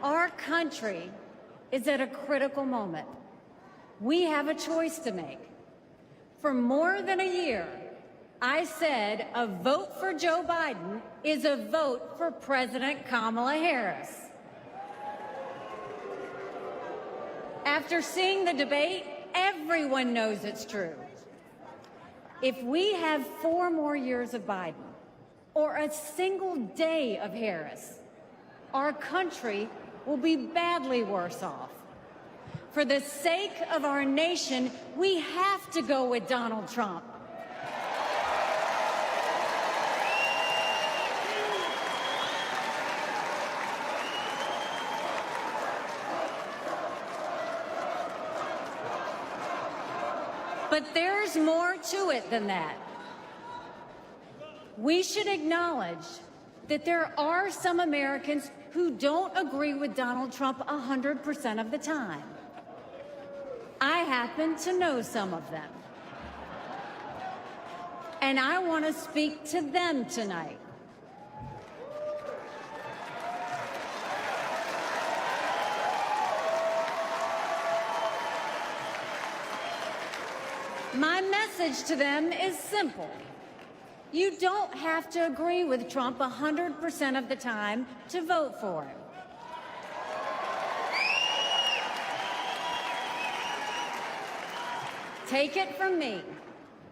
Speaker 5: Our country is at a critical moment. We have a choice to make. For more than a year, I said a vote for Joe Biden is a vote for President Kamala Harris. After seeing the debate, everyone knows it's true. If we have 4 more years of Biden or a single day of Harris, our country will be badly worse off. For the sake of our nation, we have to go with Donald Trump. But there's more to it than that. We should acknowledge that there are some Americans who don't agree with Donald Trump 100% of the time. I happen to know some of them. And I want to speak to them tonight. My message to them is simple. You don't have to agree with Trump 100% of the time to vote for him. Take it from me,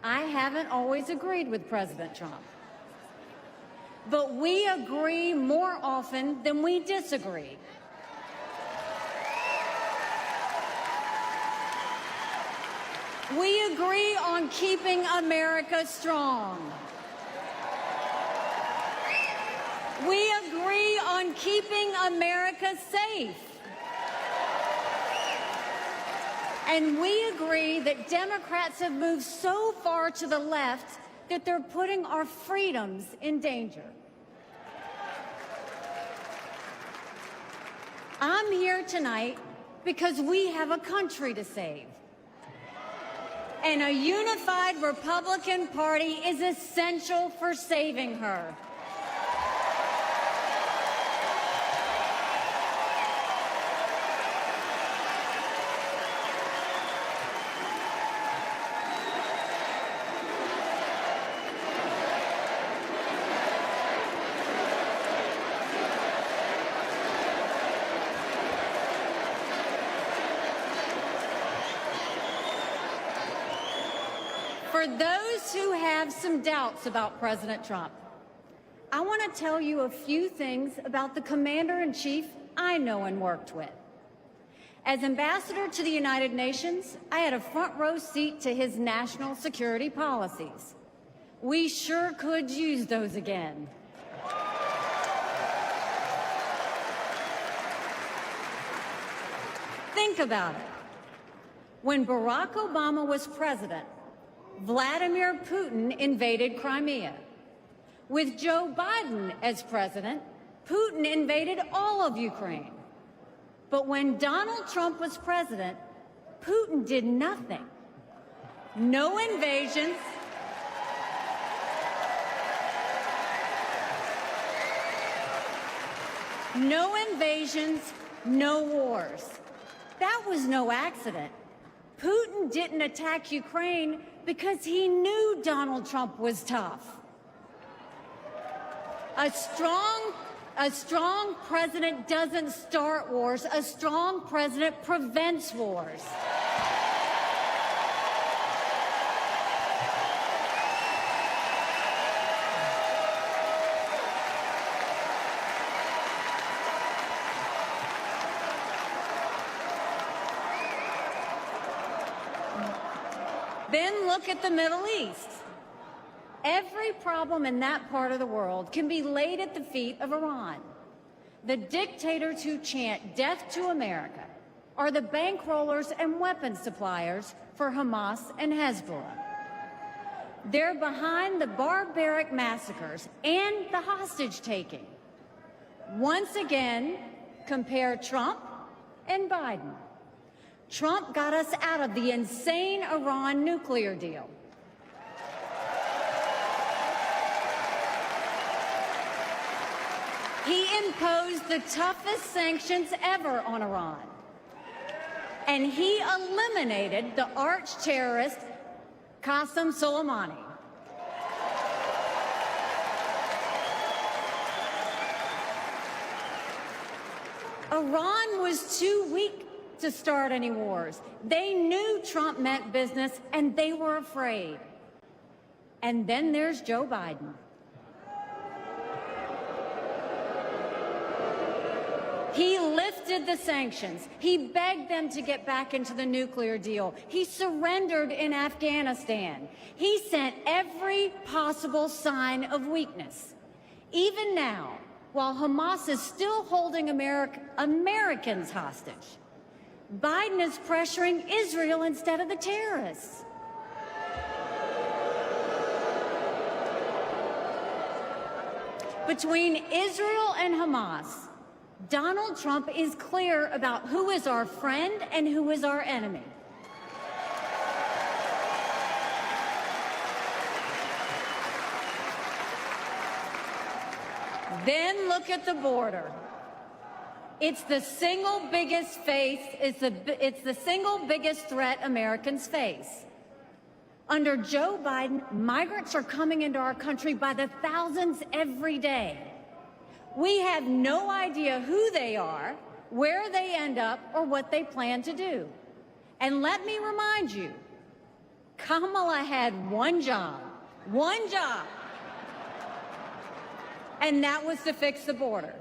Speaker 5: I haven't always agreed with President Trump. But we agree more often than we disagree. We agree on keeping America strong. We agree on keeping America safe. And we agree that Democrats have moved so far to the left that they're putting our freedoms in danger. I'm here tonight because we have a country to save. And a unified Republican Party is essential for saving her. For those who have some doubts about President Trump, I want to tell you a few things about the Commander-in-Chief I know and worked with. As ambassador to the United Nations, I had a front row seat to his national security policies. We sure could use those again. Think about it. When Barack Obama was president, Vladimir Putin invaded Crimea. With Joe Biden as president, Putin invaded all of Ukraine. But when Donald Trump was president, Putin did nothing. No invasions. No invasions, no wars. That was no accident. Putin didn't attack Ukraine because he knew Donald Trump was tough. A strong president doesn't start wars. A strong president prevents wars. Then look at the Middle East. Every problem in that part of the world can be laid at the feet of Iran. The dictators who chant death to America are the bankrollers and weapons suppliers for Hamas and Hezbollah. They're behind the barbaric massacres and the hostage-taking. Once again, compare Trump and Biden. Trump got us out of the insane Iran nuclear deal. He imposed the toughest sanctions ever on Iran. And he eliminated the arch-terrorist Qasem Soleimani. Iran was too weak to start any wars. They knew Trump meant business, and they were afraid. And then there's Joe Biden. He lifted the sanctions. He begged them to get back into the nuclear deal. He surrendered in Afghanistan. He sent every possible sign of weakness. Even now, while Hamas is still holding Americans hostage, Biden is pressuring Israel instead of the terrorists. Between Israel and Hamas, Donald Trump is clear about who is our friend and who is our enemy. Then look at the border. It's the single biggest it's the single biggest threat Americans face. Under Joe Biden, migrants are coming into our country by the thousands every day. We have no idea who they are, where they end up, or what they plan to do. And let me remind you, Kamala had one job, and that was to fix the border.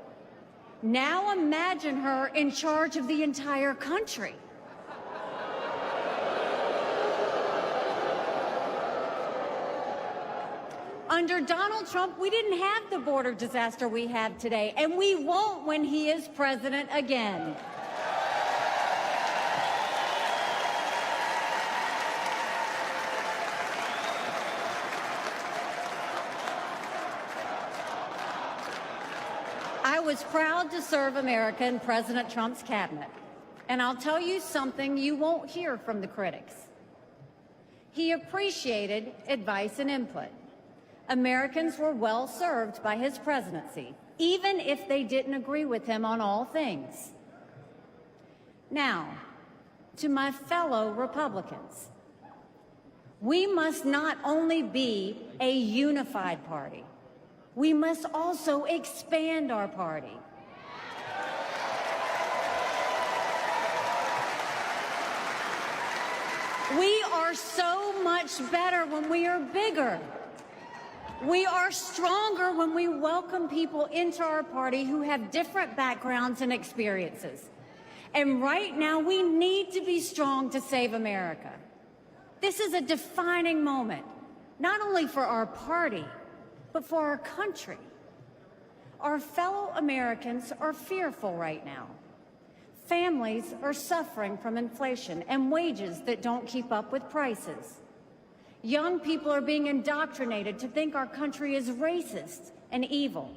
Speaker 5: Now imagine her in charge of the entire country. Under Donald Trump, we didn't have the border disaster we have today, and we won't when he is president again. I was proud to serve America in President Trump's cabinet, and I'll tell you something you won't hear from the critics. He appreciated advice and input. Americans were well served by his presidency, even if they didn't agree with him on all things. Now, to my fellow Republicans, we must not only be a unified party, we must also expand our party. We are so much better when we are bigger. We are stronger when we welcome people into our party who have different backgrounds and experiences. And right now, we need to be strong to save America. This is a defining moment, not only for our party, but for our country. Our fellow Americans are fearful right now. Families are suffering from inflation and wages that don't keep up with prices. Young people are being indoctrinated to think our country is racist and evil.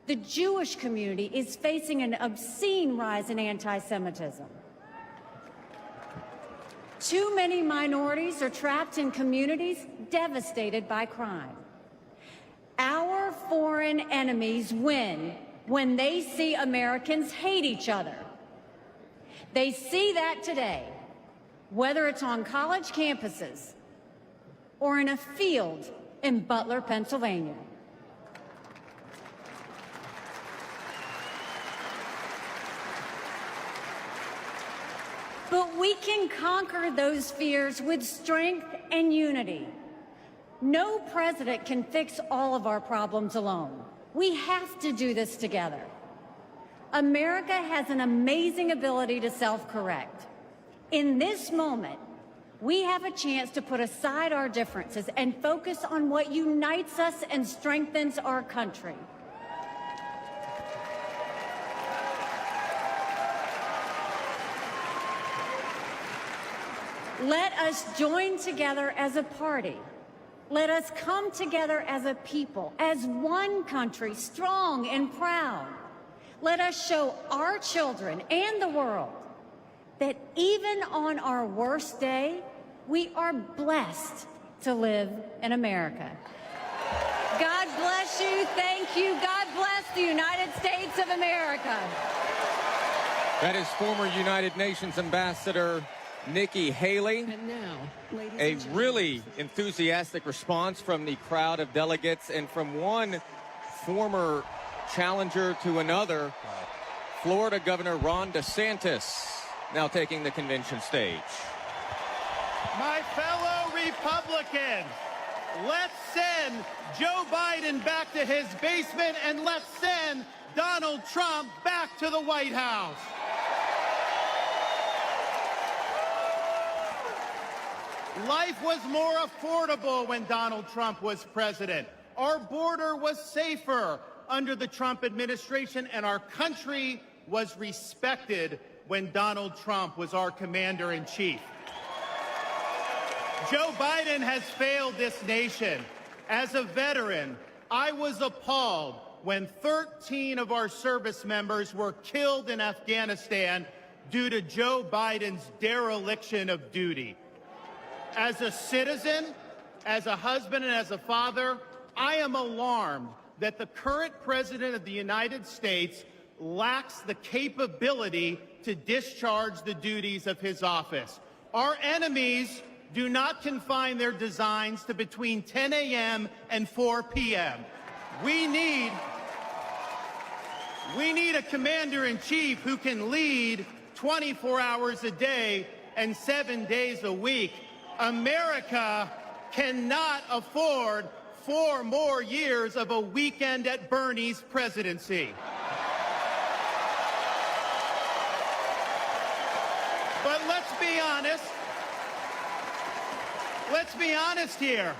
Speaker 5: The Jewish community is facing an obscene rise in anti-Semitism. Too many minorities are trapped in communities devastated by crime. Our foreign enemies win when they see Americans hate each other. They see that today, whether it's on college campuses or in a field in Butler, Pennsylvania. But we can conquer those fears with strength and unity. No president can fix all of our problems alone. We have to do this together. America has an amazing ability to self-correct. In this moment, we have a chance to put aside our differences and focus on what unites us and strengthens our country. Let us join together as a party. Let us come together as a people, as one country, strong and proud. Let us show our children and the world that even on our worst day, we are blessed to live in America. God bless you. Thank you. God bless the United States of America.
Speaker 8: That is former United Nations Ambassador Nikki Haley.
Speaker 14: And now,
Speaker 8: a really enthusiastic response from the crowd of delegates and from one former challenger to another. Florida Governor Ron DeSantis now taking the convention stage.
Speaker 14: My fellow Republicans, let's send Joe Biden back to his basement and let's send Donald Trump back to the White House. Life was more affordable when Donald Trump was president. Our border was safer under the Trump administration, and our country was respected when Donald Trump was our commander-in-chief. Joe Biden has failed this nation. As a veteran, I was appalled when 13 of our service members were killed in Afghanistan due to Joe Biden's dereliction of duty. As a citizen, as a husband, and as a father, I am alarmed that the current president of the United States lacks the capability to discharge the duties of his office. Our enemies do not confine their designs to between 10 a.m. and 4 p.m. We need a commander-in-chief who can lead 24 hours a day and 7 days a week. America cannot afford 4 more years of a weekend at Bernie's presidency. But let's be honest. Let's be honest here.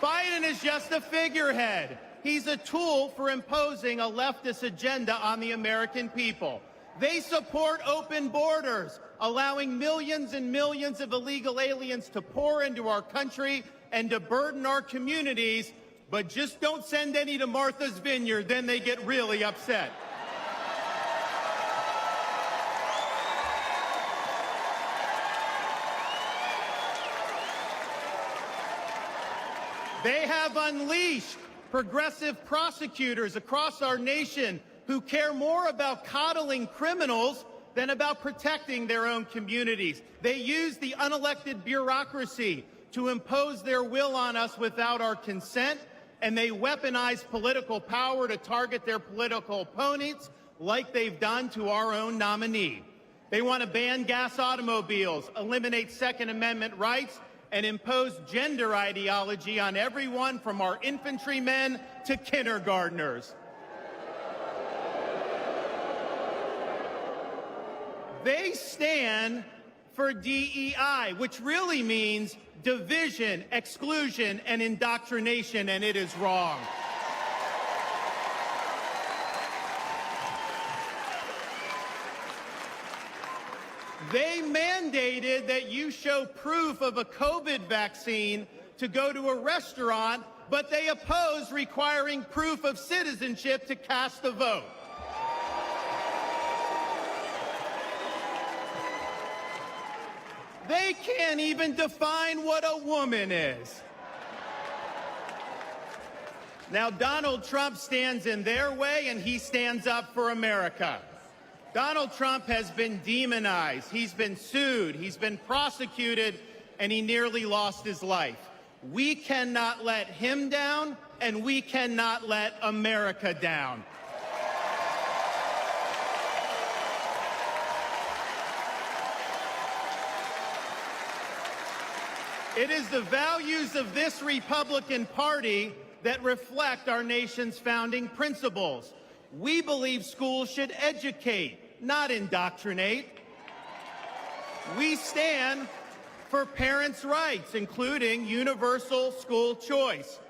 Speaker 14: Biden is just a figurehead. He's a tool for imposing a leftist agenda on the American people. They support open borders, allowing millions and millions of illegal aliens to pour into our country and to burden our communities, but just don't send any to Martha's Vineyard, then they get really upset. They have unleashed progressive prosecutors across our nation who care more about coddling criminals than about protecting their own communities. They use the unelected bureaucracy to impose their will on us without our consent, and they weaponize political power to target their political opponents like they've done to our own nominee. They want to ban gas automobiles, eliminate Second Amendment rights, and impose gender ideology on everyone from our infantrymen to kindergartners. They stand for DEI, which really means division, exclusion, and indoctrination, and it is wrong. They mandated that you show proof of a COVID vaccine to go to a restaurant, but they oppose requiring proof of citizenship to cast a vote. They can't even define what a woman is. Now, Donald Trump stands in their way, and he stands up for America. Donald Trump has been demonized. He's been sued. He's been prosecuted, and he nearly lost his life. We cannot let him down, and we cannot let America down. It is the values of this Republican Party that reflect our nation's founding principles. We believe schools should educate, not indoctrinate. We stand for parents' rights, including universal school choice.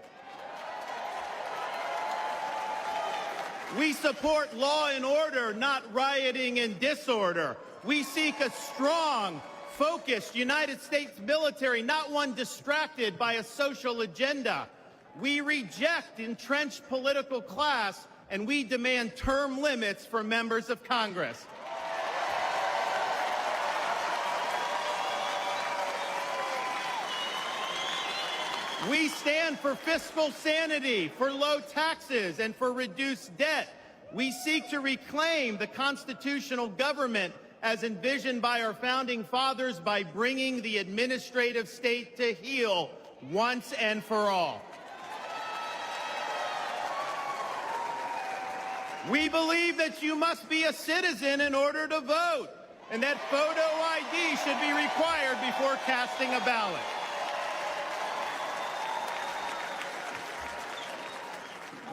Speaker 14: We support law and order, not rioting and disorder. We seek a strong, focused United States military, not one distracted by a social agenda. We reject entrenched political class, and we demand term limits for members of Congress. We stand for fiscal sanity, for low taxes, and for reduced debt. We seek to reclaim the constitutional government as envisioned by our founding fathers by bringing the administrative state to heel once and for all. We believe that you must be a citizen in order to vote, and that photo ID should be required before casting a ballot.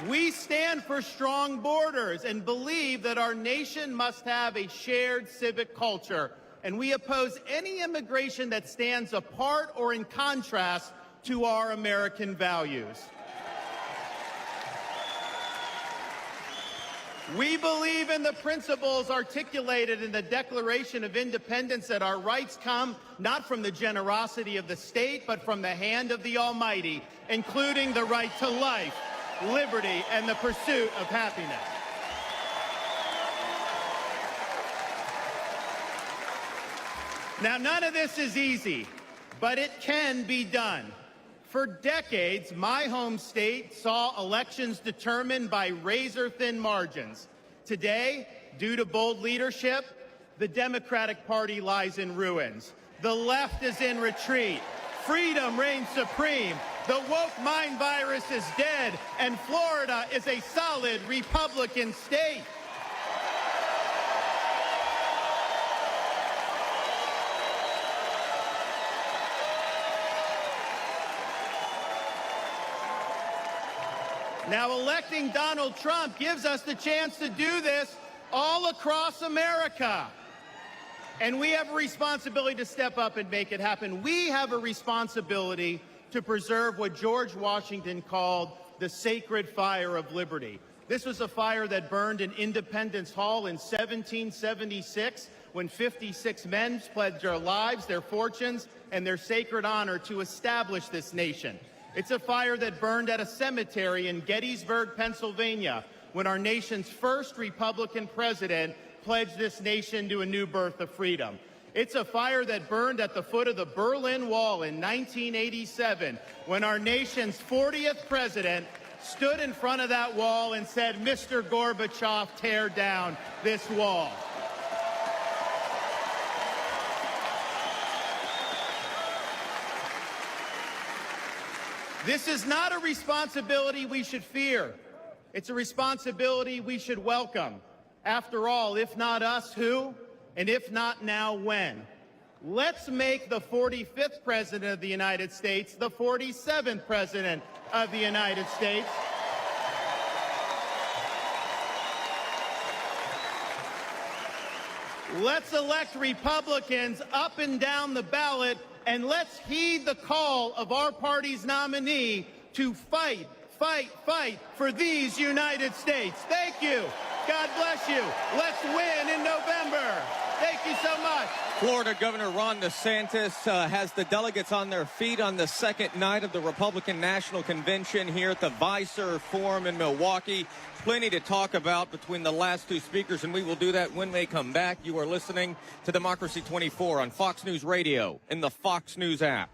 Speaker 14: We stand for strong borders and believe that our nation must have a shared civic culture, and we oppose any immigration that stands apart or in contrast to our American values. We believe in the principles articulated in the Declaration of Independence that our rights come not from the generosity of the state, but from the hand of the Almighty, including the right to life, liberty, and the pursuit of happiness. Now, none of this is easy, but it can be done. For decades, my home state saw elections determined by razor-thin margins. Today, due to bold leadership, the Democratic Party lies in ruins. The left is in retreat. Freedom reigns supreme. The woke mind virus is dead, and Florida is a solid Republican state. Now, electing Donald Trump gives us the chance to do this all across America. And we have a responsibility to step up and make it happen. We have a responsibility to preserve what George Washington called the sacred fire of liberty. This was a fire that burned in Independence Hall in 1776 when 56 men pledged their lives, their fortunes, and their sacred honor to establish this nation. It's a fire that burned at a cemetery in Gettysburg, Pennsylvania, when our nation's first Republican president pledged this nation to a new birth of freedom. It's a fire that burned at the foot of the Berlin Wall in 1987, when our nation's 40th president stood in front of that wall and said, "Mr. Gorbachev, tear down this wall." This is not a responsibility we should fear. It's a responsibility we should welcome. After all, if not us, who? And if not now, when? Let's make the 45th President of the United States the 47th President of the United States. Let's elect Republicans up and down the ballot, and let's heed the call of our party's nominee to fight, fight, fight for these United States. Thank you. God bless you. Let's win in November. Thank you so much.
Speaker 8: Florida Governor Ron DeSantis has the delegates on their feet on the second night of the Republican National Convention here at the Visor Forum in Milwaukee. Plenty to talk about between the last two speakers, and we will do that when they come back. You are listening to Democracy 24 on Fox News Radio and the Fox News app.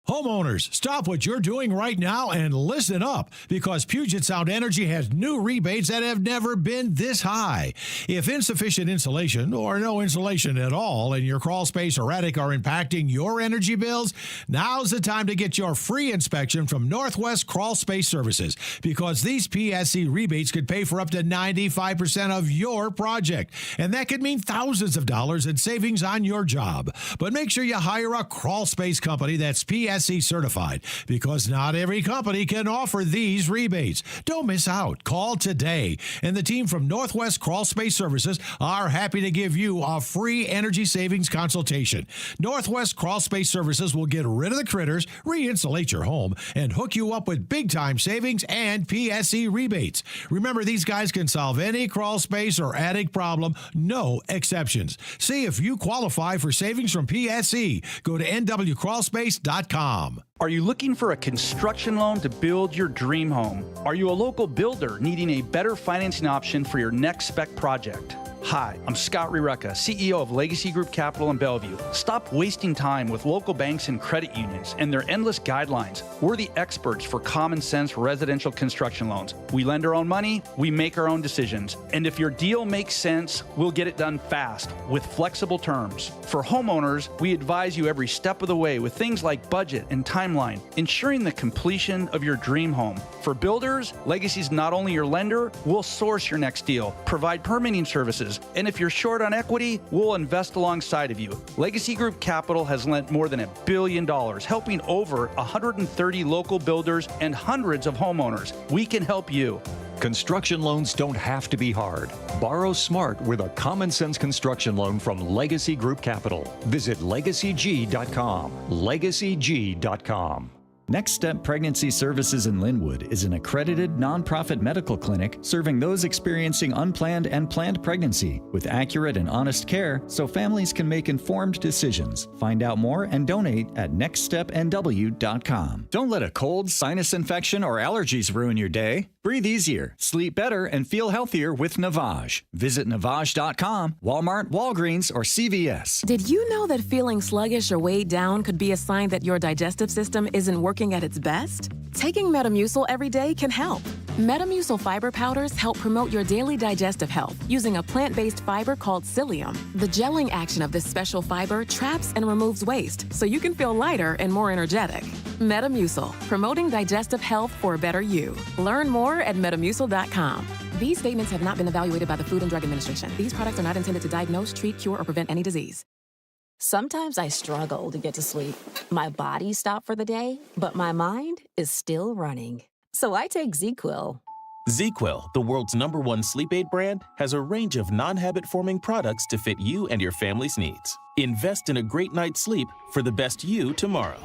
Speaker 16: Homeowners, stop what you're doing right now and listen up, because Puget Sound Energy has new rebates that have never been this high. If insufficient insulation or no insulation at all in your crawl space or attic are impacting your energy bills, now's the time to get your free inspection from Northwest Crawl Space Services, because these PSC rebates could pay for up to 95% of your project, and that could mean thousands of dollars in savings on your job. But make sure you hire a crawl space company that's PSC certified, because not every company can offer these rebates. Don't miss out. Call today, and the team from Northwest Crawl Space Services are happy to give you a free energy savings consultation. Northwest Crawl Space Services will get rid of the critters, re-insulate your home, and hook you up with big-time savings and PSC rebates. Remember, these guys can solve any crawl space or attic problem, no exceptions. See if you qualify for savings from PSC. Go to nwcrawlspace.com.
Speaker 17: Are you looking for a construction loan to build your dream home? Are you a local builder needing a better financing option for your next spec project? Hi, I'm Scott Rireka, CEO of Legacy Group Capital in Bellevue. Stop wasting time with local banks and credit unions and their endless guidelines. We're the experts for common sense residential construction loans. We lend our own money, we make our own decisions. And if your deal makes sense, we'll get it done fast with flexible terms. For homeowners, we advise you every step of the way with things like budget and timeline, ensuring the completion of your dream home. For builders, Legacy's not only your lender, we'll source your next deal, provide permitting services, and if you're short on equity, we'll invest alongside of you. Legacy Group Capital has lent more than $1 billion, helping over 130 local builders and hundreds of homeowners. We can help you.
Speaker 18: Construction loans don't have to be hard. Borrow smart with a common sense construction loan from Legacy Group Capital. Visit LegacyG.com. LegacyG.com.
Speaker 13: Next Step Pregnancy Services in Linwood is an accredited nonprofit medical clinic serving those experiencing unplanned and planned pregnancy with accurate and honest care so families can make informed decisions. Find out more and donate at nextstepnw.com. Don't let a cold, sinus infection, or allergies ruin your day. Breathe easier, sleep better, and feel healthier with Navage. Visit Navage.com, Walmart, Walgreens, or CVS.
Speaker 19: Did you know that feeling sluggish or weighed down could be a sign that your digestive system isn't working at its best? Taking Metamucil every day can help. Metamucil fiber powders help promote your daily digestive health using a plant-based fiber called psyllium. The gelling action of this special fiber traps and removes waste so you can feel lighter and more energetic. Metamucil, promoting digestive health for a better you. Learn more at Metamucil.com. These statements have not been evaluated by the Food and Drug Administration. These products are not intended to diagnose, treat, cure, or prevent any disease.
Speaker 20: Sometimes I struggle to get to sleep. My body stopped for the day, but my mind is still running. So I take ZzzQuil.
Speaker 21: ZzzQuil, the world's #1 sleep aid brand, has a range of non-habit-forming products to fit you and your family's needs. Invest in a great night's sleep for the best you tomorrow.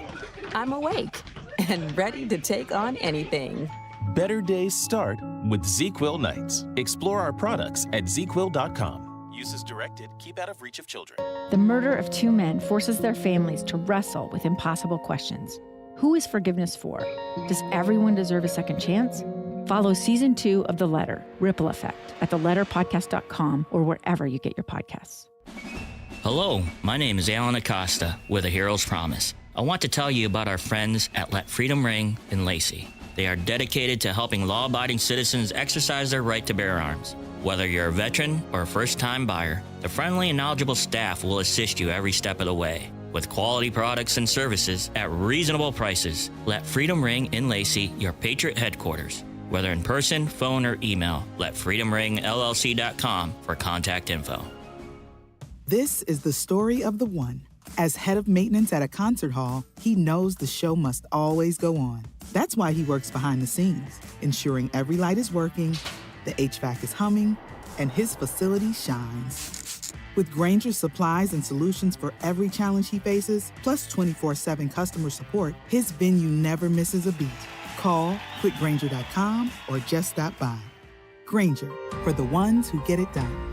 Speaker 20: I'm awake and ready to take on anything.
Speaker 21: Better days start with ZzzQuil nights. Explore our products at ZzzQuil.com. Use as directed. Keep out of reach of children.
Speaker 22: The murder of 2 men forces their families to wrestle with impossible questions. Who is forgiveness for? Does everyone deserve a second chance? Follow Season 2 of The Letter, Ripple Effect, at theletterpodcast.com or wherever you get your podcasts.
Speaker 26: Hello, my name is Alan Acosta with A Hero's Promise. I want to tell you about our friends at Let Freedom Ring in Lacey. They are dedicated to helping law-abiding citizens exercise their right to bear arms. Whether you're a veteran or a first-time buyer, the friendly and knowledgeable staff will assist you every step of the way. With quality products and services at reasonable prices, let Freedom Ring in Lacey your Patriot headquarters. Whether in person, phone, or email, let freedomringllc.com for contact info.
Speaker 27: This is the story of the one. As head of maintenance at a concert hall, he knows the show must always go on. That's why he works behind the scenes, ensuring every light is working, the HVAC is humming, and his facility shines. With Grainger's supplies and solutions for every challenge he faces, plus 24/7 customer support, his venue never misses a beat. Call quickgrainger.com or just stop by. Grainger, for the ones who get it done.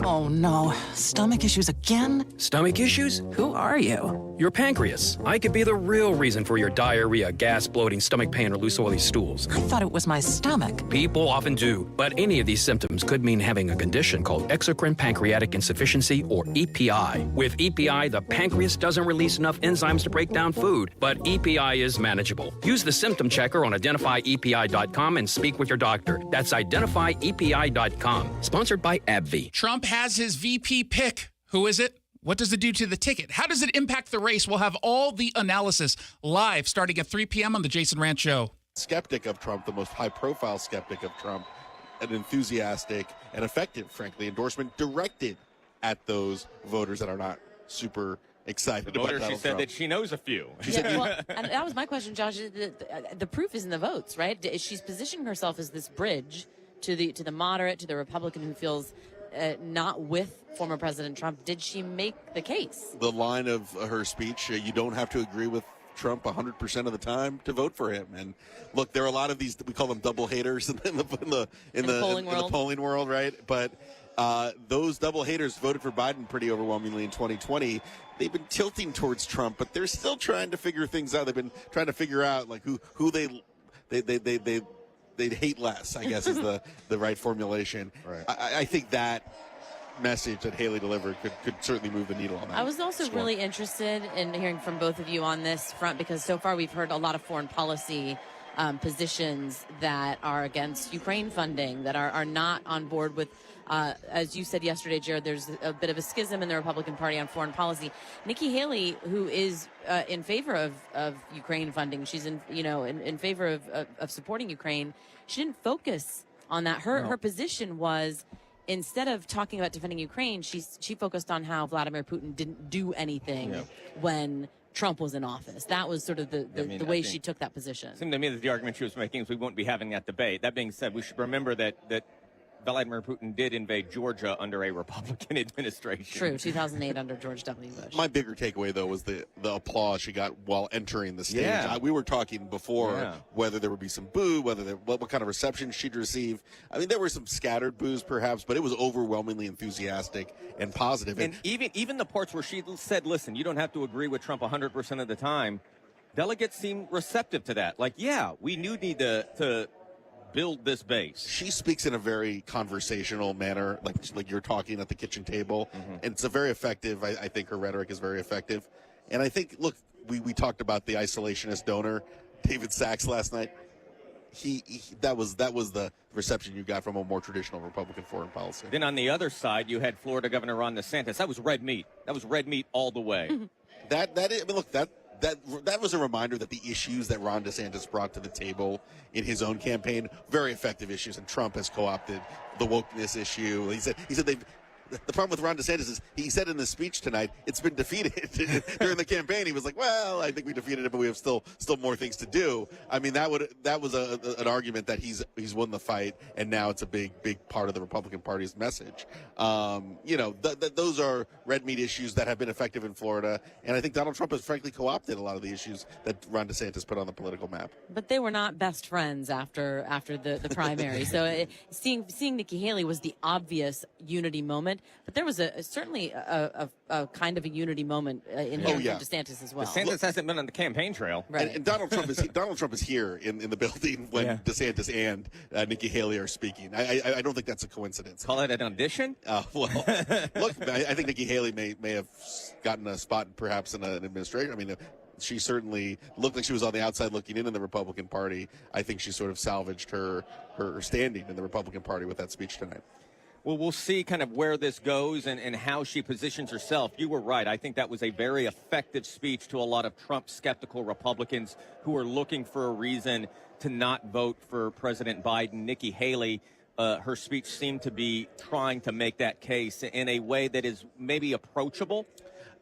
Speaker 28: Oh no, stomach issues again?
Speaker 29: Stomach issues? Who are you? Your pancreas. I could be the real reason for your diarrhea, gas, bloating, stomach pain, or loose oily stools.
Speaker 28: I thought it was my stomach.
Speaker 29: People often do, but any of these symptoms could mean having a condition called exocrine pancreatic insufficiency, or EPI. With EPI, the pancreas doesn't release enough enzymes to break down food, but EPI is manageable. Use the symptom checker on identifyepi.com and speak with your doctor. That's identifyepi.com. Sponsored by AbbVie.
Speaker 9: Trump has his VP pick. Who is it? What does it do to the ticket? How does it impact the race? We'll have all the analysis live starting at 3 p.m. on the Jason Rantz Show.
Speaker 3: Skeptic of Trump, the most high-profile skeptic of Trump, an enthusiastic and effective, frankly, endorsement directed at those voters that are not super excited about Donald Trump.
Speaker 8: She said that she knows a few.
Speaker 4: And that was my question, Josh. The proof is in the votes, right? She's positioning herself as this bridge to the moderate, to the Republican who feels not with former President Trump. Did she make the case?
Speaker 3: The line of her speech, you don't have to agree with Trump 100% of the time to vote for him. And look, there are a lot of these, we call them double haters in the polling world, right? But those double haters voted for Biden pretty overwhelmingly in 2020. They've been tilting towards Trump, but they're still trying to figure things out. They've been trying to figure out like who they they'd hate less, I guess is the right formulation.
Speaker 1: Right.
Speaker 3: I think that message that Haley delivered could certainly move the needle on that.
Speaker 4: I was also really interested in hearing from both of you on this front, because so far we've heard a lot of foreign policy positions that are against Ukraine funding, that are not on board with, as you said yesterday, Jared, there's a bit of a schism in the Republican Party on foreign policy. Nikki Haley, who is in favor of Ukraine funding, she's in favor of supporting Ukraine. She didn't focus on that. Her position was, instead of talking about defending Ukraine, she focused on how Vladimir Putin didn't do anything when Trump was in office. That was sort of the way she took that position.
Speaker 8: It seemed to me that the argument she was making is we won't be having that debate. That being said, we should remember that Vladimir Putin did invade Georgia under a Republican administration.
Speaker 4: True, 2008 under George W. Bush.
Speaker 3: My bigger takeaway, though, was the applause she got while entering the stage.
Speaker 8: Yeah.
Speaker 3: We were talking before whether there would be some boo, what kind of reception she'd receive. I mean, there were some scattered boos, perhaps, but it was overwhelmingly enthusiastic and positive.
Speaker 8: And even the parts where she said, listen, you don't have to agree with Trump 100% of the time, delegates seemed receptive to that. Like, yeah, we do need to build this base.
Speaker 3: She speaks in a very conversational manner, like you're talking at the kitchen table, and it's a very effective. I think her rhetoric is very effective, and I think, look, we talked about the isolationist donor, David Sachs, last night. That was the reception you got from a more traditional Republican foreign policy.
Speaker 8: Then on the other side, you had Florida Governor Ron DeSantis. That was red meat. That was red meat all the way.
Speaker 3: That was a reminder that the issues that Ron DeSantis brought to the table in his own campaign, very effective issues, and Trump has co-opted the wokeness issue. He said the problem with Ron DeSantis is he said in the speech tonight, it's been defeated. During the campaign, he was like, well, I think we defeated it, but we have still more things to do. I mean, that was an argument that he's won the fight, and now it's a big part of the Republican Party's message. Those are red meat issues that have been effective in Florida, and I think Donald Trump has frankly co-opted a lot of the issues that Ron DeSantis put on the political map.
Speaker 4: But they were not best friends after the primary. So seeing Nikki Haley was the obvious unity moment. But there was certainly a kind of a unity moment in here from DeSantis as well.
Speaker 8: DeSantis hasn't been on the campaign trail.
Speaker 4: Right.
Speaker 3: And Donald Trump is here in the building when DeSantis and Nikki Haley are speaking. I don't think that's a coincidence.
Speaker 8: Call it an audition?
Speaker 3: Look, I think Nikki Haley may have gotten a spot perhaps in an administration. I mean, she certainly looked like she was on the outside looking in the Republican Party. I think she sort of salvaged her standing in the Republican Party with that speech tonight.
Speaker 8: Well, we'll see kind of where this goes and how she positions herself. You were right. I think that was a very effective speech to a lot of Trump-skeptical Republicans who are looking for a reason to not vote for President Biden. Nikki Haley, her speech seemed to be trying to make that case in a way that is maybe approachable.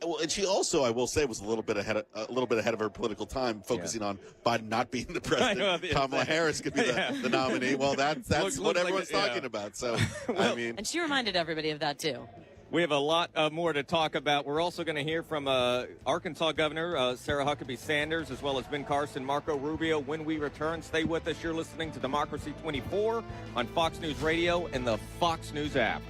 Speaker 3: Well, and she also, I will say, was a little bit ahead of her political time, focusing on Biden not being the president. Kamala Harris could be the nominee. Well, that's what everyone's talking about. So, I mean,
Speaker 4: and she reminded everybody of that too.
Speaker 8: We have a lot more to talk about. We're also going to hear from Arkansas Governor Sarah Huckabee Sanders, as well as Ben Carson, Marco Rubio. When we return, stay with us. You're listening to Democracy 24 on Fox News Radio and the Fox News app.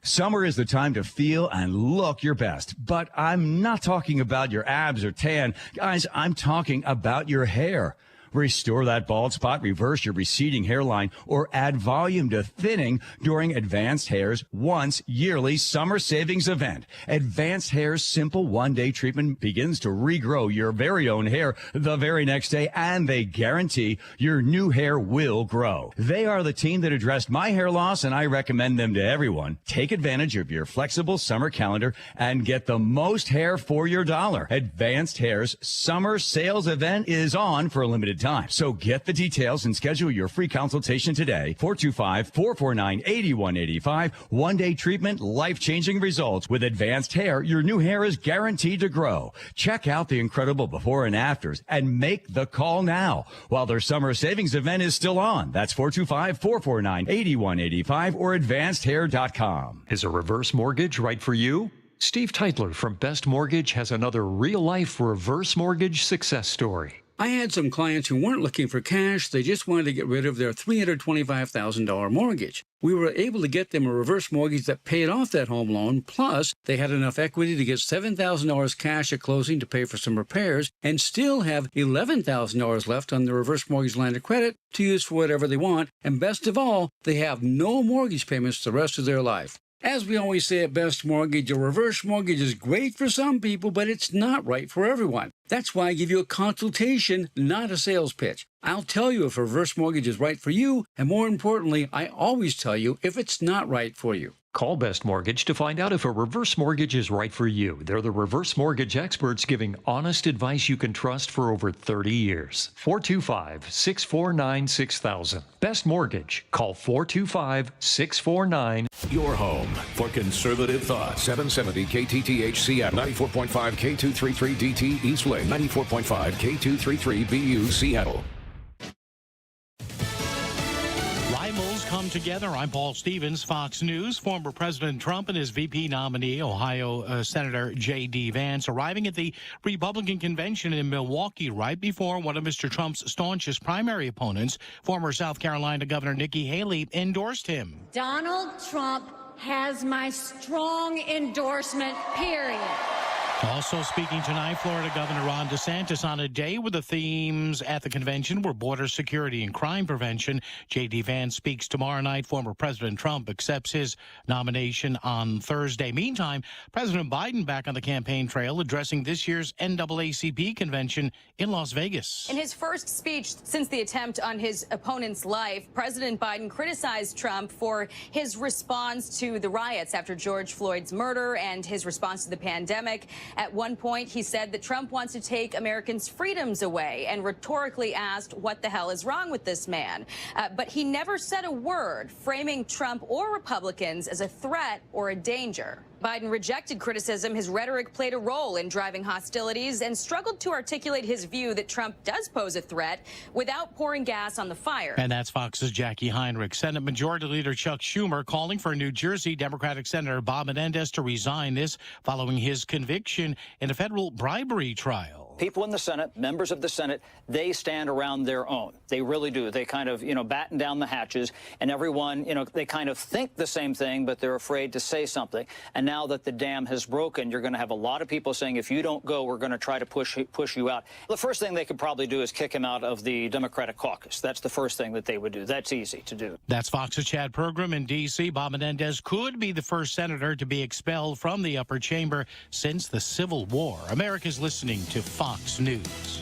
Speaker 6: Summer is the time to feel and look your best, but I'm not talking about your abs or tan. Guys, I'm talking about your hair. Restore that bald spot, reverse your receding hairline, or add volume to thinning during Advanced Hair's once yearly summer savings event. Advanced Hair's simple one-day treatment begins to regrow your very own hair the very next day, and they guarantee your new hair will grow. They are the team that addressed my hair loss, and I recommend them to everyone. Take advantage of your flexible summer calendar and get the most hair for your dollar. Advanced Hair's summer sales event is on for a limited time. So get the details and schedule your free consultation today. 425-449-8185. One-day treatment, life-changing results. With Advanced Hair, your new hair is guaranteed to grow. Check out the incredible before and afters and make the call now while their summer savings event is still on. That's 425-449-8185 or advancedhair.com.
Speaker 18: Is a reverse mortgage right for you? Steve Teitler from Best Mortgage has another real-life reverse mortgage success story.
Speaker 1: I had some clients who weren't looking for cash, they just wanted to get rid of their $325,000 mortgage. We were able to get them a reverse mortgage that paid off that home loan, plus they had enough equity to get $7,000 cash at closing to pay for some repairs, and still have $11,000 left on the reverse mortgage line of credit to use for whatever they want, and best of all, they have no mortgage payments the rest of their life. As we always say at Best Mortgage, a reverse mortgage is great for some people, but it's not right for everyone. That's why I give you a consultation, not a sales pitch. I'll tell you if a reverse mortgage is right for you, and more importantly, I always tell you if it's not right for you.
Speaker 18: Call Best Mortgage to find out if a reverse mortgage is right for you. They're the reverse mortgage experts giving honest advice you can trust for over 30 years. 425-649-6000. Best Mortgage. Call 425-649.
Speaker 2: Your home for conservative thought. 770 KTTH Seattle. 94.5 K233DT East Lake. 94.5 K233BU Seattle.
Speaker 7: Rivals come together. I'm Paul Stevens, Fox News. Former President Trump and his VP nominee, Ohio Senator J.D. Vance, arriving at the Republican convention in Milwaukee right before one of Mr. Trump's staunchest primary opponents, former South Carolina Governor Nikki Haley, endorsed him.
Speaker 5: Donald Trump has my strong endorsement, period.
Speaker 7: Also speaking tonight, Florida Governor Ron DeSantis on a day where the themes at the convention were border security and crime prevention. J.D. Vance speaks tomorrow night. Former President Trump accepts his nomination on Thursday. Meantime, President Biden back on the campaign trail addressing this year's NAACP convention in Las Vegas.
Speaker 10: In his first speech since the attempt on his opponent's life, President Biden criticized Trump for his response to the riots after George Floyd's murder and his response to the pandemic. At one point, he said that Trump wants to take Americans' freedoms away and rhetorically asked what the hell is wrong with this man. But he never said a word framing Trump or Republicans as a threat or a danger. Biden rejected criticism. His rhetoric played a role in driving hostilities and struggled to articulate his view that Trump does pose a threat without pouring gas on the fire.
Speaker 7: And that's Fox's Jackie Heinrich. Senate Majority Leader Chuck Schumer calling for New Jersey Democratic Senator Bob Menendez to resign, this following his conviction in a federal bribery trial.
Speaker 11: People in the Senate, members of the Senate, they stand around their own. They really do. They kind of, batten down the hatches, and everyone, they kind of think the same thing, but they're afraid to say something. And now that the dam has broken, you're going to have a lot of people saying, if you don't go, we're going to try to push you out. The first thing they could probably do is kick him out of the Democratic caucus. That's the first thing that they would do. That's easy to do.
Speaker 7: That's Fox's Chad Pergram in D.C. Bob Menendez could be the first senator to be expelled from the upper chamber since the Civil War. America's listening to Fox News.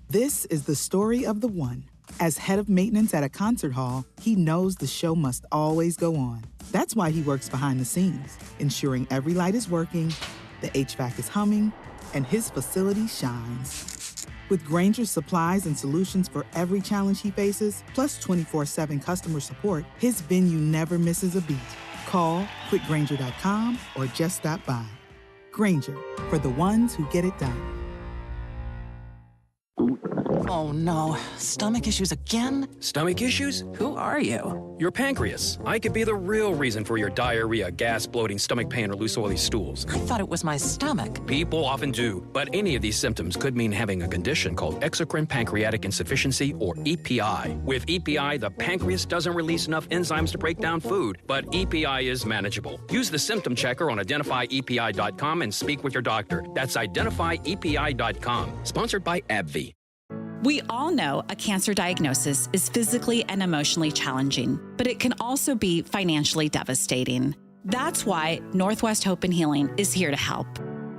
Speaker 27: This is the story of the one. As head of maintenance at a concert hall, he knows the show must always go on. That's why he works behind the scenes, ensuring every light is working, the HVAC is humming, and his facility shines. With Grainger's supplies and solutions for every challenge he faces, plus 24/7 customer support, his venue never misses a beat. Call quickgrainger.com or just stop by. Grainger, for the ones who get it done.
Speaker 28: Oh no, stomach issues again?
Speaker 29: Stomach issues?
Speaker 28: Who are you?
Speaker 29: Your pancreas. I could be the real reason for your diarrhea, gas, bloating, stomach pain, or loose oily stools.
Speaker 28: I thought it was my stomach.
Speaker 29: People often do, but any of these symptoms could mean having a condition called exocrine pancreatic insufficiency, or EPI. With EPI, the pancreas doesn't release enough enzymes to break down food, but EPI is manageable. Use the symptom checker on identifyepi.com and speak with your doctor. That's identifyepi.com. Sponsored by AbbVie.
Speaker 15: We all know a cancer diagnosis is physically and emotionally challenging, but it can also be financially devastating. That's why Northwest Hope and Healing is here to help.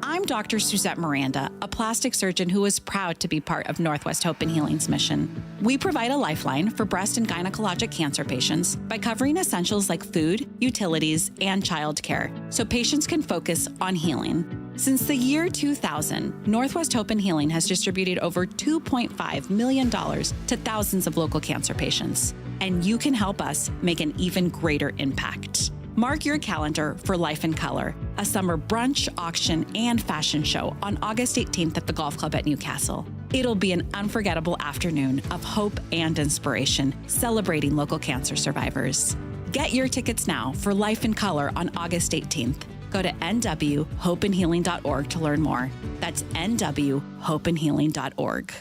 Speaker 15: I'm Dr. Suzette Miranda, a plastic surgeon who is proud to be part of Northwest Hope and Healing's mission. We provide a lifeline for breast and gynecologic cancer patients by covering essentials like food, utilities, and childcare, so patients can focus on healing. Since the year 2000, Northwest Hope and Healing has distributed over $2.5 million to thousands of local cancer patients. And you can help us make an even greater impact. Mark your calendar for Life in Color, a summer brunch, auction, and fashion show on August 18th at the Golf Club at Newcastle. It'll be an unforgettable afternoon of hope and inspiration, celebrating local cancer survivors. Get your tickets now for Life in Color on August 18th. Go to nwhopeandhealing.org to learn more. That's nwhopeandhealing.org.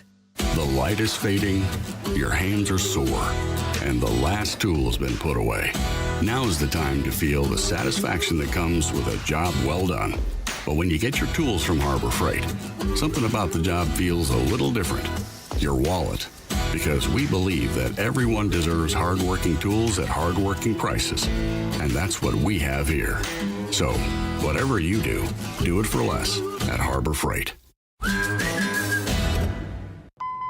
Speaker 12: The light is fading, your hands are sore, and the last tool has been put away. Now is the time to feel the satisfaction that comes with a job well done. But when you get your tools from Harbor Freight, something about the job feels a little different. Your wallet. Because we believe that everyone deserves hardworking tools at hardworking prices. And that's what we have here. So, whatever you do it for less at Harbor Freight.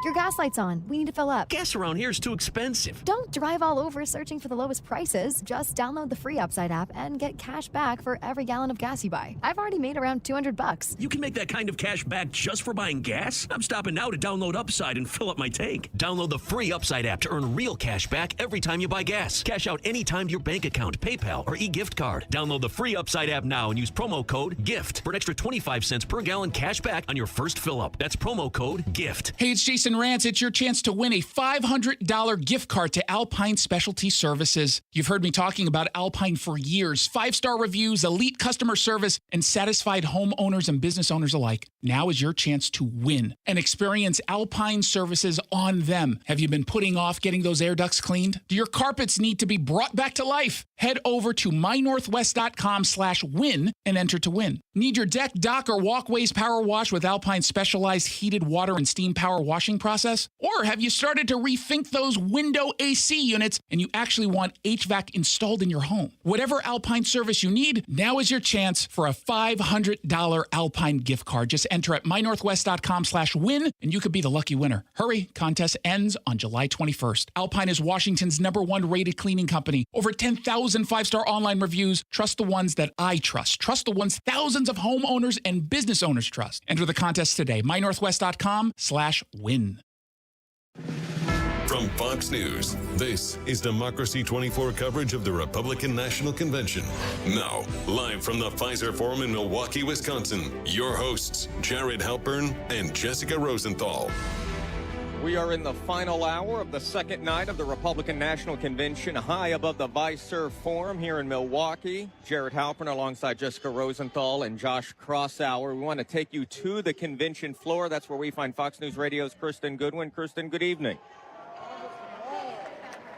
Speaker 13: Your gas light's on. We need to fill up.
Speaker 14: Gas around here is too expensive.
Speaker 13: Don't drive all over searching for the lowest prices. Just download the free Upside app and get cash back for every gallon of gas you buy. I've already made around $200.
Speaker 14: You can make that kind of cash back just for buying gas? I'm stopping now to download Upside and fill up my tank. Download the free Upside app to earn real cash back every time you buy gas. Cash out anytime to your bank account, PayPal, or e-gift card. Download the free Upside app now and use promo code GIFT for an extra 25 cents per gallon cash back on your first fill up. That's promo code GIFT.
Speaker 9: Hey, it's Jason Rantz. It's your chance to win a $500 gift card to Alpine Specialty Services. You've heard me talking about Alpine for years. 5-star reviews, elite customer service, and satisfied homeowners and business owners alike. Now is your chance to win and experience Alpine services on them. Have you been putting off getting those air ducts cleaned? Do your carpets need to be brought back to life? Head over to mynorthwest.com/win and enter to win. Need your deck, dock, or walkways power washed with Alpine's specialized heated water and steam power washing process? Or have you started to rethink those window AC units and you actually want HVAC installed in your home? Whatever Alpine service you need, now is your chance for a $500 Alpine gift card. Just enter at mynorthwest.com/win and you could be the lucky winner. Hurry, contest ends on July 21st. Alpine is Washington's #1 rated cleaning company. Over 10,000 5-star online reviews. Trust the ones that I trust. Trust the ones thousands of homeowners and business owners trust. Enter the contest today. mynorthwest.com/win.
Speaker 16: From Fox News, this is Democracy 24 coverage of the Republican National Convention. Now, live from the Pfizer Forum in Milwaukee, Wisconsin, your hosts, Jared Halpern and Jessica Rosenthal.
Speaker 8: We are in the final hour of the second night of the Republican National Convention, high above the Pfizer Forum here in Milwaukee. Jared Halpern alongside Jessica Rosenthal and Josh Crossauer. We want to take you to the convention floor. That's where we find Fox News Radio's Kristen Goodwin. Kristen, good evening.